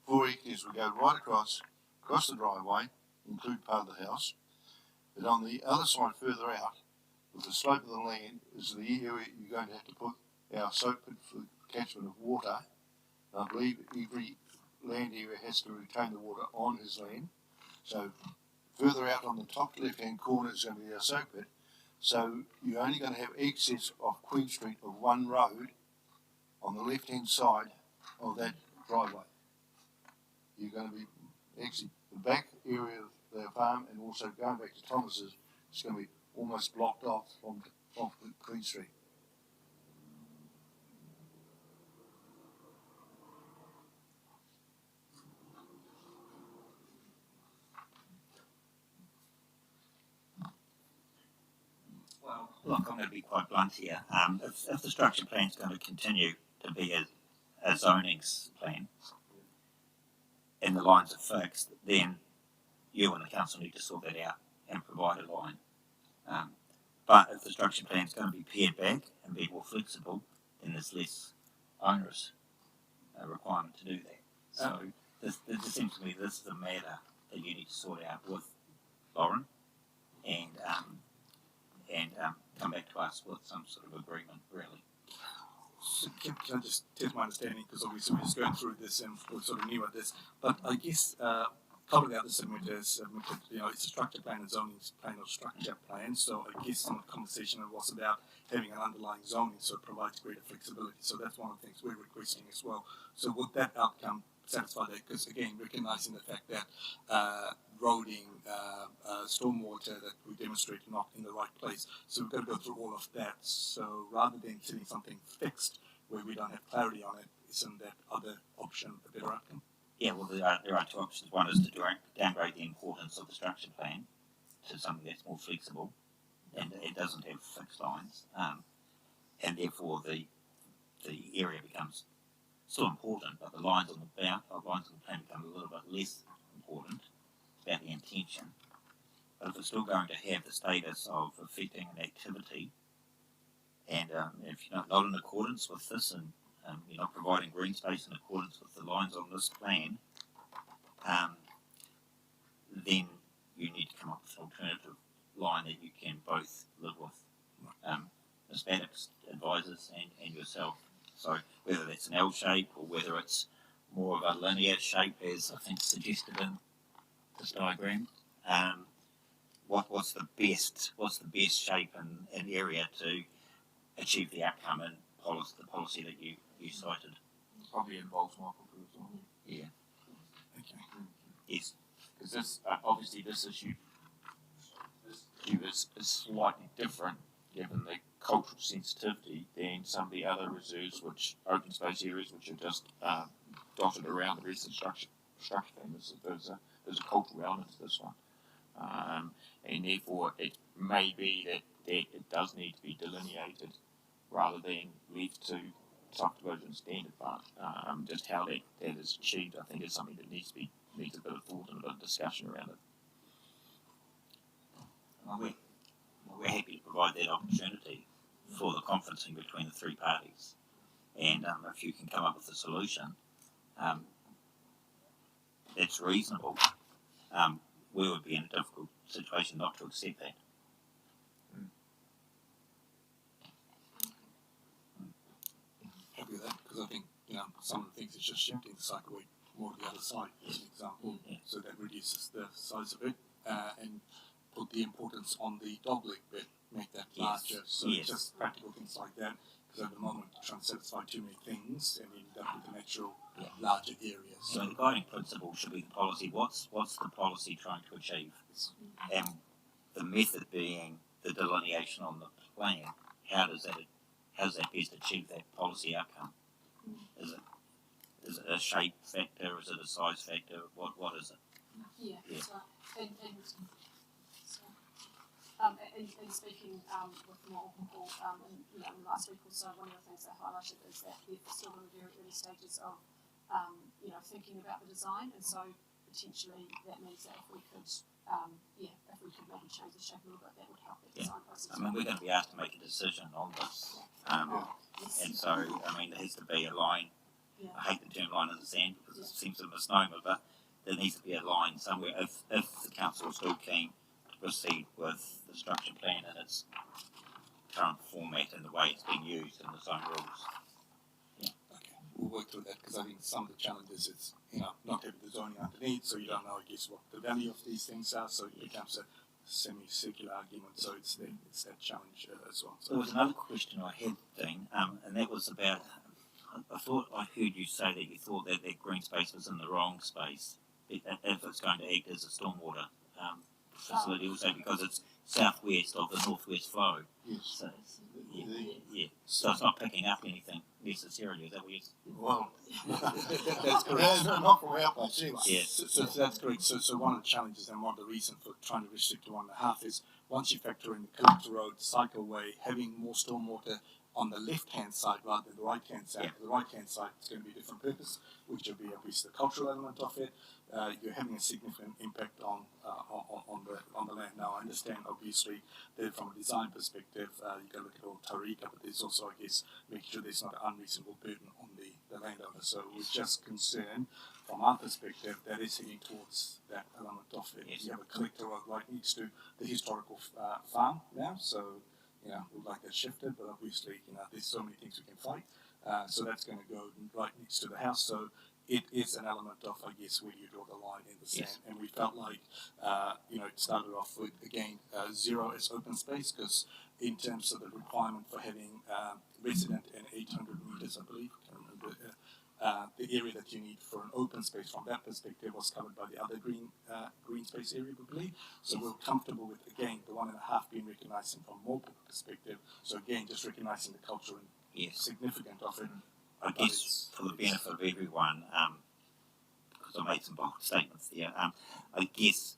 4 hectares will go right across the driveway, include part of the house. But on the other side, further out, with the slope of the land, is the area you're going to have to put our soak pit for catchment of water. And I believe every land area has to retain the water on his land. So further out on the top left-hand corner is going to be our soak pit. So you're only going to have access of Queen Street of one road on the left-hand side of that driveway. You're going to be actually the back area of their farm and also going back to Thomas's. It's going to be almost blocked off from Queen Street. Well, look, I'm going to be quite blunt here. If the structure plan is going to continue to be a zoning plan and the lines are fixed, then you and the council need to sort that out and provide a line. But if the structure plan is going to be pared back and be more flexible, then there's less onerous requirement to do that. So this seems to me this is a matter that you need to sort out with Lauren and come back to us with some sort of agreement, really. So can I just test my understanding, because obviously we're just going through this and we're sort of new at this, but I guess a couple of the other submitters submitted, it's a structure plan and zoning plan or structure plan, so I guess some of the conversation was about having an underlying zoning so it provides greater flexibility, so that's one of the things we're requesting as well. So would that outcome satisfy that? Because again, recognizing the fact that roading, stormwater that we demonstrate not in the right place. So we've got to go through all of that. So rather than setting something fixed where we don't have clarity on it, isn't that other option a better outcome? Yeah, well, there are two options. One is to downgrade the importance of the structure plan to something that's more flexible and it doesn't have fixed lines, and therefore the area becomes still important, but the lines on the plan become a little bit less important. It's about the intention. But if it's still going to have the status of affecting an activity, and if you're not in accordance with this, and you're not providing green space in accordance with the lines on this plan, then you need to come up with an alternative line that you can both live with. Ms. Maddox advises and yourself. So whether that's an L shape or whether it's more of a linear shape, as I think suggested in this diagram, what's the best shape and area to achieve the outcome and the policy that you cited? Probably involves Michael as well. Yeah. Okay. Yes. Because this obviously this issue is slightly different given the cultural sensitivity than some of the other reserves, which open space areas, which are just dotted around the rest of the structure plan. There's a cultural element to this one, and therefore it may be that it does need to be delineated rather than left to subdivision standard. But just how that is achieved, I think, is something that needs a bit of thought and a bit of discussion around it. We're happy to provide that opportunity for the conferencing between the three parties, and if you can come up with a solution that's reasonable, we would be in a difficult situation not to accept that. Happy with that, because I think some of the things is just shifting the cycleway more to the other side, as an example, so that reduces the size of it, and put the importance on the dogleg bit, make that larger. So just practical things like that, because at the moment trying to satisfy too many things and you end up with an actual larger area. So the guiding principle should be the policy. What's the policy trying to achieve? And the method being the delineation on the plan. How does that best achieve that policy outcome? Is it a shape factor? Is it a size factor? What is it? Yeah. That's right. And speaking with more people in last week or so, one of the things they highlighted is that they're still in the very early stages of thinking about the design, and so potentially that means that if we could maybe change the shape a little bit, that would help the design process. I mean, we're going to be asked to make a decision on this, and so there has to be a line. I hate the term line in the sand because it seems a misnomer, but there needs to be a line somewhere if the council is still keen to proceed with the structure plan in its current format and the way it's being used in the zone rules. Okay, we'll work through that, because I think some of the challenges is not having the zoning underneath, so you don't know, I guess, what the value of these things are, so it becomes a semi-circular argument, so it's that challenge as well. So there was another question I had, Dean, and that was about, I thought I heard you say that you thought that green space was in the wrong space if it's going to act as a stormwater facility also, because it's southwest of the northwest flow. Yes. So it's, so it's not picking up anything necessarily. Is that what you're Well, that's correct. Not from our place, anyway. Yeah. So that's correct. So one of the challenges and one of the reasons for trying to restrict to 1.5 is once you factor in the collector road, cycleway, having more stormwater on the left-hand side rather than the right-hand side. Yeah. The right-hand side is going to be a different purpose, which will be obviously the cultural element of it. You're having a significant impact on the land. Now, I understand obviously that from a design perspective, you can look at all Tara-Ika, but there's also, I guess, making sure there's not an unreasonable burden on the landowner. So we're just concerned from our perspective that is heading towards that element of it. Yes. You have a collector road right next to the historical farm now, so we'd like that shifted, but obviously, there's so many things we can fight. So that's going to go right next to the house. So it is an element of, I guess, where you draw the line in the sand. Yes. And we felt like, it started off with, again, 0 as open space, because in terms of the requirement for having resident and 800 meters, I believe, I can't remember, the area that you need for an open space from that perspective was covered by the other green space area, we believe. So we're comfortable with, again, the 1.5 being recognized from more perspective. So again, just recognizing the culture and significance of it. I guess for the benefit of everyone, because I made some bold statements there, I guess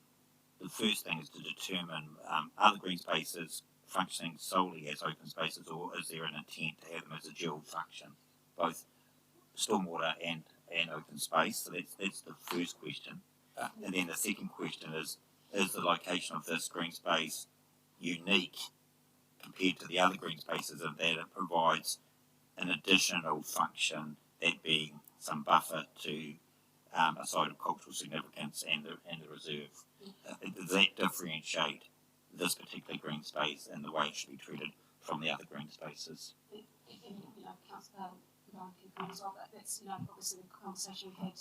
the first thing is to determine are the green spaces functioning solely as open spaces, or is there an intent to have them as a dual function, both stormwater and open space? So that's the first question. And then the second question is the location of this green space unique compared to the other green spaces, and that it provides an additional function, that being some buffer to a site of cultural significance and the reserve. Does that differentiate this particular green space and the way it should be treated from the other green spaces? Councillor can as well, but that's obviously the conversation we had.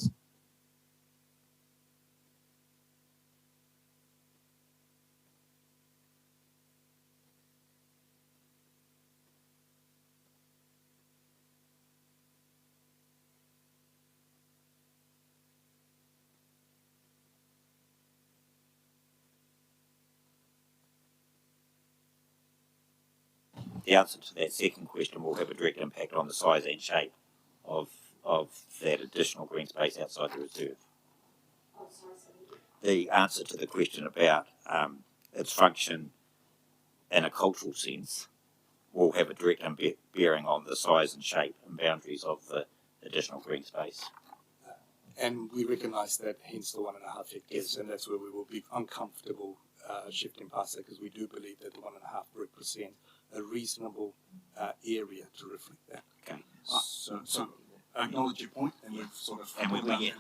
The answer to that second question will have a direct impact on the size and shape of that additional green space outside the reserve. The answer to the question about its function in a cultural sense will have a direct bearing on the size and shape and boundaries of the additional green space. And we recognise that, hence the 1.5 hectares, and that's where we will be uncomfortable shifting past that, because we do believe that the 1.5 represent a reasonable area to reflect that. Okay. So I acknowledge your point, and we've sort of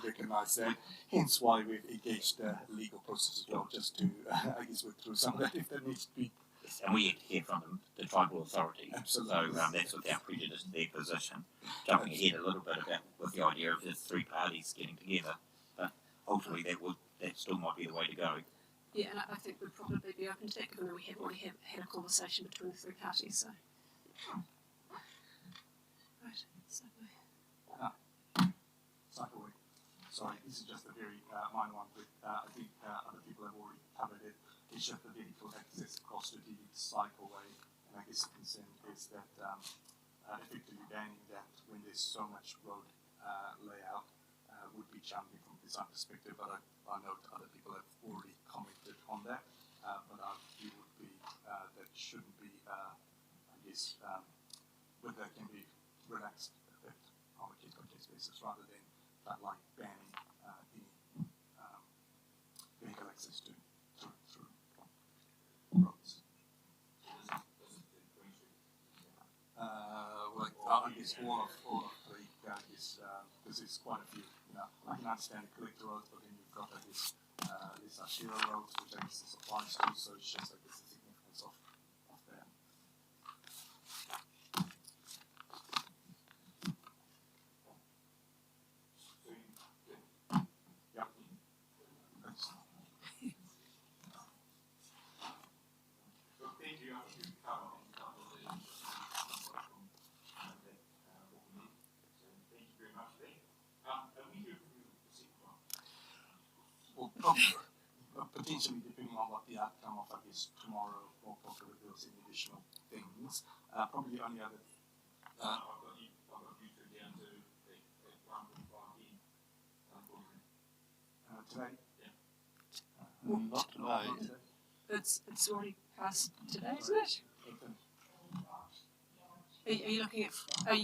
recognised that. Hence why we've engaged the legal process as well, just to I guess work through some of that if that needs to be. Yes, and we hear from the tribal authority. Absolutely. So that's without prejudice to their position. Jumping ahead a little bit about with the idea of the three parties getting together, but ultimately that still might be the way to go. Yeah, and I think we'd probably be open to that, given that we have already had a conversation between the three parties. So, right, Cycleway. Sorry, this is just a very minor one, but I think other people have already covered it. It's just the vehicle access across the cycleway, and I guess the concern is that effectively banning that when there's so much road layout would be challenging from a design perspective, but I know other people have already commented on that, but our view would be that shouldn't be, I guess, but that can be relaxed a bit on a case-by-case basis rather than like banning any vehicle access through roads. I guess all of the, I guess, because there's quite a few, I can understand the collector roads, but then you've got, I guess, these Ashira roads, which I guess this applies to, so it's just, I guess, the significance of that. Yep. Thank you. Well, potentially depending on what the outcome of, I guess tomorrow we'll talk if there was any additional things. Probably the only other. I've got you two down to the 1.5 today. Not today. It's already past today, isn't it? Are you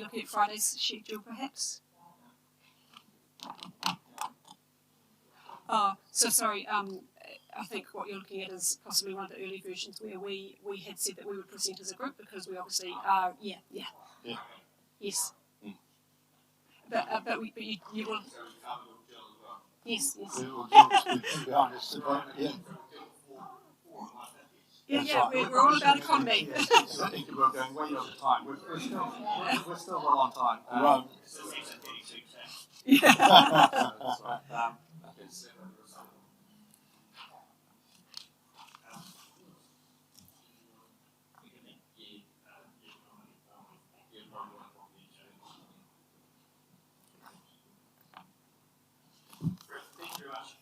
looking at Friday's schedule perhaps? Oh, so sorry. I think what you're looking at is possibly one of the early versions where we had said that we would present as a group because we obviously are. Yeah. Yes. But you will. Yes. Yeah. We're all about economy. I think we're going way over time. We're still well on time.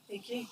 Thank you.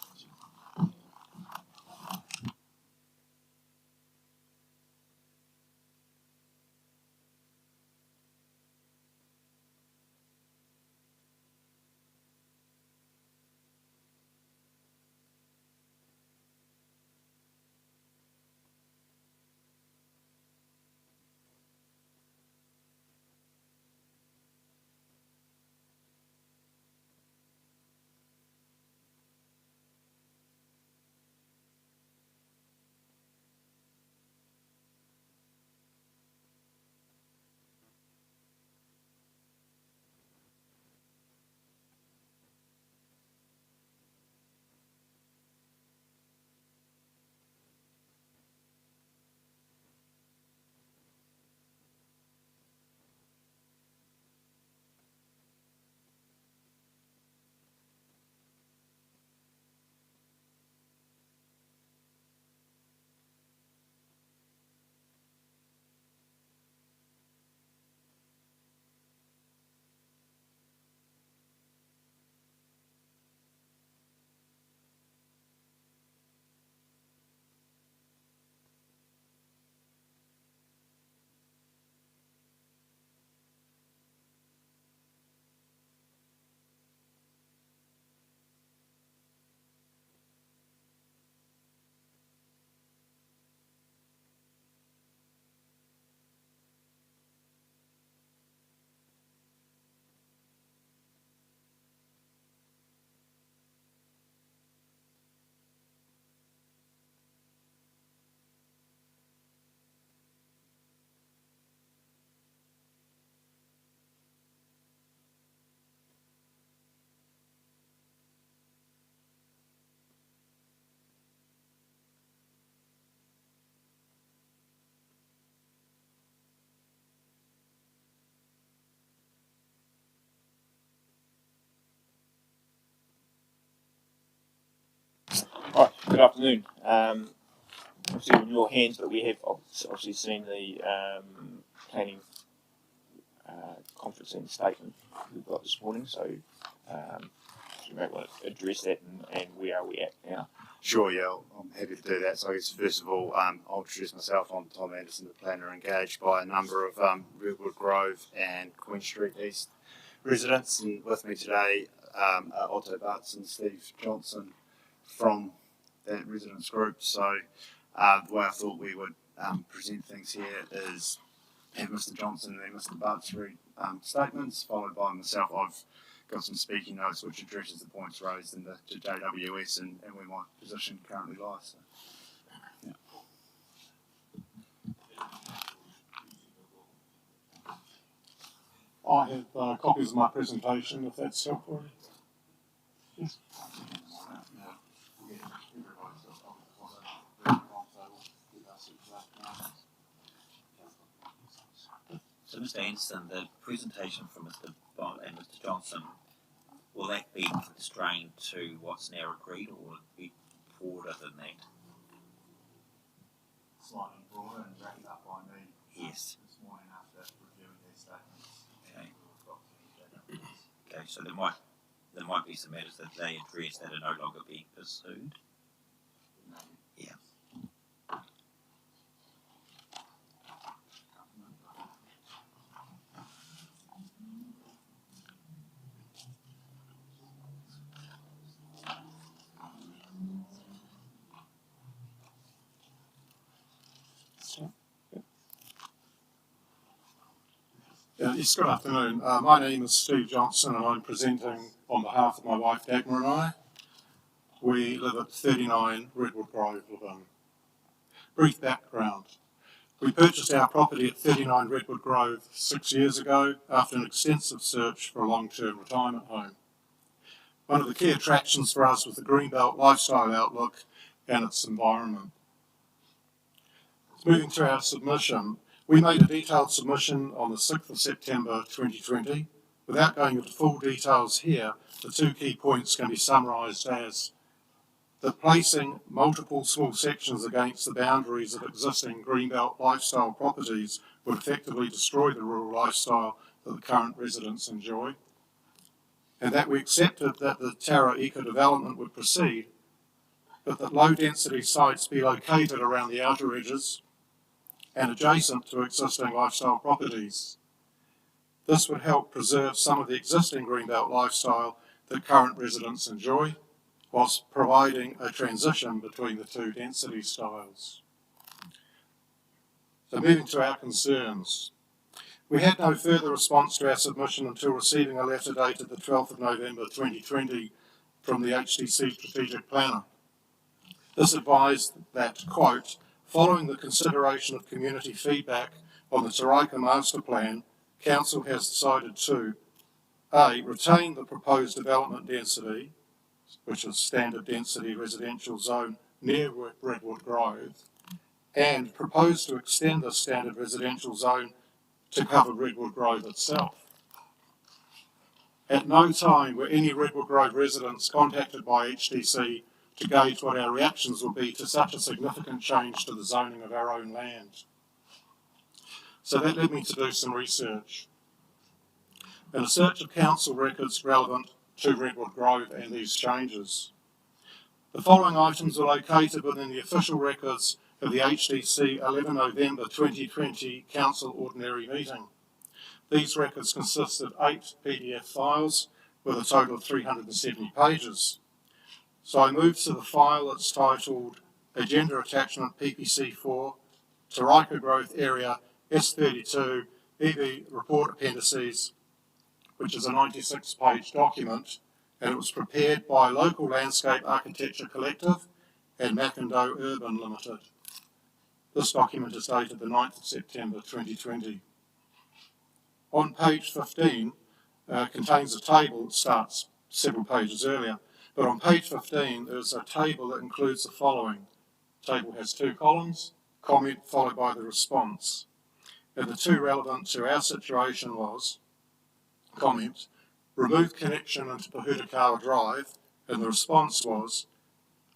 Right, good afternoon. Obviously in your hands, but we have obviously seen the planning conference and statement we've got this morning, so you may want to address that and where are we at now? Sure, yeah, I'm happy to do that. So I guess first of all, I'll introduce myself. I'm Tom Anderson, the planner engaged by a number of Redwood Grove and Queen Street East residents, and with me today are Otto Butts and Steve Johnson from that residents group. So the way I thought we would present things here is have Mr. Johnson and then Mr. Butts read statements, followed by myself. I've got some speaking notes which addresses the points raised in the JWS and where my position currently lies. So, yeah. I have copies of my presentation, if that's helpful. Yes. So, Mr. Anderson, the presentation from Mr. Bond and Mr. Johnson, will that be constrained to what's now agreed, or will it be broader than that? Slightly broader and wrapped up by me. Yes. This morning after reviewing their statements. Okay. Okay, so there might be some matters that they address that are no longer being pursued. Yeah. Yes, good afternoon. My name is Steve Johnson and I'm presenting on behalf of my wife Dagmar and I. We live at 39 Redwood Grove, Levin. Brief background. We purchased our property at 39 Redwood Grove 6 years ago after an extensive search for a long-term retirement home. One of the key attractions for us was the Greenbelt lifestyle outlook and its environment. Moving to our submission, we made a detailed submission on the 6th of September 2020. Without going into full details here, the two key points can be summarised as that placing multiple small sections against the boundaries of existing Greenbelt lifestyle properties would effectively destroy the rural lifestyle that the current residents enjoy, and that we accepted that the Tara-Ika development would proceed, but that low-density sites be located around the outer edges and adjacent to existing lifestyle properties. This would help preserve some of the existing Greenbelt lifestyle that current residents enjoy, whilst providing a transition between the two density styles. So moving to our concerns. We had no further response to our submission until receiving a letter dated the 12th of November 2020 from the HDC Strategic Planner. This advised that, quote, following the consideration of community feedback on the Tara-Ika Master Plan, Council has decided to A. Retain the proposed development density, which is standard density residential zone near Redwood Grove, and propose to extend the standard residential zone to cover Redwood Grove itself. At no time were any Redwood Grove residents contacted by HDC to gauge what our reactions would be to such a significant change to the zoning of our own land. So that led me to do some research. In a search of council records relevant to Redwood Grove and these changes, the following items were located within the official records of the HDC 11 November 2020 Council Ordinary Meeting. These records consist of 8 PDF files with a total of 370 pages. So I moved to the file that's titled Agenda Attachment PPC4, Tara-Ika Growth Area S32, EV Report Appendices, which is a 96-page document, and it was prepared by Local Landscape Architecture Collective and Mackindale Urban Limited. This document is dated the 9th of September 2020. On page 15 contains a table that starts several pages earlier, but on page 15 there's a table that includes the following. The table has 2 columns, comment followed by the response. And the 2 relevant to our situation was, comment, remove connection into Pahutakawa Drive, and the response was,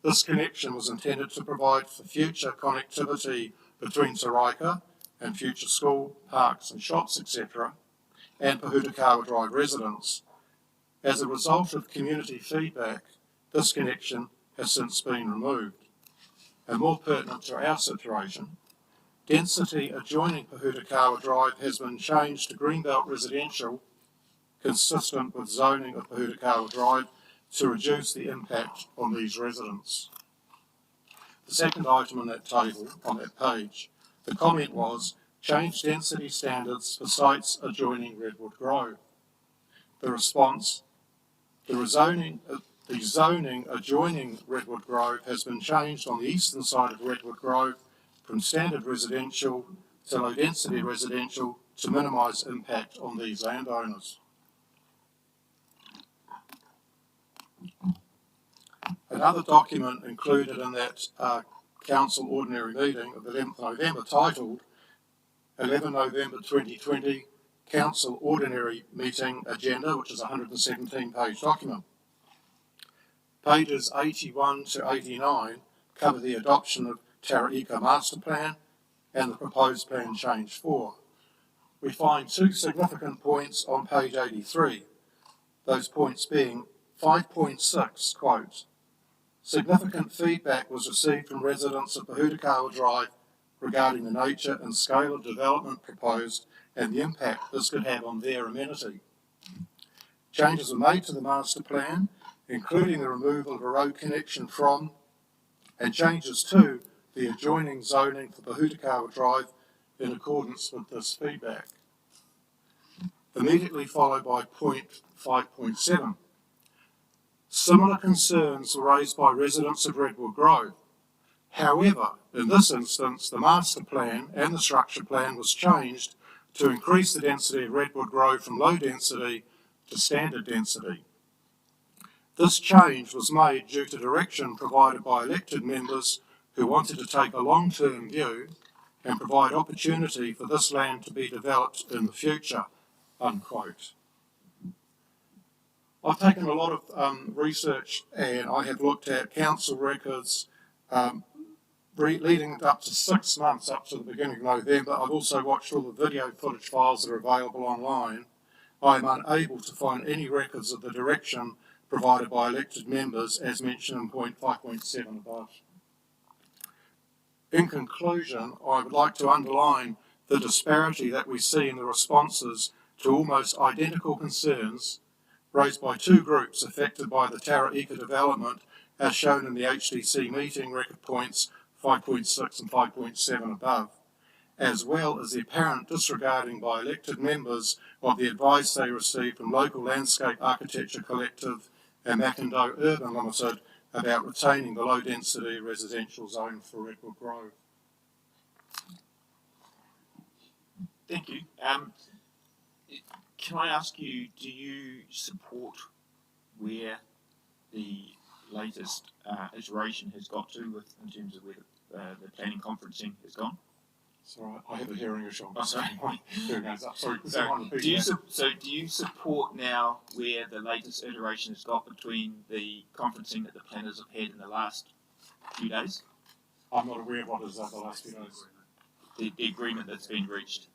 this connection was intended to provide for future connectivity between Tara-Ika and future school, parks and shops, etc., and Pahutakawa Drive residents. As a result of community feedback, this connection has since been removed. And more pertinent to our situation, density adjoining Pahutakawa Drive has been changed to Greenbelt residential, consistent with zoning of Pahutakawa Drive, to reduce the impact on these residents. The second item on that table, on that page, the comment was, change density standards for sites adjoining Redwood Grove. The response, the zoning adjoining Redwood Grove has been changed on the eastern side of Redwood Grove from standard residential to low density residential to minimise impact on these landowners. Another document included in that Council Ordinary Meeting of the 11th November titled 11 November 2020 Council Ordinary Meeting Agenda, which is a 117-page document. Pages 81 to 89 cover the adoption of Tara-Ika Master Plan and the proposed plan change 4. We find 2 significant points on page 83, those points being 5.6, quote, significant feedback was received from residents of Pahutakawa Drive regarding the nature and scale of development proposed and the impact this could have on their amenity. Changes were made to the master plan, including the removal of a road connection from and changes to the adjoining zoning for Pahutakawa Drive in accordance with this feedback. immediately followed by point 5.7. Similar concerns were raised by residents of Redwood Grove. However, in this instance, the master plan and the structure plan was changed to increase the density of Redwood Grove from low density to standard density. This change was made due to direction provided by elected members who wanted to take a long-term view and provide opportunity for this land to be developed in the future, unquote. I've taken a lot of research and I have looked at council records leading up to 6 months up to the beginning of November. I've also watched all the video footage files that are available online. I am unable to find any records of the direction provided by elected members as mentioned in point 5.7 above. In conclusion, I would like to underline the disparity that we see in the responses to almost identical concerns raised by two groups affected by the Tara-Ika development as shown in the HDC meeting record points 5.6 and 5.7 above, as well as the apparent disregarding by elected members of the advice they received from local landscape architecture collective and Mackendale Urban Limited about retaining the low density residential zone for Redwood Grove. Thank you. Can I ask you, do you support where the latest iteration has got to with, in terms of where the planning conferencing has gone? Sorry, I have a hearing issue. Oh, sorry. Hearing goes up. Sorry, do you support now where the latest iteration has got between the conferencing that the planners have had in the last few days? I'm not aware of what is the last few days. The agreement that's been reached.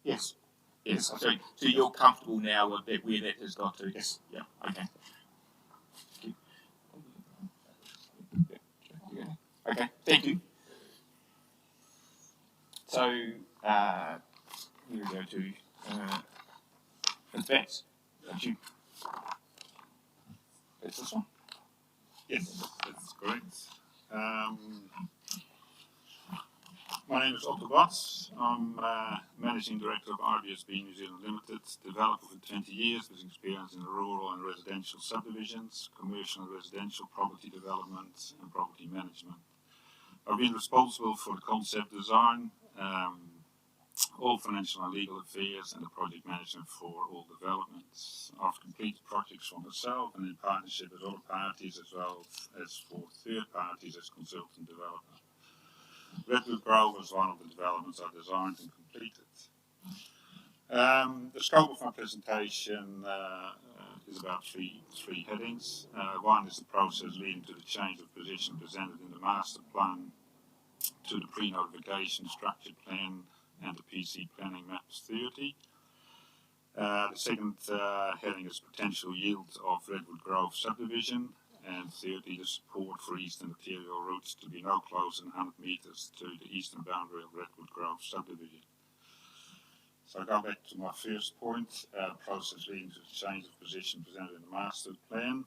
Yes. Yes. So you're comfortable now with that, where that has got to? Yes. Yeah. Okay. Okay. Thank you. So here we go to advance. Don't you? It's this one. Yes, that's correct. My name is Otto Bats. I'm Managing Director of RBSB New Zealand Limited, developer for 20 years with experience in rural and residential subdivisions, commercial and residential property development and property management. I've been responsible for the concept design, all financial and legal affairs and the project management for all developments. I've completed projects for myself and in partnership with other parties as well as for third parties as consultant developer. Redwood Grove was one of the developments I designed and completed. The scope of my presentation is about three headings. One is the process leading to the change of position presented in the master plan to the pre-notification structured plan and the PC planning maps 30. The second heading is potential yield of Redwood Grove subdivision. And thirdly, the support for eastern arterial routes to be no closer than 100 metres to the eastern boundary of Redwood Grove subdivision. So I go back to my first point, process leading to the change of position presented in the master plan.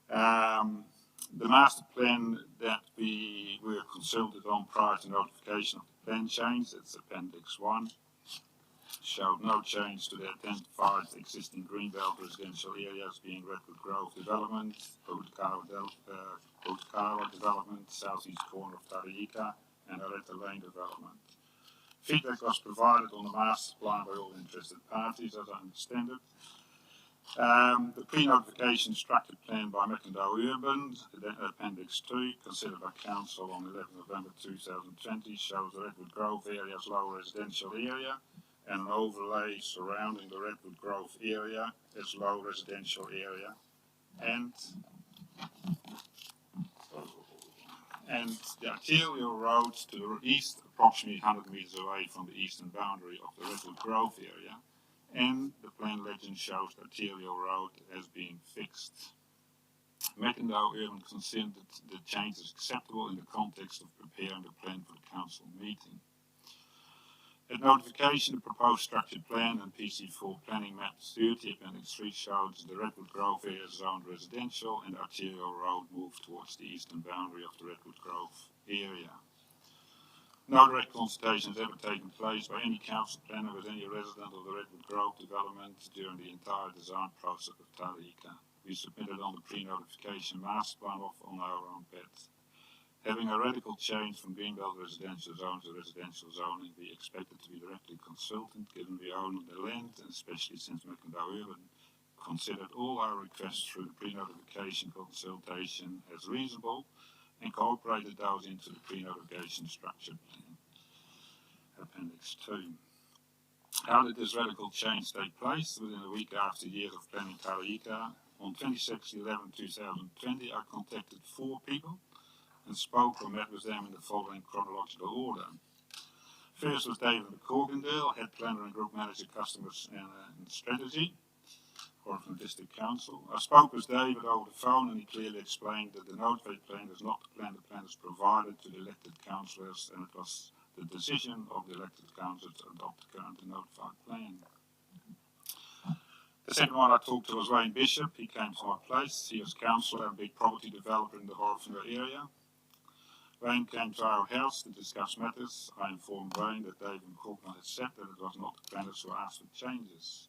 The master plan that we were consulted on prior to notification of the plan change, that's Appendix 1, showed no change to the identified existing greenbelt residential areas being Redwood Grove development, Tara-Ika development, southeast corner of Tara-Ika, and Areta Lane development. Feedback was provided on the master plan by all interested parties, as I understand it. The pre-notification structured plan by Mackendale Urban, Appendix 2, considered by Council on 11 November 2020, shows the Redwood Grove area as low residential area and an overlay surrounding the Redwood Grove area as low residential area and the arterial road to the east, approximately 100 metres away from the eastern boundary of the Redwood Grove area, and the plan legend shows the arterial road as being fixed. Mackendale Urban considered the change as acceptable in the context of preparing the plan for the council meeting. At notification, the proposed structured plan and PC4 planning map 30 Appendix 3 shows the Redwood Grove area zoned residential and the arterial road moved towards the eastern boundary of the Redwood Grove area. No direct consultation has ever taken place by any council planner with any resident of the Redwood Grove development during the entire design process of Tara-Ika. We submitted on the pre-notification master plan off on our own bed. Having a radical change from greenbelt residential zone to residential zoning, we expected to be directly consulted, given we own the land, and especially since Mekendau Urban considered all our requests through the pre-notification consultation as reasonable, incorporated those into the pre-notification structure plan. Appendix 2. How did this radical change take place? Within a week after years of planning Tara-Ika, on 26/11/2020, I contacted 4 people and spoke or met with them in the following chronological order. First was David McCorkindale, Head Planner and Group Manager Customers and Strategy, Horsham District Council. I spoke with David over the phone and he clearly explained that the notified plan is not the plan the planners provided to the elected councillors, and it was the decision of the elected councillors to adopt the current notified plan. The second one I talked to was Wayne Bishop. He came to my place. He was councillor and a big property developer in the Horsham area. Wayne came to our house to discuss matters. I informed Wayne that David McCorkindale had said that it was not the planners who asked for changes.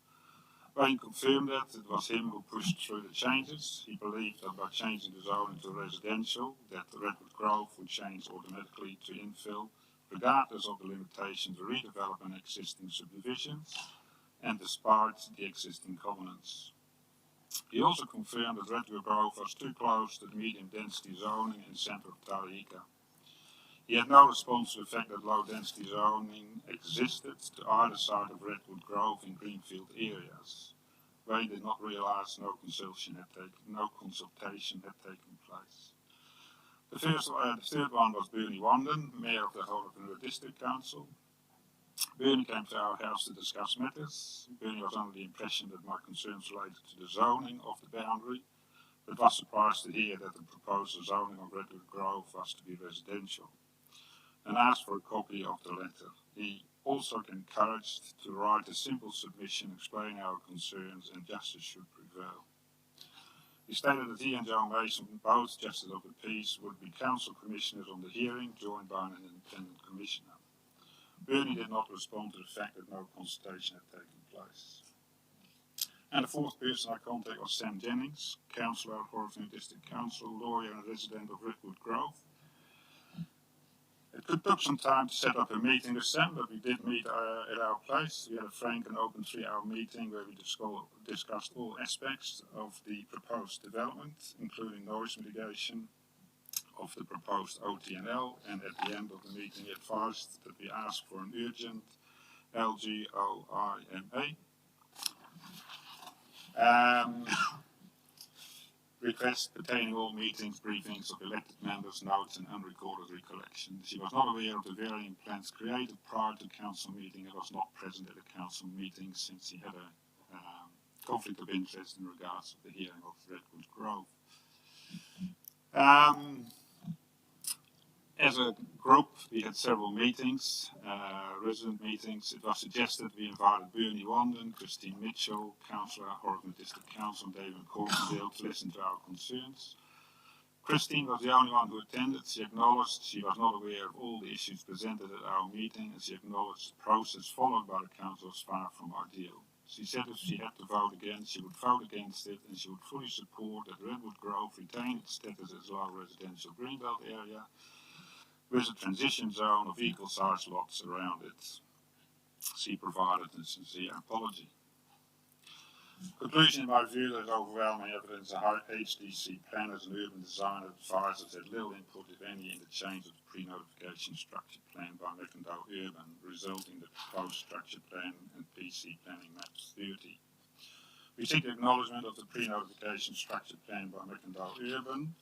Wayne confirmed that it was him who pushed through the changes. He believed that by changing the zoning to residential, that the Redwood Grove would change automatically to infill, regardless of the limitation to redevelop an existing subdivisions and despite the existing covenants. He also confirmed that Redwood Grove was too close to the medium density zoning in the centre of Tara-Ika. He had no response to the fact that low density zoning existed to either side of Redwood Grove in greenfield areas. Wayne did not realise no consultation had taken place. The third one was Bernie Wanden, Mayor of the Horsham District Council. Bernie came to our house to discuss matters. Bernie was under the impression that my concerns related to the zoning of the boundary, but was surprised to hear that the proposed zoning of Redwood Grove was to be residential, and asked for a copy of the letter. He also encouraged to write a simple submission explaining our concerns and justice should prevail. He stated that he and John Mason, both Justice of the Peace, would be council commissioners on the hearing, joined by an independent commissioner. Bernie did not respond to the fact that no consultation had taken place. And the fourth person I contacted was Sam Jennings, councillor of Horsham District Council, lawyer and resident of Redwood Grove. It took some time to set up a meeting with Sam, but we did meet at our place. We had a frank and open 3-hour meeting where we discussed all aspects of the proposed development, including noise mitigation of the proposed OTNL, and at the end of the meeting he advised that we asked for an urgent LGOIMA request pertaining all meetings, briefings of elected members, notes and unrecorded recollections. He was not aware of the varying plans created prior to council meeting and was not present at the council meeting since he had a conflict of interest in regards to the hearing of Redwood Grove. As a group, we had several meetings, resident meetings. It was suggested we invited Bernie Wanden, Christine Mitchell, Councillor, Horsham District Council, and David McCorkindale to listen to our concerns. Christine was the only one who attended. She acknowledged she was not aware of all the issues presented at our meeting, and she acknowledged the process followed by the council was far from ideal. She said if she had to vote again, she would vote against it, and she would fully support that Redwood Grove retain its status as a low residential greenbelt area, with a transition zone of equal-sized lots around it. She provided a sincere apology. Conclusion, in my view, there is overwhelming evidence that HDC planners and urban design advisors had little input, if any, in the change of the pre-notification structure plan by Mekendau Urban, resulting in the proposed structure plan and PC planning maps 30. We seek acknowledgement of the pre-notification structure plan by Mekendau Urban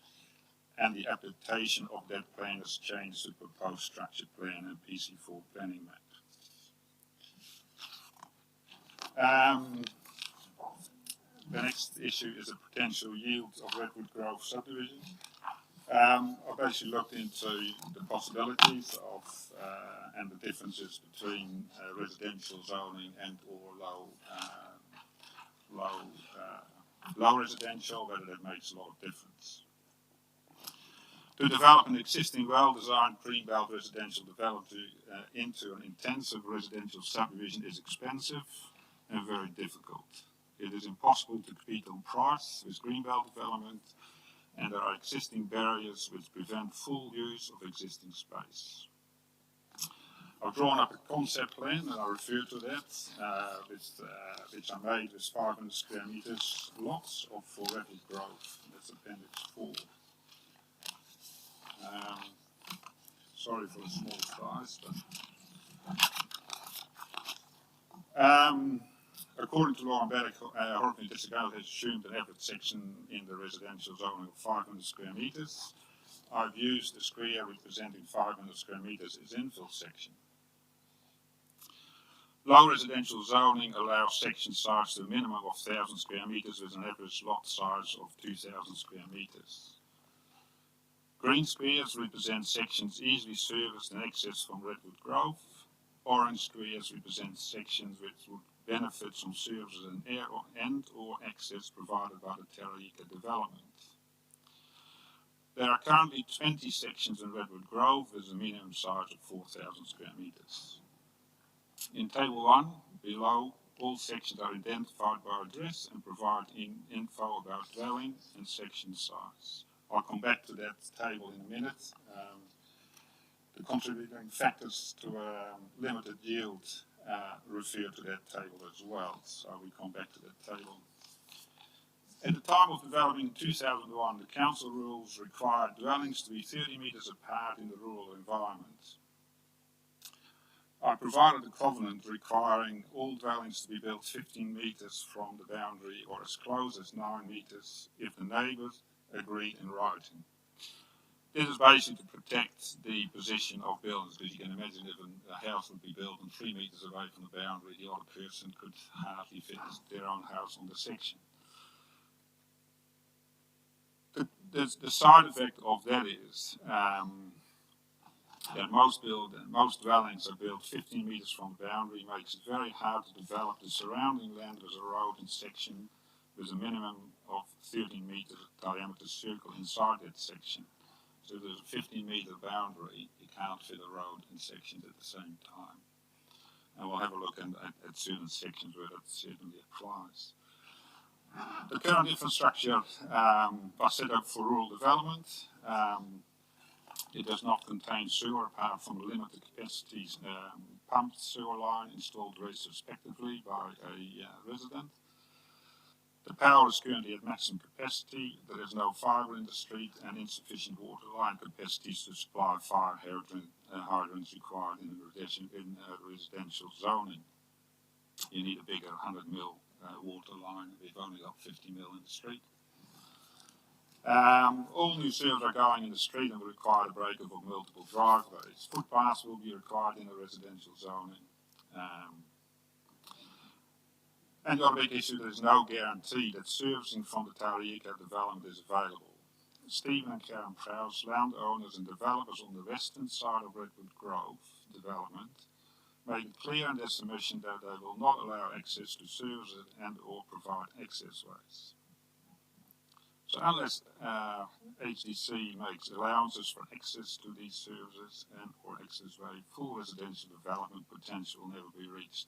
and the adaptation of that plan as changed to proposed structure plan and PC4 planning map. The next issue is the potential yield of Redwood Grove subdivision. I basically looked into the possibilities of and the differences between residential zoning and or low residential, whether that makes a lot of difference. To develop an existing well-designed greenbelt residential development into an intensive residential subdivision is expensive and very difficult. It is impossible to compete on price with greenbelt development, and there are existing barriers which prevent full use of existing space. I've drawn up a concept plan, and I refer to that, which I made with 500 square meters lots for Redwood Grove. That's Appendix 4. Sorry for the small size, but according to Lauren Baddock, Horton Disregard has assumed an average section in the residential zone of 500 square meters. I've used the square representing 500 square meters as infill section. Low residential zoning allows section size to a minimum of 1,000 square meters with an average lot size of 2,000 square meters. Green squares represent sections easily serviced and accessed from Redwood Grove. Orange squares represent sections which would benefit from services and or access provided by the Tara-Ika development. There are currently 20 sections in Redwood Grove with a minimum size of 4,000 square meters. In Table 1, below, all sections are identified by address and provide info about dwelling and section size. I'll come back to that table in a minute. The contributing factors to limited yield refer to that table as well, so we come back to that table. At the time of developing in 2001, the council rules required dwellings to be 30 metres apart in the rural environment. I provided a covenant requiring all dwellings to be built 15 metres from the boundary or as close as 9 metres if the neighbours agreed in writing. This is basically to protect the position of buildings, because you can imagine if a house would be built and 3 metres away from the boundary, the other person could hardly fit their own house on the section. The side effect of that is that most dwellings are built 15 metres from the boundary, makes it very hard to develop the surrounding land as a road and section with a minimum of 13 metre diameter circle inside that section. So if there's a 15 metre boundary, you can't fit a road and sections at the same time. And we'll have a look at certain sections where that certainly applies. The current infrastructure was set up for rural development. It does not contain sewer apart from the limited capacities pumped sewer line installed respectively by a resident. The power is currently at maximum capacity. There is no fibre in the street and insufficient water line capacities to supply fire hydrants required in residential zoning. You need a bigger 100 mil water line. We've only got 50 mil in the street. All new servers are going in the street and will require the breakup of multiple driveways. Footpaths will be required in the residential zoning. And the other big issue, there is no guarantee that servicing from the Tara-Ika development is available. Stephen and Karen Prowse, landowners and developers on the western side of Redwood Grove development, made it clear in their submission that they will not allow access to services and or provide access ways. So unless HDC makes allowances for access to these services and or access way, full residential development potential will never be reached.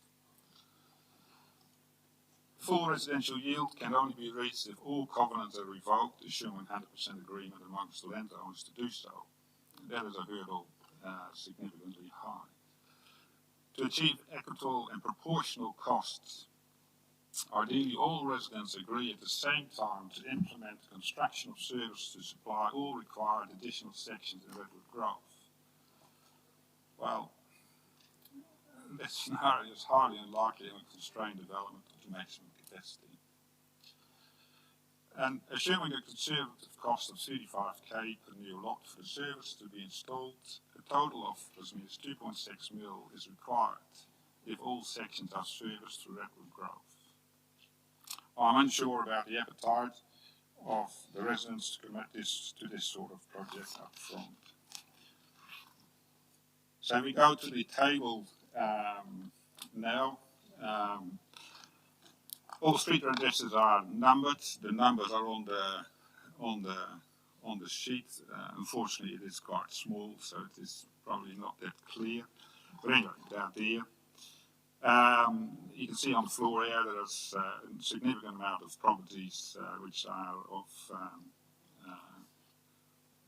Full residential yield can only be reached if all covenants are revoked, assuming 100% agreement amongst the landowners to do so. That is a hurdle significantly high. To achieve equitable and proportional costs, ideally all residents agree at the same time to implement the construction of services to supply all required additional sections in Redwood Grove. Well, that scenario is highly unlikely in a constrained development to maximum capacity. And assuming a conservative cost of 35k per new lot for the service to be installed, a total of plus minus 2.6 mil is required if all sections are serviced through Redwood Grove. I'm unsure about the appetite of the residents to commit to this sort of project up front. So we go to the table now. All street addresses are numbered. The numbers are on the on the sheet. Unfortunately, it is quite small, so it is probably not that clear. But anyway, they're there. You can see on the floor here there's a significant amount of properties which are of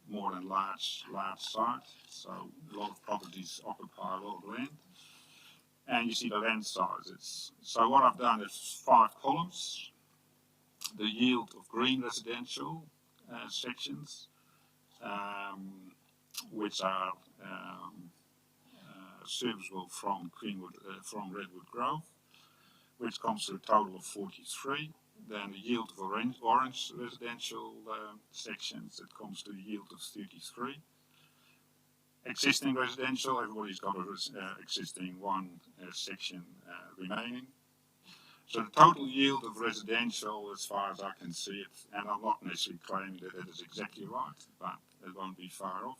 more than large size. So a lot of properties occupy a lot of land. And you see the land sizes. So what I've done is 5 columns. The yield of green residential sections, which are serviceable from from Redwood Grove, which comes to a total of 43. Then the yield of orange residential sections, that comes to a yield of 33. Existing residential, everybody's got an existing one section remaining. So the total yield of residential, as far as I can see it, and I'm not necessarily claiming that it is exactly right, but it won't be far off,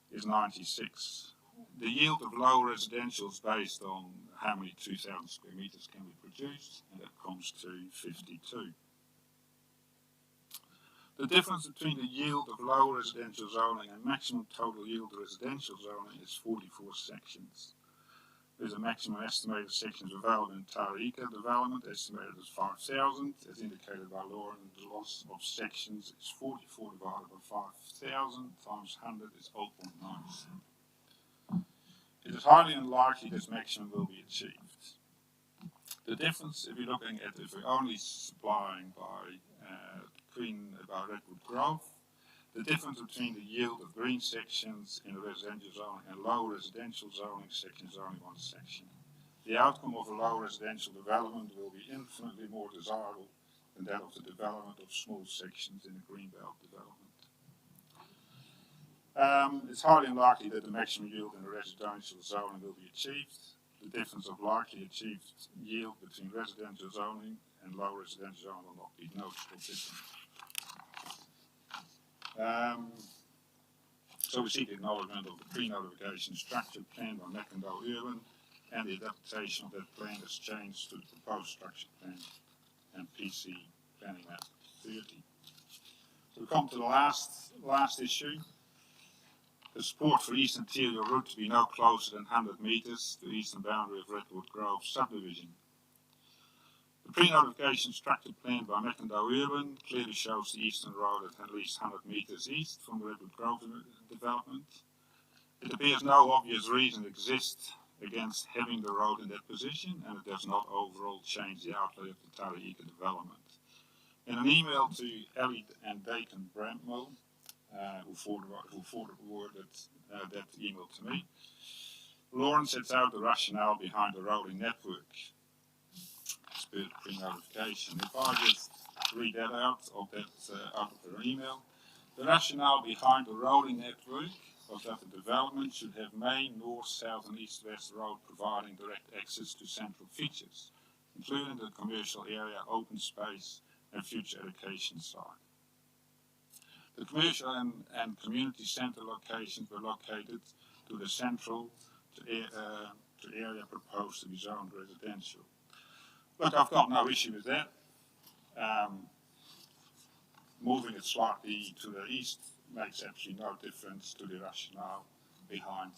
is 96. The yield of low residential is based on how many 2,000 square metres can be produced, and that comes to 52. The difference between the yield of low residential zoning and maximum total yield of residential zoning is 44 sections. There's a maximum estimated sections available in Tara-Ika development, estimated as 5,000, as indicated by Lauren. The loss of sections is 44 divided by 5,000 times 100 is 0.9%. It is highly unlikely this maximum will be achieved. The difference, if you're looking at if we're only supplying by Redwood Grove, the difference between the yield of green sections in a residential zoning and low residential zoning sections is only 1 section. The outcome of a low residential development will be infinitely more desirable than that of the development of small sections in a greenbelt development. It's highly unlikely that the maximum yield in a residential zoning will be achieved. The difference of likely achieved yield between residential zoning and low residential zoning will not be noticeable different. So we seek acknowledgement of the pre-notification structure plan by Mackendale Urban and the adaptation of that plan as changed to the proposed structure plan and PC planning map 30. So we come to the last issue. The support for East Interior route to be no closer than 100 metres to the eastern boundary of Redwood Grove subdivision. The pre-notification structure plan by Mackendale Urban clearly shows the eastern road at least 100 metres east from the Redwood Grove development. It appears no obvious reason exists against having the road in that position, and it does not overall change the outlay of the Tara-Ika development. In an email to Ellie and Dayton Bramwell, who forwarded that email to me, Lauren sets out the rationale behind the rolling network. Pre-notification. If I just read that out of her email, the rationale behind the rolling network was that the development should have main, north, south and east-west road providing direct access to central features, including the commercial area, open space and future education site. The commercial and community centre locations were located to the central to area proposed to be zoned residential. Look, I've got no issue with that. Moving it slightly to the east makes absolutely no difference to the rationale behind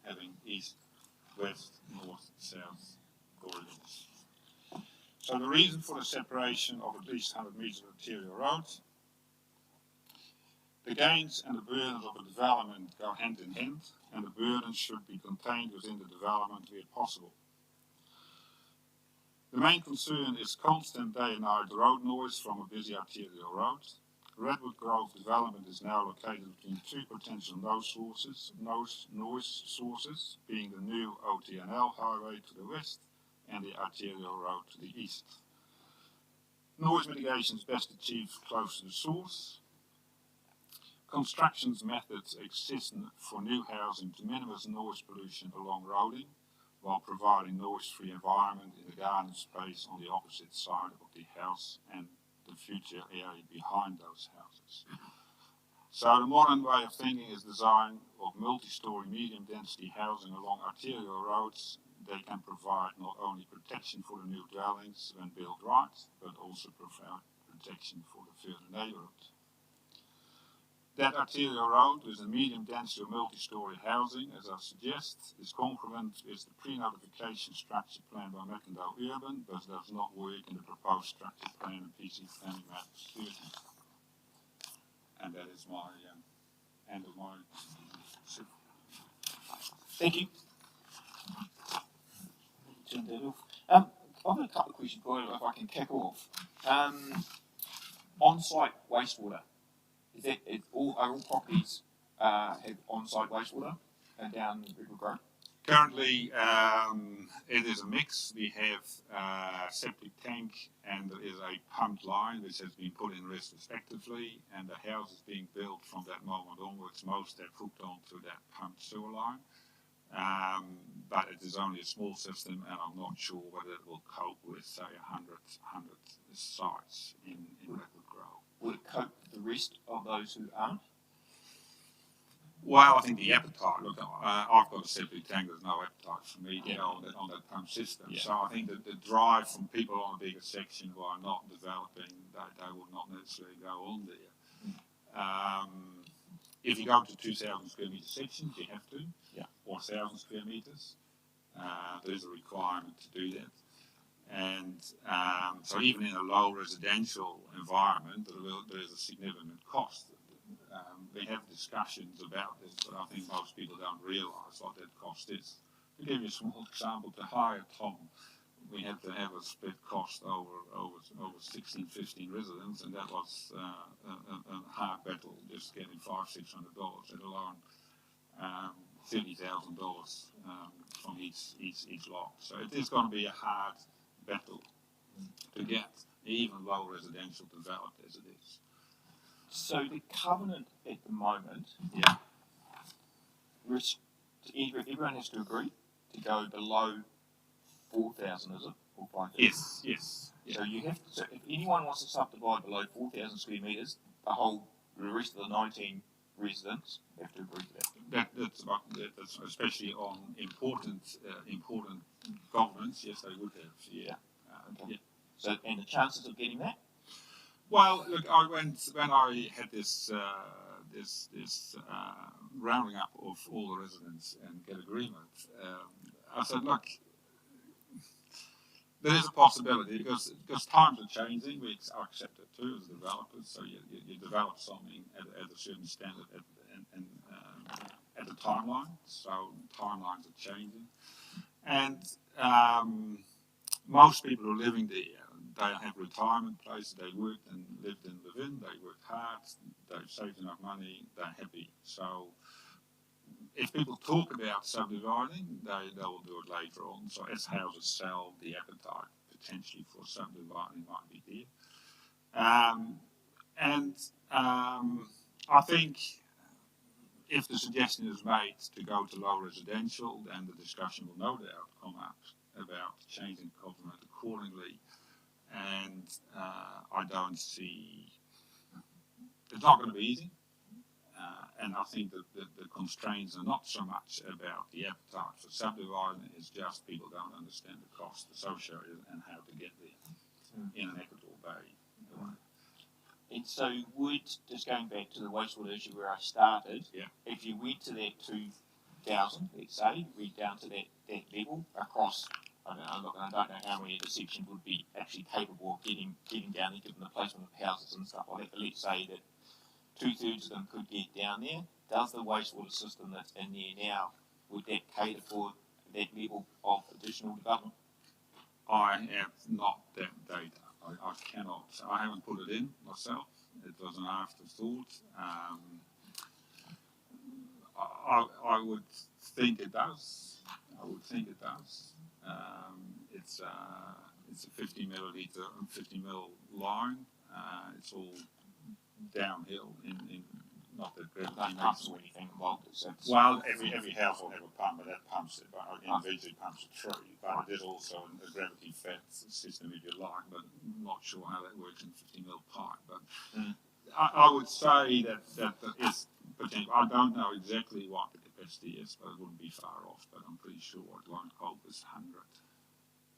having east, west, north, south corridors. So the reason for the separation of at least 100 metres of arterial roads, the gains and the burdens of a development go hand in hand, and the burdens should be contained within the development where possible. The main concern is constant day and night road noise from a busy arterial road. Redwood Grove development is now located between 2 potential noise sources, being the new OTNL highway to the west and the arterial road to the east. Noise mitigation is best achieved close to the source. Construction methods exist for new housing to minimise noise pollution along roading, while providing noise-free environment in the garden space on the opposite side of the house and the future area behind those houses. So the modern way of thinking is design of multi-storey medium-density housing along arterial roads. They can provide not only protection for the new dwellings when built right, but also provide protection for the further neighbourhood. That arterial road with a medium density or multi-storey housing, as I suggest, is congruent with the pre-notification structure plan by Mackendale Urban, but does not work in the proposed structure plan and PC planning map 30. And that is my end of my. Thank you. Turn that off. I've got a couple of questions for you if I can kick off. On-site wastewater. Are all properties have on-site wastewater down Redwood Grove? Currently, it is a mix. We have a septic tank and there is a pumped line which has been put in respectively, and the house is being built from that moment onwards. Most have hooked onto that pumped sewer line. But it is only a small system, and I'm not sure whether it will cope with, say, 100 sites in Redwood Grove. Will it cope with the rest of those who aren't? Well, I think the appetite. Look, I've got a septic tank. There's no appetite for me to go on that pump system. Yeah. So I think that the drive from people on a bigger section who are not developing, they will not necessarily go on there. If you go to 2,000 square metre sections, you have to. Yeah. Or 1,000 square metres. There's a requirement to do that. And so even in a low residential environment, there is a significant cost. We have discussions about this, but I think most people don't realise what that cost is. To give you a small example, to hire Tom, we had to have a split cost over 16, 15 residents, and that was a hard battle, just getting $500-600, let alone $30,000 from each lot. So it is going to be a hard battle to get even low residential developed as it is. So the covenant at the moment, yeah, everyone has to agree to go below 4,000, is it, or 5,000? Yes, yes. So you have to. So if anyone wants to subdivide below 4,000 square metres, the rest of the 19 residents have to agree to that. That's especially on important governments. Yes, they would have. Yeah. Okay. Yeah. So, and the chances of getting that? Well, look, when I had this rounding up of all the residents and get agreement, I said, look, there is a possibility because times are changing. We accept it too as developers. So you develop something at a certain standard at the timeline. So timelines are changing, and most people who are living there, they have retirement places. They worked and lived in within. They worked hard. They've saved enough money. They're happy. So if people talk about subdividing, they will do it later on. So as houses sell, the appetite potentially for subdividing might be there. I think if the suggestion is made to go to low residential, then the discussion will no doubt come up about changing covenant accordingly. And I don't see, it's not going to be easy. And I think that the constraints are not so much about the appetite for subdividing, it's just people don't understand the cost associated and how to get there in an equitable way. And so just going back to the wastewater issue where I started, yeah. If you went to that 2,000, let's say, went down to that level across, I don't know how many of the sections would be actually capable of getting down there, given the placement of houses and stuff like that, but let's say that 2/3 of them could get down there. Does the wastewater system that's in there now, would that cater for that level of additional development? I have not that data. I cannot. I haven't put it in myself. It was an afterthought. I would think it does. It's a 50 milliliter and 50 mil line. It's all downhill in not that gravity pumps or anything involved. Well, every house will have a pump, but that pumps it, but individually pumps it through. But there's also a gravity fed system, if you like, but I'm not sure how that works in 50 mil pipe. But I would say that is potential. I don't know exactly what the capacity is, but it wouldn't be far off. But I'm pretty sure it won't hold this 100.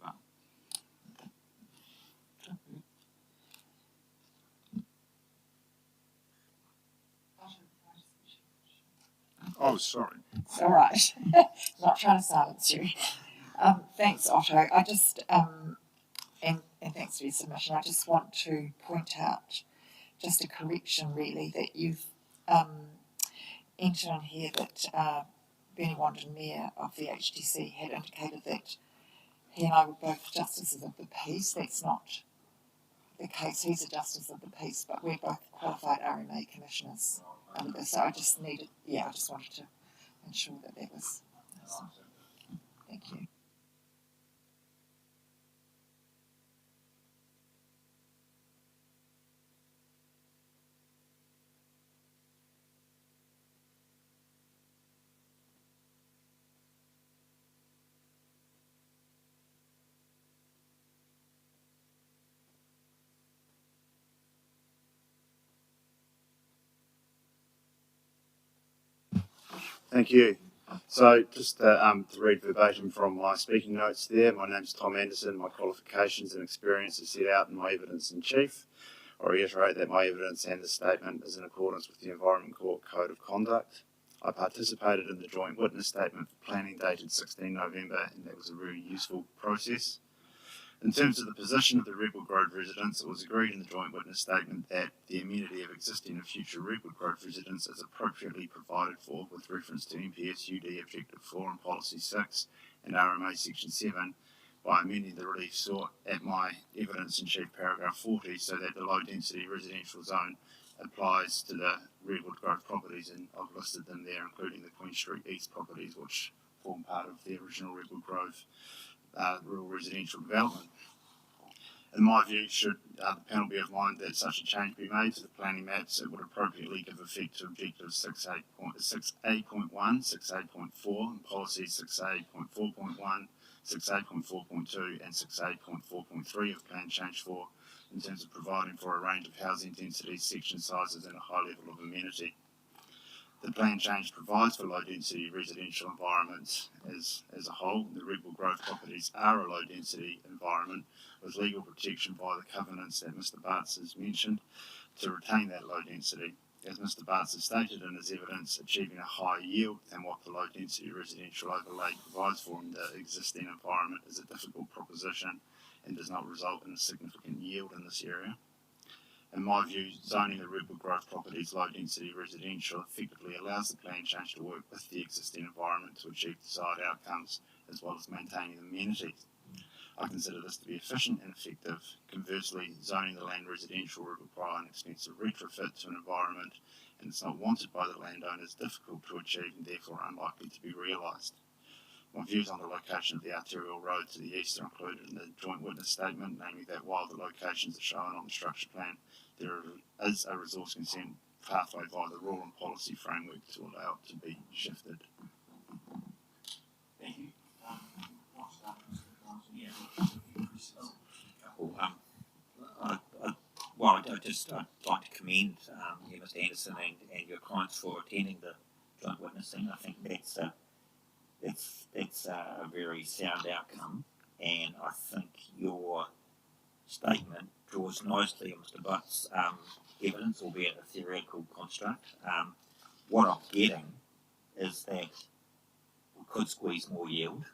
But sorry. It's all right. Not trying to silence you. Thanks, Otto. I just, and thanks for your submission, I just want to point out just a correction really that you've entered in here that Bernie Wandon, Mayor of the HDC, had indicated that he and I were both justices of the peace. That's not the case. He's a justice of the peace, but we're both qualified RMA commissioners under this. So I just wanted to ensure that that was. Thank you. Thank you. So just to read verbatim from my speaking notes there, my name's Tom Anderson. My qualifications and experience are set out in my evidence in chief. I reiterate that my evidence and the statement is in accordance with the Environment Court Code of Conduct. I participated in the joint witness statement for planning dated 16 November, and that was a really useful process. In terms of the position of the Redwood Grove residents, it was agreed in the joint witness statement that the amenity of existing and future Redwood Grove residents is appropriately provided for with reference to NPS UD Objective 4 and Policy 6 and RMA Section 7 by amending the relief sought at my evidence in chief paragraph 40 so that the low density residential zone applies to the Redwood Grove properties, and I've listed them there, including the Queen Street East properties, which form part of the original Redwood Grove rural residential development. In my view, should the panel be of mind that such a change be made to the planning maps, it would appropriately give effect to objectives 6A.1, 6A.4, and policies 6A.4.1, 6A.4.2, and 6A.4.3 of Plan Change 4 in terms of providing for a range of housing densities, section sizes, and a high level of amenity. The plan change provides for low density residential environments as a whole. The Redwood Grove properties are a low density environment with legal protection via the covenants that Mr. Bartz has mentioned to retain that low density. As Mr. Bartz has stated in his evidence, achieving a higher yield than what the low density residential overlay provides for in the existing environment is a difficult proposition and does not result in a significant yield in this area. In my view, zoning the Redwood Grove properties low density residential effectively allows the plan change to work with the existing environment to achieve desired outcomes as well as maintaining amenities. I consider this to be efficient and effective. Conversely, zoning the land residential would require an expensive retrofit to an environment and it's not wanted by the landowner is difficult to achieve and therefore unlikely to be realised. My views on the location of the arterial road to the east are included in the joint witness statement, namely that while the locations are shown on the structure plan, there is a resource consent pathway via the rule and policy framework to allow it to be shifted. Thank you. I'd like to commend you, Mr. Anderson, and your clients for attending the joint witnessing. I think that's a very sound outcome, and I think your statement draws nicely on Mr. Butt's evidence, albeit a theoretical construct. What I'm getting is that we could squeeze more yield.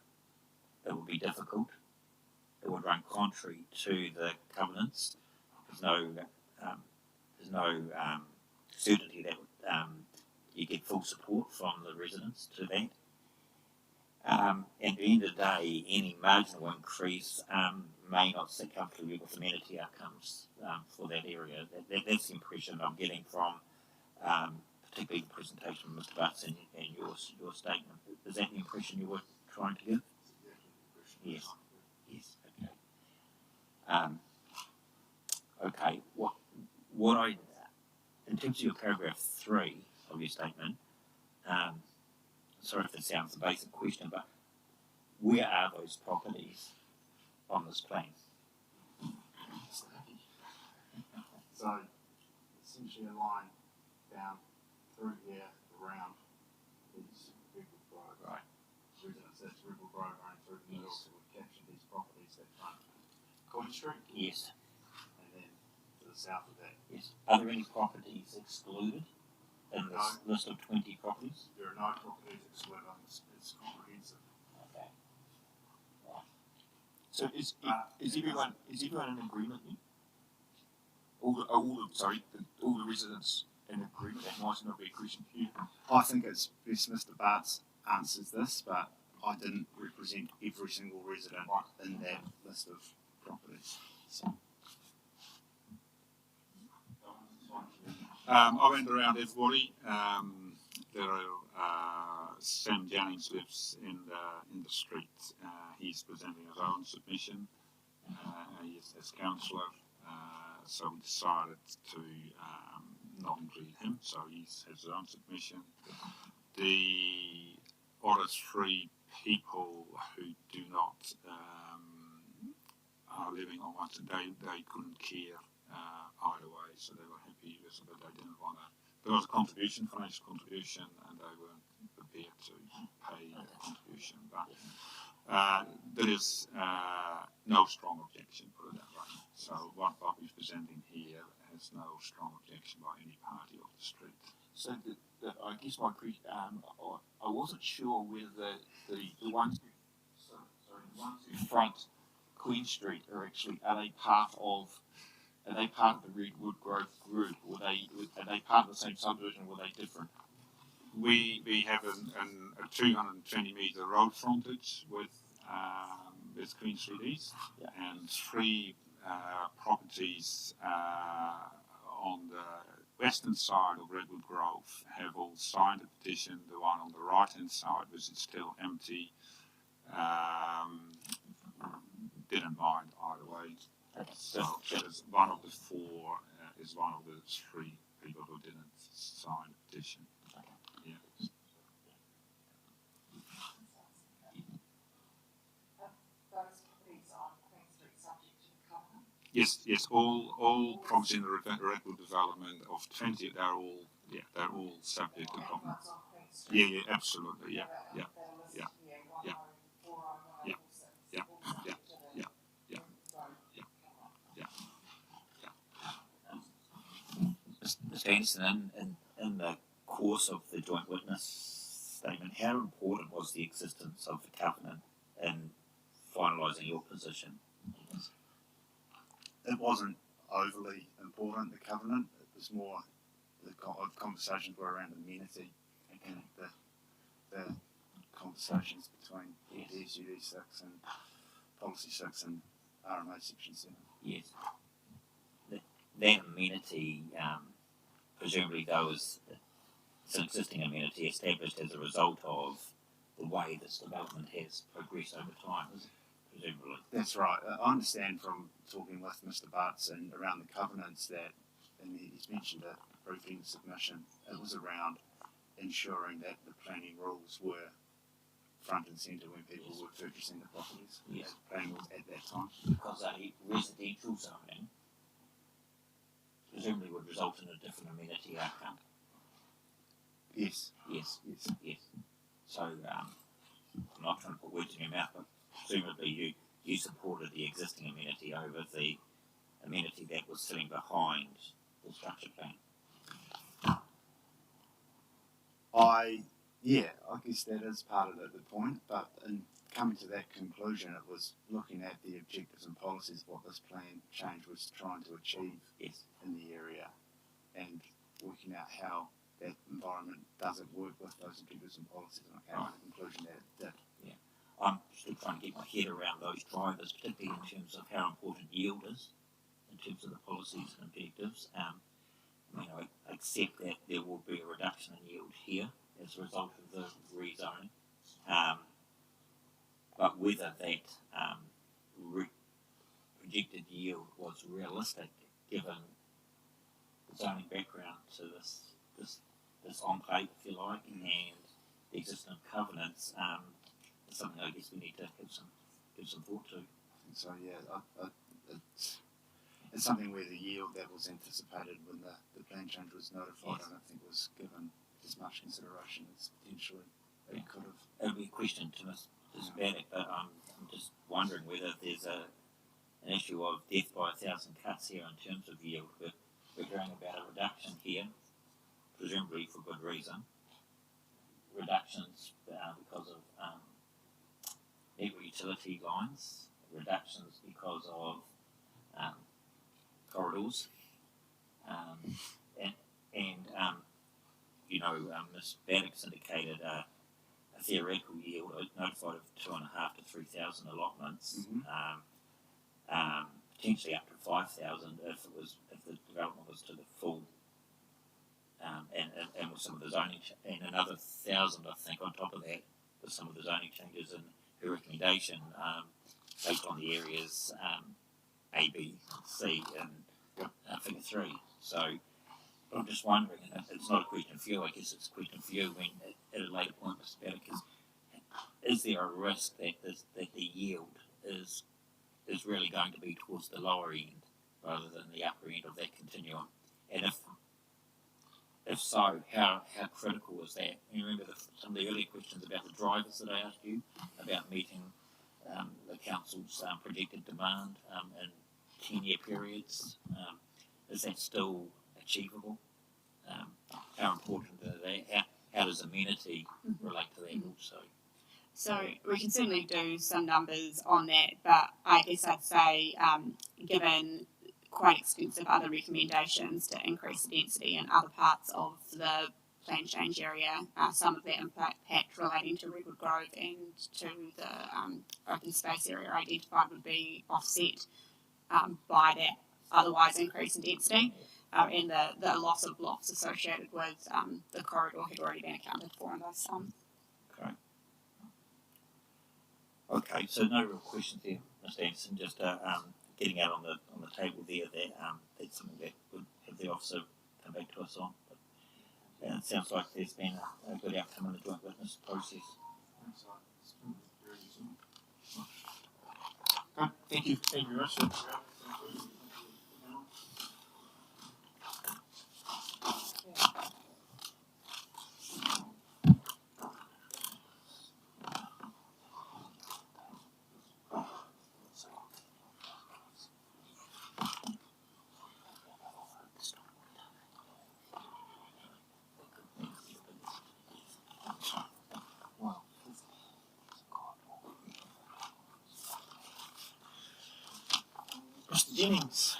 It would be difficult. It would run contrary to the covenants. There's no certainty that you get full support from the residents to that. At the end of the day, any marginal increase may not sit comfortably with amenity outcomes for that area. That's the impression I'm getting from particularly the presentation of Mr. Butts and your statement. Is that the impression you were trying to give? Yes. Yes. Okay. Okay. What I, in terms of your paragraph 3 of your statement, sorry if this sounds a basic question, but where are those properties on this plan? So essentially a line down through here around these Redwood Grove residents. That's Redwood Grove running through the middle, so we've captured these properties that front Queen Street. Yes. And then to the south of that. Yes. Are there any properties excluded in this list of 20 properties? There are no properties excluded. It's comprehensive. Okay. Right. So is everyone in agreement then? All the residents in agreement? That might not be a question for you. I think it's best Mr. Bartz answers this, but I didn't represent every single resident in that list of properties. So. I went around everybody. There are Sam Jennings lives in the street. He's presenting his own submission. He's as councillor, so we decided to not include him. So he has his own submission. The other three people who do not are living on one, they couldn't care either way, so they were happy with it, but they didn't want to. There was a contribution, financial contribution, and they weren't prepared to pay the contribution. But there is no strong objection, put it that way. So what we're presenting here has no strong objection by any party of the street. So I guess my question, I wasn't sure whether the ones who front Queen Street are they part of the Redwood Growth group, or are they part of the same subdivision, or were they different? We have a 220 metre road frontage with Queen Street East, and three properties on the western side of Redwood Grove have all signed a petition. The one on the right hand side, which is still empty, didn't mind either way. So that is one of the four, is one of the three people who didn't sign the petition. Yeah. Those properties on Queen Street subject to the covenant? Yes, all properties in the Redwood development of 20, they're all subject to covenant. Yeah, absolutely, yeah. Mr. Anderson, in the course of the joint witness statement, how important was the existence of the covenant in finalising your position? It wasn't overly important, the covenant. It was more the conversations were around amenity and the conversations between SUD 6 and Policy 6 and RMA Section 7. Yes. That amenity, presumably it's an existing amenity established as a result of the way this development has progressed over time, presumably. That's right. I understand from talking with Mr. Bartz and around the covenants that, and he's mentioned it briefly in the submission, it was around ensuring that the planning rules were front and centre when people were purchasing the properties. Yes. Planning rules at that time. Because a residential zoning presumably would result in a different amenity outcome. Yes. So, I'm not trying to put words in your mouth, but presumably you supported the existing amenity over the amenity that was sitting behind the structure plan. I guess that is part of the point, but in coming to that conclusion, it was looking at the objectives and policies of what this plan change was trying to achieve in the area, and working out how that environment doesn't work with those objectives and policies, and I came to the conclusion that it did. Yeah. I'm still trying to get my head around those drivers, particularly in terms of how important yield is, in terms of the policies and objectives. I accept that there will be a reduction in yield here as a result of the rezoning, but whether that projected yield was realistic given the zoning background to this enclave, if you like, and the existing covenants, is something I guess we need to give some thought to. So it's something where the yield that was anticipated when the plan change was notified, I don't think was given as much consideration as potentially it could have. It would be a question to Ms. Bannock, but I'm just wondering whether there's an issue of death by 1,000 cuts here in terms of yield. We're hearing about a reduction here presumably for good reason. Reductions because of network utility lines, reductions because of corridors, and Ms. Bannock's indicated a theoretical yield notified of 2,500 to 3,000 allotments, potentially up to 5,000 if the development was to the full, and with some of the zoning and another 1,000 I think on top of that with some of the zoning changes in her recommendation based on the areas A, B, C, and figure 3. So I'm just wondering, and it's not a question for you, I guess it's a question for you when at a later point, Mr. Bannock, is there a risk that the yield is really going to be towards the lower end rather than the upper end of that continuum? And if so, how critical is that? You remember some of the earlier questions about the drivers that I asked you about meeting the council's projected demand in 10-year periods. Is that still achievable? How important is that? How does amenity relate to that also? So we can certainly do some numbers on that, but I guess I'd say, given quite extensive other recommendations to increase the density in other parts of the plan change area, some of that impact relating to Redwood Grove and to the open space area identified would be offset by that otherwise increase in density. And the loss of blocks associated with the corridor had already been accounted for in those sums. Okay, so no real questions there, Mr. Anderson. Just getting out on the table there that that's something that would have the officer come back to us on. But it sounds like there's been a good outcome in the joint witness process. Okay, thank you. Thank you very much. Mr. Jennings.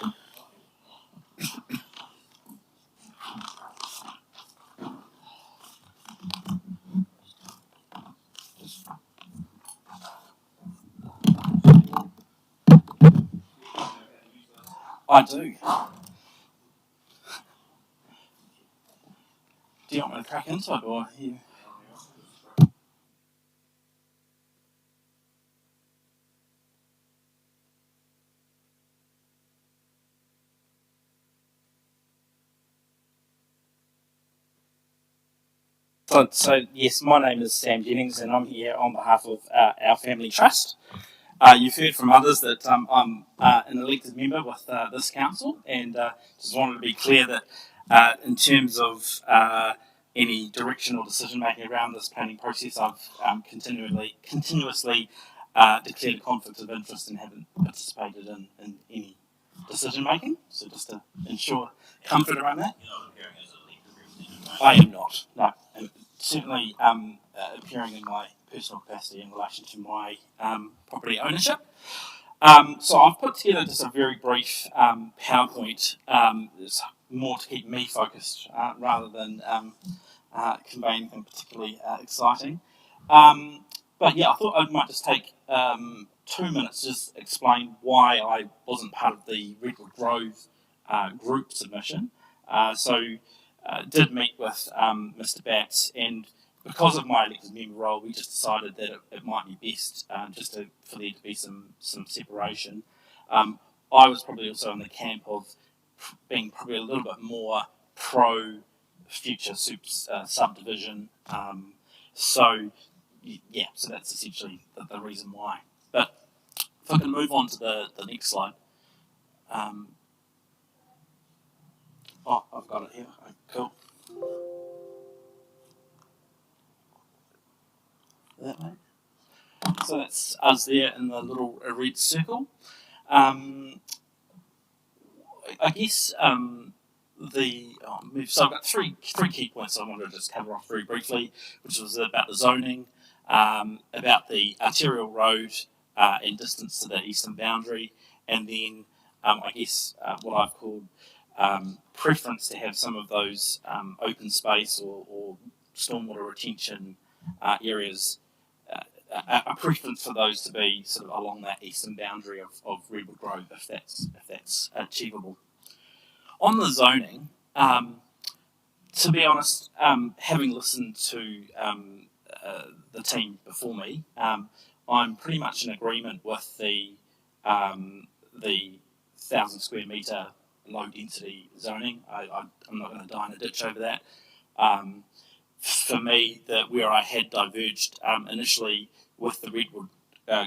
I do. Do you want me to crack into it or you? So yes, my name is Sam Jennings and I'm here on behalf of our family trust. You've heard from others that I'm an elected member with this council, and just wanted to be clear that in terms of any direction or decision making around this planning process, I've continuously declared a conflict of interest and haven't participated in any decision making. So just to ensure comfort around that. I am not. No, and certainly appearing in my personal capacity in relation to my property ownership. So I've put together just a very brief PowerPoint. It's more to keep me focused rather than convey anything particularly exciting. But yeah, I thought I might just take 2 minutes to just explain why I wasn't part of the Redwood Grove group submission. Did meet with Mr. Batts, and because of my elected member role, we just decided that it might be best for there to be some separation. I was probably also in the camp of being probably a little bit more pro future subdivision. So that's essentially the reason why. But if I can move on to the next slide. I've got it here. Cool. That way. So that's us there in the little red circle. I guess so I've got three key points I wanted to just cover off very briefly, which was about the zoning, about the arterial road and distance to the eastern boundary, and then I guess what I've called preference to have some of those open space or stormwater retention areas, a preference for those to be sort of along that eastern boundary of Redwood Grove, if that's achievable. On the zoning, to be honest, having listened to the team before me, I'm pretty much in agreement with the 1,000 square metre low density zoning. I'm not going to die in a ditch over that. For me, where I had diverged initially with the Redwood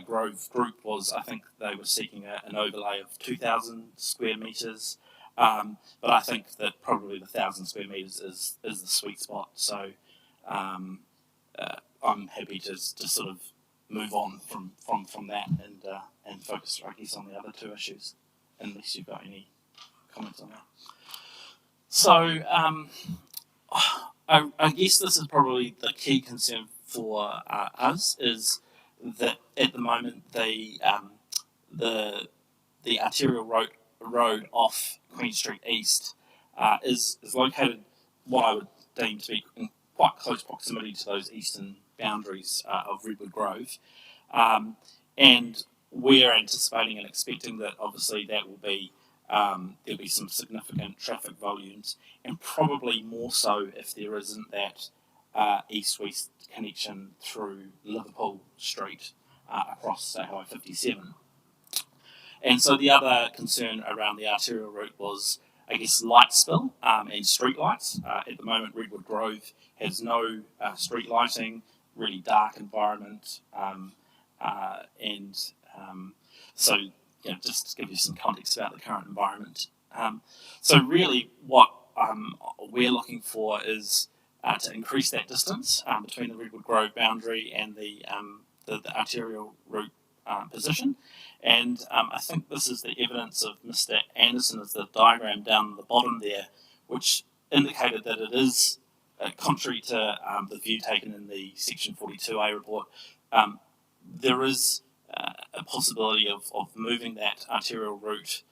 Grove group was, I think they were seeking an overlay of 2,000 square metres. But I think that probably the 1,000 square metres is the sweet spot. So I'm happy to sort of move on from that and focus, I guess, on the other two issues, unless you've got any comments on that. So I guess this is probably the key concern for us, is that at the moment the arterial road off Queen Street East is located what I would deem to be in quite close proximity to those eastern boundaries of Redwood Grove, and we're anticipating and expecting that obviously that will be there'll be some significant traffic volumes, and probably more so if there isn't that east-west connection through Liverpool Street across, say, Highway 57. And so the other concern around the arterial route was, I guess, light spill and street lights. At the moment, Redwood Grove has no street lighting, really dark environment, so just to give you some context about the current environment. So really what we're looking for is to increase that distance between the Redwood Grove boundary and the arterial route position. And I think this is the evidence of Mr. Anderson as the diagram down the bottom there, which indicated that it is, contrary to the view taken in the Section 42A report, there is a possibility of moving that arterial route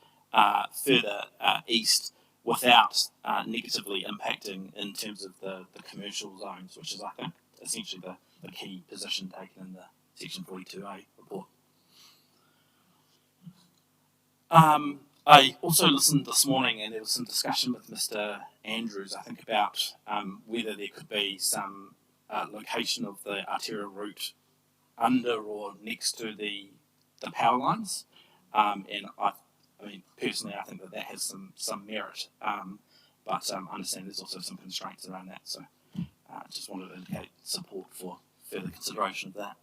further east without negatively impacting in terms of the commercial zones, which is, I think, essentially the key position taken in the Section 42A report. I also listened this morning, and there was some discussion with Mr. Andrews, I think, about whether there could be some location of the arterial route under or next to the power lines. And I mean, personally, I think that has some merit. But I understand there's also some constraints around that. So I just wanted to indicate support for further consideration of that.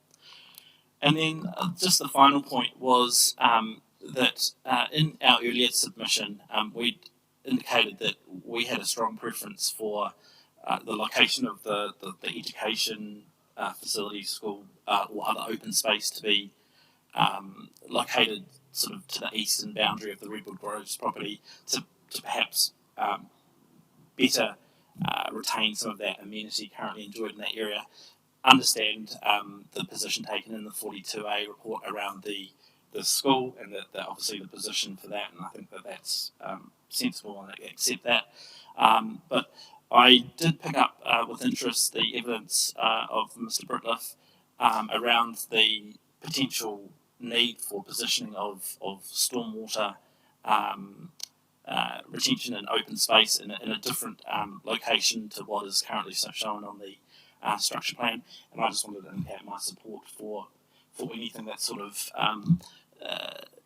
And then just the final point was that in our earlier submission, we indicated that we had a strong preference for the location of the education facility, school, or other open space to be located sort of to the eastern boundary of the Redwood Groves property to perhaps better retain some of that amenity currently enjoyed in that area. Understand the position taken in the 42A report around the school, and that obviously the position for that, and I think that that's sensible, and I accept that. But I did pick up with interest the evidence of Mr. Britliff around the potential need for positioning of stormwater retention in open space in a different location to what is currently shown on the structure plan, and I just wanted to indicate my support for anything that sort of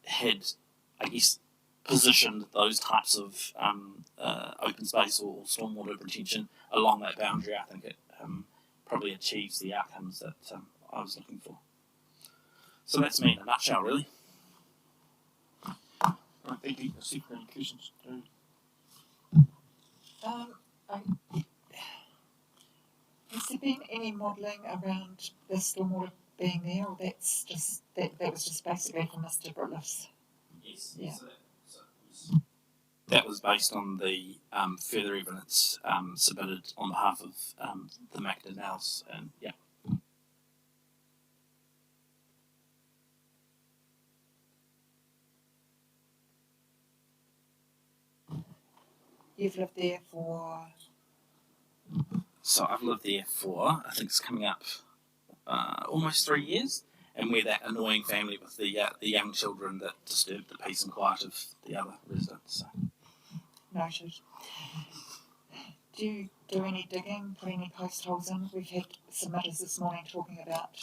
had, I guess, positioned those types of open space or stormwater retention along that boundary. I think it probably achieves the outcomes that I was looking for. So that's me in a nutshell, really. Right, thank you. See if there are any questions. Has there been any modelling around the stormwater being there, or that's just that was just basically from Mr. Britliff's? Yes. Yeah. So yes. that was based on the further evidence submitted on behalf of the McDonnells, and yeah. You've lived there for? So I've lived there for, I think it's coming up almost 3 years, and we're that annoying family with the young children that disturb the peace and quiet of the other residents. So. Noted. Do you do any digging, put any post holes in? We've had submitters this morning talking about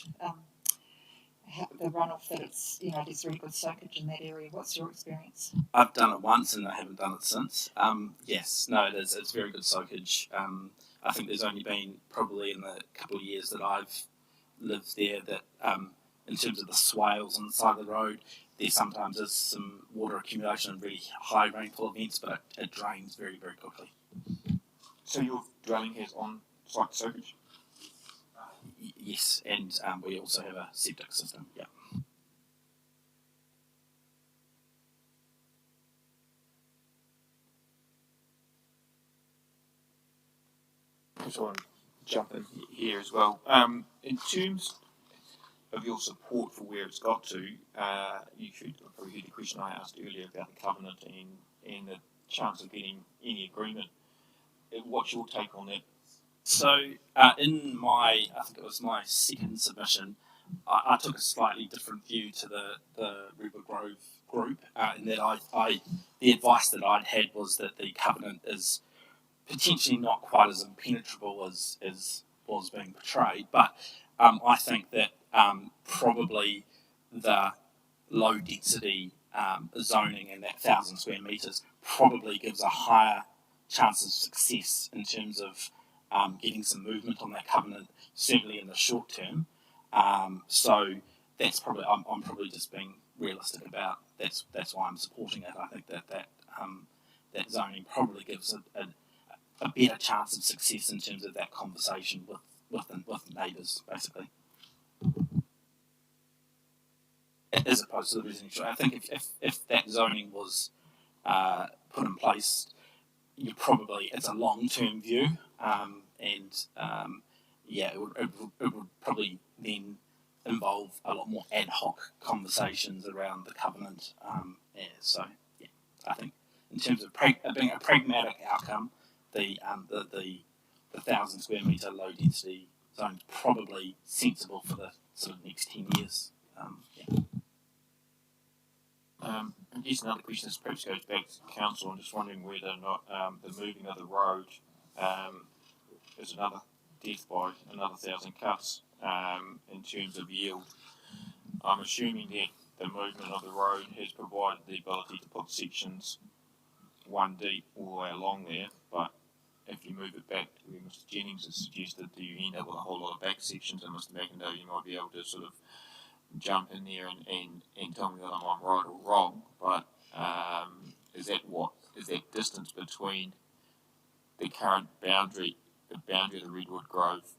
the runoff, that it's, there's really good soakage in that area. What's your experience? I've done it once and I haven't done it since. Yes, no, it is. It's very good soakage. I think there's only been probably in the couple of years that I've lived there that in terms of the swales on the side of the road, there sometimes is some water accumulation and really high rainfall events, but it drains very, very quickly. So your dwelling has on-site soakage? Yes, and we also have a septic system, yeah. I just want to jump in here as well. In terms of your support for where it's got to, you should have probably heard the question I asked earlier about the covenant and the chance of getting any agreement. What's your take on that? So in I think it was my second submission, I took a slightly different view to the Redwood Grove group, in that the advice that I'd had was that the covenant is potentially not quite as impenetrable as was being portrayed, but I think that probably the low density zoning and that 1,000 square metres probably gives a higher chance of success in terms of getting some movement on that covenant, certainly in the short term. So that's probably I'm probably just being realistic about that's why I'm supporting it. I think that zoning probably gives a better chance of success in terms of that conversation with neighbours, basically, as opposed to the residential. I think if that zoning was put in place, it's a long-term view, it would probably then involve a lot more ad hoc conversations around the covenant. I think in terms of being a pragmatic outcome, the 1,000 square metre low density zone is probably sensible for the sort of next 10 years. I guess another question this perhaps goes back to council. I'm just wondering whether or not the moving of the road is another death by another 1,000 cuts in terms of yield. I'm assuming that the movement of the road has provided the ability to put sections one deep all the way along there, but if you move it back to where Mr. Jennings has suggested, do you end up with a whole lot of back sections, and Mr. McIndoe, you might be able to sort of jump in there and tell me whether I'm right or wrong, but is that distance between the current boundary of the Redwood Grove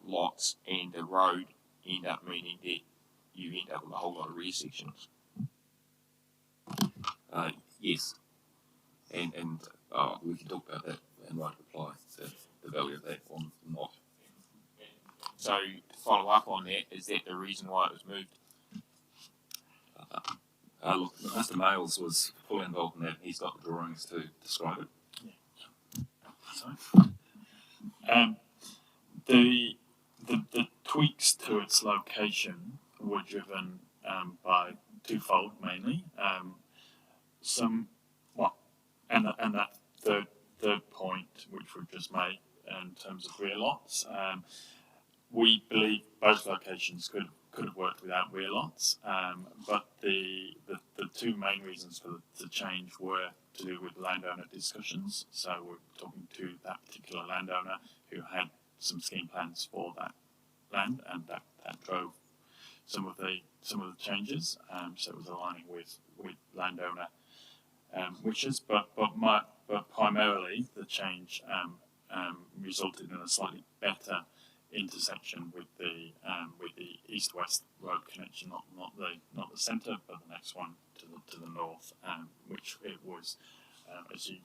lots and the road end up meaning that you end up with a whole lot of rear sections? Yes, and we can talk about that and right reply the value of that or not. So to follow up on that, is that the reason why it was moved? Look, Mr. Males was fully involved in that. He's got the drawings to describe it. The tweaks to its location were driven by twofold mainly. And that third point which we've just made in terms of rear lots, we believe both locations could have worked without rear lots, but the two main reasons for the change were to do with landowner discussions. So we're talking to that particular landowner who had some scheme plans for that land, and that drove some of the changes. So it was aligning with landowner wishes, but primarily the change resulted in a slightly better intersection with the east-west road connection, not the centre, but the next one to the north, which it was As you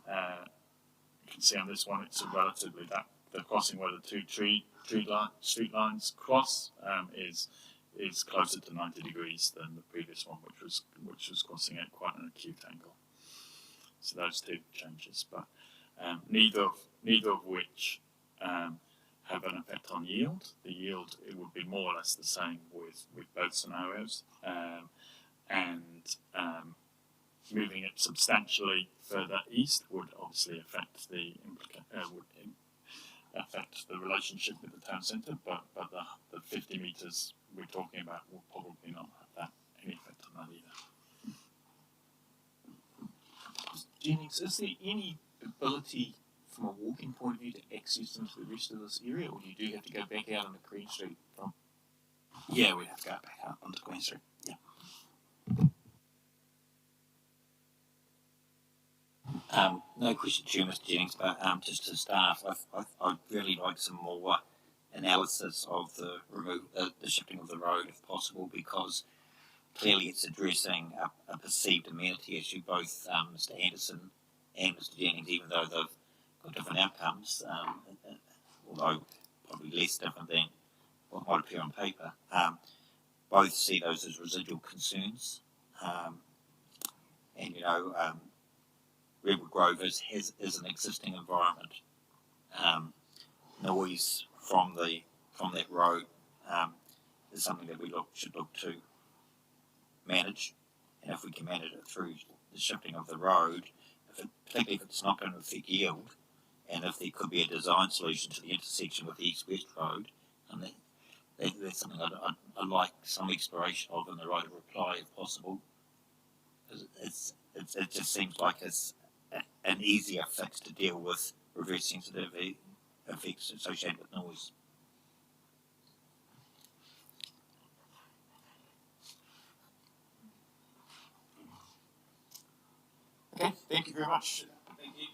can see on this one, it's a relatively the crossing where the two street lines cross is closer to 90 degrees than the previous one, which was crossing at quite an acute angle. So those two changes, but neither of which have an effect on yield. The yield, it would be more or less the same with both scenarios, and moving it substantially further east would obviously affect the relationship with the town centre, but the 50 metres we're talking about will probably not have any effect on that either. Jennings, is there any ability from a walking point of view to access into the rest of this area, or do you have to go back out onto Queen Street from? Yeah, we'd have to go back out onto Queen Street. Yeah. No question to you, Mr. Jennings, but just to start, I'd really like some more analysis of the shifting of the road, if possible, because clearly it's addressing a perceived amenity issue. Both Mr. Anderson and Mr. Jennings, even though they've got different outcomes, although probably less different than what might appear on paper, both see those as residual concerns. And Redwood Grove is an existing environment. Noise from that road is something that we should look to manage, and if we can manage it through the shifting of the road, particularly if it's not going to affect yield, and if there could be a design solution to the intersection with the east-west road, and that's something I'd like some exploration of in the right of reply if possible. It just seems like it's an easier fix to deal with reverse sensitive effects associated with noise. Okay, thank you very much. Thank you.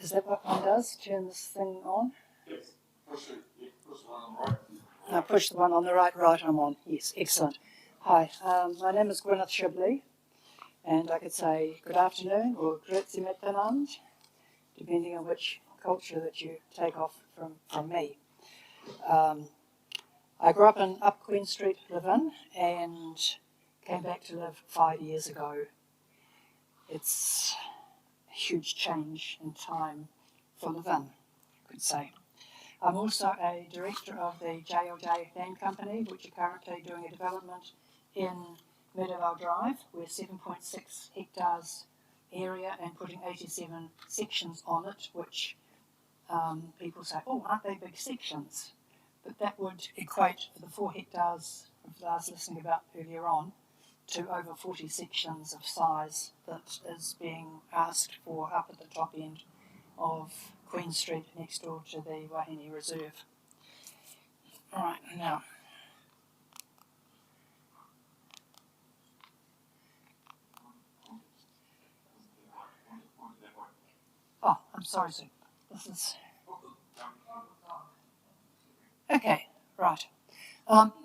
Is that what one does? Turn this thing on? Yes. Push the one on the right. No, push the one on the right. Right, I'm on. Yes, excellent. Hi, my name is Gwyneth Shibley, and I could say good afternoon or grüezi miteinander. depending on which culture that you take off from me. I grew up up Queen Street, Levin, and came back to live 5 years ago. It's a huge change in time for Levin, I could say. I'm also a director of the JLJ Land Company, which are currently doing a development in Meadowvale Drive. We're 7.6 hectares area and putting 87 sections on it, which people say, oh, aren't they big sections? But that would equate for the 4 hectares that I was listening about earlier on to over 40 sections of size that is being asked for up at the top end of Queen Street next door to the Wahine Reserve. All right, now. Oh, I'm sorry, sir. This is... Okay, right.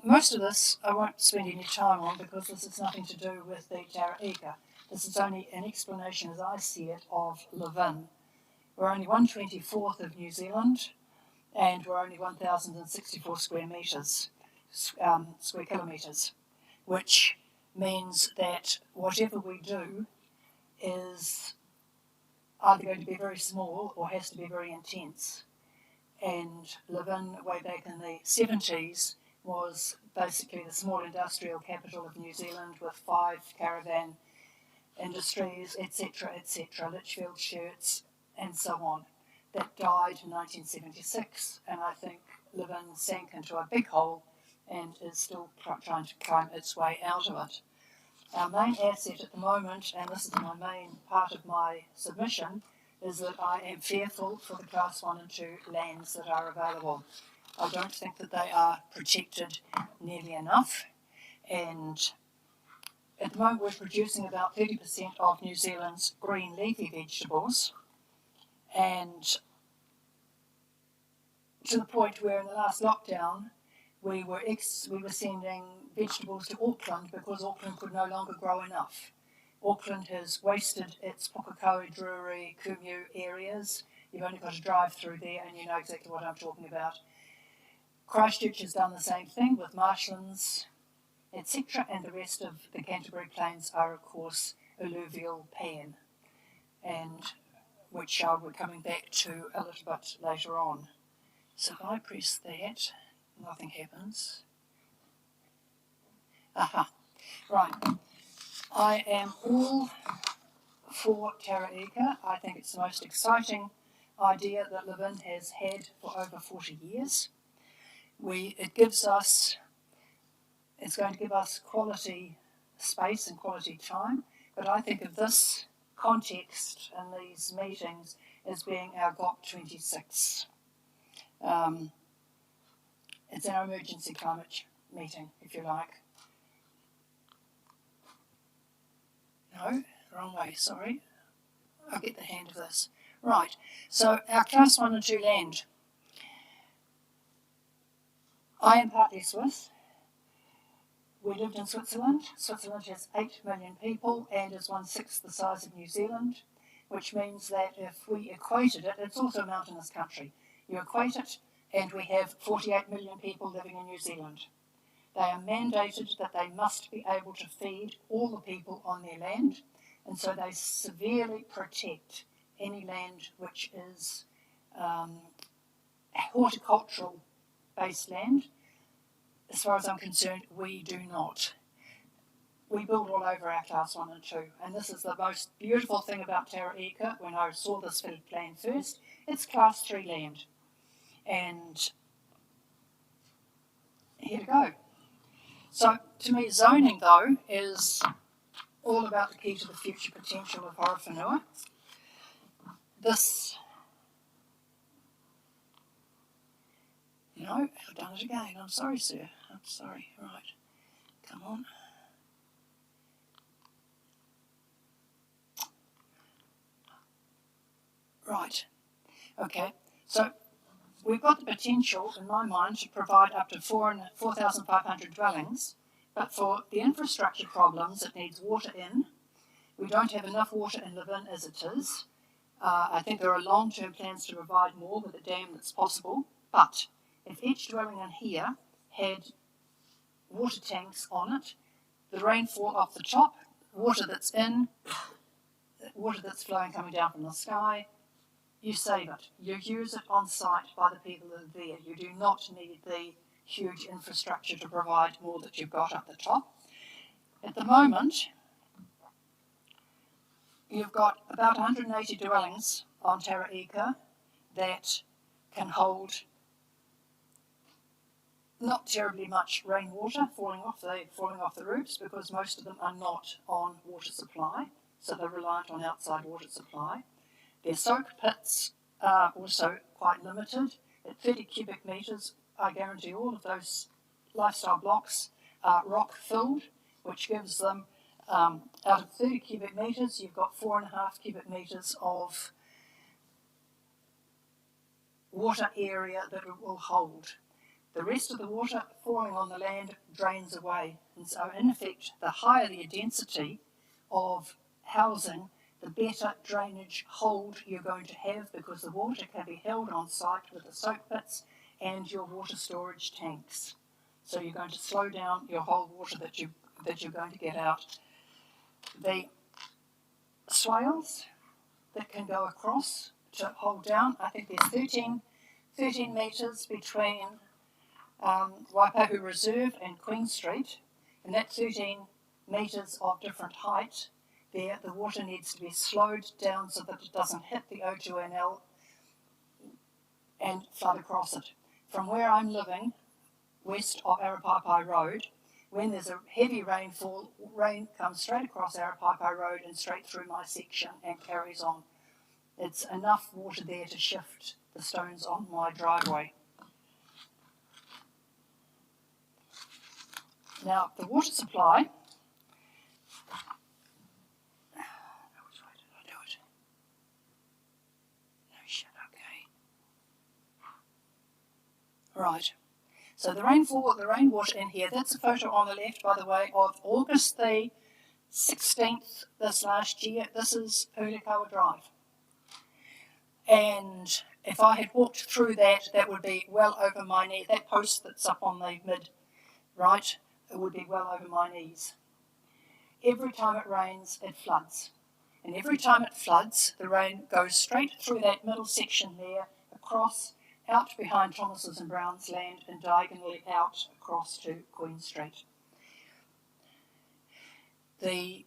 Most of this I won't spend any time on because this has nothing to do with the Tara-Ika. This is only an explanation, as I see it, of Levin. We're only 1/24th of New Zealand, and we're only 1,064 square kilometres, which means that whatever we do is either going to be very small or has to be very intense. And Levin, way back in the 70s, was basically the small industrial capital of New Zealand with 5 caravan industries, etc., Litchfield shirts, and so on. That died in 1976, and I think Levin sank into a big hole and is still trying to climb its way out of it. Our main asset at the moment, and this is my main part of my submission, is that I am fearful for the Class 1 and 2 lands that are available. I don't think that they are protected nearly enough, and at the moment we're producing about 30% of New Zealand's green leafy vegetables, and to the point where in the last lockdown we were sending vegetables to Auckland because Auckland could no longer grow enough. Auckland has wasted its Pukekohe, Drury, Kumeu areas. You've only got to drive through there and you know exactly what I'm talking about. Christchurch has done the same thing with marshlands, etc., and the rest of the Canterbury Plains are, of course, alluvial pan, and which we're coming back to a little bit later on. So if I press that, nothing happens. Aha, right. I am all for Tara-Ika. I think it's the most exciting idea that Levin has had for over 40 years. It's going to give us quality space and quality time, but I think of this context and these meetings as being our COP26. It's our emergency climate meeting, if you like. No, wrong way, sorry. I'll get the hand of this. Right, so our Class 1 and 2 land. I am partly Swiss. We lived in Switzerland. Switzerland has 8 million people and is 1/6 the size of New Zealand, which means that if we equated it, it's also a mountainous country. You equate it, and we have 48 million people living in New Zealand. They are mandated that they must be able to feed all the people on their land, and so they severely protect any land which is horticultural-based land. As far as I'm concerned, we do not. We build all over our Class 1 and 2, and this is the most beautiful thing about Tara-Ika. When I saw this plan first, it's Class 3 land. And here to go. So, to me, zoning, though, is all about the key to the future potential of Horowhenua. This... No, I've done it again. I'm sorry, sir. I'm sorry. Right. Come on. Right. Okay. So we've got the potential, in my mind, to provide up to 4,500 dwellings, but for the infrastructure problems, it needs water in. We don't have enough water in Levin as it is. I think there are long-term plans to provide more with a dam that's possible, but if each dwelling in here had water tanks on it, the rainfall off the top, water that's in, water that's flowing coming down from the sky, you save it. You use it on site by the people that are there. You do not need the huge infrastructure to provide more that you've got up the top. At the moment, you've got about 180 dwellings on Tara-Ika that can hold not terribly much rainwater falling off the roofs, because most of them are not on water supply, so they're reliant on outside water supply. Their soak pits are also quite limited. At 30 cubic metres, I guarantee all of those lifestyle blocks are rock filled, which gives them, out of 30 cubic metres, you've got 4.5 cubic metres of water area that it will hold. The rest of the water falling on the land drains away. And so, in effect, the higher the density of housing, the better drainage hold you're going to have, because the water can be held on site with the soak pits and your water storage tanks. So you're going to slow down your whole water that you're going to get out. The swales that can go across to hold down, I think there's 13 metres between Waipahu Reserve and Queen Street, and that 13 metres of different height there, the water needs to be slowed down so that it doesn't hit the O2NL and flood across it. From where I'm living, west of Arapapai Road, when there's a heavy rainfall, rain comes straight across Arapapai Road and straight through my section and carries on. It's enough water there to shift the stones on my driveway. Now, the water supply, which way did I do it? No shit, okay. Right. So the rainwater in here, that's a photo on the left, by the way, of August the 16th this last year. This is Pulikawa Drive. And if I had walked through that, that would be well over my knee. That post that's up on the mid-right, it would be well over my knees. Every time it rains, it floods. And every time it floods, the rain goes straight through that middle section there, across, out behind Thomas's and Brown's land, and diagonally out across to Queen Street. If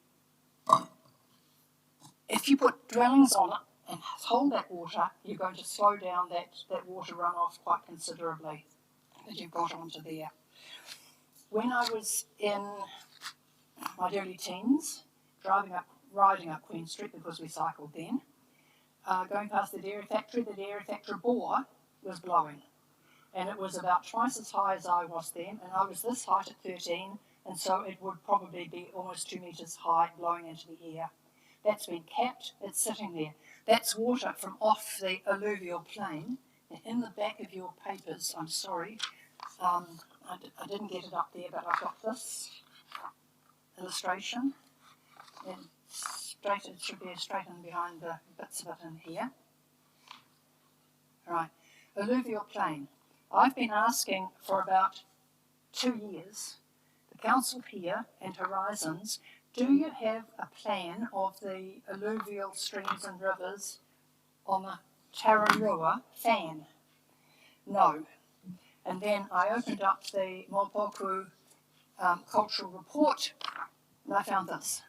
you put dwellings on it and hold that water, you're going to slow down that water runoff quite considerably that you've got onto there. When I was in my early teens, riding up Queen Street, because we cycled then, going past the dairy factory bore was blowing. And it was about twice as high as I was then, and I was this height at 13, and so it would probably be almost 2 metres high blowing into the air. That's been capped, it's sitting there. That's water from off the alluvial plain. And in the back of your papers, I'm sorry, I didn't get it up there, but I've got this illustration. And it should be straight in behind the bits of it in here. Right, alluvial plain. I've been asking for about 2 years, the council here and Horizons, do you have a plan of the alluvial streams and rivers on the Tararua fan? No. And then I opened up the Maupoku cultural report, and I found this.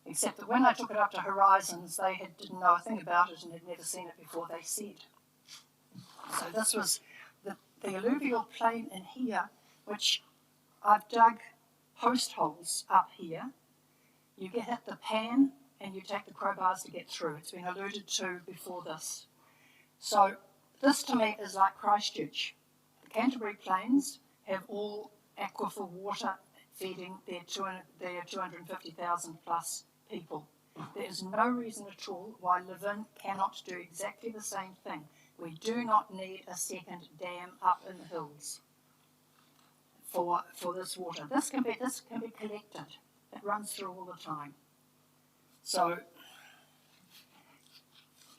Except that when I took it up to Horizons, they didn't know a thing about it and had never seen it before, they said. So this was the alluvial plain in here, which I've dug post holes up here. You get at the pan and you take the crowbars to get through. It's been alluded to before this. So this to me is like Christchurch. The Canterbury Plains have all aquifer water feeding their 250,000 plus people. There is no reason at all why Levin cannot do exactly the same thing. We do not need a second dam up in the hills for this water. This can be collected. It runs through all the time. So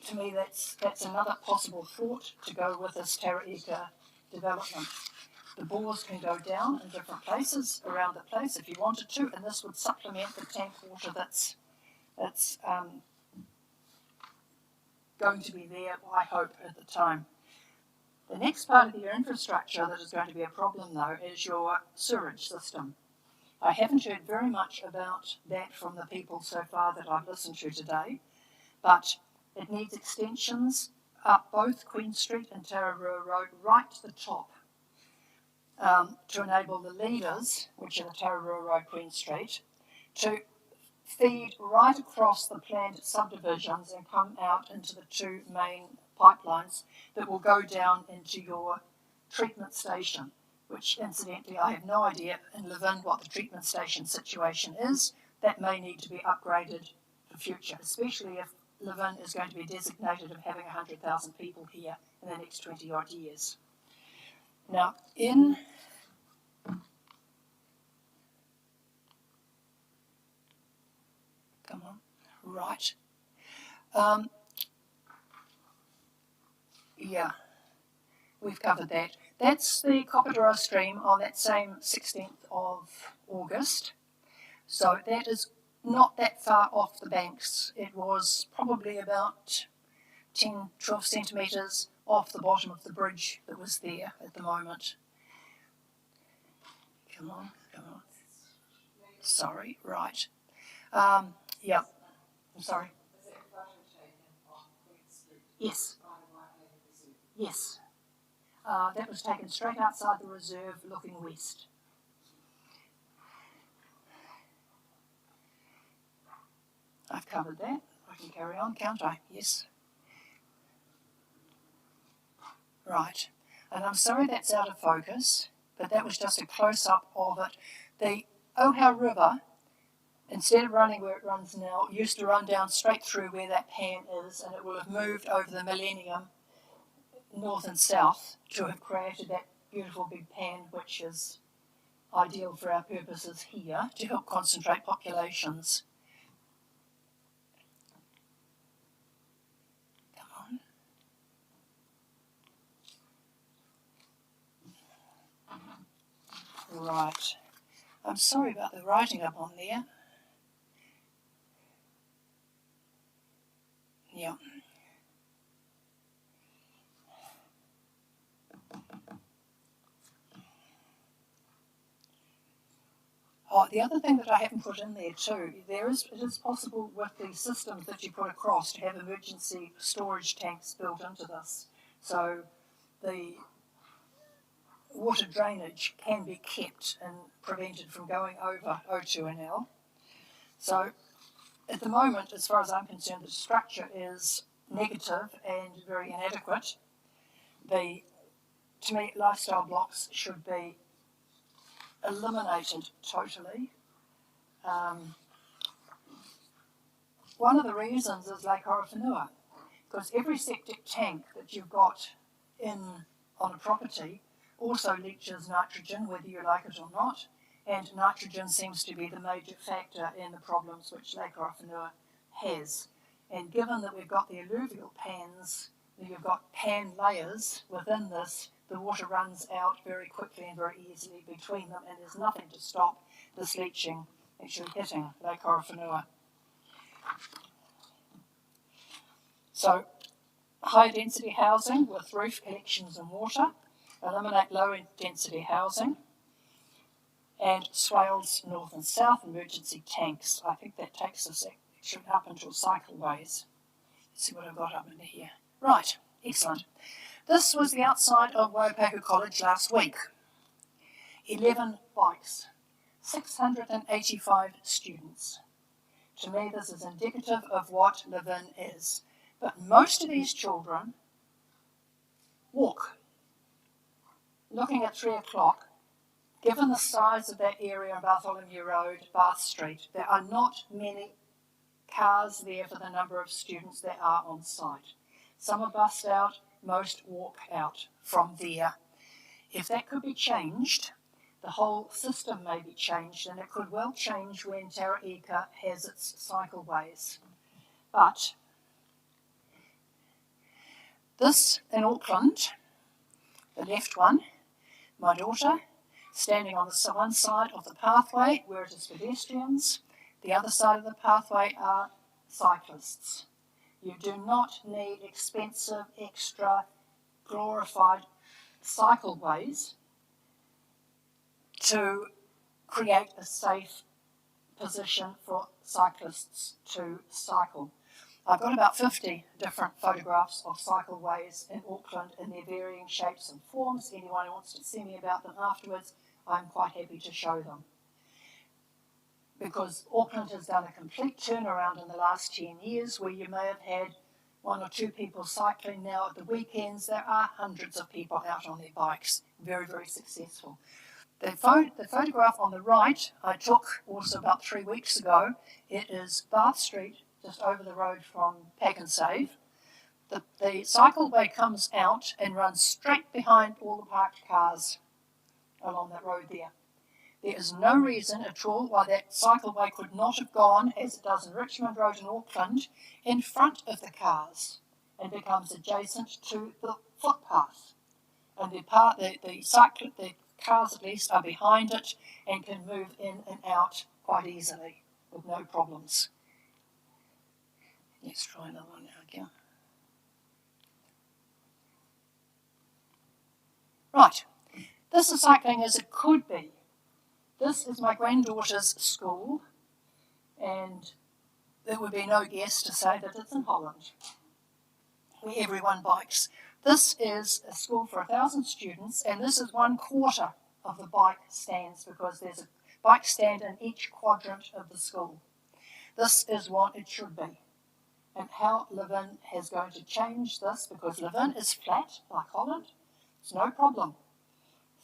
to me, that's another possible thought to go with this Tara-Ika development. The bores can go down in different places around the place if you wanted to, and this would supplement the tank water that's going to be there, I hope, at the time. The next part of your infrastructure that is going to be a problem, though, is your sewerage system. I haven't heard very much about that from the people so far that I've listened to today, but it needs extensions up both Queen Street and Tara-Ika Road right to the top to enable the leaders, which are the Tara-Ika Road, Queen Street, to feed right across the planned subdivisions and come out into the two main pipelines that will go down into your treatment station, which incidentally I have no idea in Levin what the treatment station situation is. That may need to be upgraded for future, especially if Levin is going to be designated of having 100,000 people here in the next 20 odd years. Now, come on, right. Yeah, we've covered that. That's the Kopatoro stream on that same 16th of August. So that is not that far off the banks. It was probably about 10, 12 centimetres off the bottom of the bridge that was there at the moment. Come on. Sorry, right. Yeah, I'm sorry. Yes. Yes. That was taken straight outside the reserve looking west. I've covered that. I can carry on, can't I? Yes. Right. And I'm sorry that's out of focus, but that was just a close-up of it. The Ohau River, instead of running where it runs now, used to run down straight through where that pan is, and it will have moved over the millennium north and south to have created that beautiful big pan, which is ideal for our purposes here to help concentrate populations. Come on. Right. I'm sorry about the writing up on there. Yeah. Oh, the other thing that I haven't put in there too, it is possible with the systems that you put across to have emergency storage tanks built into this. So the water drainage can be kept and prevented from going over O2NL. So at the moment, as far as I'm concerned, the structure is negative and very inadequate. To me, lifestyle blocks should be eliminated totally. One of the reasons is Lake Horowhenua, because every septic tank that you've got on a property also leaches nitrogen, whether you like it or not, and nitrogen seems to be the major factor in the problems which Lake Horowhenua has. And given that we've got the alluvial pans, you've got pan layers within this, the water runs out very quickly and very easily between them, and there's nothing to stop this leaching actually hitting Lake Horowhenua. So, high density housing with roof collections and water, eliminate low density housing, and swales north and south, emergency tanks. I think that takes us actually up into cycleways. Let's see what I've got up into here. Right, excellent. This was the outside of Waipahu College last week. 11 bikes, 685 students. To me, this is indicative of what Levin is. But most of these children walk. Looking at 3 o'clock, given the size of that area on Bartholomew Road, Bath Street, there are not many cars there for the number of students that are on site. Some are bussed out, most walk out from there. If that could be changed, the whole system may be changed, and it could well change when Tara-Ika has its cycleways. But This in Auckland, the left one, my daughter, standing on the one side of the pathway where it is pedestrians. The other side of the pathway are cyclists. You do not need expensive, extra, glorified cycleways to create a safe position for cyclists to cycle. I've got about 50 different photographs of cycleways in Auckland in their varying shapes and forms. Anyone who wants to see me about them afterwards, I'm quite happy to show them. Because Auckland has done a complete turnaround in the last 10 years where you may have had 1 or 2 people cycling. Now at the weekends there are hundreds of people out on their bikes. Very, very successful. The photograph on the right I took also about 3 weeks ago. It is Bath Street, just over the road from Pack and Save. The cycleway comes out and runs straight behind all the parked cars along that road there. There is no reason at all why that cycleway could not have gone, as it does in Richmond Road in Auckland, in front of the cars and becomes adjacent to the footpath. And the cars at least are behind it and can move in and out quite easily with no problems. Let's try another one now again. Right, this is cycling as it could be. This is my granddaughter's school, and there would be no guess to say that it's in Holland, where everyone bikes. This is a school for 1,000 students, and this is 1/4 of the bike stands because there's a bike stand in each quadrant of the school. This is what it should be. And how Levin is going to change this, because Levin is flat, like Holland, it's no problem.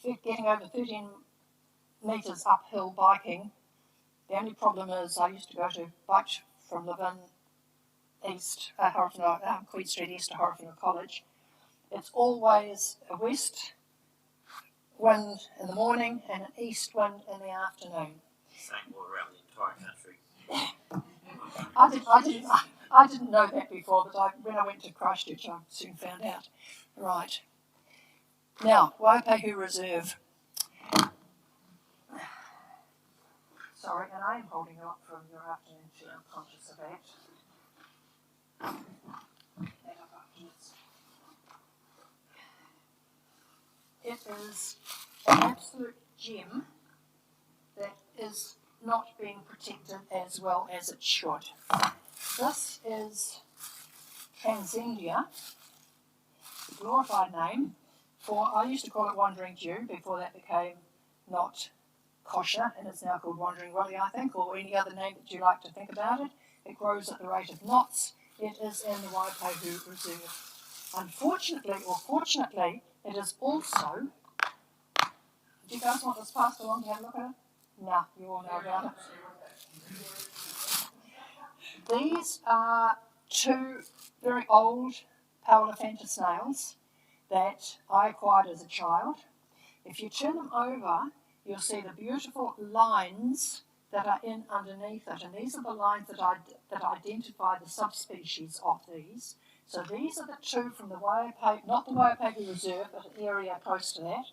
Getting over 13 metres uphill biking, the only problem is I used to go to bike from Levin east, Queen Street east to Horowhenua College. It's always a west wind in the morning and an east wind in the afternoon. Same all around the entire country. I didn't know that before, but when I went to Christchurch, I soon found out. Right. Now, Waipahu Reserve. Sorry, and I am holding you up from your afternoon tea. I'm conscious of that. It is an absolute gem that is not being protected as well as it should. This is Transcendia, the glorified name for, I used to call it Wandering Dew before that became not kosher, and it's now called Wandering Willie, I think, or any other name that you like to think about it. It grows at the rate of knots. It is in the Waipahu Reserve. Unfortunately, or fortunately, it is also, do you guys want this passed along to have a look at it? No, you all know about it. These are 2 very old Pauliphanta snails that I acquired as a child. If you turn them over, you'll see the beautiful lines that are in underneath it, and these are the lines that identify the subspecies of these. So these are the 2 from the Waipahu, not the Waipahu Reserve, but an area close to that.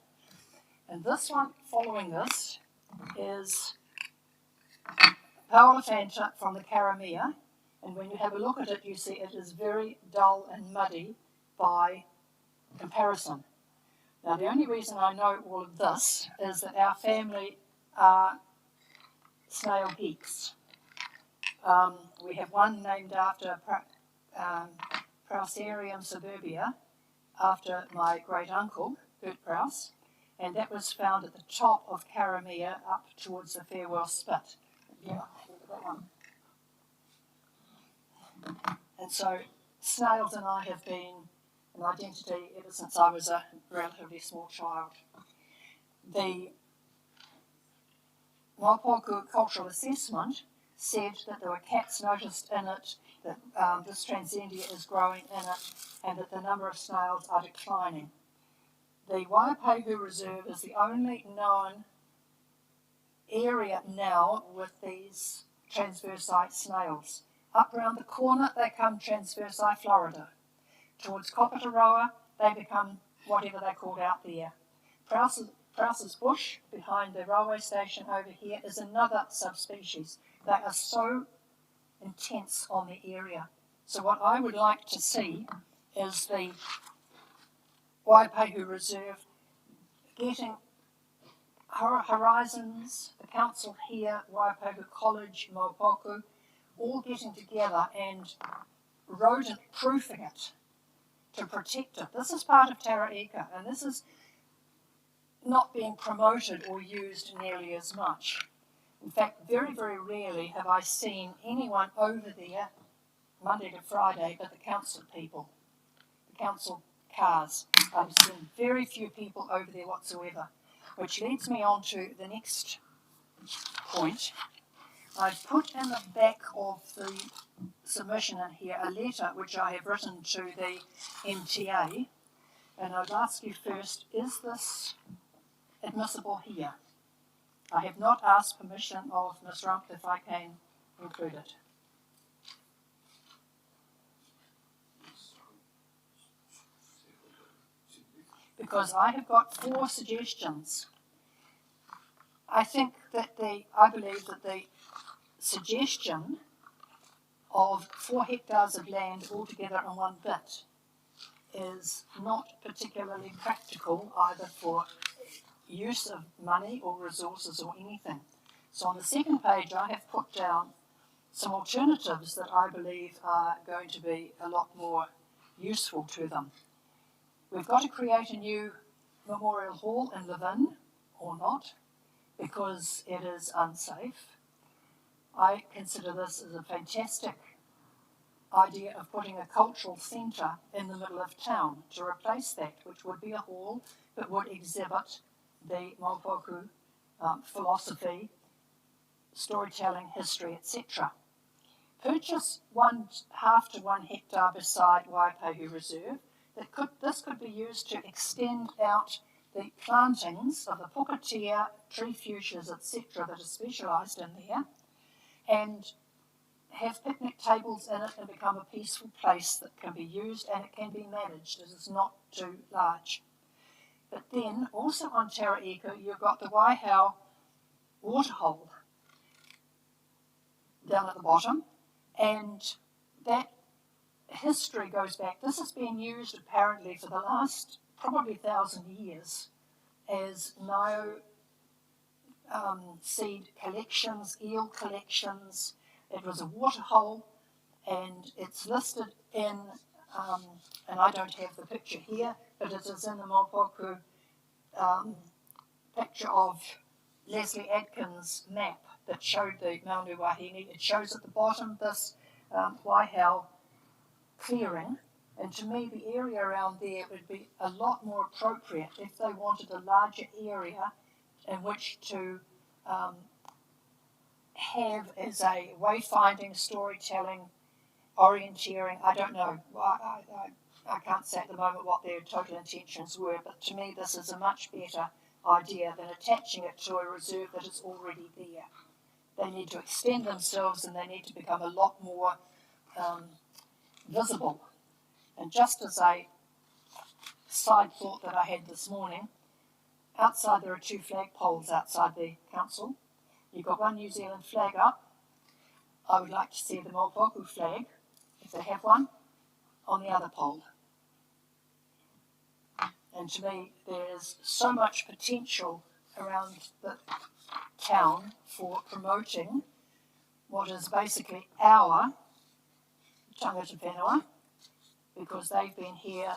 And this one following this is Pauliphanta from the Karamea, and when you have a look at it, you see it is very dull and muddy by comparison. Now, the only reason I know all of this is that our family are snail geeks. We have one named after Prousarium suburbia, after my great uncle, Bert Prouse, and that was found at the top of Karamea up towards the Farewell Spit. Yeah, look at that one. And so snails and I have been an identity ever since I was a relatively small child. The Maupoku Cultural Assessment said that there were cats noticed in it, that this Transcendia is growing in it, and that the number of snails are declining. The Waipahu Reserve is the only known area now with these transversite snails. Up round the corner they come transversite Florida. towards Kopataroa, they become whatever they're called out there. Prouse's bush behind the railway station over here is another subspecies. They are so intense on the area. So what I would like to see is the Waipahu Reserve getting Horizons, the council here, Waipahu College, Maupoku, all getting together and rodent proofing it to protect it. This is part of Tara-Ika, and this is not being promoted or used nearly as much. In fact, very, very rarely have I seen anyone over there Monday to Friday but the council people, the council cars. I've seen very few people over there whatsoever, which leads me on to the next point. I've put in the back of the submission in here a letter which I have written to the MTA, and I'd ask you first, is this admissible here? I have not asked permission of Ms. Rump if I can include it. Because I have got 4 suggestions. I believe that the suggestion of 4 hectares of land altogether in one bit is not particularly practical either for use of money or resources or anything. So on the second page I have put down some alternatives that I believe are going to be a lot more useful to them. We've got to create a new memorial hall in Levin, or not, because it is unsafe. I consider this as a fantastic idea of putting a cultural centre in the middle of town to replace that, which would be a hall that would exhibit the Maupoku philosophy, storytelling, history, etc. Purchase 1/2 to 1 hectare beside Waipahu Reserve. This could be used to extend out the plantings of the pukatea, tree fuchsias, etc. that are specialised in there, and have picnic tables in it and become a peaceful place that can be used and it can be managed. It is not too large. But then, also on Tara-Ika, you've got the Waihau waterhole down at the bottom, and that history goes back. This has been used apparently for the last probably 1,000 years as Nio seed collections, eel collections. It was a waterhole, and it's listed in, and I don't have the picture here, but it is in the Maupoku picture of Leslie Atkins' map that showed the Maungu Wahine. It shows at the bottom this Waihau clearing, and to me the area around there would be a lot more appropriate if they wanted a larger area in which to have as a wayfinding, storytelling, orienteering. I don't know. I can't say at the moment what their total intentions were, but to me this is a much better idea than attaching it to a reserve that is already there. They need to extend themselves and they need to become a lot more visible. And just as a side thought that I had this morning, outside there are 2 flagpoles outside the council. You've got 1 New Zealand flag up. I would like to see the Maupoku flag, if they have one, on the other pole. And to me, there is so much potential around the town for promoting what is basically our tangata whenua, because they've been here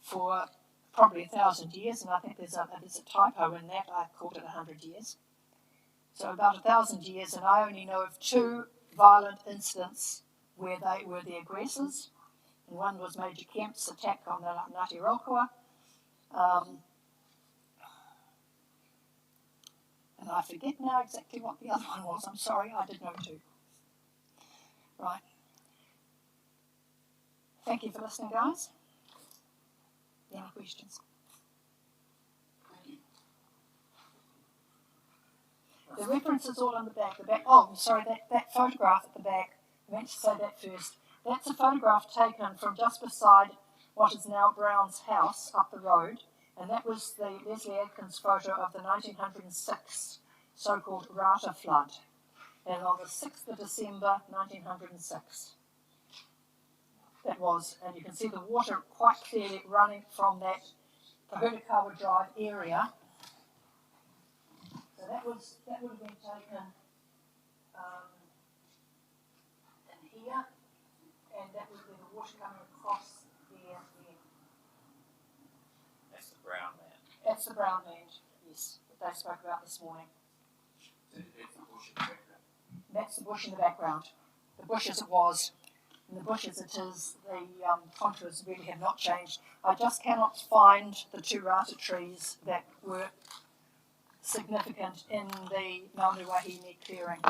for probably 1,000 years, and I think there's a typo in that. I called it 100 years. So about 1,000 years, and I only know of 2 violent incidents where they were the aggressors, and one was Major Kemp's attack on the Ngāti Rokoa, and I forget now exactly what the other one was. I'm sorry, I did know 2. Right. Thank you for listening, guys. Any questions? The reference is all on the back. Oh, I'm sorry, that photograph at the back, I meant to say that first. That's a photograph taken from just beside what is now Brown's house up the road, and that was the Leslie Adkins photo of the 1906 so-called Rata flood, and on the 6th of December 1906. That was, and you can see the water quite clearly running from that Tara-Ika Drive area. So that would have been taken in here, and that would be the water coming across there. That's the brown land. That's the brown land, yes, that they spoke about this morning. That's the bush in the background. The bush as it was, and the bush as it is, the contours really have not changed. I just cannot find the 2 rata trees that were significant in the Maundu Wahine clearing.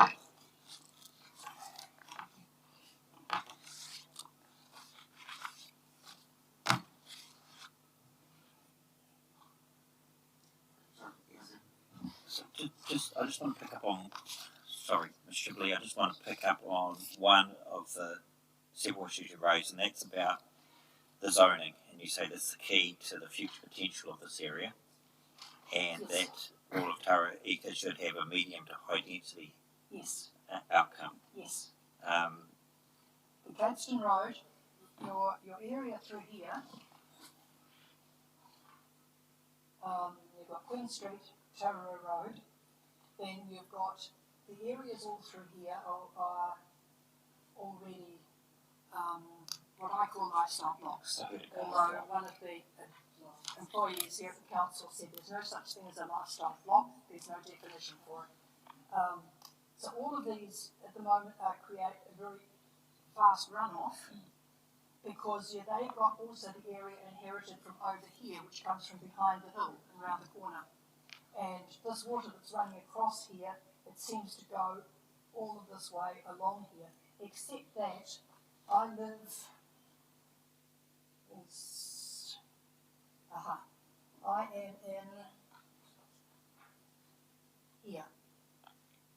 So I just want to pick up on, sorry, Ms. Shibley, I just want to pick up on one of the several issues you raised, and that's about the zoning. And you say that's the key to the future potential of this area, and yes. that all of Tara-Ika should have a medium to high density yes. Outcome. Yes. The Gladstone Road, your area through here, you've got Queen Street, Tara Road, then you've got the areas all through here are already what I call lifestyle blocks. Although one of the employees here at the council said there's no such thing as a lifestyle block, there's no definition for it. So all of these at the moment create a very fast runoff because they've got also the area inherited from over here, which comes from behind the hill and around the corner. And this water that's running across here, it seems to go all of this way along here, except that I live I am in here.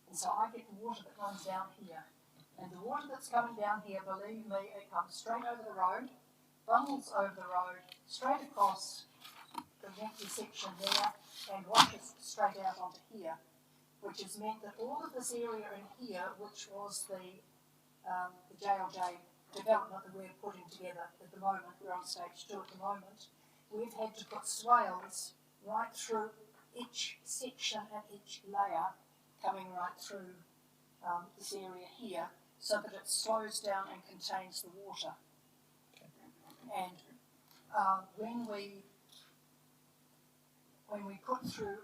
And so I get the water that runs down here. And the water that's coming down here, believe me, it comes straight over the road, bundles over the road, straight across the empty section there, and washes straight out onto here, which has meant that all of this area in here, which was the JLJ development that we're putting together at the moment, we're on stage 2 at the moment, we've had to put swales right through each section and each layer, coming right through this area here, so that it slows down and contains the water. And when we put through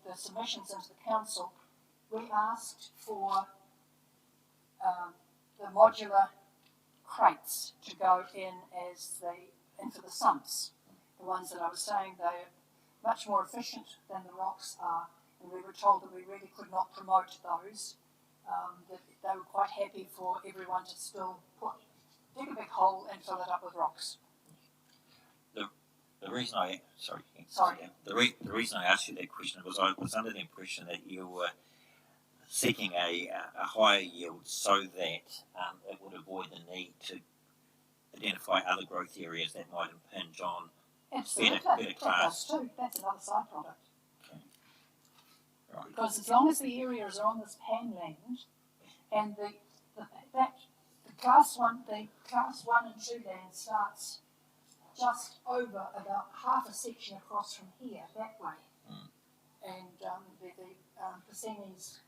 the submissions into the council, we asked for the modular crates to go in for the sumps. The ones that I was saying, they're much more efficient than the rocks are, and we were told that we really could not promote those. That they were quite happy for everyone to still dig a big hole and fill it up with rocks. The reason the reason I asked you that question was I was under the impression that you were seeking a higher yield so that it would avoid the need to identify other growth areas that might impinge on better class. Too. That's another side product. Okay. Right. Because as long as the areas are on this panland, and the class 1 and 2 land starts just over about half a section across from here that way, and the Piceni's,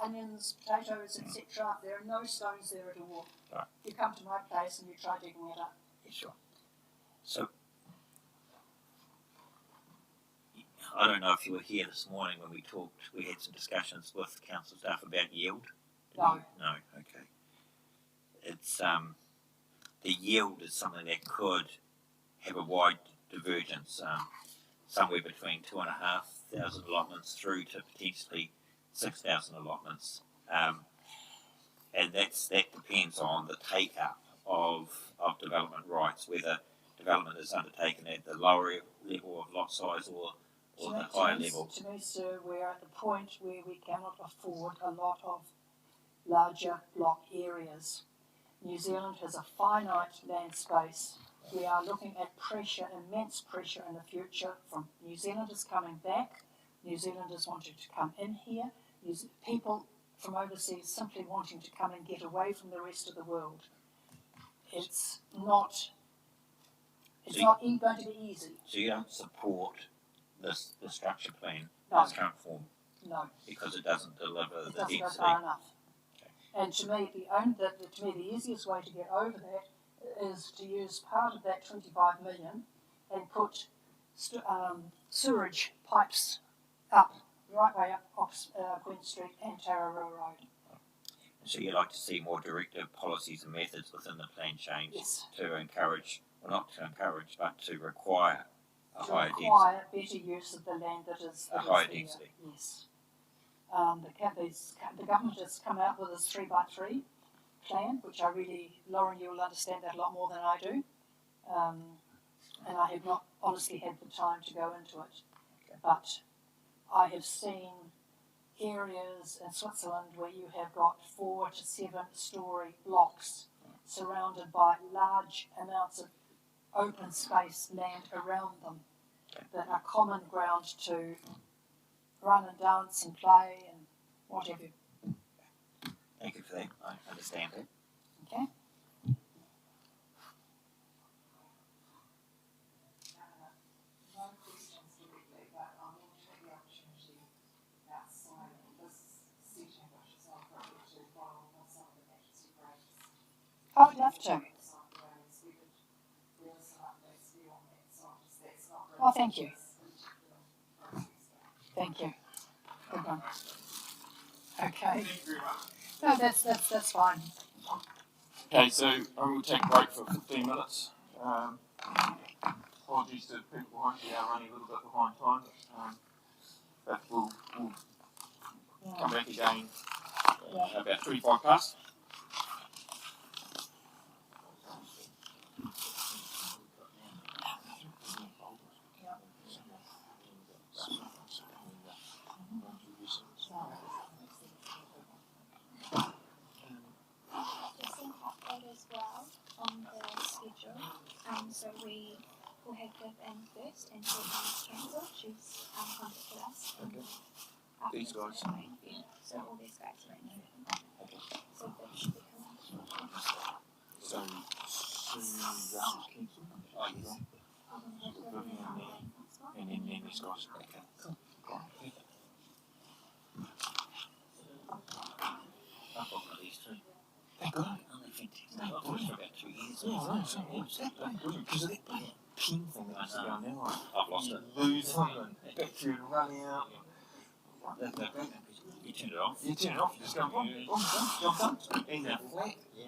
onions, potatoes, etc. There are no stones there at all. Right. You come to my place and you try digging it up. Sure. So I don't know if you were here this morning when we talked. We had some discussions with council staff about yield. No. No. Okay. It's the yield is something that could have a wide divergence, somewhere between 2,500 allotments through to potentially 6,000 allotments, and that depends on the take up of development rights, whether development is undertaken at the lower level of lot size or the higher level. To me, sir, we're at the point where we cannot afford a lot of larger block areas. New Zealand has a finite land space We are looking at pressure, immense pressure in the future from New Zealanders coming back, New Zealanders wanting to come in here, people from overseas simply wanting to come and get away from the rest of the world. It's not going to be easy. So you don't support the structure plan No. in its current form? No. Because it doesn't deliver it the doesn't density? go far enough. Okay. And to me, the easiest way to get over that is to use part of that 25 million and put sewerage pipes up, the right way up Queen Street and Tara-Ika Road. So you'd like to see more directive policies and methods within the plan change? Yes. To encourage, well, not to encourage, but to require a higher density? To require better use of the land that is higher there. density? Yes. The government has come out with this 3x3 plan, which Lauren, you'll understand that a lot more than I do. And I have not honestly had the time to go into it. Okay. But I have seen areas in Switzerland where you have got 4 to 7 story blocks surrounded by large amounts of open space land around them that are common ground to run and dance and play and what have you. Thank you for that. I understand that. Okay. No questions directly, but I'm going to take the opportunity outside of this setting, which is not appropriate to follow on some of the emergency breaks. I would love to. Oh, thank you. Thank you. Good one. Okay. No, that's fine. Okay, so I will take a break for 15 minutes. Apologies to people behind, we are running a little bit behind time, but we'll come back again about 25 past. As well on the schedule. So we will have Viv in first and Viv cancelled. She's contacted us. These guys. Yeah, so all these guys are in here. Okay. So Viv should be coming. So Russell's cancelled. Oh, yes. And then these guys. Okay, cool. I've got one of these too. Thank God. I've got it for about 2 years. Yeah, I know, so brilliant. Because of that pin thing that used to go on there, like, I've lost it. lose them and bacteria running out. You turned it off? You turn it off, you just go, job done. In that flat. Yeah.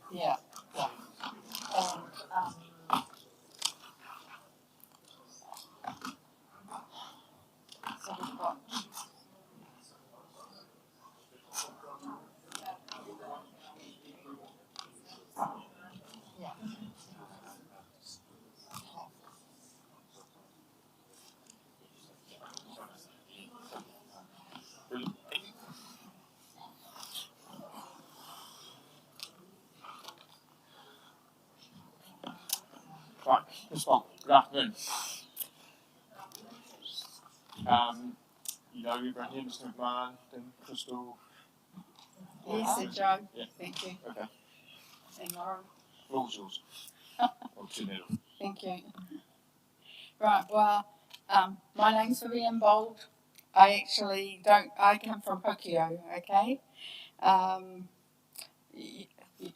Yeah. Yeah. And so we've got yeah. Right, this one. Good afternoon. You know everyone here, Mr. McMahon, then Crystal. Yes, Sir Joe. Yeah. Thank you. Okay. And Lauren. Floor's yours. Or Janelle. Thank you. Right, well, my name's Vivian Bold. I come from Hokio, okay?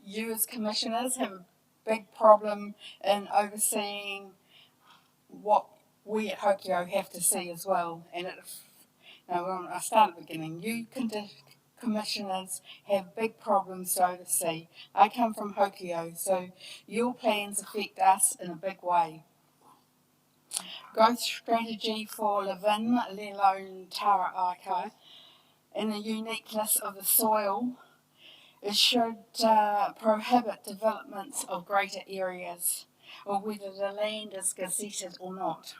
You as commissioners have a big problem in overseeing what we at Hokio have to see as well. And I start at the beginning. Commissioners have big problems to oversee. I come from Hokio, so your plans affect us in a big way. Growth strategy for Levin, let alone Tara-Ika, and the uniqueness of the soil, it should prohibit developments of greater areas, or whether the land is gazetted or not.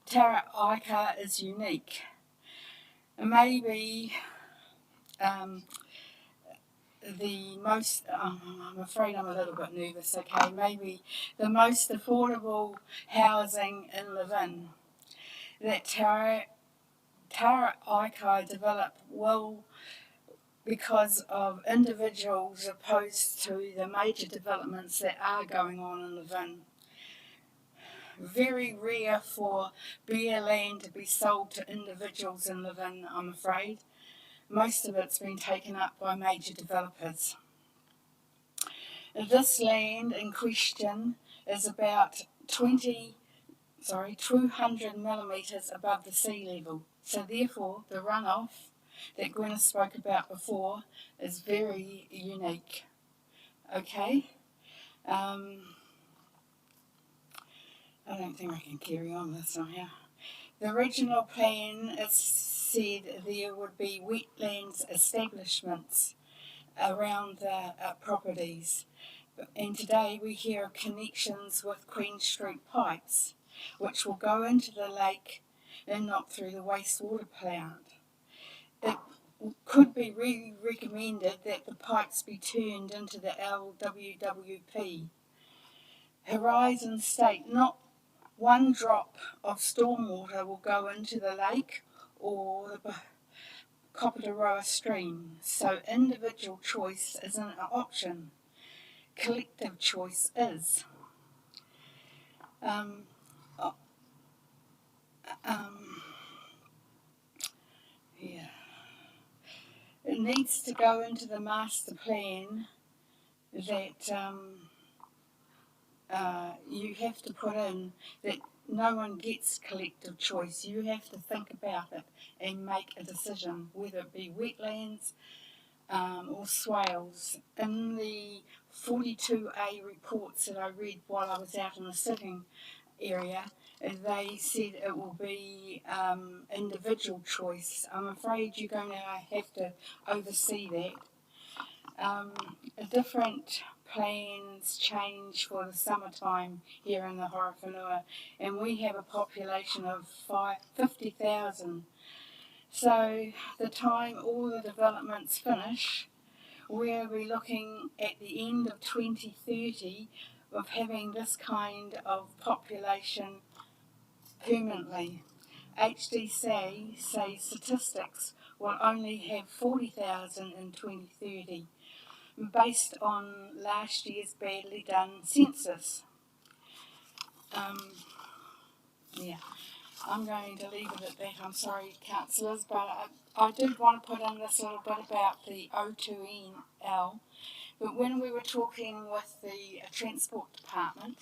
Tara-Ika is unique. Maybe the most, I'm afraid I'm a little bit nervous, okay, maybe the most affordable housing in Levin that Tara-Ika develop will because of individuals opposed to the major developments that are going on in Levin. Very rare for bare land to be sold to individuals in Levin, I'm afraid. Most of it's been taken up by major developers. This land in question is about 200 millimetres above the sea level. So therefore, the runoff that Gwenna spoke about before is very unique. Okay? I don't think I can carry on this somehow. The original plan said there would be wetlands establishments around the properties. And today we hear of connections with Queen Street pipes, which will go into the lake and not through the wastewater plant. It could be really recommended that the pipes be turned into the LWWP. Horizon state not one drop of stormwater will go into the lake or the Kopataroa stream, so individual choice isn't an option. Collective choice is. Yeah. It needs to go into the master plan that you have to put in that no one gets collective choice. You have to think about it and make a decision, whether it be wetlands or swales. In the 42A reports that I read while I was out in the sitting area, they said it will be individual choice. I'm afraid you're going to have to oversee that. Different plans change for the summertime here in the Horowhenua, and we have a population of 50,000. So the time all the developments finish, we'll be looking at the end of 2030 of having this kind of population permanently. HDC say statistics will only have 40,000 in 2030, based on last year's badly done census. Yeah, I'm going to leave it at that. I'm sorry, councillors, but I did want to put in this little bit about the O2NL. But when we were talking with the Transport Department,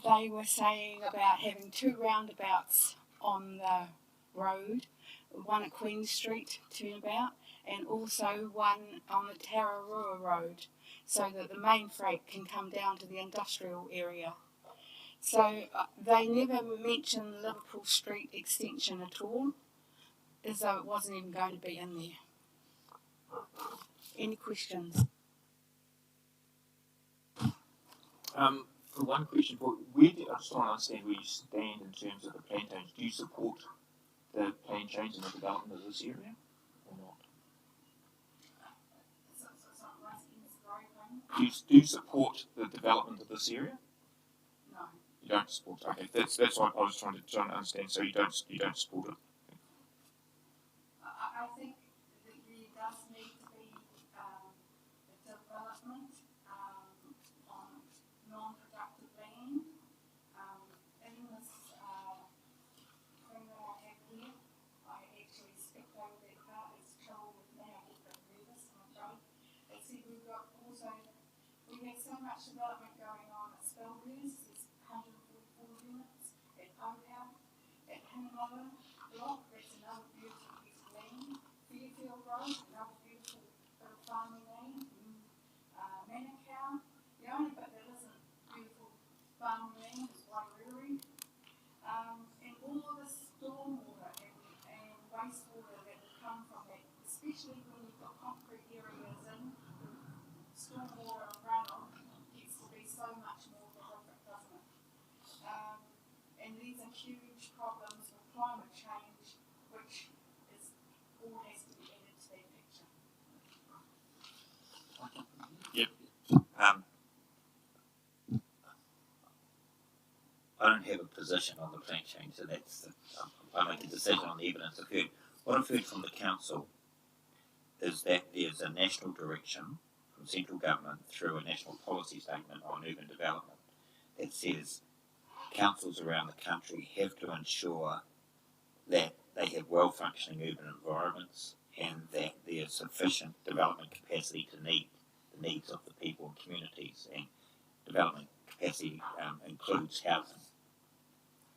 they were saying about having 2 roundabouts on the road, one at Queen Street turnabout, and also one on the Tara-Ika Road, so that the main freight can come down to the industrial area. So they never mentioned Liverpool Street extension at all, as though it wasn't even going to be in there. Any questions? For one question, I just want to understand where you stand in terms of the plan change. Do you support the plan change and the development of this area or not? Do you support the development of this area? No. You don't support it. Okay, that's what I was trying to understand. So you don't support it. I think that there does need to be a development on non-productive land. In this thing that I have here, I actually skipped over that part. It's trouble with me. I get a bit nervous, I'm afraid. It said we have so much development going on at Spelbergs. There's 144 units at Oakhouse, at Hinamalla Block. That's another beautiful piece of land. Fairfield Road, another beautiful bit of farming land. Manukau, the only bit that isn't beautiful farming land is Wairuri. And all of the stormwater and wastewater that will come from that, especially when you've got concrete areas in, stormwater runoff gets to be so much more horrific, doesn't it? And these are huge problems with climate change, which is all has to be added to that picture. Yep. I don't have a position on the plan change, so that's I make a decision on the evidence I've heard. What I've heard from the council is that there's a national direction from central government through a national policy statement on urban development that says councils around the country have to ensure that they have well-functioning urban environments and that there's sufficient development capacity to meet the needs of the people and communities, and development capacity includes housing.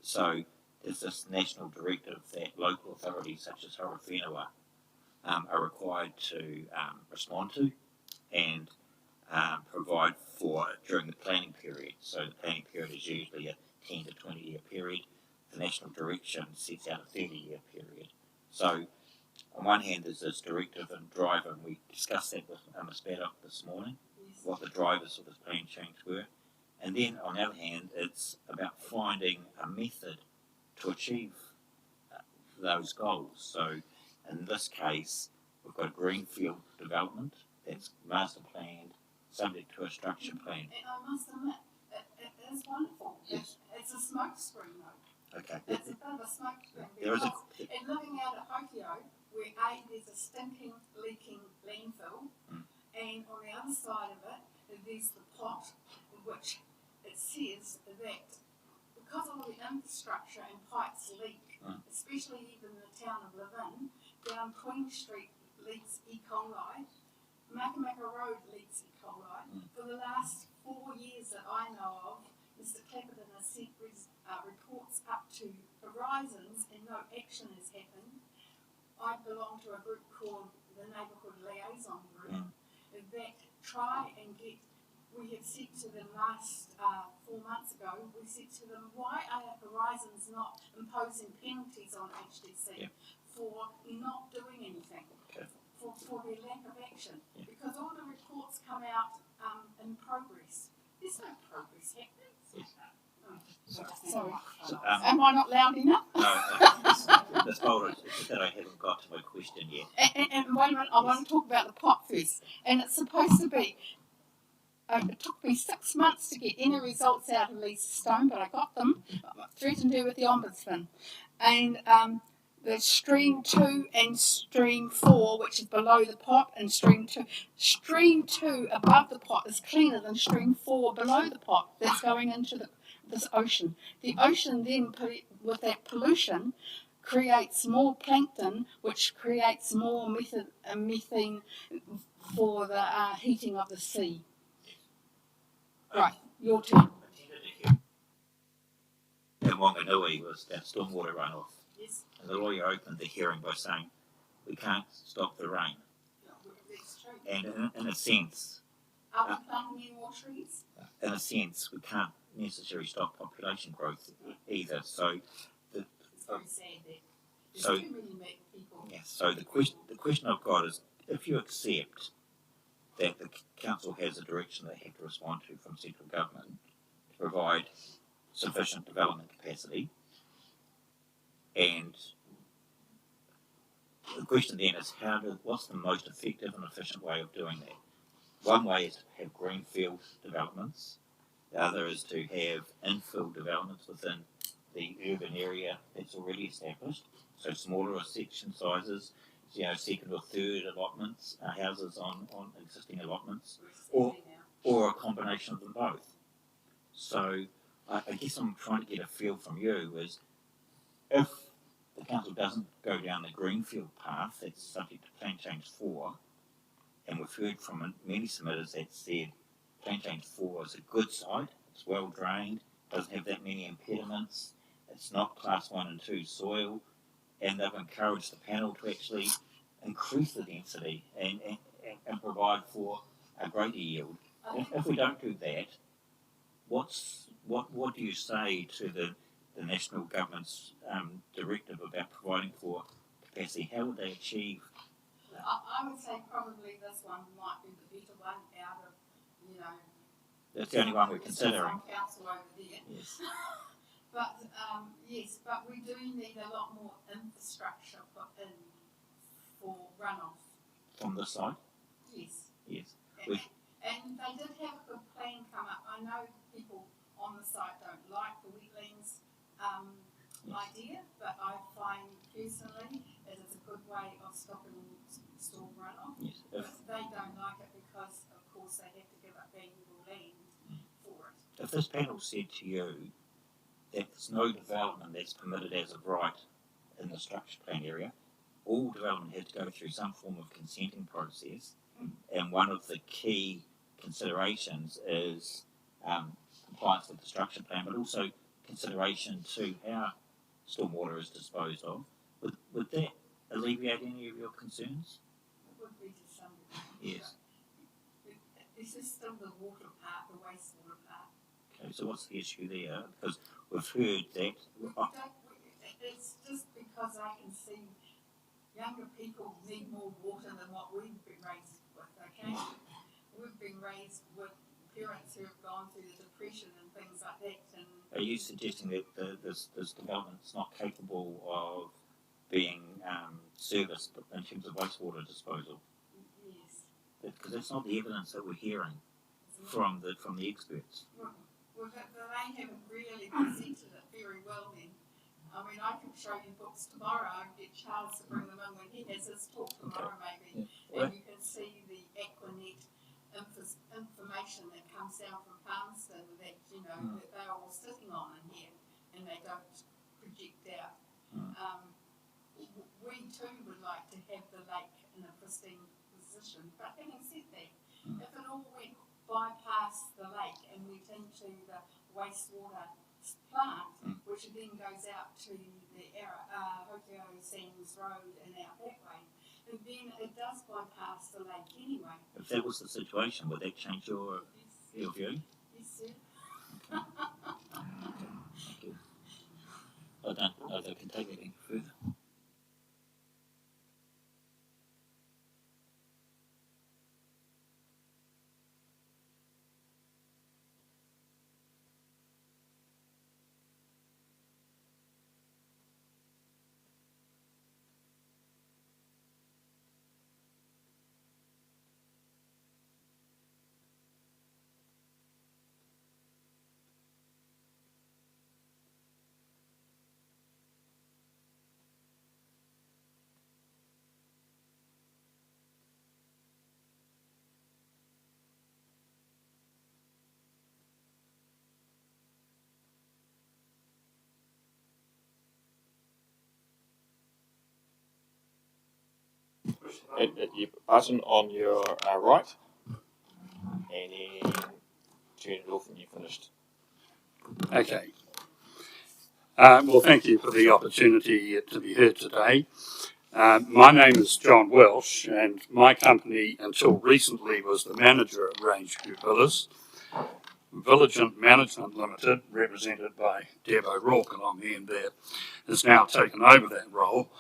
So there's this national directive that local authorities such as Horowhenua are required to respond to and provide for during the planning period. So the planning period is usually a 10 to 20 year period. The national direction sets out a 30-year period. So on one hand there's this directive and driver, and we discussed that with Ms. Baddock this morning, what the drivers of this plan change were. And then on the other hand, it's about finding a method to achieve those goals. So in this case, we've got a greenfield development that's master planned, subject to a structure plan. And I must admit, it is wonderful. Yes. It's a smoke screen though. Okay. It's a bit of a smoke screen There is and living out at Hokio, where there's a stinking, leaking landfill, and on the other side of it, there's the pot, which it says that because all the infrastructure and pipes leak, especially even the town of Levin, down Queen Street leaks E. coli, Makamaka Road leaks E. coli. For the last 4 years that I know of, Mr. Clapperton has sent reports up to Horizons and no action has happened. I belong to a group called the Neighbourhood Liaison Group that try and get, we have said to them last 4 months ago, we said to them, why are Horizons not imposing penalties on HDC for not doing anything, for their lack of action? Because all the reports come out in progress. There's no progress happening. Sorry. Am I not loud enough? No, Ms. Boulder, it's just that I haven't got to my question yet. And wait a minute, I want to talk about the pot first. And it's supposed to be It took me 6 months to get any results out of Lisa Stone, but I got them. I threatened her with the ombudsman. And the stream 2 and stream 4, which is below the pot, and stream 2. Stream 2 above the pot is cleaner than stream 4 below the pot that's going into this ocean. The ocean then, with that pollution, creates more plankton, which creates more methane for the heating of the sea. Right, your turn. In Wanganui was that stormwater runoff. Yes. And the lawyer opened the hearing by saying, we can't stop the rain. That's true. And in a sense, are we planting any more trees? In a sense, we can't necessarily stop population growth either. So, it's very sad that there's so too many people. Yeah. So the question I've got is, if you accept that the council has a direction they have to respond to from central government to provide sufficient development capacity, and the question then is what's the most effective and efficient way of doing that? One way is to have greenfield developments. The other is to have infill developments within the urban area that's already established. So smaller section sizes, second or third allotments, houses on existing allotments, or a combination of them both. So I guess I'm trying to get a feel from you is, if the council doesn't go down the greenfield path that's subject to Plan Change 4, and we've heard from many submitters that said Plan Change 4 is a good site, it's well drained, doesn't have that many impediments, it's not class 1 and 2 soil, and they've encouraged the panel to actually increase the density and provide for a greater yield. If we don't do that, what do you say to the national government's directive about providing for capacity? How would they achieve? I would say probably this one might be the better one out of, That's the only one we're considering. Some council over there. Yes. But yes, but we do need a lot more infrastructure put in for runoff. From the site? Yes. Yes. And they did have a good plan come up. I know people on the site don't like the wetlands idea, but I find personally it is a good way of stopping storm runoff. Yes. But they don't like it because, of course, they have to give up valuable land for it. If this panel said to you that there's no development that's permitted as of right in the structure plan area, all development has to go through some form of consenting process, and one of the key considerations is compliance with the structure plan, but also consideration to how stormwater is disposed of. Would that alleviate any of your concerns? It would be to some degree. Yes. This is still the water part, the wastewater part. Okay, so what's the issue there? Because we've heard that. It's just because I can see younger people need more water than what we've been raised with, okay? We've been raised with parents who have gone through the depression and things like that. And are you suggesting that this development is not capable of being serviced in terms of wastewater disposal? Yes. Because that's not the evidence that we're hearing from the experts. Well, they haven't really presented it very well then. I mean, I can show you books tomorrow. I can get Charles to bring them in when he has his talk tomorrow, maybe. Yeah. And you can see the Aquanet information that comes down from Palmerston that, that they're all sitting on in here and they don't project out. We too would like to have the lake in a pristine position. But having said that, if it all went bypass the lake and went into the wastewater plant, which then goes out to the Hokio Sands Road and out that way, and then it does bypass the lake anyway. If that was the situation, would that change your view? Yes, sir. Okay. Thank you. I don't know if I can take it any further. Hit your button on your right, and then turn it off when you're finished. Okay. Well, thank you for the opportunity to be here today. My name is John Welsh, and my company until recently was the manager at Rangeview Villas. Villigent Management Limited, represented by Deb O'Rourke along the end there, has now taken over that role,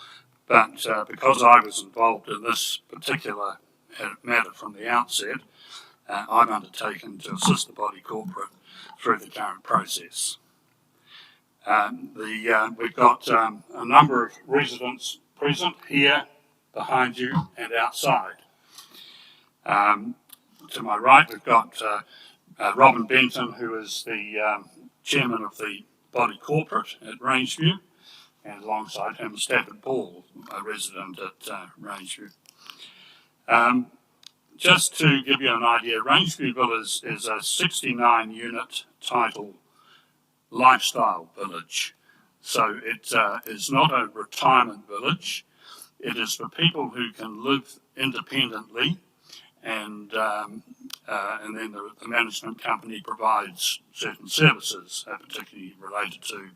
but because I was involved in this particular matter from the outset, I've undertaken to assist the body corporate through the current process. We've got a number of residents present here, behind you, and outside. To my right, we've got Robin Benton, who is the chairman of the body corporate at Rangeview, and alongside him Stafford Ball, a resident at Rangeview. Just to give you an idea, Rangeview Villas is a 69-unit title lifestyle village. So it is not a retirement village. It is for people who can live independently, and then the management company provides certain services, particularly related to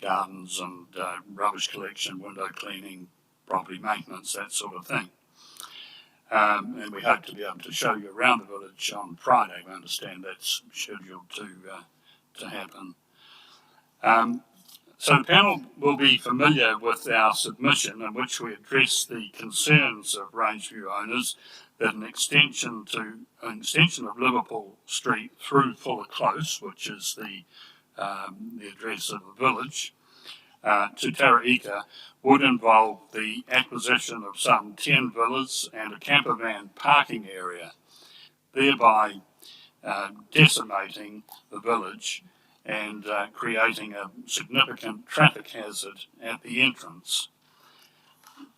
gardens and rubbish collection, window cleaning, property maintenance, that sort of thing. And we hope to be able to show you around the village on Friday. We understand that's scheduled to happen. So the panel will be familiar with our submission in which we address the concerns of Rangeview owners that an extension of Liverpool Street through Fuller Close, which is the address of the village, to Tara-Ika would involve the acquisition of some 10 villas and a camper van parking area, thereby decimating the village and creating a significant traffic hazard at the entrance.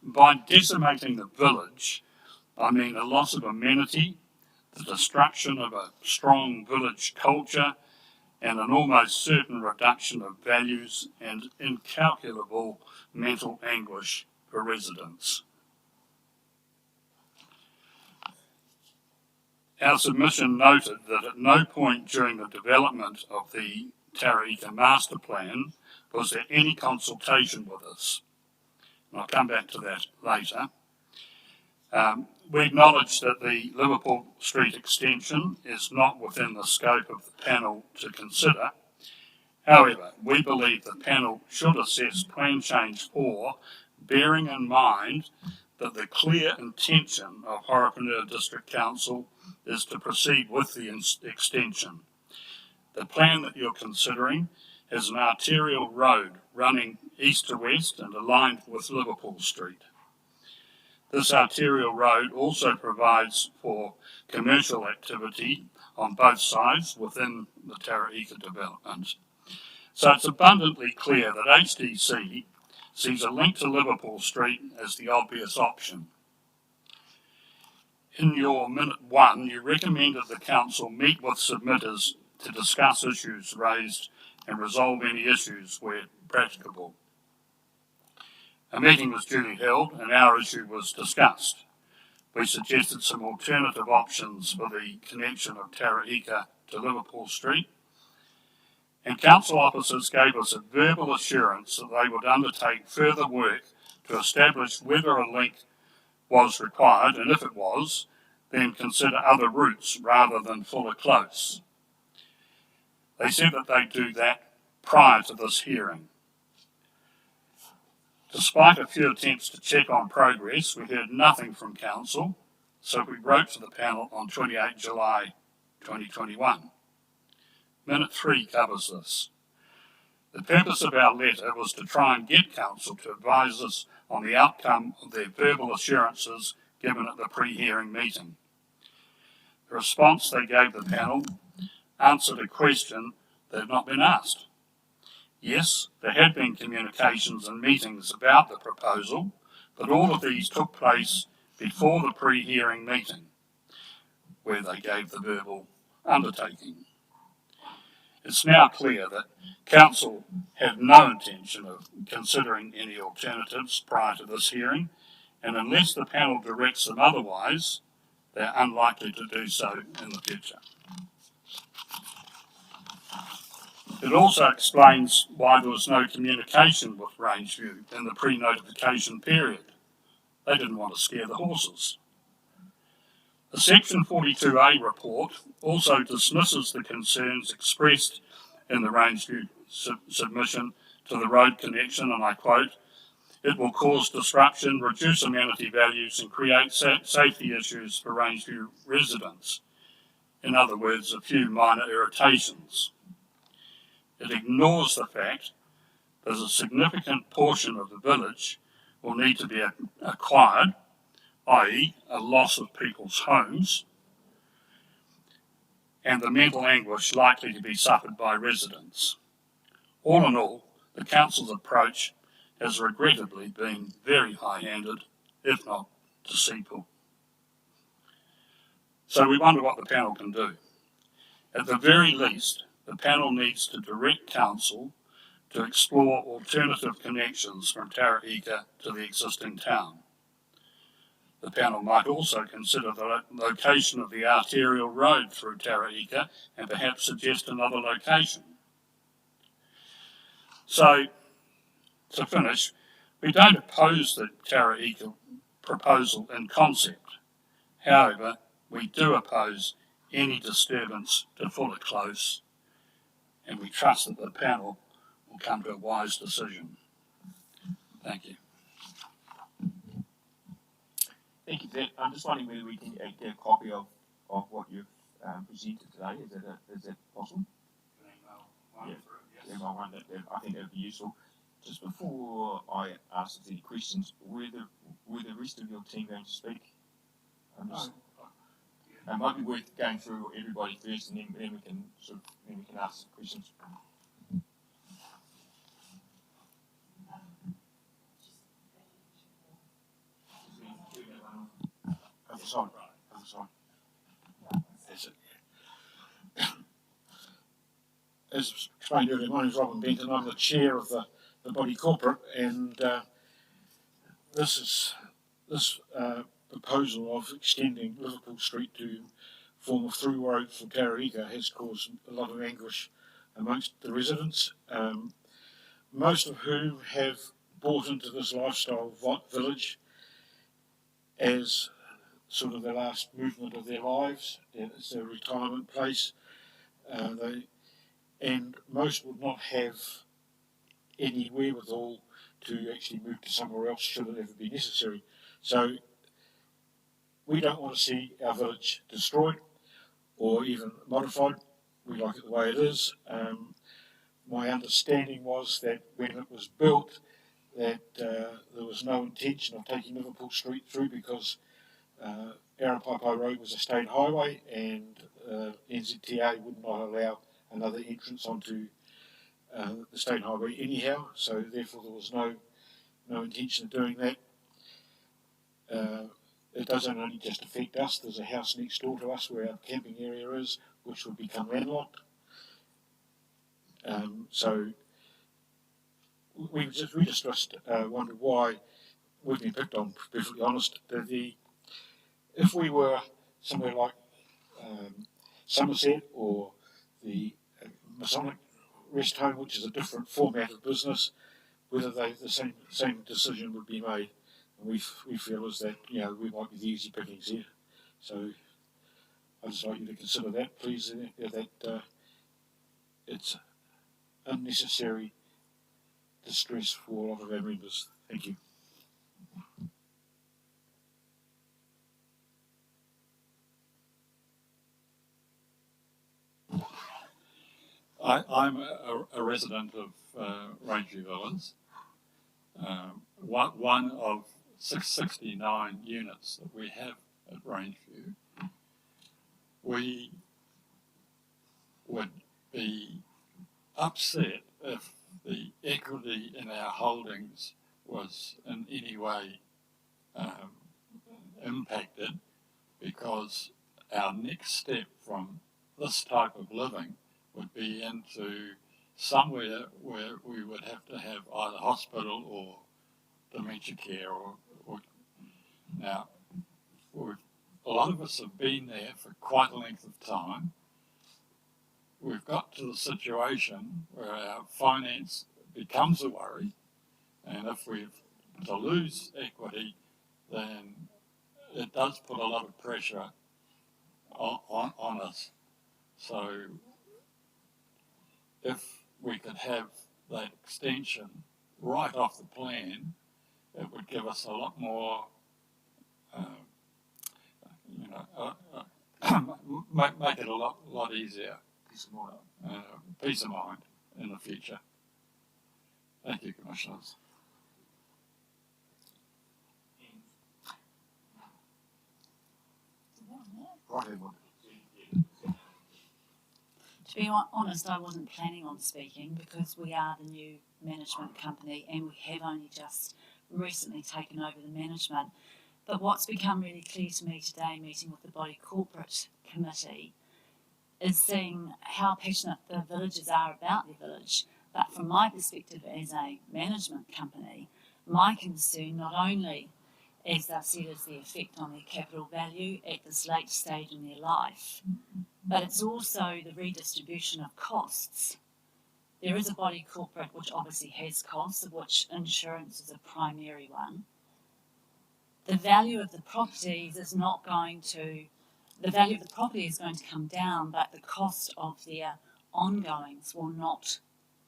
By decimating the village, I mean a loss of amenity, the destruction of a strong village culture, and an almost certain reduction of values and incalculable mental anguish for residents. Our submission noted that at no point during the development of the Tara-Ika master plan was there any consultation with us. And I'll come back to that later. We acknowledge that the Liverpool Street extension is not within the scope of the panel to consider. However, we believe the panel should assess Plan Change 4, bearing in mind that the clear intention of Horapinura District Council is to proceed with the extension. The plan that you're considering has an arterial road running east to west and aligned with Liverpool Street. This arterial road also provides for commercial activity on both sides within the Tara-Ika development. So it's abundantly clear that HDC sees a link to Liverpool Street as the obvious option. In your minute 1, you recommended the council meet with submitters to discuss issues raised and resolve any issues where practicable. A meeting was duly held and our issue was discussed. We suggested some alternative options for the connection of Tara-Ika to Liverpool Street, and council officers gave us a verbal assurance that they would undertake further work to establish whether a link was required, and if it was, then consider other routes rather than Fuller Close. They said that they'd do that prior to this hearing. Despite a few attempts to check on progress, we heard nothing from council, so we wrote to the panel on 28 July 2021. Minute 3 covers this. The purpose of our letter was to try and get council to advise us on the outcome of their verbal assurances given at the pre-hearing meeting. The response they gave the panel answered a question that had not been asked. Yes, there had been communications and meetings about the proposal, but all of these took place before the pre-hearing meeting, where they gave the verbal undertaking. It's now clear that council had no intention of considering any alternatives prior to this hearing, and unless the panel directs them otherwise, they're unlikely to do so in the future. It also explains why there was no communication with Rangeview in the pre-notification period. They didn't want to scare the horses. The Section 42A report also dismisses the concerns expressed in the Rangeview submission to the road connection, and I quote, "It will cause disruption, reduce amenity values and create safety issues for Rangeview residents." In other words, a few minor irritations. It ignores the fact that a significant portion of the village will need to be acquired, i.e. a loss of people's homes, and the mental anguish likely to be suffered by residents. All in all, the council's approach has regrettably been very high-handed, if not deceitful. So we wonder what the panel can do. At the very least, the panel needs to direct council to explore alternative connections from Tara-Ika to the existing town. The panel might also consider the location of the arterial road through Tara-Ika and perhaps suggest another location. So, to finish, we don't oppose the Tara-Ika proposal in concept. However, we do oppose any disturbance to Fuller Close, and we trust that the panel will come to a wise decision. Thank you. Thank you for that. I'm just wondering whether we can get a copy of what you've presented today. Is that possible? Email one. I think that would be useful. Just before I ask any questions, were the rest of your team going to speak? It might be worth going through everybody first, and then we can ask questions. Other side. That's it. As explained earlier, my name is Robin Benton. I'm the chair of the body corporate, and this proposal of extending Liverpool Street to form a through road for Tara-Ika has caused a lot of anguish amongst the residents, most of whom have bought into this lifestyle village as sort of the last movement of their lives. It's their retirement place. And most would not have any wherewithal to actually move to somewhere else should it ever be necessary. So we don't want to see our village destroyed or even modified. We like it the way it is. My understanding was that when it was built that there was no intention of taking Liverpool Street through because Arapaipau Road was a state highway and NZTA would not allow another entrance onto the state highway anyhow, so therefore there was no intention of doing that. It doesn't only just affect us. There's a house next door to us where our camping area is, which would become landlocked. So we just wondered why we've been picked on, to be perfectly honest. If we were somewhere like Somerset or the Masonic Rest Home, which is a different format of business, whether the same decision would be made. And we feel as that we might be the easy pickings here. So I'd just like you to consider that, please, that it's unnecessary distress for a lot of our members. Thank you. I'm a resident of Rangeview Villas, one of 669 units that we have at Rangeview. We would be upset if the equity in our holdings was in any way impacted, because our next step from this type of living would be into somewhere where we would have to have either hospital or dementia care or Now, a lot of us have been there for quite a length of time. We've got to the situation where our finance becomes a worry, and if we're to lose equity, then it does put a lot of pressure on us. So if we could have that extension right off the plan, it would give us a lot more, make it a lot easier. Peace of mind in the future. Thank you, Commissioners. To be honest, I wasn't planning on speaking because we are the new management company and we have only just recently taken over the management. But what's become really clear to me today, meeting with the Body Corporate Committee, is seeing how passionate the villagers are about their village. But from my perspective as a management company, my concern not only, as they've said, is the effect on their capital value at this late stage in their life, but it's also the redistribution of costs. There is a body corporate which obviously has costs, of which insurance is a primary one. The value of the properties is not going to, the value of the property is going to come down, but the cost of their ongoings will not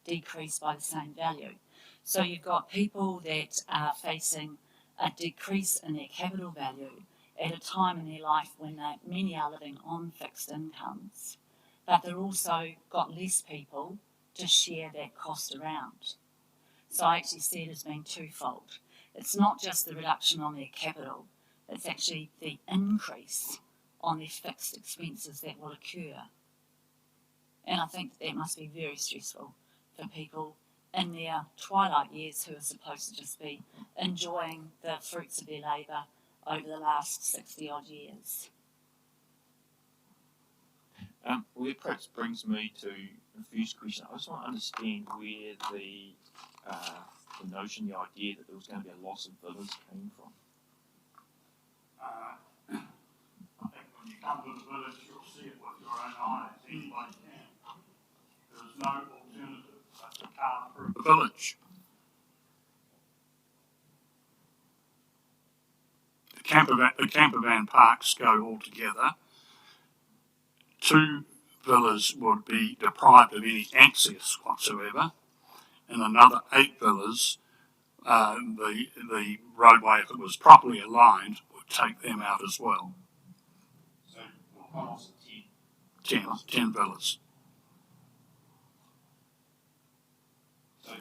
decrease by the same value. So you've got people that are facing a decrease in their capital value at a time in their life when many are living on fixed incomes, but they've also got less people to share that cost around. So I actually see it as being twofold. It's not just the reduction on their capital, it's actually the increase on their fixed expenses that will occur. And I think that must be very stressful for people in their twilight years who are supposed to just be enjoying the fruits of their labour over the last 60 odd years. Well, that perhaps brings me to the first question. I just want to understand where the notion, the idea that there was going to be a loss of villas came from. I think when you come to the village, you'll see it with your own eyes. Anybody can. There's no alternative but to come through the village. The campervan parks go all together. 2 villas would be deprived of any access whatsoever, and another 8 villas, the roadway, if it was properly aligned, would take them out as well. So what was it, 10 villas. So is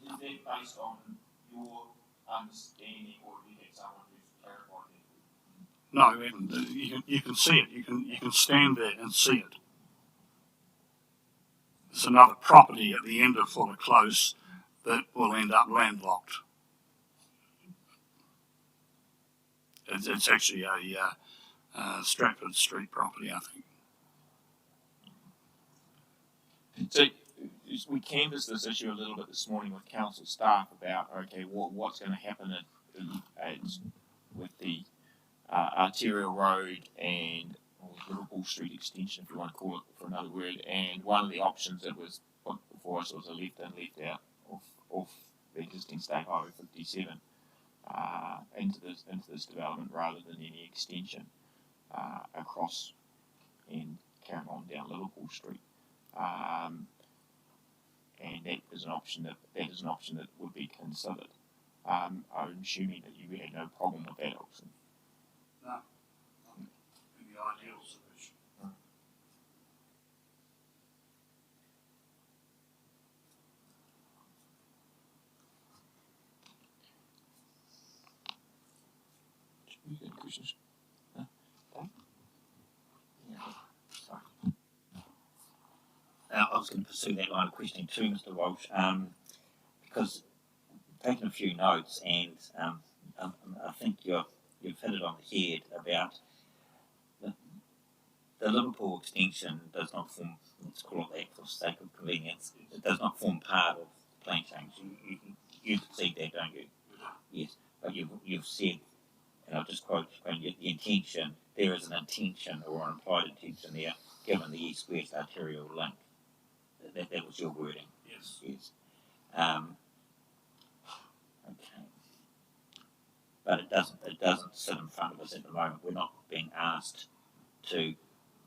that based on your understanding, or have you had someone who's clarified that? No, you can see it. You can stand there and see it. There's another property at the end of Fuller Close that will end up landlocked. It's actually a Stratford Street property, I think. So we canvassed this issue a little bit this morning with council staff about, okay, what's going to happen with the arterial road and Liverpool Street extension, if you want to call it for another word. And one of the options that was put before us was a left in, left out off the existing State Highway 57 into this development rather than any extension across and carrying on down Liverpool Street. And that is an option that would be considered. I'm assuming that you had no problem with that option. No, in the ideal solution. You got any questions? No? Yeah. Sorry. I was going to pursue that line of questioning too, Mr. Walsh, because I've taken a few notes, and I think you've hit it on the head about the Liverpool extension does not form, let's call it that for sake of convenience, it does not form part of the plan change. You see that, don't you? Yes, but you've said and I'll just quote the intention. There is an intention or an implied intention there, given the east-west arterial link. That was your wording. Yes. Yes. Okay. But it doesn't sit in front of us at the moment. We're not being asked to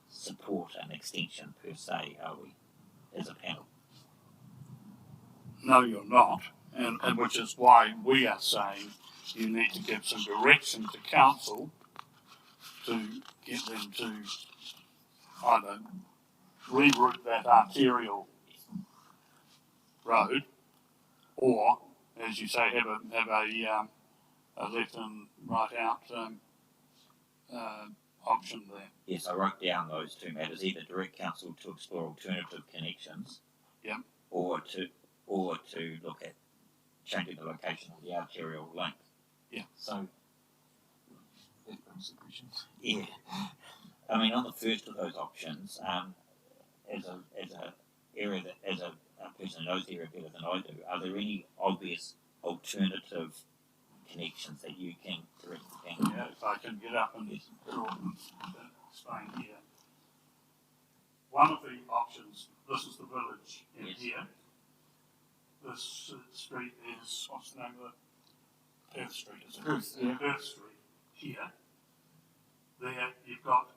support an extension per se, are we, as a panel? No, you're not, and which is why we are saying you need to give some direction to council to get them to either reroute that arterial road, or, as you say, have a left and right out option there. Yes, I wrote down those two matters: either direct council to explore alternative connections, yep, or to look at changing the location of the arterial link. Yeah. So that brings the questions. Yeah. I mean, on the first of those options, as a area that as a person who knows the area better than I do, are there any obvious alternative connections that you can direct the panel? Yeah, if I can get up and explain here. One of the options, this is the village in here. This street is, what's the name of it? Perth Street, is it? Perth, yeah. Perth Street here. There you've got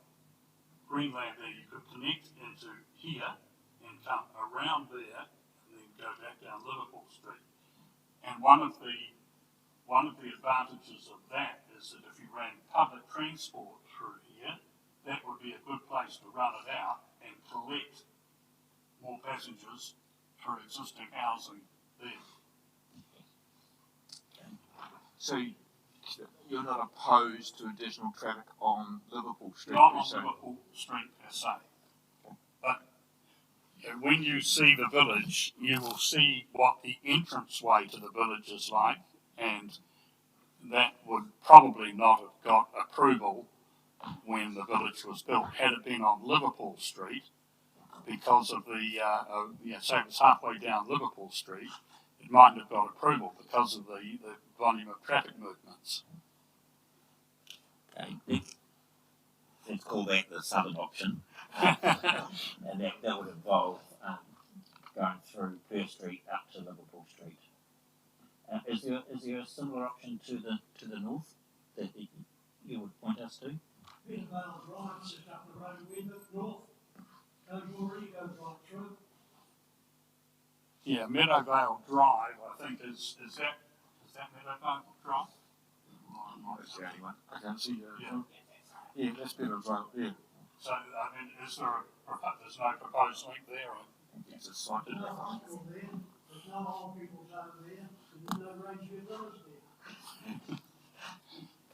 Greenland there. You could connect into here and come around there and then go back down Liverpool Street. And one of the advantages of that is that if you ran public transport through here, that would be a good place to run it out and collect more passengers through existing housing there. So you're not opposed to additional traffic on Liverpool Street? Not on Liverpool Street per se. But when you see the village, you will see what the entranceway to the village is like, and that would probably not have got approval when the village was built. Had it been on Liverpool Street, because of the, say it was halfway down Liverpool Street, it mightn't have got approval because of the volume of traffic movements. Okay, let's call that the southern option, and that would involve going through Perth Street up to Liverpool Street. Is there a similar option to the north that you would point us to? Meadowvale Drive is just up the road, north. Already goes right through. Yeah, Meadowvale Drive, I think is that Meadowvale Drive? That's the only one. I can't see yeah, that's Meadowvale, yeah. So, I mean, there's no proposed link there? It's a site. There's no hospital there, there's no old people's home there, and there's no range of villas there.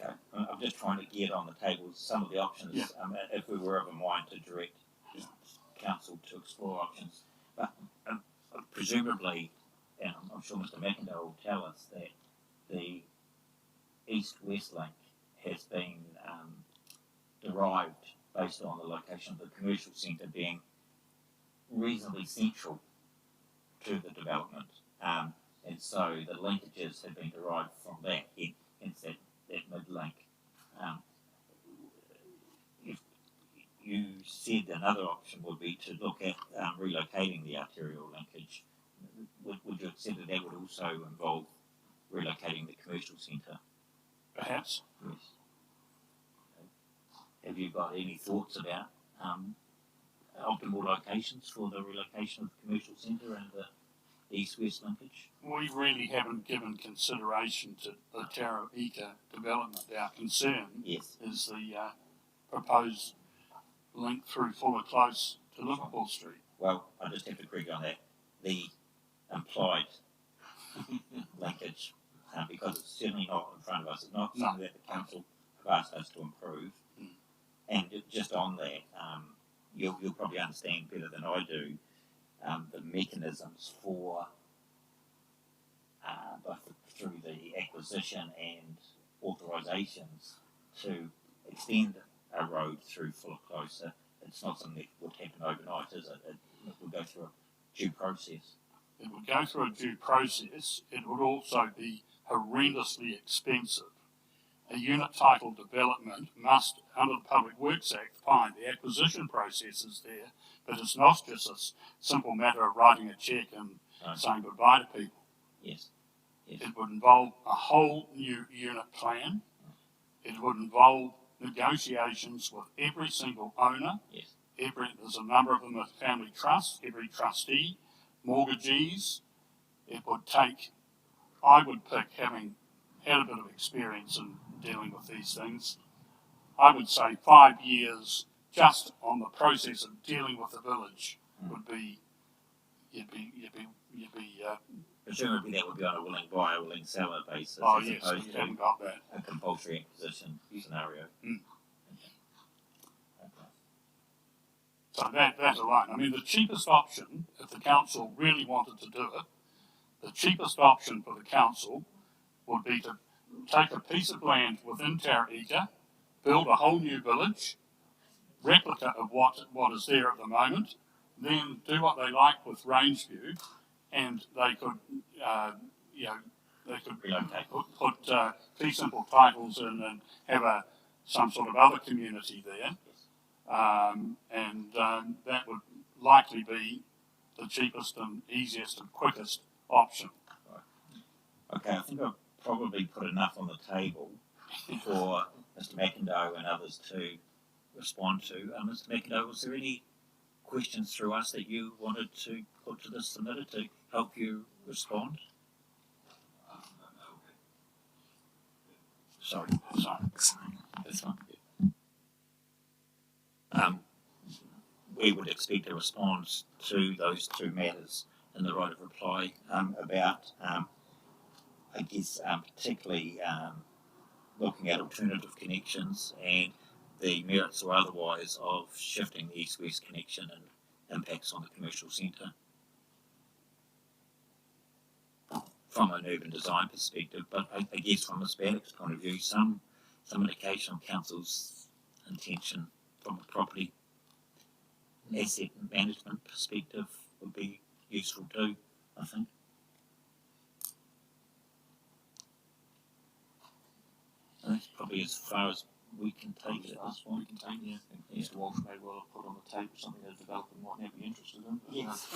Okay, I'm just trying to get on the table some of the options, if we were of a mind to direct council to explore options. But presumably, and I'm sure Mr. McIntyre will tell us that the east-west link has been derived based on the location of the commercial centre being reasonably central to the development. And so the linkages have been derived from that, hence that mid-link. You said another option would be to look at relocating the arterial linkage. Would you accept that would also involve relocating the commercial centre? Perhaps. Yes. Have you got any thoughts about optimal locations for the relocation of the commercial centre and the east-west linkage? We really haven't given consideration to the Tara-Ika development. Our concern is the proposed link through Fuller Close to Liverpool Street. Well, I just have to agree on that. The implied linkage, because it's certainly not in front of us, it's not something that the council have asked us to improve. And just on that, you'll probably understand better than I do the mechanisms for both through the acquisition and authorisations to extend a road through Fuller Close. It's not something that would happen overnight, is it? It would go through a due process. It would go through a due process. It would also be horrendously expensive. a unit title development must, under the Public Works Act, find the acquisition process is there, but it's not just a simple matter of writing a cheque and saying goodbye to people. Yes. Yes. It would involve a whole new unit plan. It would involve negotiations with every single owner. Yes. There's a number of them at family trusts, every trustee, mortgagees. It would take, I would pick, having had a bit of experience in dealing with these things, I would say 5 years just on the process of dealing with the village would be, presumably that would be on a willing buyer, willing seller basis, oh as yes, opposed we to haven't got that. a compulsory acquisition scenario. Mm. So that alone, I mean, the cheapest option, if the council really wanted to do it, the cheapest option for the council would be to take a piece of land within Tara-Ika, build a whole new village, replica of what is there at the moment, then do what they like with Rangeview, and they could, they could put fee simple titles in and have some sort of other community there. That would likely be the cheapest and easiest and quickest option. Okay, I think I've probably put enough on the table for Mr. McIndoe and others to respond to. Mr. McIndoe, was there any questions through us that you wanted to put to the submitter to help you respond? Sorry. That's fine. We would expect a response to those two matters in the right of reply about, I guess, particularly looking at alternative connections and the merits or otherwise of shifting the east-west connection and impacts on the commercial centre. From an urban design perspective, but I guess from Ms. Bannock's point of view, some indication of council's intention from a property asset management perspective would be useful too, I think. And that's probably as far as we can take it at this point. We can take, yeah. Mr. Walsh may well have put on the table something they're developing might never be interested in. Yes.